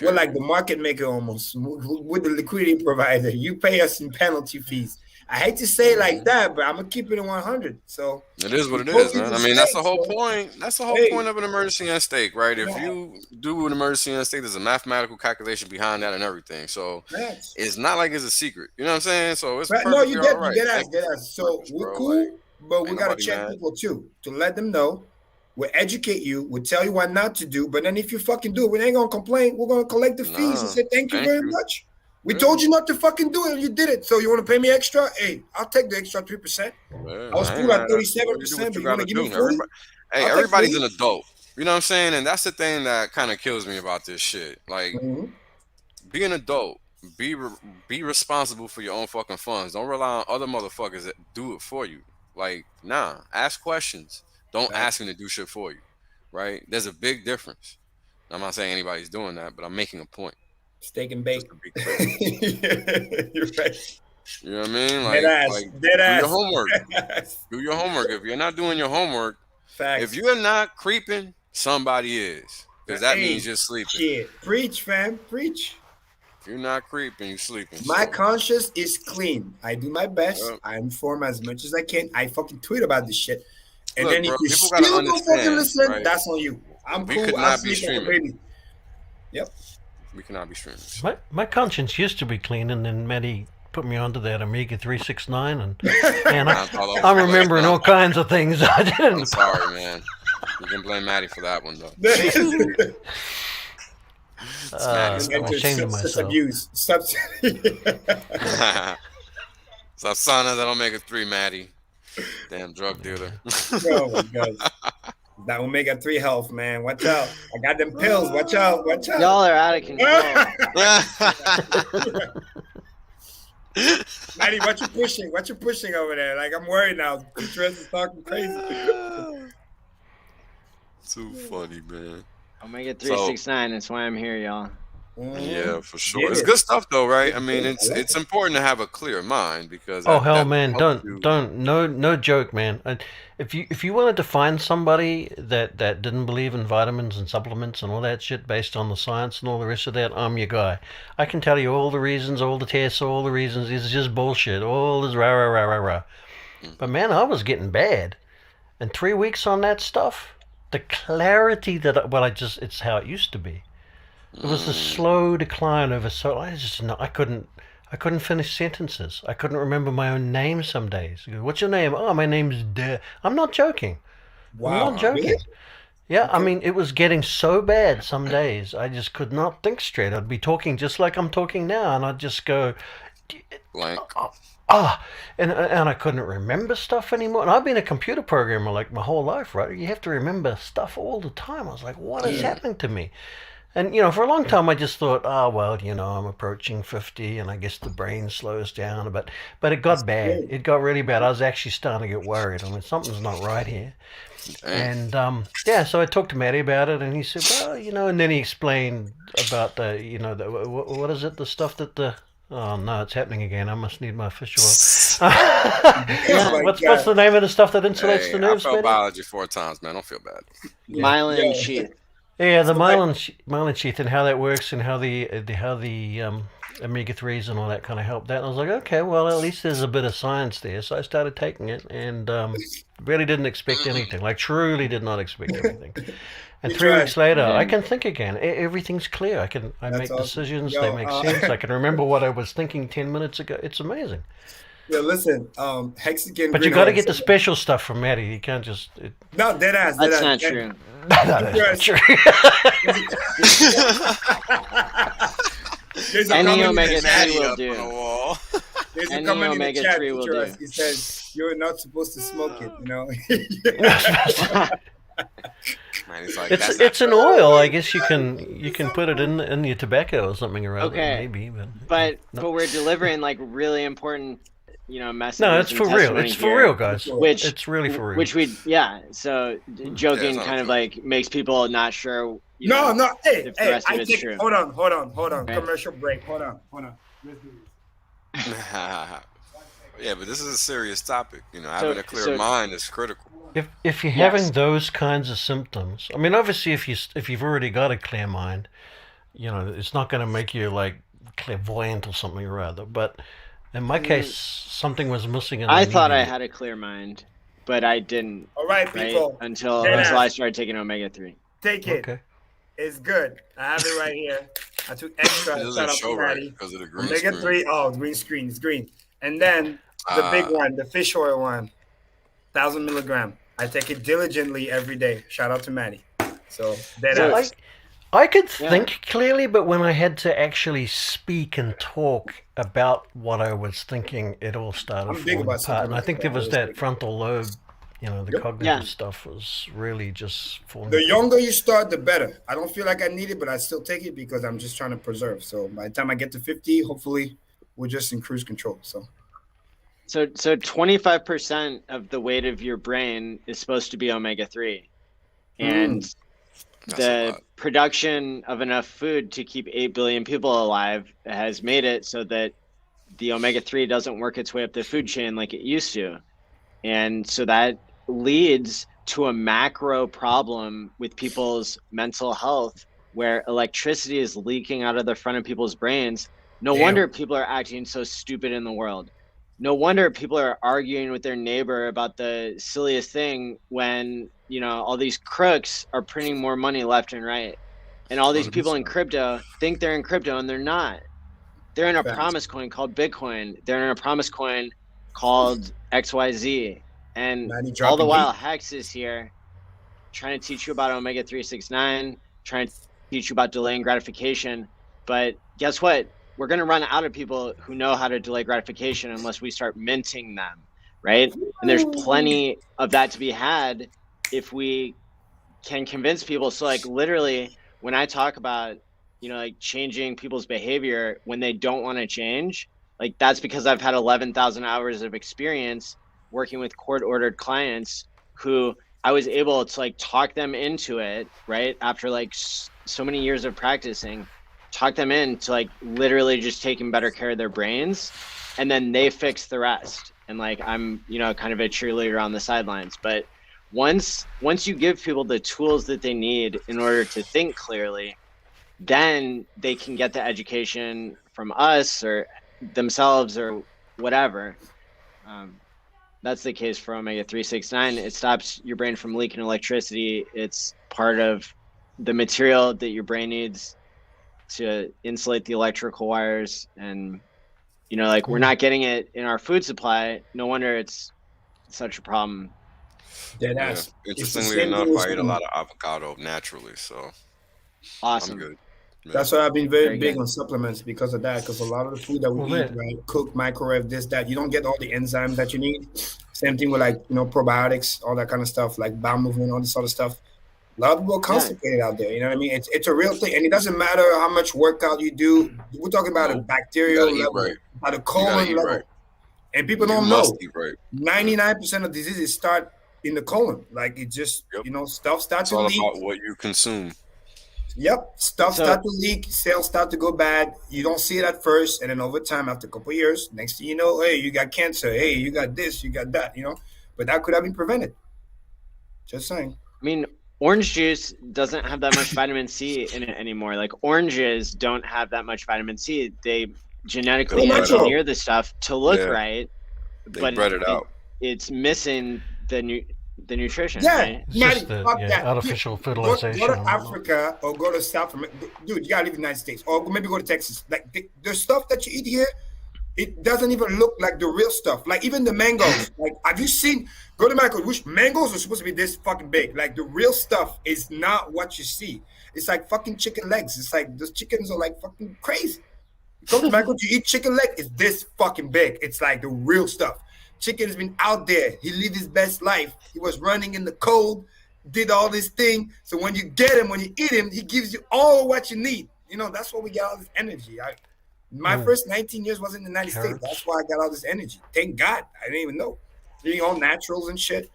We're like the market maker almost with the liquidity provider. You pay us in penalty fees. I hate to say it like that, but I'm gonna keep it at 100. So it is what it is, man. I mean, that's the whole point. That's the whole point of an emergency on stake, right? If you do an emergency on stake, there's a mathematical calculation behind that and everything. So it's not like it's a secret. You know what I'm saying? So it's no, you get us. So we're cool. But we gotta check people too to let them know. We'll educate you. We'll tell you what not to do. But then if you fucking do it, we ain't gonna complain. We're gonna collect the fees and say thank you very much. We told you not to fucking do it, and you did it. So you want to pay me extra? Hey, I'll take the extra 3%. I was cool at 37%, but you want to give me 40? Hey, everybody's an adult. You know what I'm saying? And that's the thing that kind of kills me about this shit. Like, be an adult. Be responsible for your own fucking funds. Don't rely on other motherfuckers that do it for you. Like, nah, ask questions. Don't ask them to do shit for you, right? There's a big difference. I'm not saying anybody's doing that, but I'm making a point. Steak and bake. You're right. You know what I mean? Like, do your homework. Do your homework. If you're not doing your homework, if you're not creeping, somebody is. Because that means you're sleeping. Shit. Preach, fam. Preach. If you're not creeping, you're sleeping. My conscience is clean. I do my best. I inform as much as I can. I fucking tweet about this shit. And then if you still don't fucking listen, that's on you. I'm cool. Could not be streaming. Yep. We cannot be streaming. My conscience used to be clean, and then Maddie put me onto that Omega 369, and I'm remembering all kinds of things I didn't. I'm sorry, man. You can blame Maddie for that one, though. I'm ashamed of myself. Stop signing that Omega 3, Maddie. Damn drug dealer. Oh my God. That Omega 3 health, man. Watch out. I got them pills. Watch out. Watch out. Y'all are out of control. Maddie, what you pushing? What you pushing over there? Like, I'm worried now. Trez is talking crazy. Too funny, man. Omega 369. That's why I'm here, y'all. Yeah, for sure. It's good stuff though, right? I mean, it's important to have a clear mind because hell, man, no joke, man. If you wanted to find somebody that didn't believe in vitamins and supplements and all that shit based on the science and all the rest of that, I'm your guy. I can tell you all the reasons, all the tests, all the reasons. It's just bullshit. All this rah. But man, I was getting bad, and 3 weeks on that stuff, the clarity that it's how it used to be. It was a slow decline over. So I couldn't finish sentences. I couldn't remember my own name some days. What's your name? Oh, my name's De. I'm not joking. Wow. I'm not joking. Really? Yeah, okay. I mean, it was getting so bad some days. I just could not think straight. I'd be talking just like I'm talking now, and I'd just go blank. And I couldn't remember stuff anymore. And I've been a computer programmer like my whole life, right? You have to remember stuff all the time. I was like, what is happening to me? And, for a long time I just thought, I'm approaching 50 and I guess the brain slows down. But it got bad. It got really bad. I was actually starting to get worried. I mean, something's not right here. And, so I talked to Matty about it and he said, well, and then he explained about what is it, the stuff that oh, no, it's happening again. I must need my fish oil. What's the name of the stuff that insulates the nerves, I failed biology 4 times, man. Don't feel bad. Myelin sheath. Yeah, the myelin sheath and how that works and how the omega-3s and all that kind of help that. And I was like, okay, well, at least there's a bit of science there. So I started taking it and really didn't expect anything. Like, truly did not expect anything. And 3 weeks later, I can think again. Everything's clear. I make decisions. They make sense. I can remember what I was thinking 10 minutes ago. It's amazing. Yeah, listen, Hexagon. But you got to get the special stuff from Matty. You can't just. No, deadass. That's not true. That's true. Any omega-3 will do. There's a comment in the chat, FutureUs. He says you're not supposed to smoke it. Man, like, it's an oil. I guess you can put it in your tobacco or something or other. Okay, maybe. But we're delivering like really important. Messages. No, it's for real. It's for real, guys. It's really for real. So joking kind of like makes people not sure. No. Hey, if the rest of it's true. Hold on. Right. Commercial break. Hold on. Yeah, but this is a serious topic. Having a clear mind is critical. If you're having those kinds of symptoms, I mean, obviously, if you've already got a clear mind, it's not going to make you like clairvoyant or something or other, but. In my case, something was missing. I thought I had a clear mind, but I didn't. All right, people. Until I started taking omega-3. Take it. Okay. It's good. I have it right here. I took extra. It doesn't show right because of the green omega-3. Screen. Oh, green screen. It's green. And then the big one, the fish oil one, 1,000 milligram. I take it diligently every day. Shout out to Maddie. So I could think clearly, but when I had to actually speak and talk about what I was thinking, it all started falling apart. And I think there was that frontal lobe, the cognitive stuff was really just falling apart. The younger you start, the better. I don't feel like I need it, but I still take it because I'm just trying to preserve. So by the time I get to 50, hopefully we're just in cruise control. So 25% of the weight of your brain is supposed to be omega-3. And the production of enough food to keep 8 billion people alive has made it so that the omega-3 doesn't work its way up the food chain like it used to. And so that leads to a macro problem with people's mental health where electricity is leaking out of the front of people's brains. No wonder people are acting so stupid in the world. No wonder people are arguing with their neighbor about the silliest thing when, all these crooks are printing more money left and right. And all these people in crypto think they're in crypto and they're not. They're in a promise coin called Bitcoin. They're in a promise coin called XYZ. And all the while Hex is here trying to teach you about omega 369, trying to teach you about delaying gratification. But guess what? We're going to run out of people who know how to delay gratification unless we start minting them, right? And there's plenty of that to be had if we can convince people. So like literally when I talk about, like changing people's behavior when they don't want to change, like that's because I've had 11,000 hours of experience working with court ordered clients who I was able to like talk them into it, right? After like so many years of practicing, talk them into like literally just taking better care of their brains, and then they fix the rest. And like, I'm, you know, kind of a cheerleader on the sidelines, but once you give people the tools that they need in order to think clearly, then they can get the education from us or themselves or whatever. That's the case for omega-369. It stops your brain from leaking electricity. It's part of the material that your brain needs to insulate the electrical wires. And, you know, like, we're not getting it in our food supply. No wonder it's such a problem. Yeah. Interestingly enough, I eat a lot of avocado naturally, so awesome. I'm good. Yeah. That's why I've been very big on supplements because of that. Because a lot of the food that we eat, right, cook, microwave, this, that, you don't get all the enzymes that you need. Same thing with like, you know, probiotics, all that kind of stuff, like bowel movement, all this sort of stuff. A lot of people are constipated out there. You know what I mean? It's a real thing, and it doesn't matter how much workout you do. We're talking about a bacterial level, about a colon level, and people don't know. 99% of diseases start in the colon. Like, it just, you know, stuff starts to leak. It's all about what you consume. Yep, stuff start to leak, cells start to go bad. You don't see it at first, and then over time, after a couple of years, next thing you know, hey, you got cancer. Hey, you got this, you got that. You know, but that could have been prevented. Just saying. I mean, orange juice doesn't have that much vitamin C in it anymore. Like, oranges don't have that much vitamin C. They genetically engineer the stuff to look right, but bred it out. It's missing the nutrition. Yeah, right? It's just the artificial fertilization. Go to Africa or go to South America. Dude, you gotta leave the United States, or maybe go to Texas. Like, the stuff that you eat here, it doesn't even look like the real stuff. Like, even the mangoes. Like, have you seen? Go to America. Which mangoes are supposed to be this fucking big? Like, the real stuff is not what you see. It's like fucking chicken legs. It's like those chickens are like fucking crazy. Go to America, you eat chicken leg. It's this fucking big. It's like the real stuff. Chicken has been out there. He lived his best life. He was running in the cold, did all this thing. So when you get him, when you eat him, he gives you all what you need. You know, that's why we get all this energy. My first 19 years was in the United States. That's why I got all this energy. Thank God. I didn't even know. Eating all naturals and shit.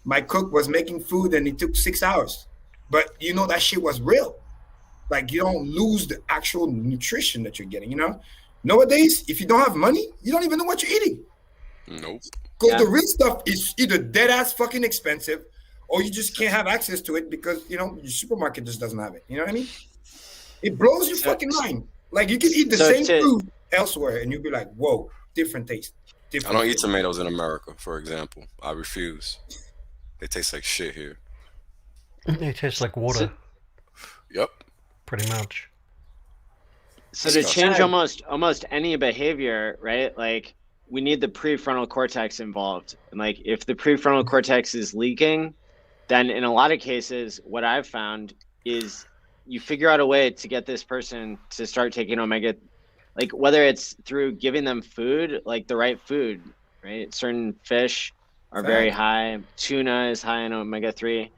My cook was making food and it took 6 hours. But you know, that shit was real. Like, you don't lose the actual nutrition that you're getting, you know? Nowadays, if you don't have money, you don't even know what you're eating. Nope. Because the real stuff is either dead ass fucking expensive, or you just can't have access to it because, you know, your supermarket just doesn't have it. You know what I mean? It blows your fucking mind. Like, you can eat the same food elsewhere and you'll be like, whoa, different taste. I don't eat tomatoes in America, for example. I refuse. They taste like shit here. They taste like water. Yep. Pretty much. So to change almost any behavior, right? Like, we need the prefrontal cortex involved. And like, if the prefrontal cortex is leaking, then in a lot of cases, what I've found is you figure out a way to get this person to start taking omega, like whether it's through giving them food, like the right food, right? Certain fish are very high. Tuna is high in omega-3.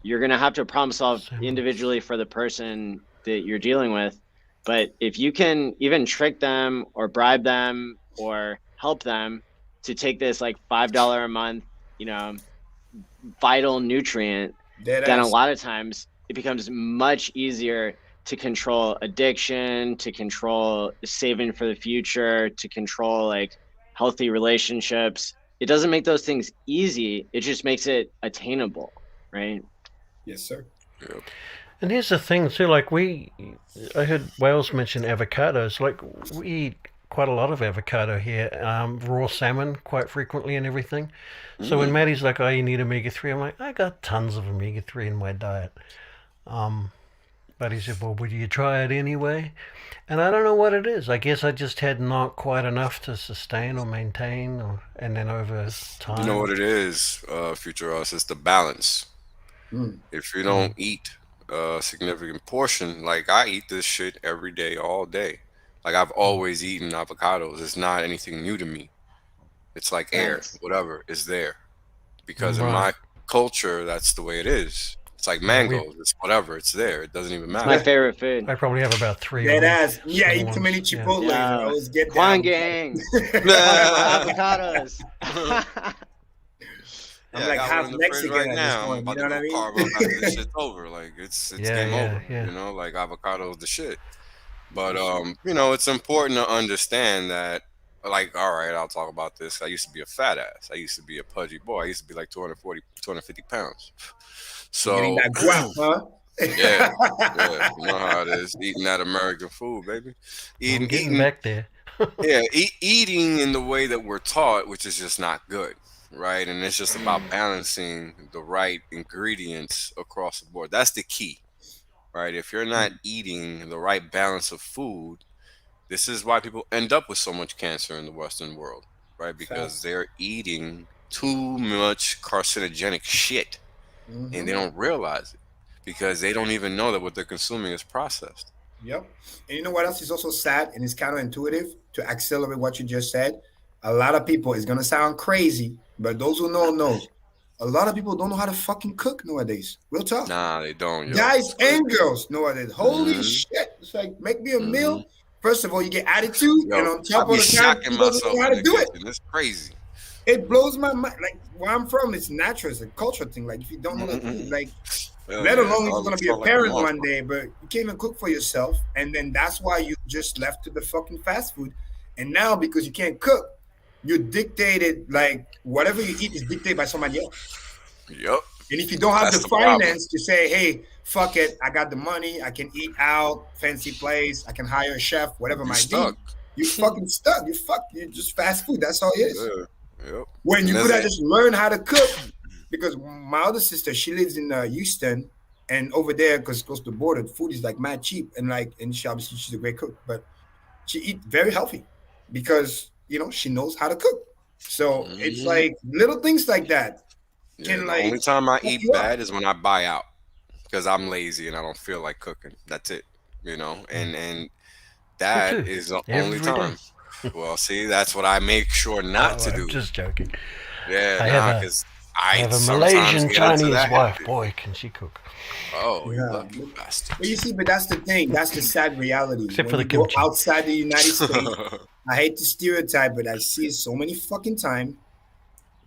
You're going to have to problem solve individually for the person that you're dealing with. But if you can even trick them or bribe them or help them to take this like $5 a month, you know, vital nutrient, then a lot of times it becomes much easier to control addiction, to control saving for the future, to control like healthy relationships. It doesn't make those things easy. It just makes it attainable, right? Yes, sir. Yep. And here's the thing too, like I heard Wales mention avocados. Like, we eat quite a lot of avocado here, raw salmon quite frequently and everything. So when Maddie's like, oh, you need omega-3, I'm like, I got tons of omega-3 in my diet. But he said, well, would you try it anyway? And I don't know what it is. I guess I just had not quite enough to sustain or maintain, and then over time. You know what it is, FutureUs, it's the balance. If you don't eat a significant portion, like I eat this shit every day, all day. Like, I've always eaten avocados. It's not anything new to me. It's like air, whatever is there. Because in my culture, that's the way it is. It's like mangoes. It's whatever. It's there. It doesn't even matter. It's my favorite food. I probably have about 3. Yeah, eat too many Chipotle. I always get Quant gang. Avocados. I'm like half Mexican at this point. You know what I mean? Carve up after this shit's over. Like it's game over. You know, like avocado's the shit. But you know, it's important to understand that. Like, all right, I'll talk about this. I used to be a fat ass. I used to be a pudgy boy. I used to be like 240, 250 pounds. So getting that guap, huh? Yeah, you know how it is. Eating that American food, baby. Getting back there. Yeah, eating in the way that we're taught, which is just not good, right? And it's just about balancing the right ingredients across the board. That's the key, right? If you're not eating the right balance of food, this is why people end up with so much cancer in the Western world, right? Because they're eating too much carcinogenic shit, and they don't realize it because they don't even know that what they're consuming is processed. Yep. And you know what else is also sad and it's counterintuitive to accelerate what you just said? A lot of people, it's going to sound crazy, but those who know, a lot of people don't know how to fucking cook nowadays. Real talk. Nah, they don't. Yo. Guys and girls nowadays. Holy shit. It's like, make me a meal. First of all, you get attitude, and on top of the time, you don't know how to do it. It's crazy. It blows my mind. Like, where I'm from, it's natural. It's a cultural thing. Like, if you don't know that, like, let alone you're going to be a parent one day, but you can't even cook for yourself. And then that's why you just left to the fucking fast food. And now, because you can't cook, you're dictated, like, whatever you eat is dictated by somebody else. Yep. And if you don't have the finance to say, hey, fuck it, I got the money, I can eat out, fancy place, I can hire a chef, whatever might be, you're fucking stuck. You're just fast food. That's all it is. Yep. When you could have just learned how to cook, because my other sister, she lives in Houston, and over there, because close to the border, the food is like mad cheap, and she obviously she's a great cook, but she eat very healthy because she knows how to cook. So it's like little things like that. The only time I eat bad is when I buy out because I'm lazy and I don't feel like cooking. That's it, and that is the only time. Well, see, that's what I make sure not to do. I'm just joking. Yeah, because I have a Malaysian Chinese wife. Boy, can she cook! Oh, you lucky bastard! But you see, that's the thing. That's the sad reality. Except when for the you kimchi. go outside the United States, I hate to stereotype, but I see it so many fucking times.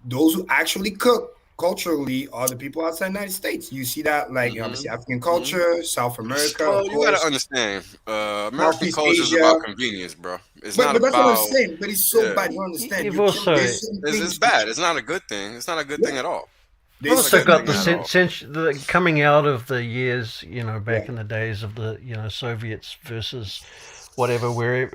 Those who actually cook culturally are the people outside the United States. You see that, like obviously African culture, South America. Well, you gotta understand, American culture is about convenience, bro. It's not but that's about. what I'm saying. But it's so bad. You understand? It's bad. It's not a good thing. It's not a good thing at all. You've also got the coming out of the years, back in the days of the Soviets versus whatever, where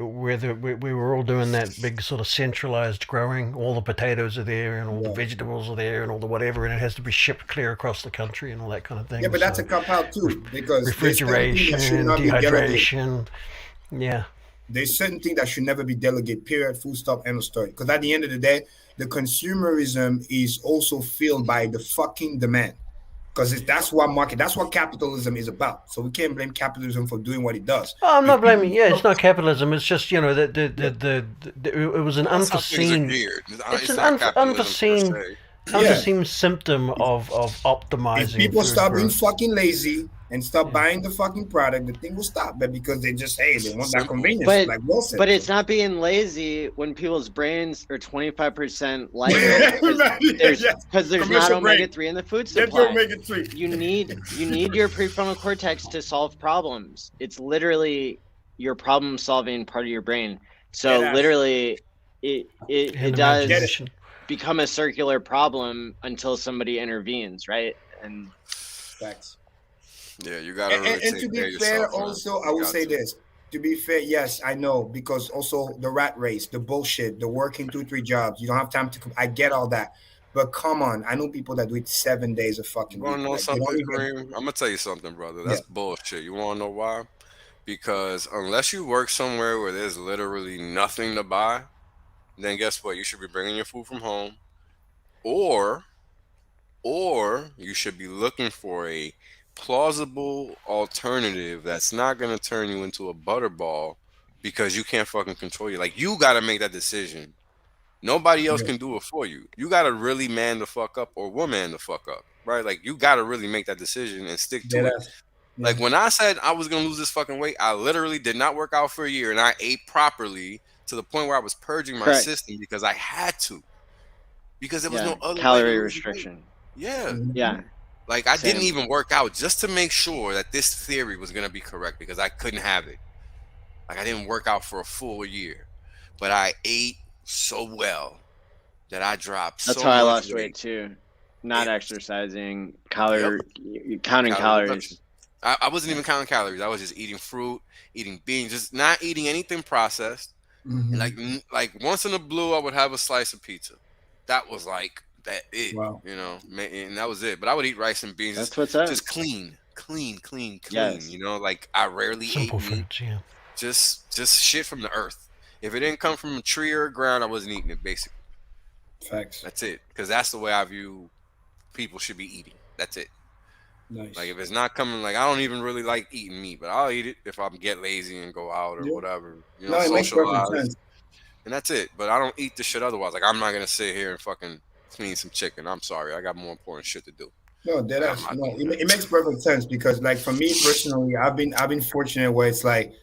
we were all doing that big sort of centralized growing. All the potatoes are there, and all the vegetables are there, and all the whatever, and it has to be shipped clear across the country and all that kind of thing. Yeah, but that's a cop out too, because refrigeration, dehydration. Yeah, there's certain things that should never be delegated. Period. Full stop. End of story. Because at the end of the day, the consumerism is also fueled by the fucking demand. Because that's what capitalism is about. So we can't blame capitalism for doing what it does. Oh, I'm not blaming. Yeah, it's not capitalism. It's just it was an unforeseen. It's an unforeseen symptom of optimizing. If people stop being fucking lazy and stop buying the fucking product, the thing will stop. But because they just they want that convenience. But it's not being lazy when people's brains are 25% lighter because there's not omega-3 in the food supply. You need your prefrontal cortex to solve problems. It's literally your problem-solving part of your brain. So literally, it does become a circular problem until somebody intervenes, right? And facts. Yeah, you gotta. And to be fair, also, I will say this. To be fair, yes, I know, because also the rat race, the bullshit, the working 2-3 jobs, you don't have time to. I get all that, but come on, I know people that do it 7 days a fucking. You wanna know something, Karim? I'm gonna tell you something, brother. That's bullshit. You wanna know why? Because unless you work somewhere where there's literally nothing to buy, then guess what? You should be bringing your food from home, or you should be looking for a plausible alternative that's not going to turn you into a butterball because you can't fucking control you. Like, you got to make that decision. Nobody else can do it for you. You got to really man the fuck up or woman the fuck up, right? Like, you got to really make that decision and stick to it. Like, when I said I was going to lose this fucking weight, I literally did not work out for a year, and I ate properly to the point where I was purging my system because I had to. because there was no other calorie restriction. Yeah. Yeah. Like I didn't even work out just to make sure that this theory was gonna be correct because I couldn't have it. Like I didn't work out for a full year, but I ate so well that I dropped. That's how I lost weight too. Not exercising, counting calories. I wasn't even counting calories. I was just eating fruit, eating beans, just not eating anything processed. And like once in a blue, I would have a slice of pizza. That was like it, you know, and that was it. But I would eat rice and beans. That's what's up. Just clean. Yes. You know, like I rarely ate meat. Just shit from the earth. If it didn't come from a tree or a ground, I wasn't eating it. Basically. Facts. That's it. Because that's the way I view people should be eating. That's it. Nice. Like if it's not coming, like I don't even really like eating meat, but I'll eat it if I get lazy and go out or whatever. You know, it makes perfect sense. And that's it. But I don't eat the shit otherwise. Like I'm not gonna sit here and fucking clean some chicken. I'm sorry, I got more important shit to do. No, it makes perfect sense because, like, for me personally, I've been fortunate where it's like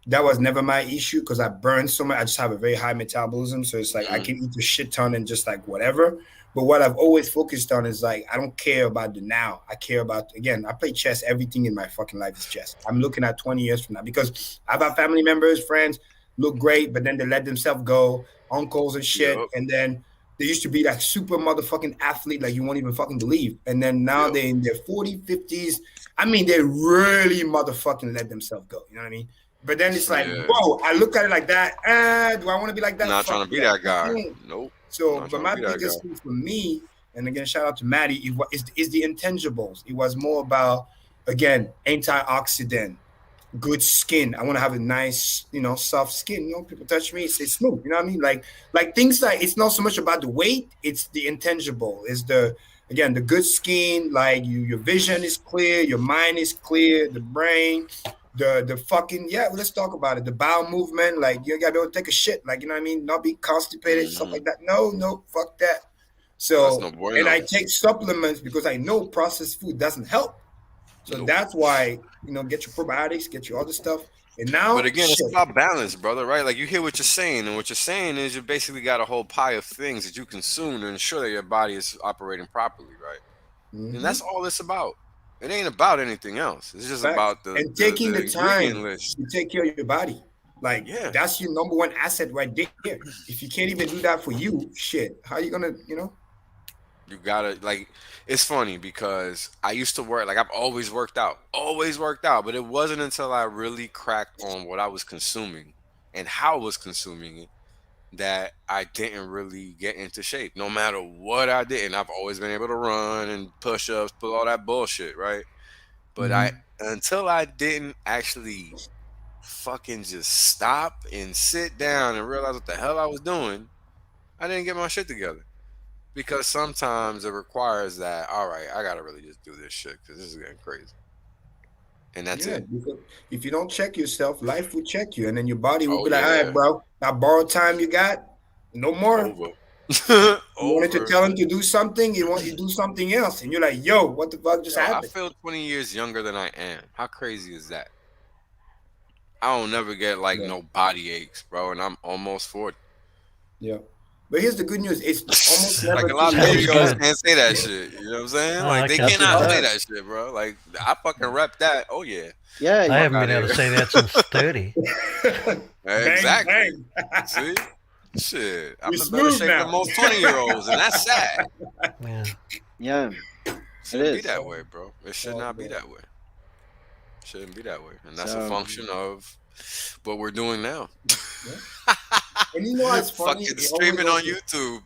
that was never my issue because I burn so much. I just have a very high metabolism, so it's like I can eat a shit ton and just like whatever. But what I've always focused on is like I don't care about the now. I care about, again, I play chess. Everything in my fucking life is chess. I'm looking at 20 years from now because I've had family members, friends look great, but then they let themselves go, uncles and shit, and then they used to be that super motherfucking athlete like you won't even fucking believe. And then now they're in their 40s, 50s. I mean, they really motherfucking let themselves go. You know what I mean? But then it's like, whoa, I look at it like that. Do I want to be like that? Not trying to be that guy. Nope. So, but my biggest thing for me, and again, shout out to Maddie, is the intangibles. It was more about, again, antioxidant, good skin. I want to have a nice, soft skin. People touch me, it's smooth. You know what I mean? Like things like, it's not so much about the weight, it's the intangible. It's the good skin, like your vision is clear, your mind is clear, the brain, the fucking, let's talk about it. The bowel movement, like you gotta be able to take a shit, like, you know what I mean? Not be constipated, stuff like that. No, fuck that. So, and I take supplements because I know processed food doesn't help. So that's why, get your probiotics, get your other stuff. And now, but again, it's about balance, brother, right? Like you hear what you're saying, and what you're saying is you basically got a whole pie of things that you consume to ensure that your body is operating properly, right? And that's all it's about. It ain't about anything else. It's just about taking the time to take care of your body. Like that's your number one asset right there. If you can't even do that for you, shit, how are you gonna, You gotta, like, it's funny because I used to work, like I've always worked out, but it wasn't until I really cracked on what I was consuming and how I was consuming it that I didn't really get into shape. No matter what I did, and I've always been able to run and push ups, put all that bullshit, right? But until I didn't actually fucking just stop and sit down and realize what the hell I was doing, I didn't get my shit together. Because sometimes it requires that, all right, I gotta really just do this shit because this is getting crazy. And that's it. If you don't check yourself, life will check you. And then your body will be like, all right, bro, that borrowed time you got, no more. Over. You wanted to tell him to do something, you want you to do something else. And you're like, yo, what the fuck just happened? I feel 20 years younger than I am. How crazy is that? I don't never get like no body aches, bro. And I'm almost 40. Yeah. But here's the good news. It's almost never like a lot of videos can't say that shit. You know what I'm saying? Like they cannot say that shit, bro. Like I fucking rep that. Oh yeah. Yeah. I haven't been able to say that since 30. Exactly. See? Shit. I'm in better shape than most 20-year-olds, and that's sad. Yeah. It shouldn't be that way, bro. It should not be that way. Shouldn't be that way. And that's a function of what we're doing now. And you know what's funny? Fucking streaming on YouTube.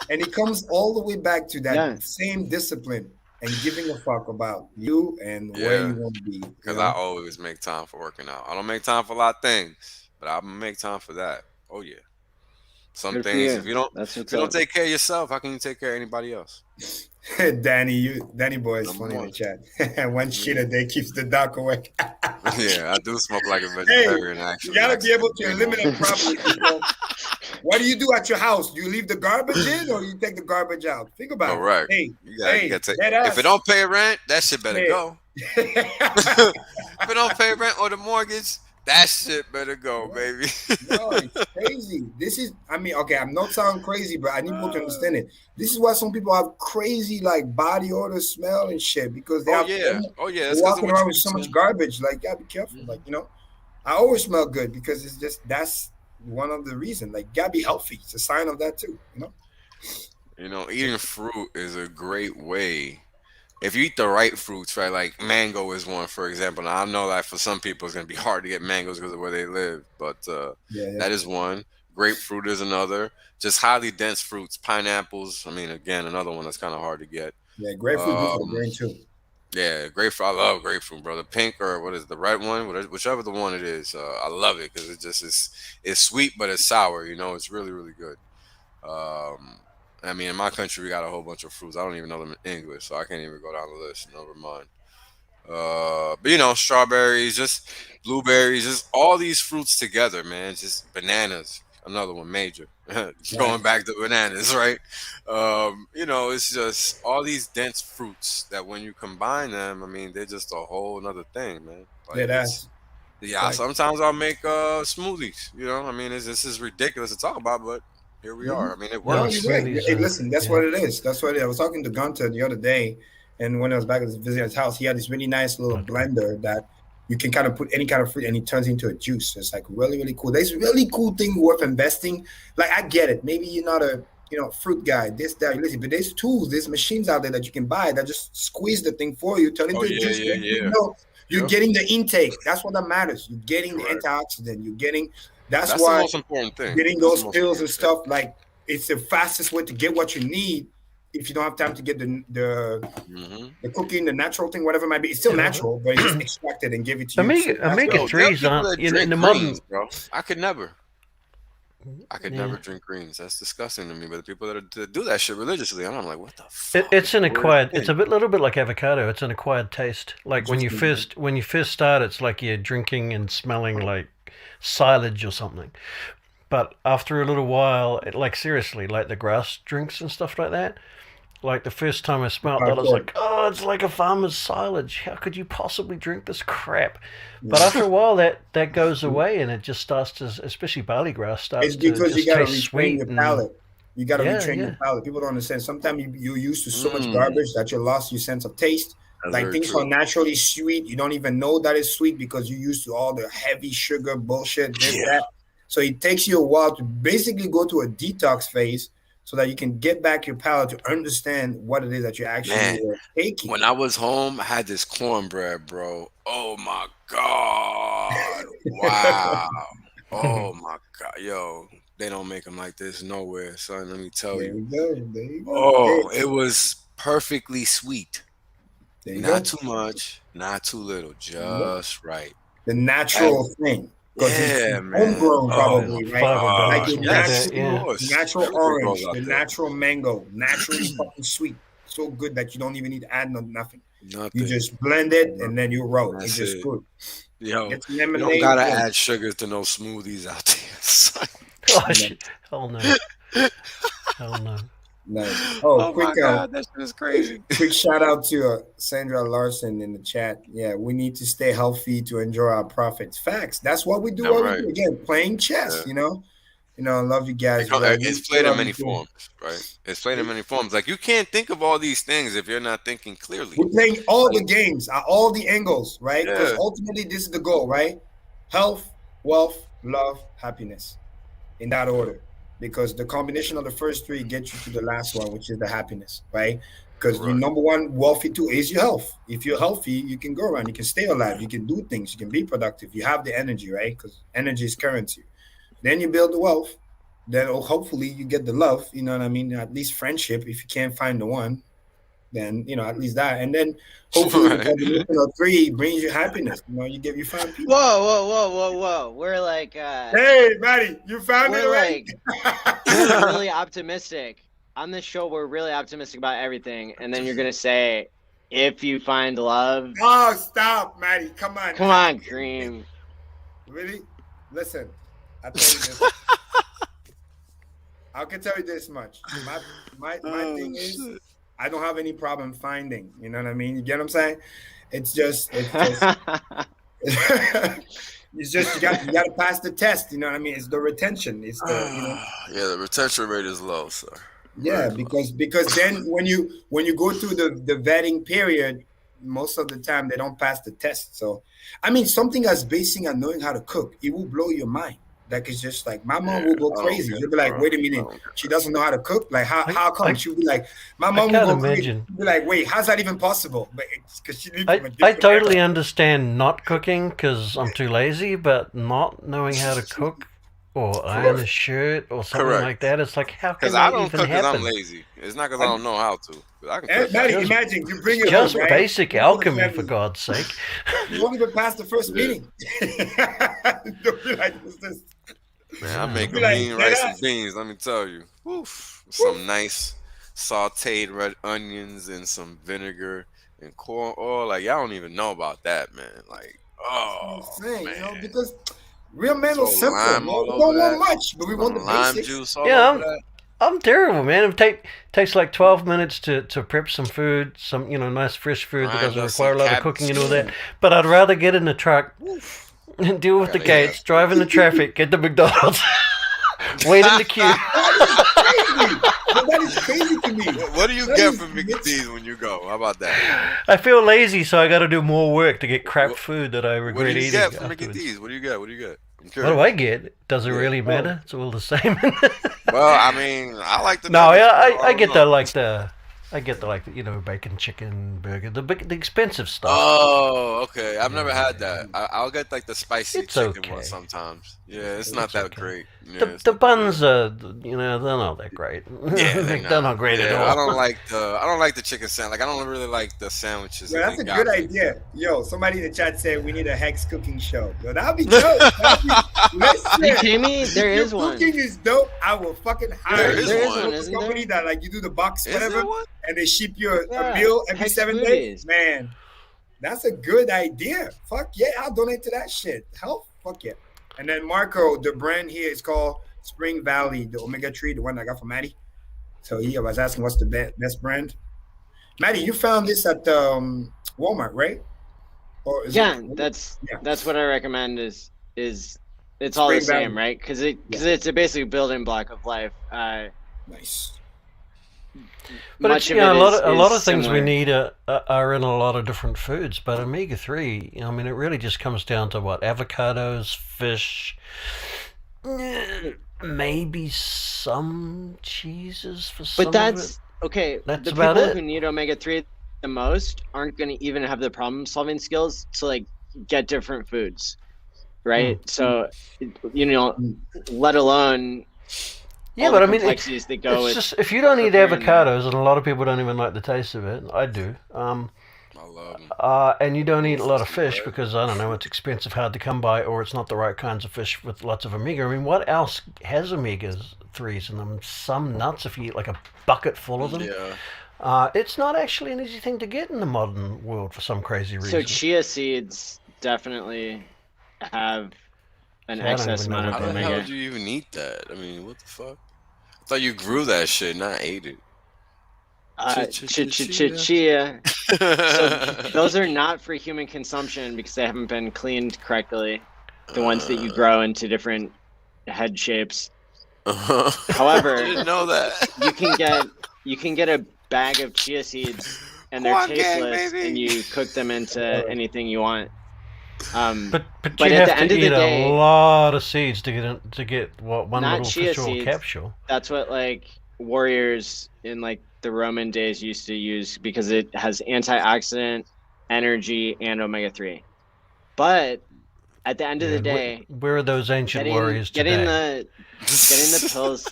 And it comes all the way back to that same discipline and giving a fuck about you and where you want to be. Because I always make time for working out. I don't make time for a lot of things, but I'm gonna make time for that. Oh yeah. Some things, if you don't take care of yourself, how can you take care of anybody else? Danny boy is funny in the chat. One shit a day keeps the dark away. Yeah, I do smoke like a vegetarian. Actually, you gotta be able to eliminate properly. What do you do at your house? Do you leave the garbage in, or you take the garbage out? Think about it. Right. Hey, you gotta take. If it don't pay rent, that shit better go. If it don't pay rent or the mortgage, That shit better go, baby. No, it's crazy. This is, I mean, okay, I'm not sounding crazy, but I need people to understand it. This is why some people have crazy like body odor, smell, and shit because they Oh have yeah, they're that's because of walking what around you with so much eating. garbage. Like, yeah, be careful. Like, you know, I always smell good because it's just that's one of the reasons. Like, gotta be healthy. It's a sign of that too. You know. You know, eating fruit is a great way. If you eat the right fruits, right? Like mango is one, for example. Now, I know that for some people it's gonna be hard to get mangoes because of where they live, but Yeah. that is one. Grapefruit is another. Just highly dense fruits, pineapples. I mean, again, another one that's kind of hard to get. Yeah, grapefruit good for the Um, brain too. yeah, grapefruit. I love grapefruit, bro. The pink or what is it, the red one, whichever the one it is. I love it because it just is. It's sweet, but it's sour. You know, it's really, really good. Um, I mean, in my country, we got a whole bunch of fruits. I don't even know them in English, so I can't even go down the list. Never mind. But you know, strawberries, just blueberries, just all these fruits together, man. Just bananas, another one major. Right. Going back to bananas, right? You know, it's just all these dense fruits that when you combine them, I mean, they're just a whole another thing, man. Yeah, Like it's that's yeah. like. Sometimes I'll make smoothies. You know, I mean, this is ridiculous to talk about, but here we are. I mean, it No, No, you're works. right. smoothies Hey, are, listen, that's yeah. what it is. That's what it is. I was talking to Gunter the other day, and when I was back at visiting his house, he had this really nice little blender that you can kind of put any kind of fruit and it turns into a juice. It's like really, really cool. There's really cool thing worth investing. Like I get it. Maybe you're not a fruit guy, this, that, listen, but there's tools, there's machines out there that you can buy that just squeeze the thing for you, turn Oh into a yeah, juice. yeah, yeah. You're Yep. getting the intake. That's what that matters. You're getting the Correct. antioxidant. You're getting that's That's the why most important thing. getting That's the those most pills and important thing. stuff, like it's the fastest way to get what you need if you don't have time to get Hmm. the cooking, the natural thing, whatever it might be. It's still Yeah. natural, but it's just extracted and give it to you. So that's Omega Yo, there are threes people aren't that in drink the greens, modern. bro. I could never. I could never Yeah. drink greens. That's disgusting to me. But the people that do that shit religiously, and I'm like, what the It, fuck? it's It's an the weirdest acquired. It's thing. a little bit like avocado. It's an acquired taste. Like when juicy. you first start, it's like you're drinking and smelling like silage or something. But after a little while, like seriously, like the grass drinks and stuff like that. Like the first time I smelled that, I was Hardcore. like, "Oh, it's like a farmer's silage. How could you possibly drink this crap?" But Yeah. after a while, that goes away, and it just starts to, especially barley grass, starts It's to because you just got to taste retrain sweet your and palate. You got to yeah, retrain yeah, your palate. People don't understand. Sometimes you're used to so much Mm, garbage that you lost your sense of taste. that's Like very things are true. naturally sweet. You don't even know that it's sweet because you're used to all the heavy sugar bullshit, this, Yeah, that. So it takes you a while to basically go to a detox phase so that you can get back your palate to understand what it is that you're actually man. taking. When I was home, I had this cornbread, bro. Oh my god! Wow. Oh my god, yo, they don't make them like this nowhere, son. Let me tell There you. you go. There you go. Hey, Oh, it was perfectly sweet. there you Not go. too much, not too little, just right. The And natural thing because it's yeah, man. homegrown Oh yeah, my probably, right? fiber Like banks the gosh, and all yes, that. of Yeah, course. natural Everything grows orange, out the there. natural mango, naturally fucking sweet, so good that you don't even need to add nothing. You Nothing. just blend it and then Nothing. you roll. It's That's just it. good. Yo, Get some you don't lemonade. gotta Boom. add sugar to no smoothies out there, son. oh, You know, hell no, hell no. nice. Oh, Oh my god, that shit is crazy. quick shout out to Sandra Larson in the chat. Yeah, we need to stay healthy to enjoy our profits. Facts. That's what we do. Damn What we right. do again, playing chess. Yeah. I love you guys. Well, It's we played in love you many too. forms, right? It's played in many forms. Like you can't think of all these things if you're not thinking clearly. We're playing all the Like, games at all the angles, right? Because yeah, ultimately, this is the goal, right? Health, wealth, love, happiness, in that order. Because the combination of the first three gets you to the last one, which is the happiness, right? Because your correct. number one wealthy tool is your health. If you're healthy, you can go around, you can stay alive, you can do things, you can be productive, you have the energy, right? Because energy is currency. Then you build the wealth. Then hopefully you get the love, you know what I mean? At least friendship, if you can't find the one, then at least that, and then hopefully the Right. combination of three brings you happiness. You find peace. Whoa. We're like, Hey, Maddie, you found it we're already. like being really optimistic. On this show, we're really optimistic about everything. And then you're going to say, if you find love. Oh, stop, Maddie. Come on, Karim. Really? Listen, I tell you this. I can tell you this much. My thing is, shit. I don't have any problem finding. You know what I mean? You get what I'm saying? It's just It's just you got to pass the test. You know what I mean? It's the retention. It's the Yeah, the retention rate is low, sir. Yeah, because then when you go through the vetting period, most of the time they don't pass the test. So, I mean, something as basic as knowing how to cook, it will blow your mind. Like, it's just like my mom will go crazy. She'll be like, "Wait a minute, she doesn't know how to cook. Like, how come?" She'll be like, "My mom will go crazy." She'll be like, "Wait, how's that even possible?" But it's because she lives from a different I totally understand not cooking because I'm too lazy, but not knowing how to cook or iron a shirt or something like that, it's like, how can that even happen? Because I don't cook because I'm lazy. It's not because I don't know how to. I can cook. Imagine you bring it just home, right? basic alchemy, for God's sake. You won't even pass the first meeting. Don't be like this. Man, I make mean rice and beans. Let me tell you, some nice sautéed red onions and some vinegar and corn oil. Like, y'all don't even know about that, man. Like, man, you know, because real men are simple. We don't want much, but we want the lime basics. juice all over that. I'm terrible, man. It takes like 12 minutes to prep some food, some nice fresh food that doesn't require a lot of cooking and all that. But I'd rather get in the truck and deal with the gates, drive in the traffic, get to McDonald's, wait in the queue. That is crazy to me. What do you get from McD's when you go? How about that? I feel lazy, so I got to do more work to get crap food that I regret eating. What do you get from McD's? What do you get? What do you get? What do I get? Does it really matter? It's all the same. Well, I mean, I like the. No, yeah, I get the bacon, chicken, burger, the expensive stuff. Oh, okay. I've never had that. I'll get like the spicy chicken one sometimes. Yeah, it's not that great. Yeah, the buns are, they're not that great. Yeah, they're not great at all. I don't like the chicken sandwich. Like, I don't really like the sandwiches. Yeah, that's a good idea. Yo, somebody in the chat said we need a Hex cooking show. Yo, that'll be dope. Are you kidding me? There is one. Cooking is dope. I will fucking hire a company that like you do the box whatever, and they ship you a meal every 7 days. Man, that's a good idea. Fuck yeah, I'll donate to that shit. Hell, fuck yeah. And then Marco, the brand here is called Spring Valley, the omega-3, the one I got from Maddie. So I was asking what's the best brand. Maddie, you found this at Walmart, right? Or that's what I recommend. Is it's all the same, right? Because it's a basic building block of life. Nice. But a lot of things we need are in a lot of different foods. But omega-3, I mean, it really just comes down to what? Avocados, fish, maybe some cheeses for some. But that's okay. That's the about people it. who need omega-3 the most aren't going to even have the problem-solving skills to like get different foods, right? So, let alone. Yeah, but I mean, it's just if you don't eat avocados, and a lot of people don't even like the taste of it, I do. I love them. And you don't eat a lot of fish because, I don't know, it's expensive, hard to come by, or it's not the right kinds of fish with lots of omega. I mean, what else has omega-3s in them? Some nuts, if you eat like a bucket full of them. Yeah. It's not actually an easy thing to get in the modern world for some crazy reason. So chia seeds definitely have an excess amount of omega. How the hell do you even eat that? I mean, what the fuck? I thought you grew that shit, not ate it. Chia. So those are not for human consumption because they haven't been cleaned correctly. The ones that you grow into different head shapes. However, I didn't know that. you can get a bag of chia seeds and they're tasteless, and you cook them into anything you want. But you have to eat a lot of seeds to get one little fish oil capsule. That's what like warriors in like the Roman days used to use because it has antioxidant, energy, and omega-3. But at the end of the day, where are those ancient warriors today? Getting the pills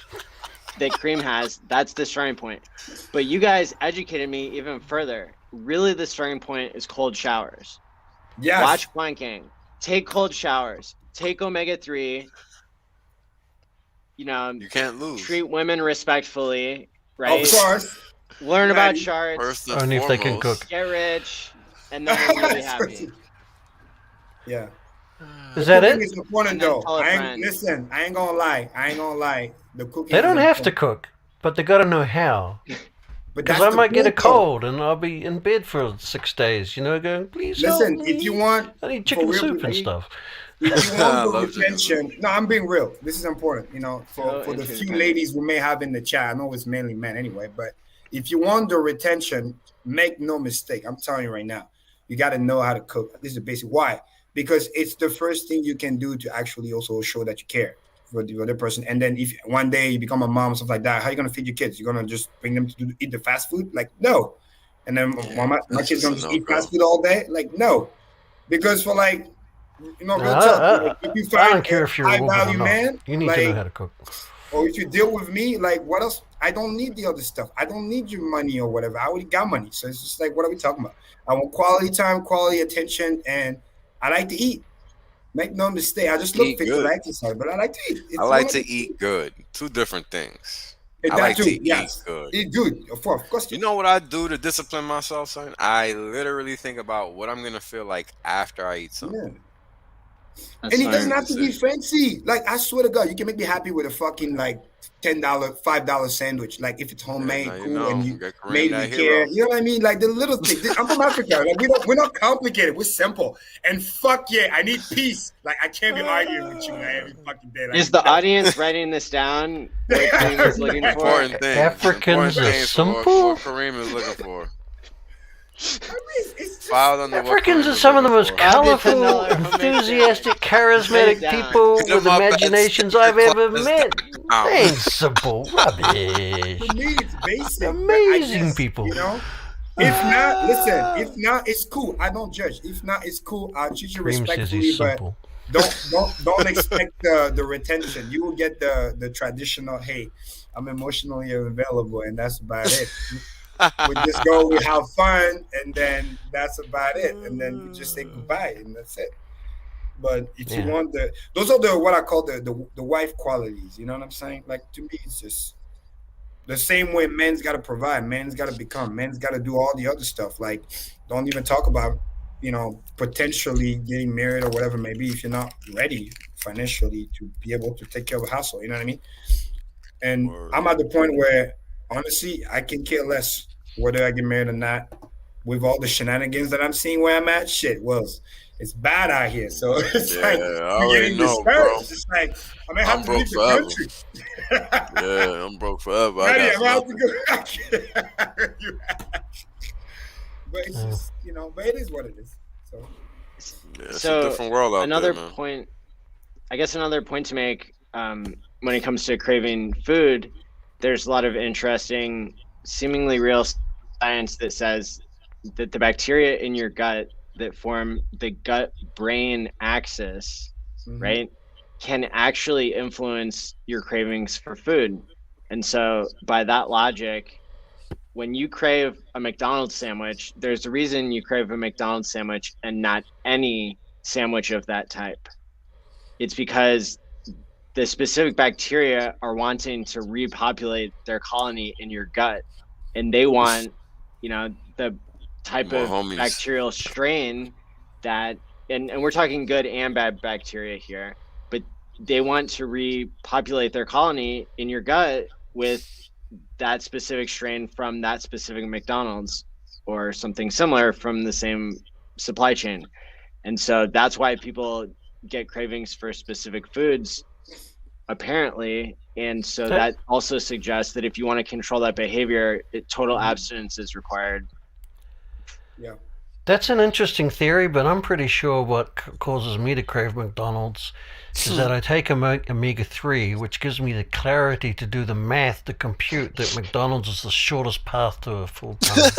that Karim has, that's the starting point. But you guys educated me even further. Really, the starting point is cold showers. Yes. Watch Quant Gang. Take cold showers. Take omega-3. You can't lose. Treat women respectfully, right? Of course. Learn about charts. Only if they can cook. Get rich, and then you'll be happy. Yeah. Is that it? Is important though. Listen, I ain't gonna lie. The cooking. They don't have to cook, but they gotta know how. Because I might get a cold and I'll be in bed for 6 days, going, please help me. If you want, I need chicken soup and stuff. if you want the retention, no, I'm being real. This is important, for the few ladies we may have in the chat. I know it's mainly men anyway, but if you want the retention, make no mistake. I'm telling you right now, you got to know how to cook. This is basic. Why? Because it's the first thing you can do to actually also show that you care for the other person. And then if one day you become a mom, stuff like that, how are you going to feed your kids? You're going to just bring them to eat the fast food? Like, no. And then my kids going to just eat fast food all day? Like, no. Because for like, real talk, if you find I don't care if you're a woman or not. Man, you need to know how to cook. Or if you deal with me, like, what else? I don't need the other stuff. I don't need your money or whatever. I already got money. So it's just like, what are we talking about? I want quality time, quality attention, and I like to eat. Make no mistake. I just look fit to exercise, but I like to eat. I like to eat good. Two different things. I like to eat good. Eat good, of course. You know what I do to discipline myself, son? I literally think about what I'm gonna feel like after I eat something. Yeah. And it doesn't have to be fancy. Like, I swear to God, you can make me happy with a fucking like $10, $5 sandwich. Like, if it's homemade, cool, and you made me care. You know what I mean? Like the little things. I'm from Africa. Like, we're not complicated. We're simple. And fuck yeah, I need peace. Like, I can't be arguing with you every fucking day. Like, is the audience writing this down? What Karim is looking for? Important thing. Africans are simple. What Karim is looking for. Africans are some of the most colorful, enthusiastic, charismatic people with imaginations I've ever met. They ain't simple. Rubbish. For me, it's basic. Amazing people. If not, listen. If not, it's cool. I don't judge. If not, it's cool. I'll treat you respectfully, but don't expect the retention. You will get the traditional. Hey, I'm emotionally available, and that's about it. We just go, we have fun, and then that's about it. And then we just say goodbye, and that's it. But if you want those are what I call the wife qualities. You know what I'm saying? Like, to me, it's just the same way men's got to provide, men's got to become, men's got to do all the other stuff. Like, don't even talk about, potentially getting married or whatever it may be if you're not ready financially to be able to take care of a household. You know what I mean? And I'm at the point where, honestly, I can care less whether I get married or not. With all the shenanigans that I'm seeing where I'm at, it's bad out here. So it's like you're getting discouraged. It's like I may have to leave the country. Yeah, I'm broke forever. I'm have to go back. But it's just, but it is what it is. So it's a different world out another there, man. point, I guess another point to make when it comes to craving food, there's a lot of interesting, seemingly real science that says that the bacteria in your gut that form the gut-brain axis, right, can actually influence your cravings for food. And so by that logic, when you crave a McDonald's sandwich, there's a reason you crave a McDonald's sandwich and not any sandwich of that type. It's because the specific bacteria are wanting to repopulate their colony in your gut, and they want, the type of bacterial strain that, and we're talking good and bad bacteria here, but they want to repopulate their colony in your gut with that specific strain from that specific McDonald's or something similar from the same supply chain. And so that's why people get cravings for specific foods, apparently. And so that also suggests that if you want to control that behavior, total abstinence is required. Yeah. That's an interesting theory, but I'm pretty sure what causes me to crave McDonald's is that I take omega-3, which gives me the clarity to do the math to compute that McDonald's is the shortest path to a full time.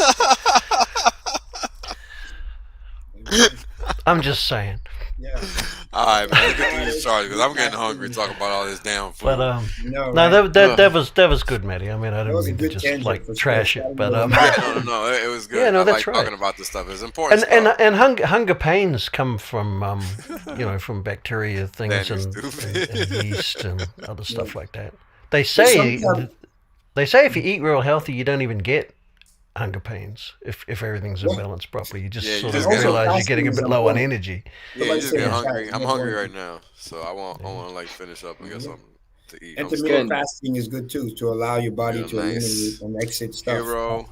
I'm just saying. Yeah. All right, man. Let's get to these charges because I'm getting hungry talking about all this damn food. But that was good, Matty. I mean, I didn't mean to just trash it, but no, it was good. Yeah, no, I that's like right. talking about this stuff. It's important. And hunger pains come from from bacteria things and yeast and other stuff like that. They say if you eat real healthy, you don't even get hunger pains if everything's in balance properly. You just sort of realize you're getting a bit low on energy. Yeah, you just get hungry. I'm hungry right now, so I want to like finish up and get something to eat. Intermittent fasting is good too, to allow your body to eliminate and exit stuff. Hero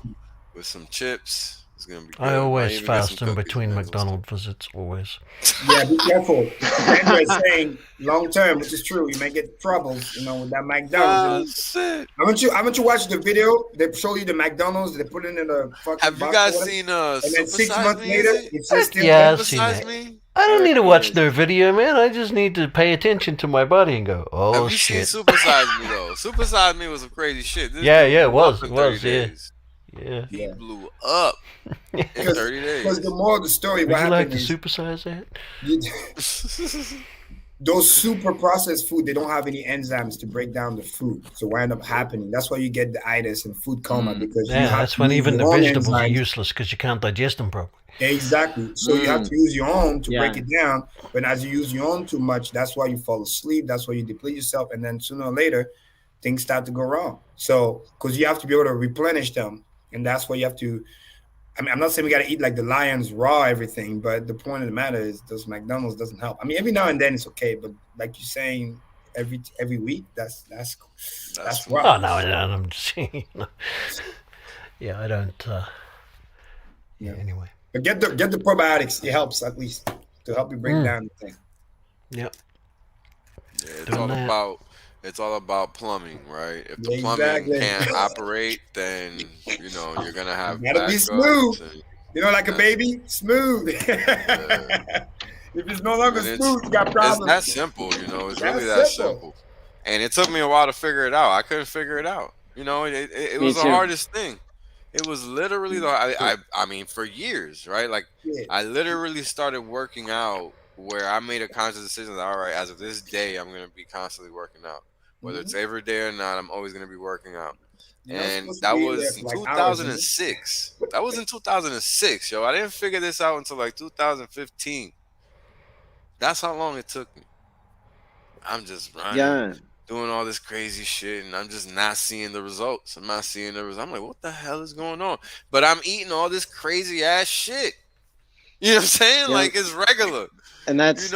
with some chips, It's gonna be good. I always fast in between McDonald's visits, always. Yeah, be careful. Andrew is saying long term, which is true. You may get troubles, with that McDonald's. Oh, shit. Haven't you watched the video? They show you the McDonald's. They put it in a fucking. Have you guys seen and then 6 Supersize months Me? later, it's still Yeah, I've seen Supersize that. Me? I don't need to watch their video, man. I just need to pay attention to my body and go, oh, Have you shit. seen Supersize Me, though? Supersize Me was some crazy shit. This Yeah, dude it blew up was. in It was, 30 yeah. days. Yeah. He blew up in 30 days. Because the more the story, Would what you like happened to is supersize that? those super processed food, they don't have any enzymes to break down the food. So what end up happening? That's why you get the itis and food coma because you have that's to when use even the your own vegetables are enzymes. useless because you can't digest them properly. Exactly. So you have to use your own to break Yeah. it down. But as you use your own too much, that's why you fall asleep. That's why you deplete yourself. And then sooner or later, things start to go wrong. So because you have to be able to replenish them. And that's why you have to. I mean, I'm not saying we got to eat like the lions raw everything, but the point of the matter is those McDonald's doesn't help. I mean, every now and then it's okay, but like you're saying, every week, that's rough. Oh, no, I'm just saying. Yeah, I don't. Yeah, anyway. But get the probiotics. It helps at least to help you break down the thing. Yep. Yeah, it's all about plumbing, right? If the plumbing can't operate, then you're gonna have. You gotta be smooth. Like a baby, smooth. If it's no longer smooth, you got problems. It's that simple, It's really that simple. And it took me a while to figure it out. I couldn't figure it out. It was the hardest thing. It was literally I mean, for years, right? Like I literally started working out where I made a conscious decision that, all right, as of this day, I'm going to be constantly working out. Whether it's every day or not, I'm always going to be working out. And that was in 2006. That was in 2006, yo. I didn't figure this out until like 2015. That's how long it took me. I'm just running, doing all this crazy shit, and I'm just not seeing the results. I'm not seeing the results. I'm like, what the hell is going on? But I'm eating all this crazy ass shit. You know what I'm saying? Yeah. Like it's regular. And that's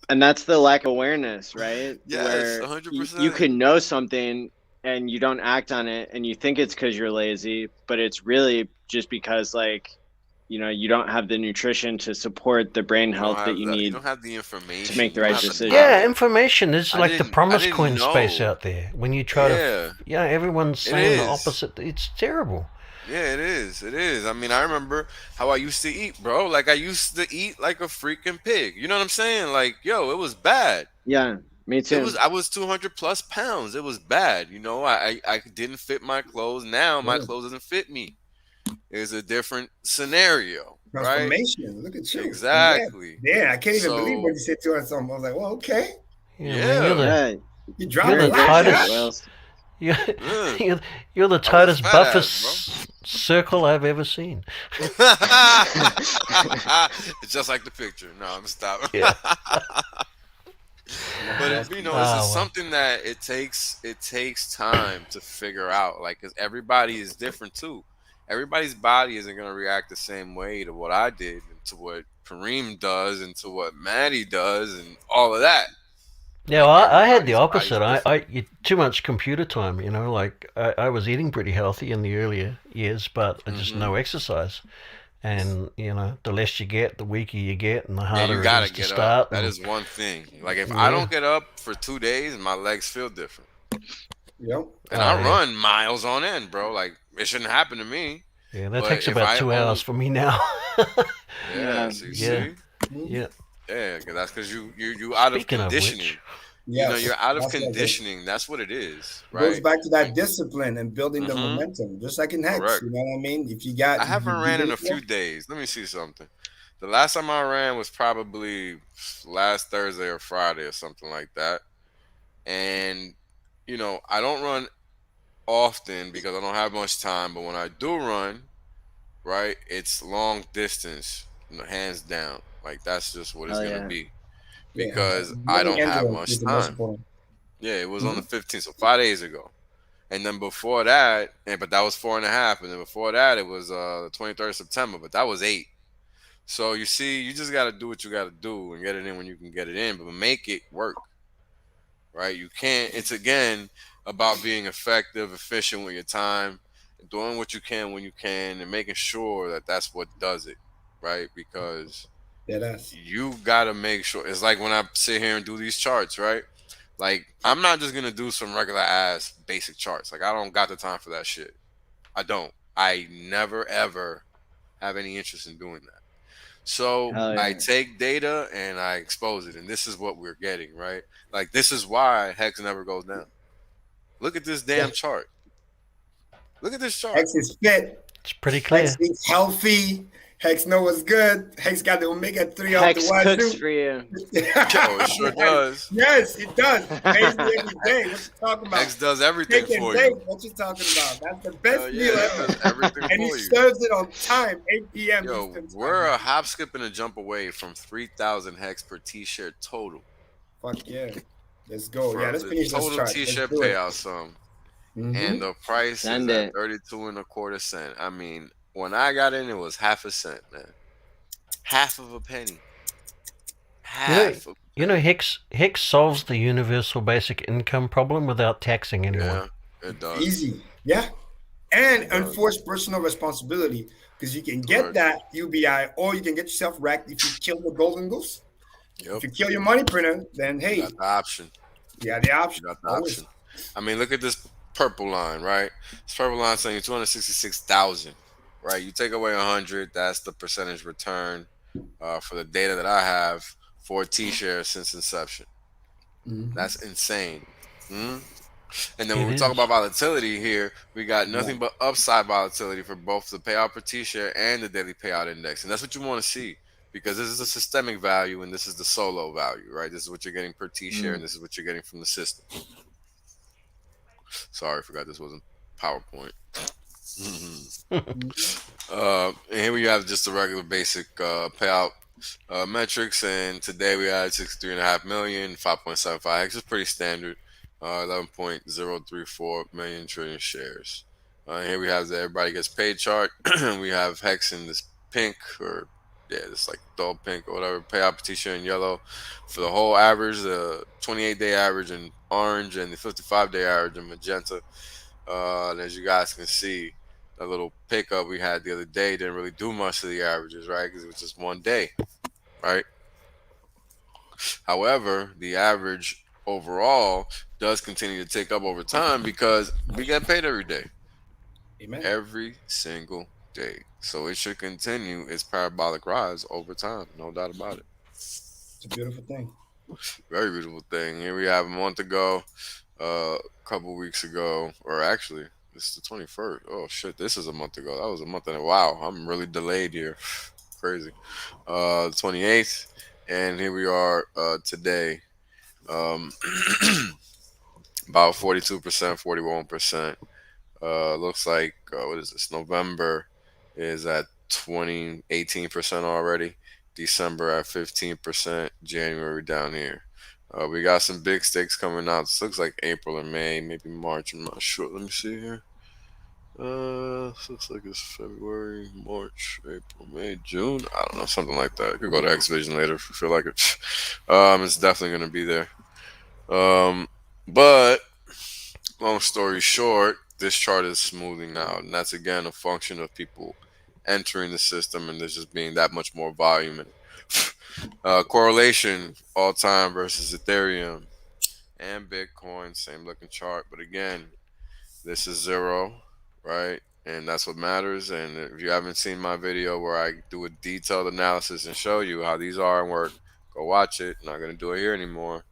and that's the lack of awareness, right? Yes, 100%. You can know something and you don't act on it, and you think it's because you're lazy, but it's really just because you don't have the nutrition to support the brain health that you need. You don't have the information to make the right decision. Yeah, information is like the promise coin space out there. When you try to, everyone's saying the opposite. It's terrible. Yeah, it is. It is. I mean, I remember how I used to eat, bro. Like I used to eat like a freaking pig. You know what I'm saying? Like, yo, it was bad. Yeah, me too. I was 200 plus pounds. It was bad. I didn't fit my clothes. Now my clothes doesn't fit me. It's a different scenario. Transformation. Right? Look at you. Exactly. Yeah, I can't even believe what you said 200 something. I was like, well, okay. Yeah. You dropped the tightest. You're the tightest, buffest circle I've ever seen. It's just like the picture. No, I'm stopping. Yeah. But it's something that it takes time to figure out. Like, because everybody is different too. Everybody's body isn't gonna react the same way to what I did, and to what Karim does, and to what Maddie does, and all of that. Yeah, well, I had the opposite. I too much computer time. Like I was eating pretty healthy in the earlier years, but just no exercise. And the less you get, the weaker you get, and the harder it is to start. That is one thing. Like if I don't get up for 2 days, my legs feel different. Yep. And I run miles on end, bro. Like it shouldn't happen to me. Yeah, that takes about 2 hours for me now. See? Yeah. Yeah, that's because you out of conditioning. You're out of conditioning. That's what it is. Right. It goes back to that discipline and building the momentum, just like in Hex. Correct. You know what I mean? If you I haven't ran in a few days. Let me see something. The last time I ran was probably last Thursday or Friday or something like that. And I don't run often because I don't have much time. But when I do run, right, it's long distance, hands down. Like that's just what it's gonna be, because I don't have much time. Yeah, it was on the 15th, so 5 days ago, and then before that, but that was 4.5, and then before that it was the 23rd of September, but that was 8. So you see, you just gotta do what you gotta do and get it in when you can get it in, but make it work. Right? You can't. It's again about being effective, efficient with your time. doing what you can when you can, and making sure that that's what does it, right? Because you gotta make sure. It's like when I sit here and do these charts, right? Like, I'm not just gonna do some regular ass basic charts. Like, I don't got the time for that shit. I don't. I never ever have any interest in doing that. So I take data and I expose it, and this is what we're getting, right? Like, this is why Hex never goes down. Look at this damn chart. Look at this chart. Hex is fit. It's pretty clear. Hex is healthy. Hex know what's good. Hex got the omega-3 Hex off the cooks for you. Oh, it sure does. Yes, it does. Every day. What you talking about? Hex does everything for you. What you talking about? That's the best meal ever. Everything and he serves it on time, 8 p.m. Yo, we're a hop, skip, and a jump away from 3,000 Hex per T-share total. Fuck yeah. Let's go. Yeah, let's finish this chart. Total T-share payout sum. And the price is at 32.25 cents. I mean, when I got in, it was half a cent, man. Half of a penny. You know, Hex solves the universal basic income problem without taxing anyone. Yeah, it does. Easy. Yeah. And enforce personal responsibility, because you can get that UBI, or you can get yourself wrecked if you kill the golden goose. Yep. If you kill your money printer, then hey. You got the option. Yeah, the option. You got the option. I mean, look at this purple line, right? This purple line saying 266,000, right? You take away 100, that's the percentage return for the data that I have for T-shares since inception. That's insane. And then when we talk about volatility here, we got nothing but upside volatility for both the payout per T-share and the daily payout index. And that's what you want to see, because this is a systemic value and this is the solo value, right? This is what you're getting per T-share and this is what you're getting from the system. Sorry, I forgot this wasn't PowerPoint. And here we have just the regular basic payout metrics, and today we had 63.5 million, 5.75 Hex is pretty standard, 11.034 million trillion shares. Here we have the everybody gets paid chart. We have Hex in this pink, or it's like dull pink or whatever, payout per T-share in yellow for the whole average, the 28-day average in orange, and the 55-day average in magenta. And as you guys can see, that little pickup we had the other day didn't really do much to the averages, right? Because it was just one day, right? However, the average overall does continue to tick up over time because we get paid every day. Amen. Every single day. So it should continue its parabolic rise over time. No doubt about it. It's a beautiful thing. Very beautiful thing. Here we have a month ago, a couple weeks ago, or actually, this is the 21st. Oh, shit, this is a month ago. That was a month and wow, I'm really delayed here. Crazy. The 28th, and here we are today. About 42%, 41%. Looks like, what is this? November is at 18% already. December at 15%. January down here. We got some big stakes coming out. This looks like April or May, maybe March. I'm not sure. Let me see here. This looks like it's February, March, April, May, June. I don't know, something like that. You could go to X-Vision later if you feel like it. It's definitely going to be there. But long story short, this chart is smoothing out, and that's again a function of people entering the system and there's just being that much more volume and correlation all time versus Ethereum and Bitcoin, same looking chart, but again, this is zero, right? And that's what matters. And if you haven't seen my video where I do a detailed analysis and show you how these are and work, go watch it. Not gonna do it here anymore.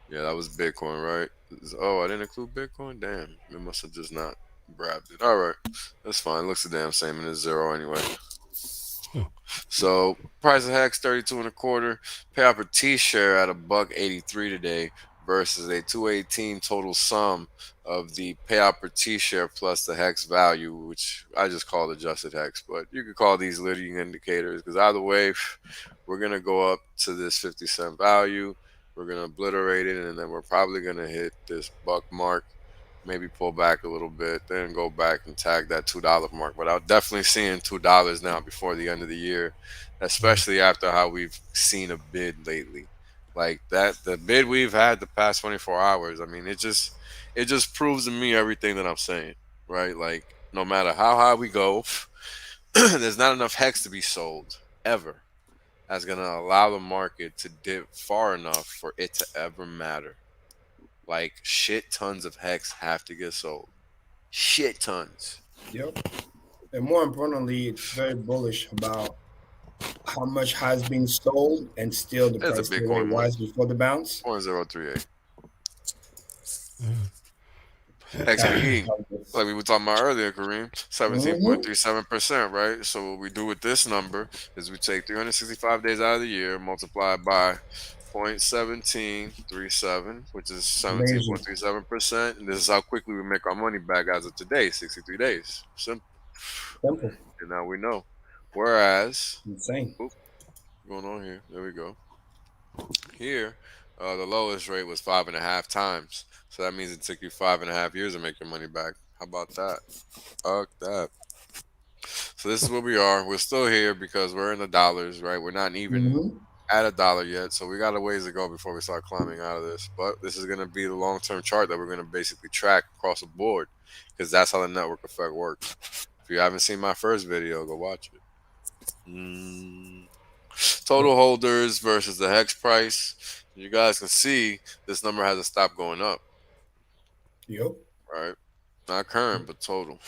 Yeah, that was Bitcoin, right? Oh, I didn't include Bitcoin? Damn, it must have just not grabbed it. All right, that's fine. Looks the damn same and it's zero anyway. So price of Hex 32.25. Payout per T-share at $1.83 today versus a 218 total sum of the payout per T-share plus the Hex value, which I just call adjusted Hex, but you could call these leading indicators because either way, we're gonna go up to this 50-cent value. We're gonna obliterate it, and then we're probably gonna hit this buck mark, maybe pull back a little bit, then go back and tag that $2 mark. But I'm definitely seeing $2 now before the end of the year, especially after how we've seen a bid lately. Like that, the bid we've had the past 24 hours. I mean, it just proves to me everything that I'm saying, right? Like no matter how high we go, there's not enough hex to be sold ever. That's gonna allow the market to dip far enough for it to ever matter. Like shit tons of hex have to get sold. Shit tons. Yep. And more importantly, it's very bullish about how much has been sold and still the There's a price the way it Bitcoin one. was before the bounce. 0.038. XPE, like we were talking about earlier, Kareem, 17.37%, right? So what we do with this number is we take 365 days out of the year, multiply by 0.1737, which is 17.37%, and this is how quickly we make our money back as of today, 63 days. Simple. And now we know. Whereas, insane. What's going on here? There we go. Here, the lowest rate was 5.5 times. So that means it took you 5.5 years to make your money back. How about that? Fuck that. So this is where we are. We're still here because we're in the dollars, right? We're not even at $1 yet. So we got a ways to go before we start climbing out of this. But this is going to be the long-term chart that we're going to basically track across the board because that's how the network effect works. If you haven't seen my first video, go watch it. Total holders versus the hex price. You guys can see this number hasn't stopped going up. Yep. Right. Not current, but total.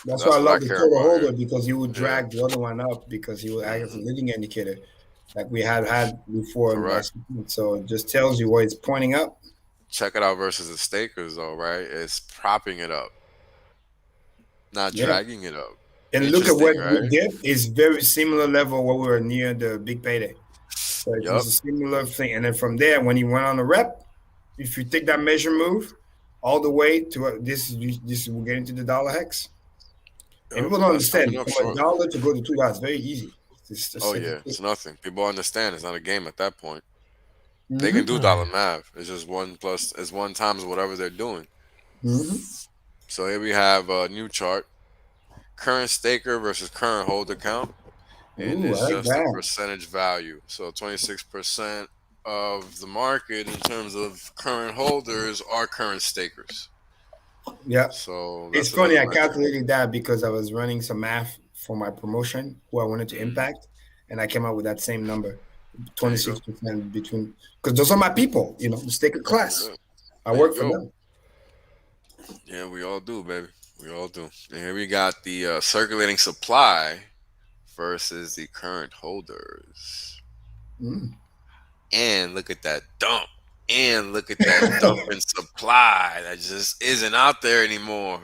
That's why I love the total holder because he would drag the other one up because he would act as a leading indicator, like we had before. Last week. So it just tells you where it's pointing up. Check it out versus the stakers, though, right? It's propping it up, not dragging it up. And look at what we did. It's very similar level where we were near the big payday. So it was a similar thing. And then from there, when he went on the rep, if you take that measure move all the way to this we'll get into the dollar hex. And people don't understand from $1 to go to $2 is very easy. It's nothing. People understand it's not a game at that point. They can do dollar math. It's just 1 times whatever they're doing. So here we have a new chart. Current staker versus current holder count. And it's just a percentage value. So 26% of the market in terms of current holders are current stakers. Yeah. So it's funny. I calculated that because I was running some math for my promotion who I wanted to impact, and I came out with that same number, 26% between, because those are my people, the staker class. I work for them. Yeah, we all do, baby. We all do. And here we got the circulating supply versus the current holders. And look at that dump. And look at that dump in supply that just isn't out there anymore.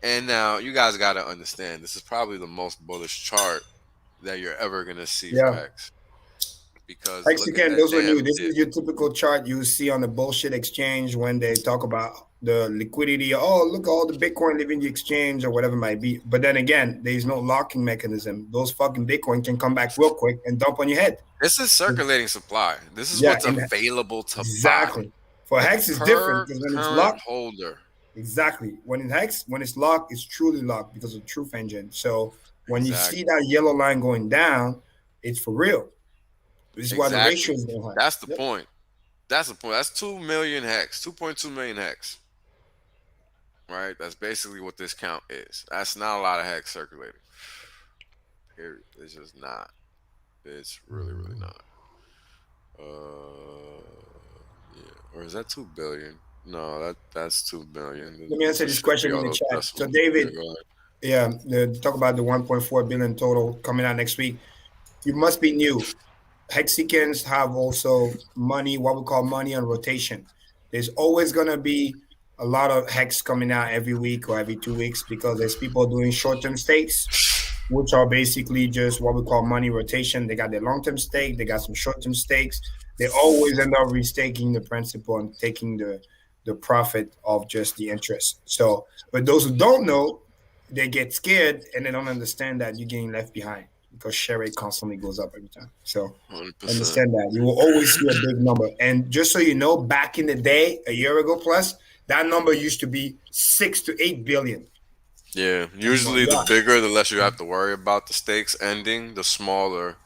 And now you guys got to understand, this is probably the most bullish chart that you're ever going to see for Hex. Because those are new. This is your typical chart you see on the bullshit exchange when they talk about the liquidity. Oh, look, all the Bitcoin leaving the exchange or whatever it might be. But then again, there is no locking mechanism. Those fucking Bitcoin can come back real quick and dump on your head. This is circulating supply. This is what's available to buy. For Hex, it's different because when it's locked, holder. Exactly. When in Hex, when it's locked, it's truly locked because of Truth Engine. So when you see that yellow line going down, it's for real. This is why the ratio is going high. That's the point. That's the point. That's 2 million hex, 2.2 million hex. Right? That's basically what this count is. That's not a lot of hex circulating. Period. It's just not. It's really, really not. Or is that 2 billion? No, that's 2 billion. Let me answer this question in the chat. So David, talk about the 1.4 billion total coming out next week. You must be new. Hexicans have also money, what we call money on rotation. There's always going to be a lot of hex coming out every week or every 2 weeks because there's people doing short-term stakes, which are basically just what we call money rotation. They got their long-term stake. They got some short-term stakes. They always end up restaking the principal and taking the profit of just the interest. So, but those who don't know, they get scared and they don't understand that you're getting left behind, because share rate constantly goes up every time. So 100%. Understand that. You will always see a big number. And just so you know, back in the day, a year ago plus, that number used to be 6 to 8 billion. Yeah. Usually the bigger, the less you have to worry about the stakes ending, the smaller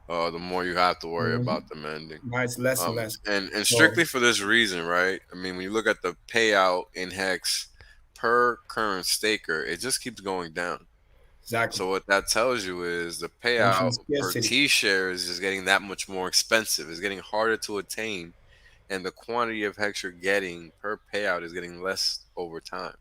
the more you have to worry about them ending. It's less and less. And strictly for this reason, right? I mean, when you look at the payout in Hex per current staker, it just keeps going down. Exactly. So what that tells you is the payout per T share is just getting that much more expensive. It's getting harder to attain, and the quantity of Hex you're getting per payout is getting less over time.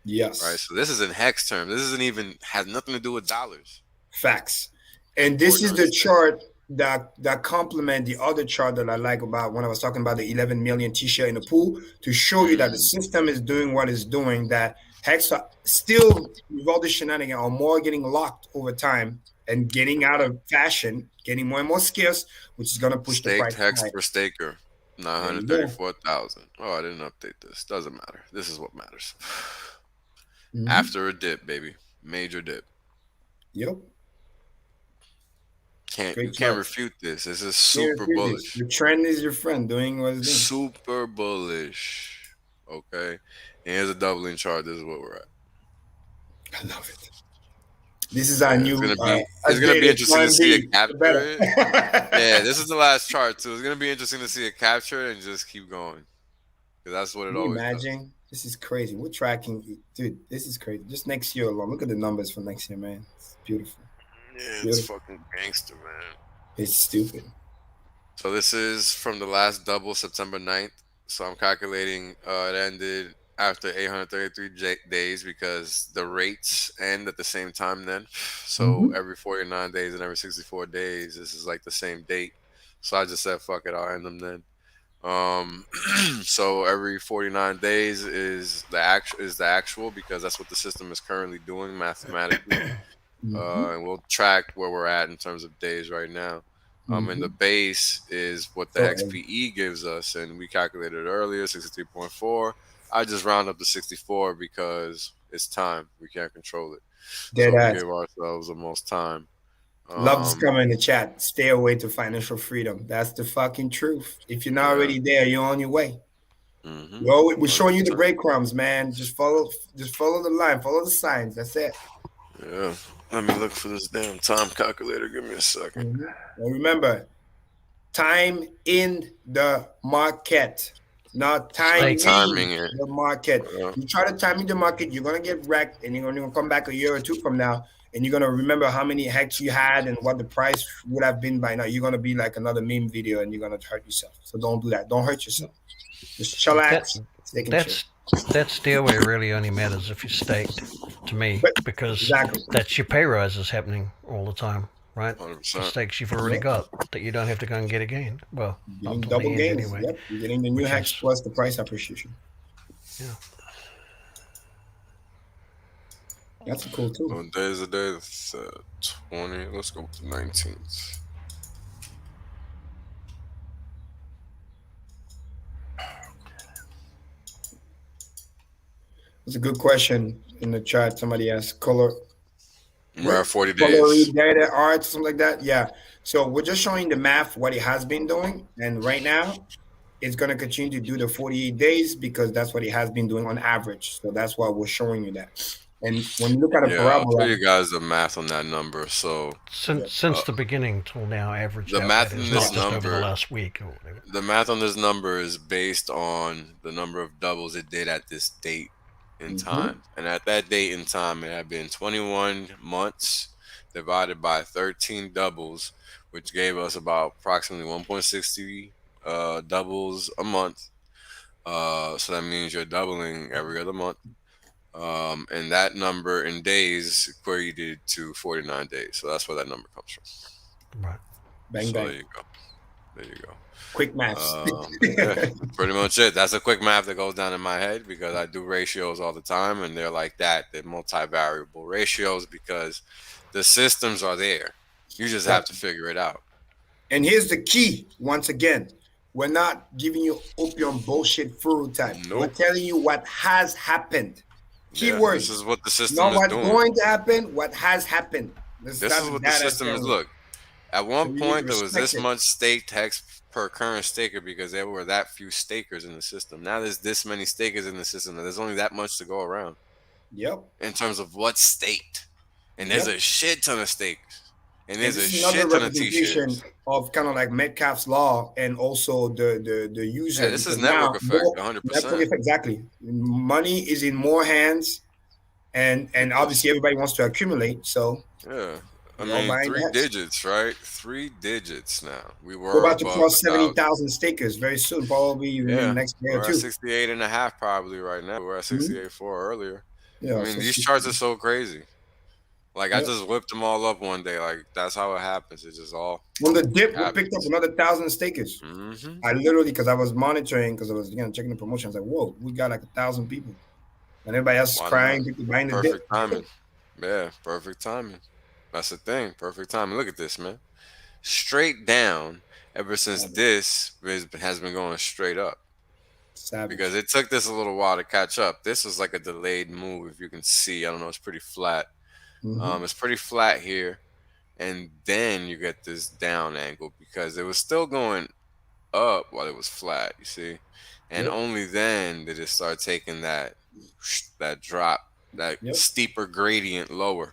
Yes. Right. So this is in Hex terms. This isn't even has nothing to do with dollars. Facts. And this is the chart that complement the other chart that I like about when I was talking about the 11 million T-share in the pool, to show you that the system is doing what it's doing, that Hex are still, with all the shenanigans, are more getting locked over time and getting out of fashion, getting more and more scarce, which is going to push the price Hex high. per staker, 934,000. Oh, I didn't update this. Doesn't matter. This is what matters. After a dip, baby. Major dip. Yep. You can't refute this. This is super bullish. The trend is your friend doing what it's doing. Super bullish. Okay. And here's a doubling chart. This is what we're at. I love it. This is our new. It's gonna be interesting to see it capture. Yeah, this is the last chart too. It's gonna be interesting to see it capture and just keep going, because that's what it always does. This is crazy. We're tracking, dude. This is crazy. Just next year alone. Look at the numbers for next year, man. It's beautiful. Yeah, it's fucking gangster, man. It's stupid. So this is from the last double, September 9th. So I'm calculating it ended after 833 days, because the rates end at the same time then. So every 49 days and every 64 days, this is like the same date. So I just said, fuck it, I'll end them then. So every 49 days is the actual, because that's what the system is currently doing mathematically. And we'll track where we're at in terms of days right now. And the base is what the XPE gives us, and we calculated it earlier, 63.4. I just round up to 64 because it's time. We can't control it. So we give ourselves the most time. Love this comment in the chat. Stay away to financial freedom. That's the fucking truth. If you're not already there, you're on your way. We're showing you the breadcrumbs, man. Just follow the line, follow the signs. That's it. Yeah. Let me look for this damn time calculator. Give me a second. Well, remember, time in the market, not timing the market. You try to time in the market, you're gonna get wrecked, and you're gonna come back a year or two from now, and you're gonna remember how many Hex you had and what the price would have been by now. You're gonna be like another meme video, and you're gonna hurt yourself. So don't do that. Don't hurt yourself. Just chillax. That stairway really only matters if you're staked, to me, because that's your pay rises happening all the time, right? 100%. The stakes you've already got that you don't have to go and get again. Well, getting double gains anyway. Yep, you're getting the new Hex plus the price appreciation. Yeah, that's a cool tool. What day is the day? That's 20. Let's go with the 19th. It's a good question in the chat. Somebody asked color. We're at 40 days. Data art, something like that. Yeah. So we're just showing the math, what it has been doing. And right now, it's going to continue to do the 48 days because that's what it has been doing on average. So that's why we're showing you that. And when you look at a parabola, I'll tell you guys the math on that number. So since the beginning till now, average. The math in this number over the last week or whatever. The math on this number is based on the number of doubles it did at this date in time, and at that date in time, it had been 21 months divided by 13 doubles, which gave us about approximately 1.60 doubles a month. So that means you're doubling every other month. And that number in days equated to 49 days. So that's where that number comes from. Right. Bang, bang. There you go. There you go. Quick maths. Yeah, pretty much it. That's a quick math that goes down in my head because I do ratios all the time, and they're like that. They're multivariable ratios because the systems are there. You just have to figure it out. And here's the key. Once again, we're not giving you opium bullshit furu type. Nope. We're telling you what has happened. Keywords. This is what the system not is what's doing. going to happen, what has happened. This is what the system is. Look, at one point, there was this much staked Hex per current staker because there were that few stakers in the system. Now there's this many stakers in the system, and there's only that much to go around. Yep. In terms of what's staked. And there's a shit ton of stakers. And there's this a is another shit ton of representation T-shares. of kind of like Metcalfe's law and also the user. Yeah, this is Because network now, effect, 100%. network effect, exactly. Money is in more hands, and obviously everybody wants to accumulate. So yeah, I we're all mean, buying 3 that. digits, right? 3 digits now. We We're were about to above cross 1,000. 70,000 stakers very soon, probably within the next day or We're two. at 68 and a half probably right now. We're at 68.4 earlier. Yeah, I mean, these charts are so crazy. Like, I just whipped them all up one day. Like, that's how it happens. It's just all when the dip, we happens. picked up another 1,000 stakers. I literally, because I was monitoring, because I was checking the promotion, I was like, whoa, we got like 1,000 people. And everybody else is crying, people buying the Perfect dip. timing. Yeah, perfect timing. That's the thing. Perfect timing. Look at this, man. Straight down ever since this has been going straight up. Savage. Because it took this a little while to catch up. This was like a delayed move, if you can see. I don't know. It's pretty flat. It's pretty flat here. And then you get this down angle because it was still going up while it was flat, you see? And only then did it start taking that drop, that steeper gradient lower.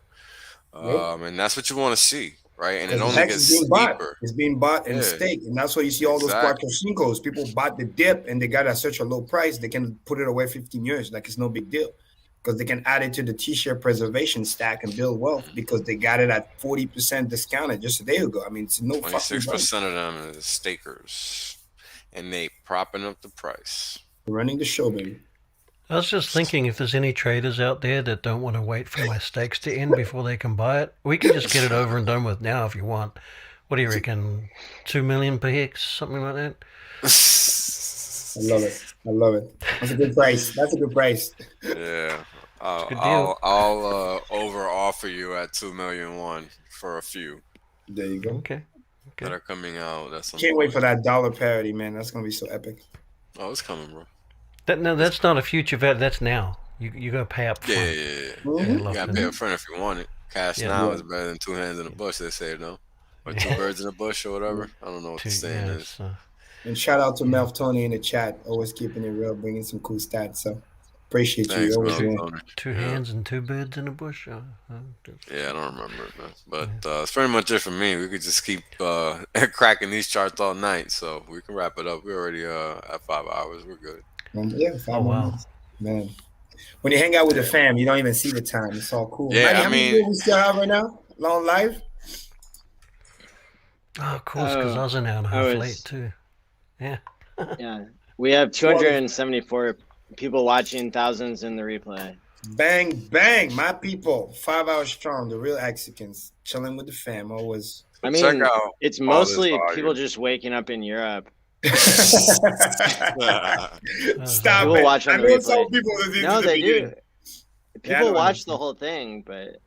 And that's what you want to see, right? And it only gets steeper. It's being bought and staked. And that's why you see all those Cuatro Cincos. People bought the dip and they got at such a low price, they can put it away 15 years. Like it's no big deal. Because they can add it to the T-share preservation stack and build wealth because they got it at 40% discounted just a day ago. I mean, it's no 26% of them is stakers. And they propping up the price. Running the show, baby. I was just thinking if there's any traders out there that don't want to wait for my stakes to end before they can buy it, we can just get it over and done with now if you want. What do you reckon? 2 million per hex, something like that? I love it. I love it. That's a good price. That's a good price. Yeah. I'll over offer you at 2,000,001 for a few. There you go. Okay. That are coming out. Can't wait for that dollar parity, man. That's gonna be so epic. Oh, it's coming, bro. That's not a future value. That's now. You gotta pay up front. Yeah. You gotta pay up front if you want it. Cash now is better than 2 hands in the bush. They say no, or 2 birds in the bush or whatever. I don't know what the saying is. And shout out to Melf Tony in the chat, always keeping it real, bringing some cool stats. So appreciate you. Always 2 hands and 2 birds in the bush. Yeah, I don't remember it, man. But it's pretty much it for me. We could just keep cracking these charts all night, so we can wrap it up. We're already at 5 hours. We're good. Yeah, 5 hours. Man. When you hang out with the fam, you don't even see the time. It's all cool. Yeah, Manny, how many viewers we still have right now? Long live? Oh, of course, because I was an hour and a half late too. Yeah. Yeah. We have 274 people watching, thousands in the replay. Bang, bang, my people. 5 hours strong, the real Mexicans. Chilling with the fam, always. I mean, it's mostly people just waking up in Europe. Stop people it. Watch on I the know replay. some people No, they do. People watch the whole thing, but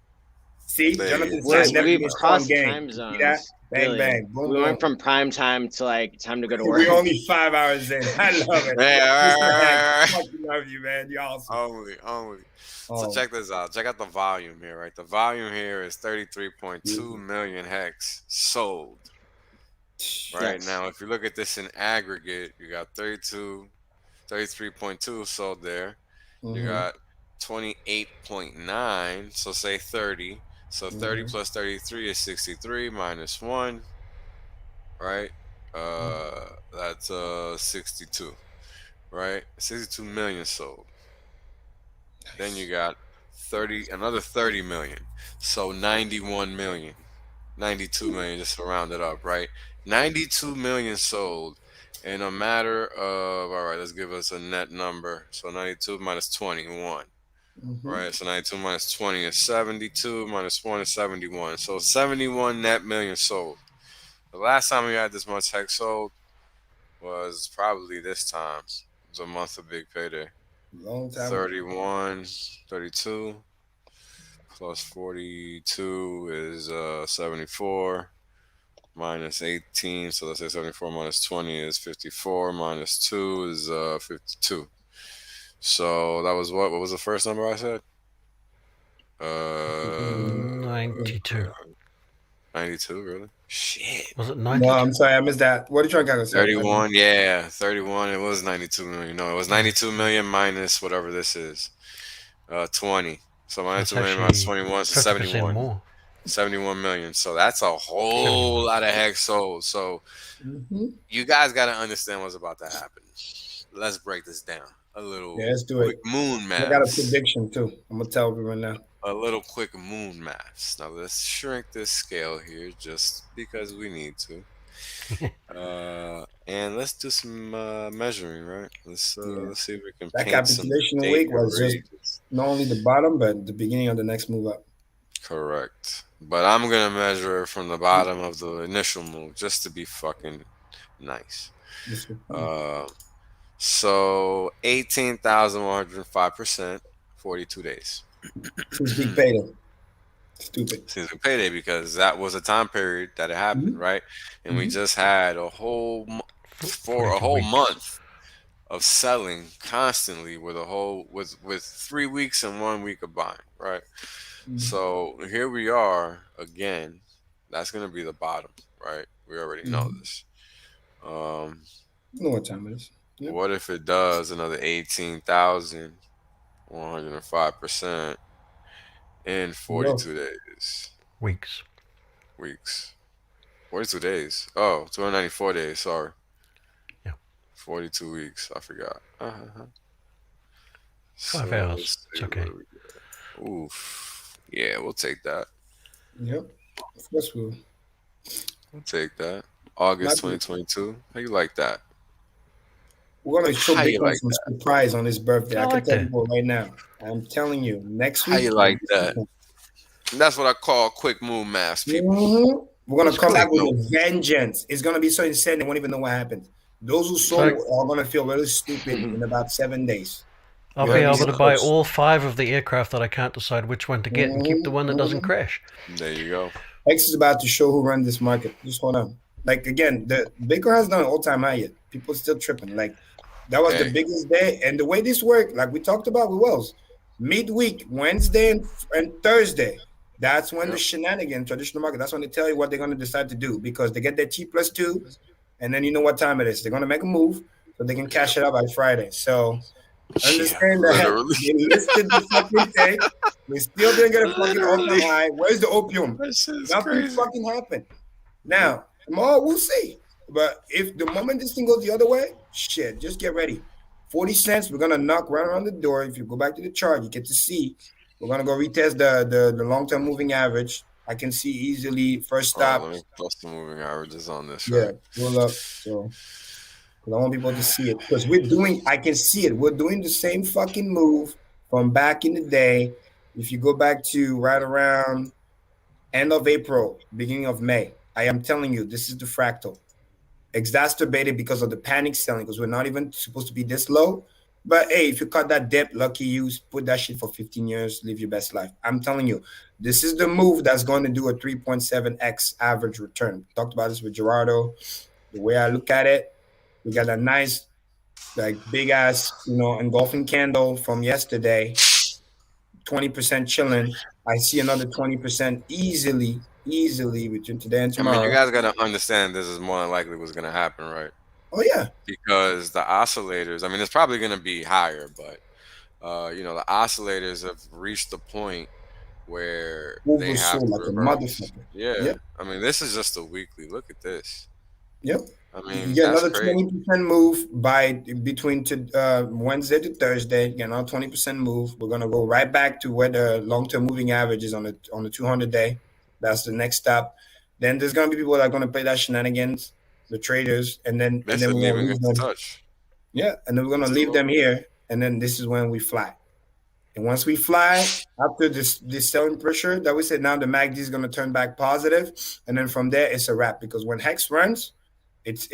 see, Jonathan said we crossed time zones. Bang, really. bang, boom, we went from prime time to like time to go to work. We're only 5 hours in. I love it. I love you, man. You're awesome. Only. So check this out. Check out the volume here, right? The volume here is 33.2 million hex sold. Right now, if you look at this in aggregate, you got 33.2 sold there. You got 28.9, so say 30. So 30 plus 33 is 63 minus 1, right? That's 62, right? 62 million sold. Nice. Then you got another 30 million. So 91 million, 92 million, just to round it up, right? 92 million sold in a matter of, all right, let's give us a net number. So 92 minus 21. Right, so 92 minus 20 is 72, minus 1 is 71. So 71 net million sold. The last time we had this much hex sold was probably this time. It was a month of big payday. Long time. 31, 32, plus 42 is 74, minus 18. So let's say 74 minus 20 is 54, minus 2 is 52. So that was what? What was the first number I said? 92. 92, really? Shit. Was it 92? No, I'm sorry, I missed that. What are you trying to say? 31, yeah, 31. It was 92 million. No, it was 92 million minus whatever this is. 20. So minus 2 million minus 21 is 71. More. 71 million. So that's a whole lot of hex sold. So you guys got to understand what's about to happen. Let's break this down. A little let's do quick it. moon math. I got a prediction too. I'm gonna tell everyone now. A little quick moon maths. Now let's shrink this scale here just because we need to. And let's do some measuring, right? Let's see if we can that paint some capitulation week was just not only the bottom, but the beginning of the next move up. Correct. But I'm gonna measure it from the bottom of the initial move just to be fucking nice. So 18,105%, 42 days. Since big payday. Stupid. Since big payday, because that was a time period that it happened, right? And we just had a whole month of selling constantly with with 3 weeks and 1 week of buying, right? So here we are again. That's gonna be the bottom, right? We already know this. You know what time it is. Yep. What if it does another 18,105% in 42 days? Weeks. 42 days. Oh, 294 days. Sorry. Yeah. 42 weeks. I forgot. 5 hours. It's okay. Oof. Yeah, we'll take that. Yep. Of course we'll take that. August 2022. How you like that? We're gonna show Bitcoin some surprise on his birthday. I can tell people right now. I'm telling you, next week. How you like that? That's what I call quick move mass, people. We're gonna come back with a vengeance. It's gonna be so insane they won't even know what happened. Those who sold are gonna feel really stupid in about 7 days. I'll be able to buy all 5 of the aircraft that I can't decide which one to get and keep the one that doesn't crash. There you go. X is about to show who runs this market. Just hold on. Like again, the Bitcoin has done an all-time high yet. People are still tripping. Like that was the biggest day. And the way this worked, like we talked about with Wells, midweek, Wednesday and Thursday, that's when the shenanigans, traditional market, that's when they tell you what they're going to decide to do because they get their T+2, and then you know what time it is. They're going to make a move so they can cash it out by Friday. So understand that they listed the fucking thing. We still didn't get a fucking all-time high. Where's the opium? Nothing fucking happened. Now, tomorrow we'll see. But if the moment this thing goes the other way, shit, just get ready. 40 cents, we're gonna knock right around the door. If you go back to the chart, you get to see. We're gonna go retest the long-term moving average. I can see easily first stop. Let me plus the moving averages on this. Yeah, roll up. So I want people to see it because I can see it. We're doing the same fucking move from back in the day. If you go back to right around end of April, beginning of May, I am telling you, this is the fractal. Exacerbated because of the panic selling, because we're not even supposed to be this low. But hey, if you cut that dip, lucky you, put that shit for 15 years, live your best life. I'm telling you, this is the move that's going to do a 3.7x average return. Talked about this with Gerardo. The way I look at it, we got a nice, like big ass, engulfing candle from yesterday, 20% chilling. I see another 20% easily between today and tomorrow. I mean, you guys got to understand this is more than likely what's going to happen, right? Oh, yeah. Because the oscillators, I mean, it's probably going to be higher, but, the oscillators have reached the point where they have to reverse. Yeah. I mean, this is just a weekly. Look at this. Yep. I mean, you get another 20% move between Wednesday to Thursday. You get another 20% move. We're gonna go right back to where the long-term moving average is on the 200-day. That's the next stop. Then there's gonna be people that are gonna play that shenanigans, the traders, and then we're gonna leave them. Yeah, and then we're gonna leave them here, and then this is when we fly. And once we fly, after this selling pressure that we said, now the MACD is gonna turn back positive, and then from there it's a wrap because when Hex runs. It's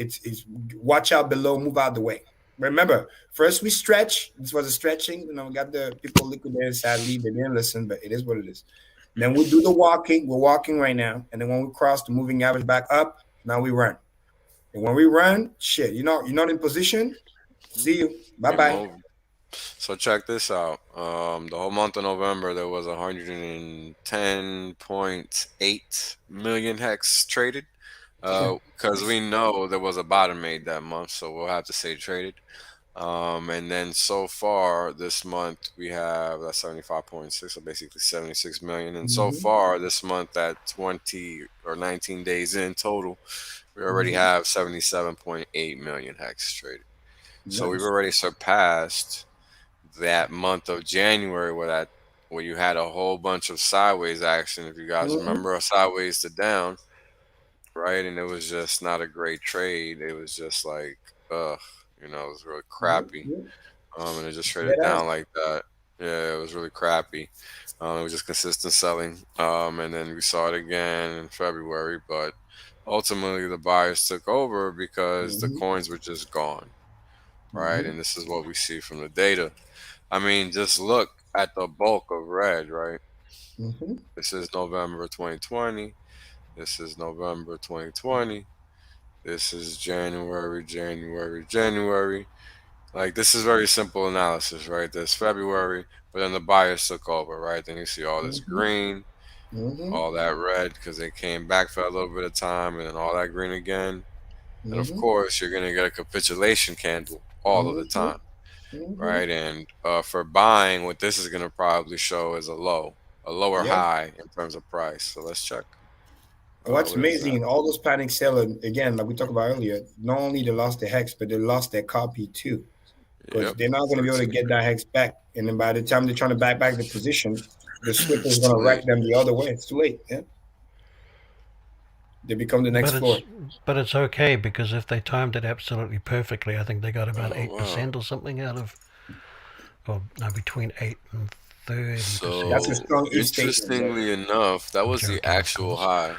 watch out below, move out the way. Remember, first we stretch. This was a stretching. We got the people liquidated. Sadly, they didn't listen, but it is what it is. Then we do the walking. We're walking right now. And then when we cross the moving average back up, now we run. And when we run, shit, you're not in position. See you. Bye-bye. So check this out. The whole month of November, there was 110.8 million hex traded. Because we know there was a bottom made that month, so we'll have to say traded. And then so far this month we have that's 75.6, so basically 76 million. And so far this month at 20 or 19 days in total, we already have 77.8 million hex traded. So we've already surpassed that month of January where you had a whole bunch of sideways action. If you guys remember, a sideways to down, right? And it was just not a great trade. It was just like, it was really crappy. And it just traded down like that. Yeah, it was really crappy. It was just consistent selling. And then we saw it again in February, but ultimately the buyers took over because the coins were just gone, right? And this is what we see from the data. I mean, just look at the bulk of red, right? This is November 2020. This is November 2020. This is January. Like, this is very simple analysis, right? There's February, but then the buyers took over, right? Then you see all this green, all that red, because they came back for a little bit of time, and then all that green again. And of course, you're going to get a capitulation candle all of the time, right? And for buying, what this is going to probably show is a lower high in terms of price. So let's check. What's amazing, all those panic sellers, again, like we talked about earlier, not only they lost their hex, but they lost their copy too. Because they're not going to be able to get that hex back. And then by the time they're trying to back the position, the switch is going to wreck them the other way. It's too late. Yeah. They become the next floor. But it's okay, because if they timed it absolutely perfectly, I think they got about 8% or something out of, between 8 and 30%. So that's a strong interestingly enough, that was the actual high.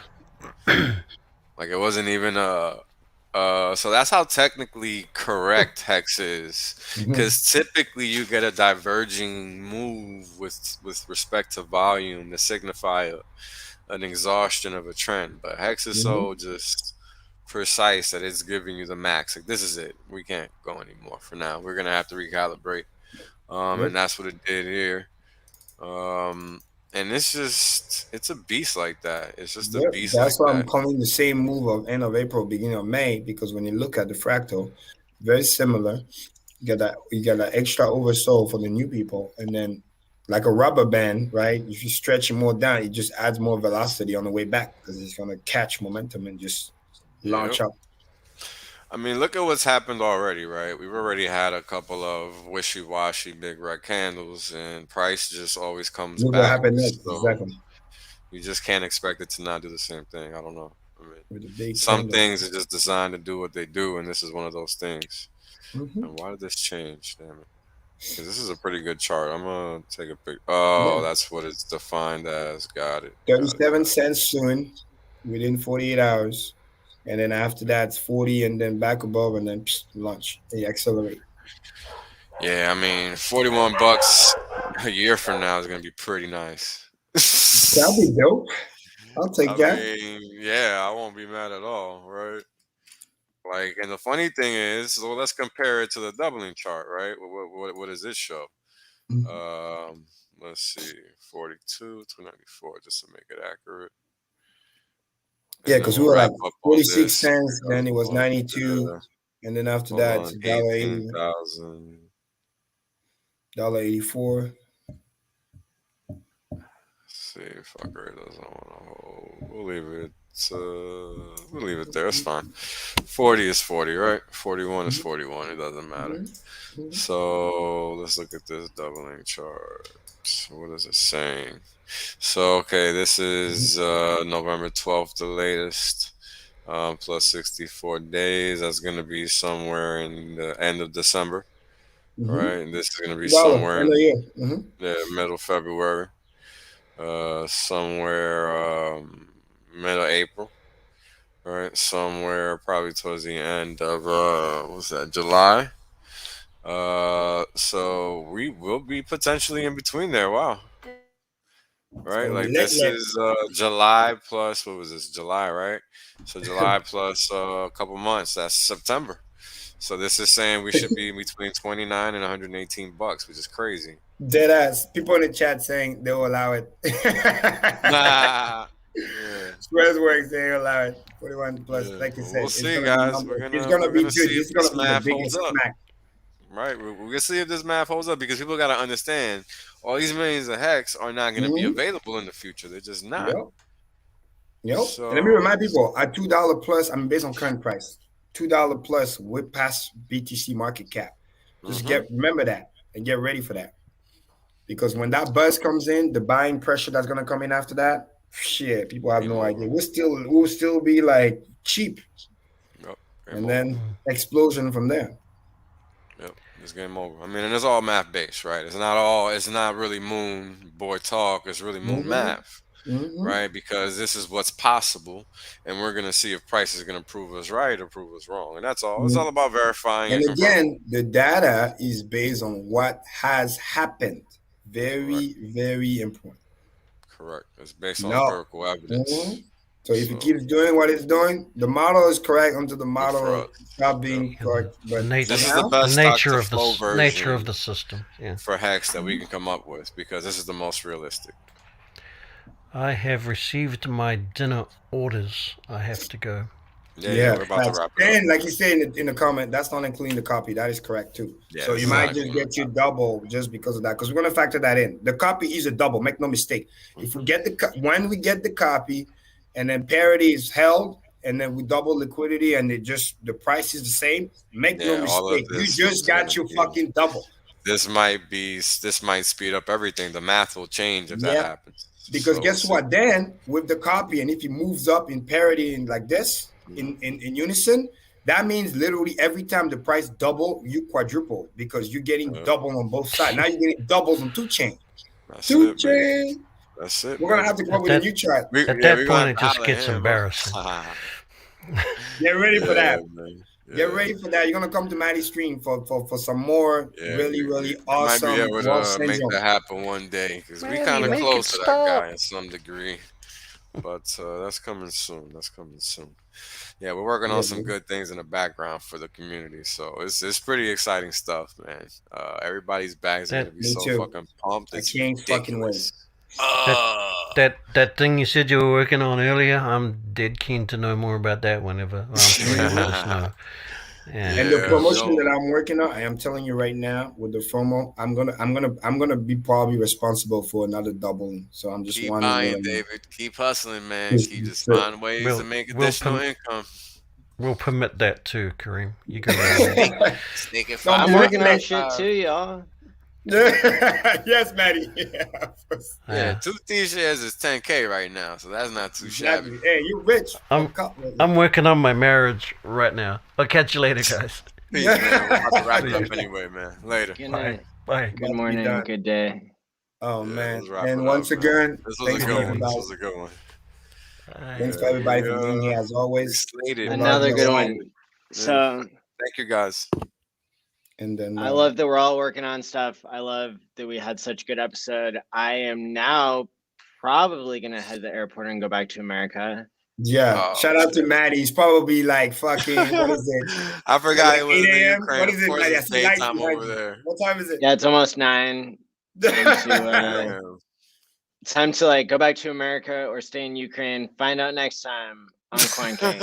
Like, it wasn't even so that's how technically correct hex is, because typically you get a diverging move with respect to volume to signify an exhaustion of a trend, but hex is so just precise that it's giving you the max. Like, this is it, we can't go anymore for now, we're gonna have to recalibrate. And that's what it did here. And it's a beast like that. It's just a beast. That's why I'm calling the same move of end of April, beginning of May, because when you look at the fractal, very similar. You get that extra oversold for the new people, and then like a rubber band, right? If you stretch it more down, it just adds more velocity on the way back, because it's gonna catch momentum and just launch up. I mean, look at what's happened already, right? We've already had a couple of wishy-washy big red candles, and price just always comes back. What happened next? So exactly. You just can't expect it to not do the same thing. I don't know. I mean, some things are just designed to do what they do, and this is one of those things. And why did this change? Damn it. Because this is a pretty good chart. I'm going to take a pic. Oh, that's what it's defined as. Got it. 37 cents soon, within 48 hours. And then after that, it's 40, and then back above, and then launch. They accelerate. Yeah, I mean, $41 a year from now is going to be pretty nice. That'll be dope. I'll take that. Yeah, I won't be mad at all, right? Like, and the funny thing is, well, let's compare it to the doubling chart, right? What does this show? Let's see, 42, 294, just to make it accurate. Yeah, because we were like 46 cents, then it was 92, and then after that, it's $1.80. $1.84. See if I grade those on. We'll leave it. We'll leave it there. It's fine. 40 is 40, right? 41 is 41. It doesn't matter. So let's look at this doubling chart. What is it saying? So okay, this is November 12th, the latest, plus 64 days. That's going to be somewhere in the end of December, right? And this is going to be somewhere in middle February, somewhere middle April, right? Somewhere probably towards the end of what's that, July. So we will be potentially in between there. Wow. Right, like this is July plus, what was this, July, right? So July plus a couple months, that's September. So this is saying we should be between 29 and 118 bucks, which is crazy. Dead ass. People in the chat saying they'll allow it. Nah. Squares works, they'll allow it. 41 plus, like you said. We'll see, guys. It's gonna be good. It's gonna be the biggest smack. right? We'll see if this math holds up because people got to understand all these millions of hex are not going to be available in the future. They're just not. Yep. So, and let me remind people, at $2 plus, I'm based on current price. $2 plus, we're past BTC market cap. Just remember that and get ready for that. Because when that buzz comes in, the buying pressure that's gonna come in after that, shit, people have no idea. We'll still be like cheap. Yep. And then explosion from there. Yep, it's game over. I mean, and it's all math based, right? It's not really moon boy talk, it's really moon math. Right, because this is what's possible, and we're gonna see if price is gonna prove us right or prove us wrong, and that's all. It's all about verifying. And again, the data is based on what has happened. Very, very important. Correct. It's based on empirical evidence. So if it keeps doing what it's doing, the model is correct until the model stop being correct. But this is the best nature of the system for hex that we can come up with because this is the most realistic. I have received my dinner orders. I have to go. Yeah, we're about to wrap it up. And like you said in the comment, that's not including the copy. That is correct too. Yeah, so you might just get you double just because of that. Because we're gonna factor that in. The copy is a double. Make no mistake. If we get when we get the copy, and then parity is held, and then we double liquidity, and the price is the same. Make no mistake. You just got your fucking double. This might speed up everything. The math will change if that happens. Because guess what? Then with the copy, and if it moves up in parity and like this in unison, that means literally every time the price double, you quadruple because you're getting double on both sides. Now you're getting doubles on two chain. That's it. We're gonna have to come up with a new chart. At that point, it just gets embarrassing. Get ready for that. Get ready for that. You're gonna come to Maddie's stream for some more really awesome. Might be able to make that happen one day because we kind of close to that guy in some degree. But that's coming soon. Yeah, we're working on some good things in the background for the community. So it's pretty exciting stuff, man. Everybody's bags are gonna be so fucking pumped. I can't fucking wait. That thing you said you were working on earlier, I'm dead keen to know more about that whenever. I'm sure you let us know. And the promotion that I'm working on, I am telling you right now, with the promo, I'm gonna be probably responsible for another doubling. So I'm just keep buying, David. Keep hustling, man. Keep just finding ways to make additional income. We'll permit that too, Karim. You go. I'm working on shit too, y'all. Yes, Maddie. Yeah, 2 T-shares is 10K right now, so that's not too shabby. Hey, you rich. I'm working on my marriage right now. I'll catch you later, guys. Peace, man. We're about to wrap it up anyway, man. Later. Good night. Bye. Good morning. Good day. Oh man! And once again, this was a good one. This was a good one. Thanks for everybody for being here as always. Another good one. So thank you guys. And then I love that we're all working on stuff. I love that we had such a good episode. I am now probably gonna head to the airport and go back to America. Yeah. Shout out to Maddie. He's probably like fucking what is it? I forgot it was 8 a.m. What is it, Maddie? I see lights over there. What time is it? Yeah, it's almost 9. Time to like go back to America or stay in Ukraine. Find out next time on Coin King.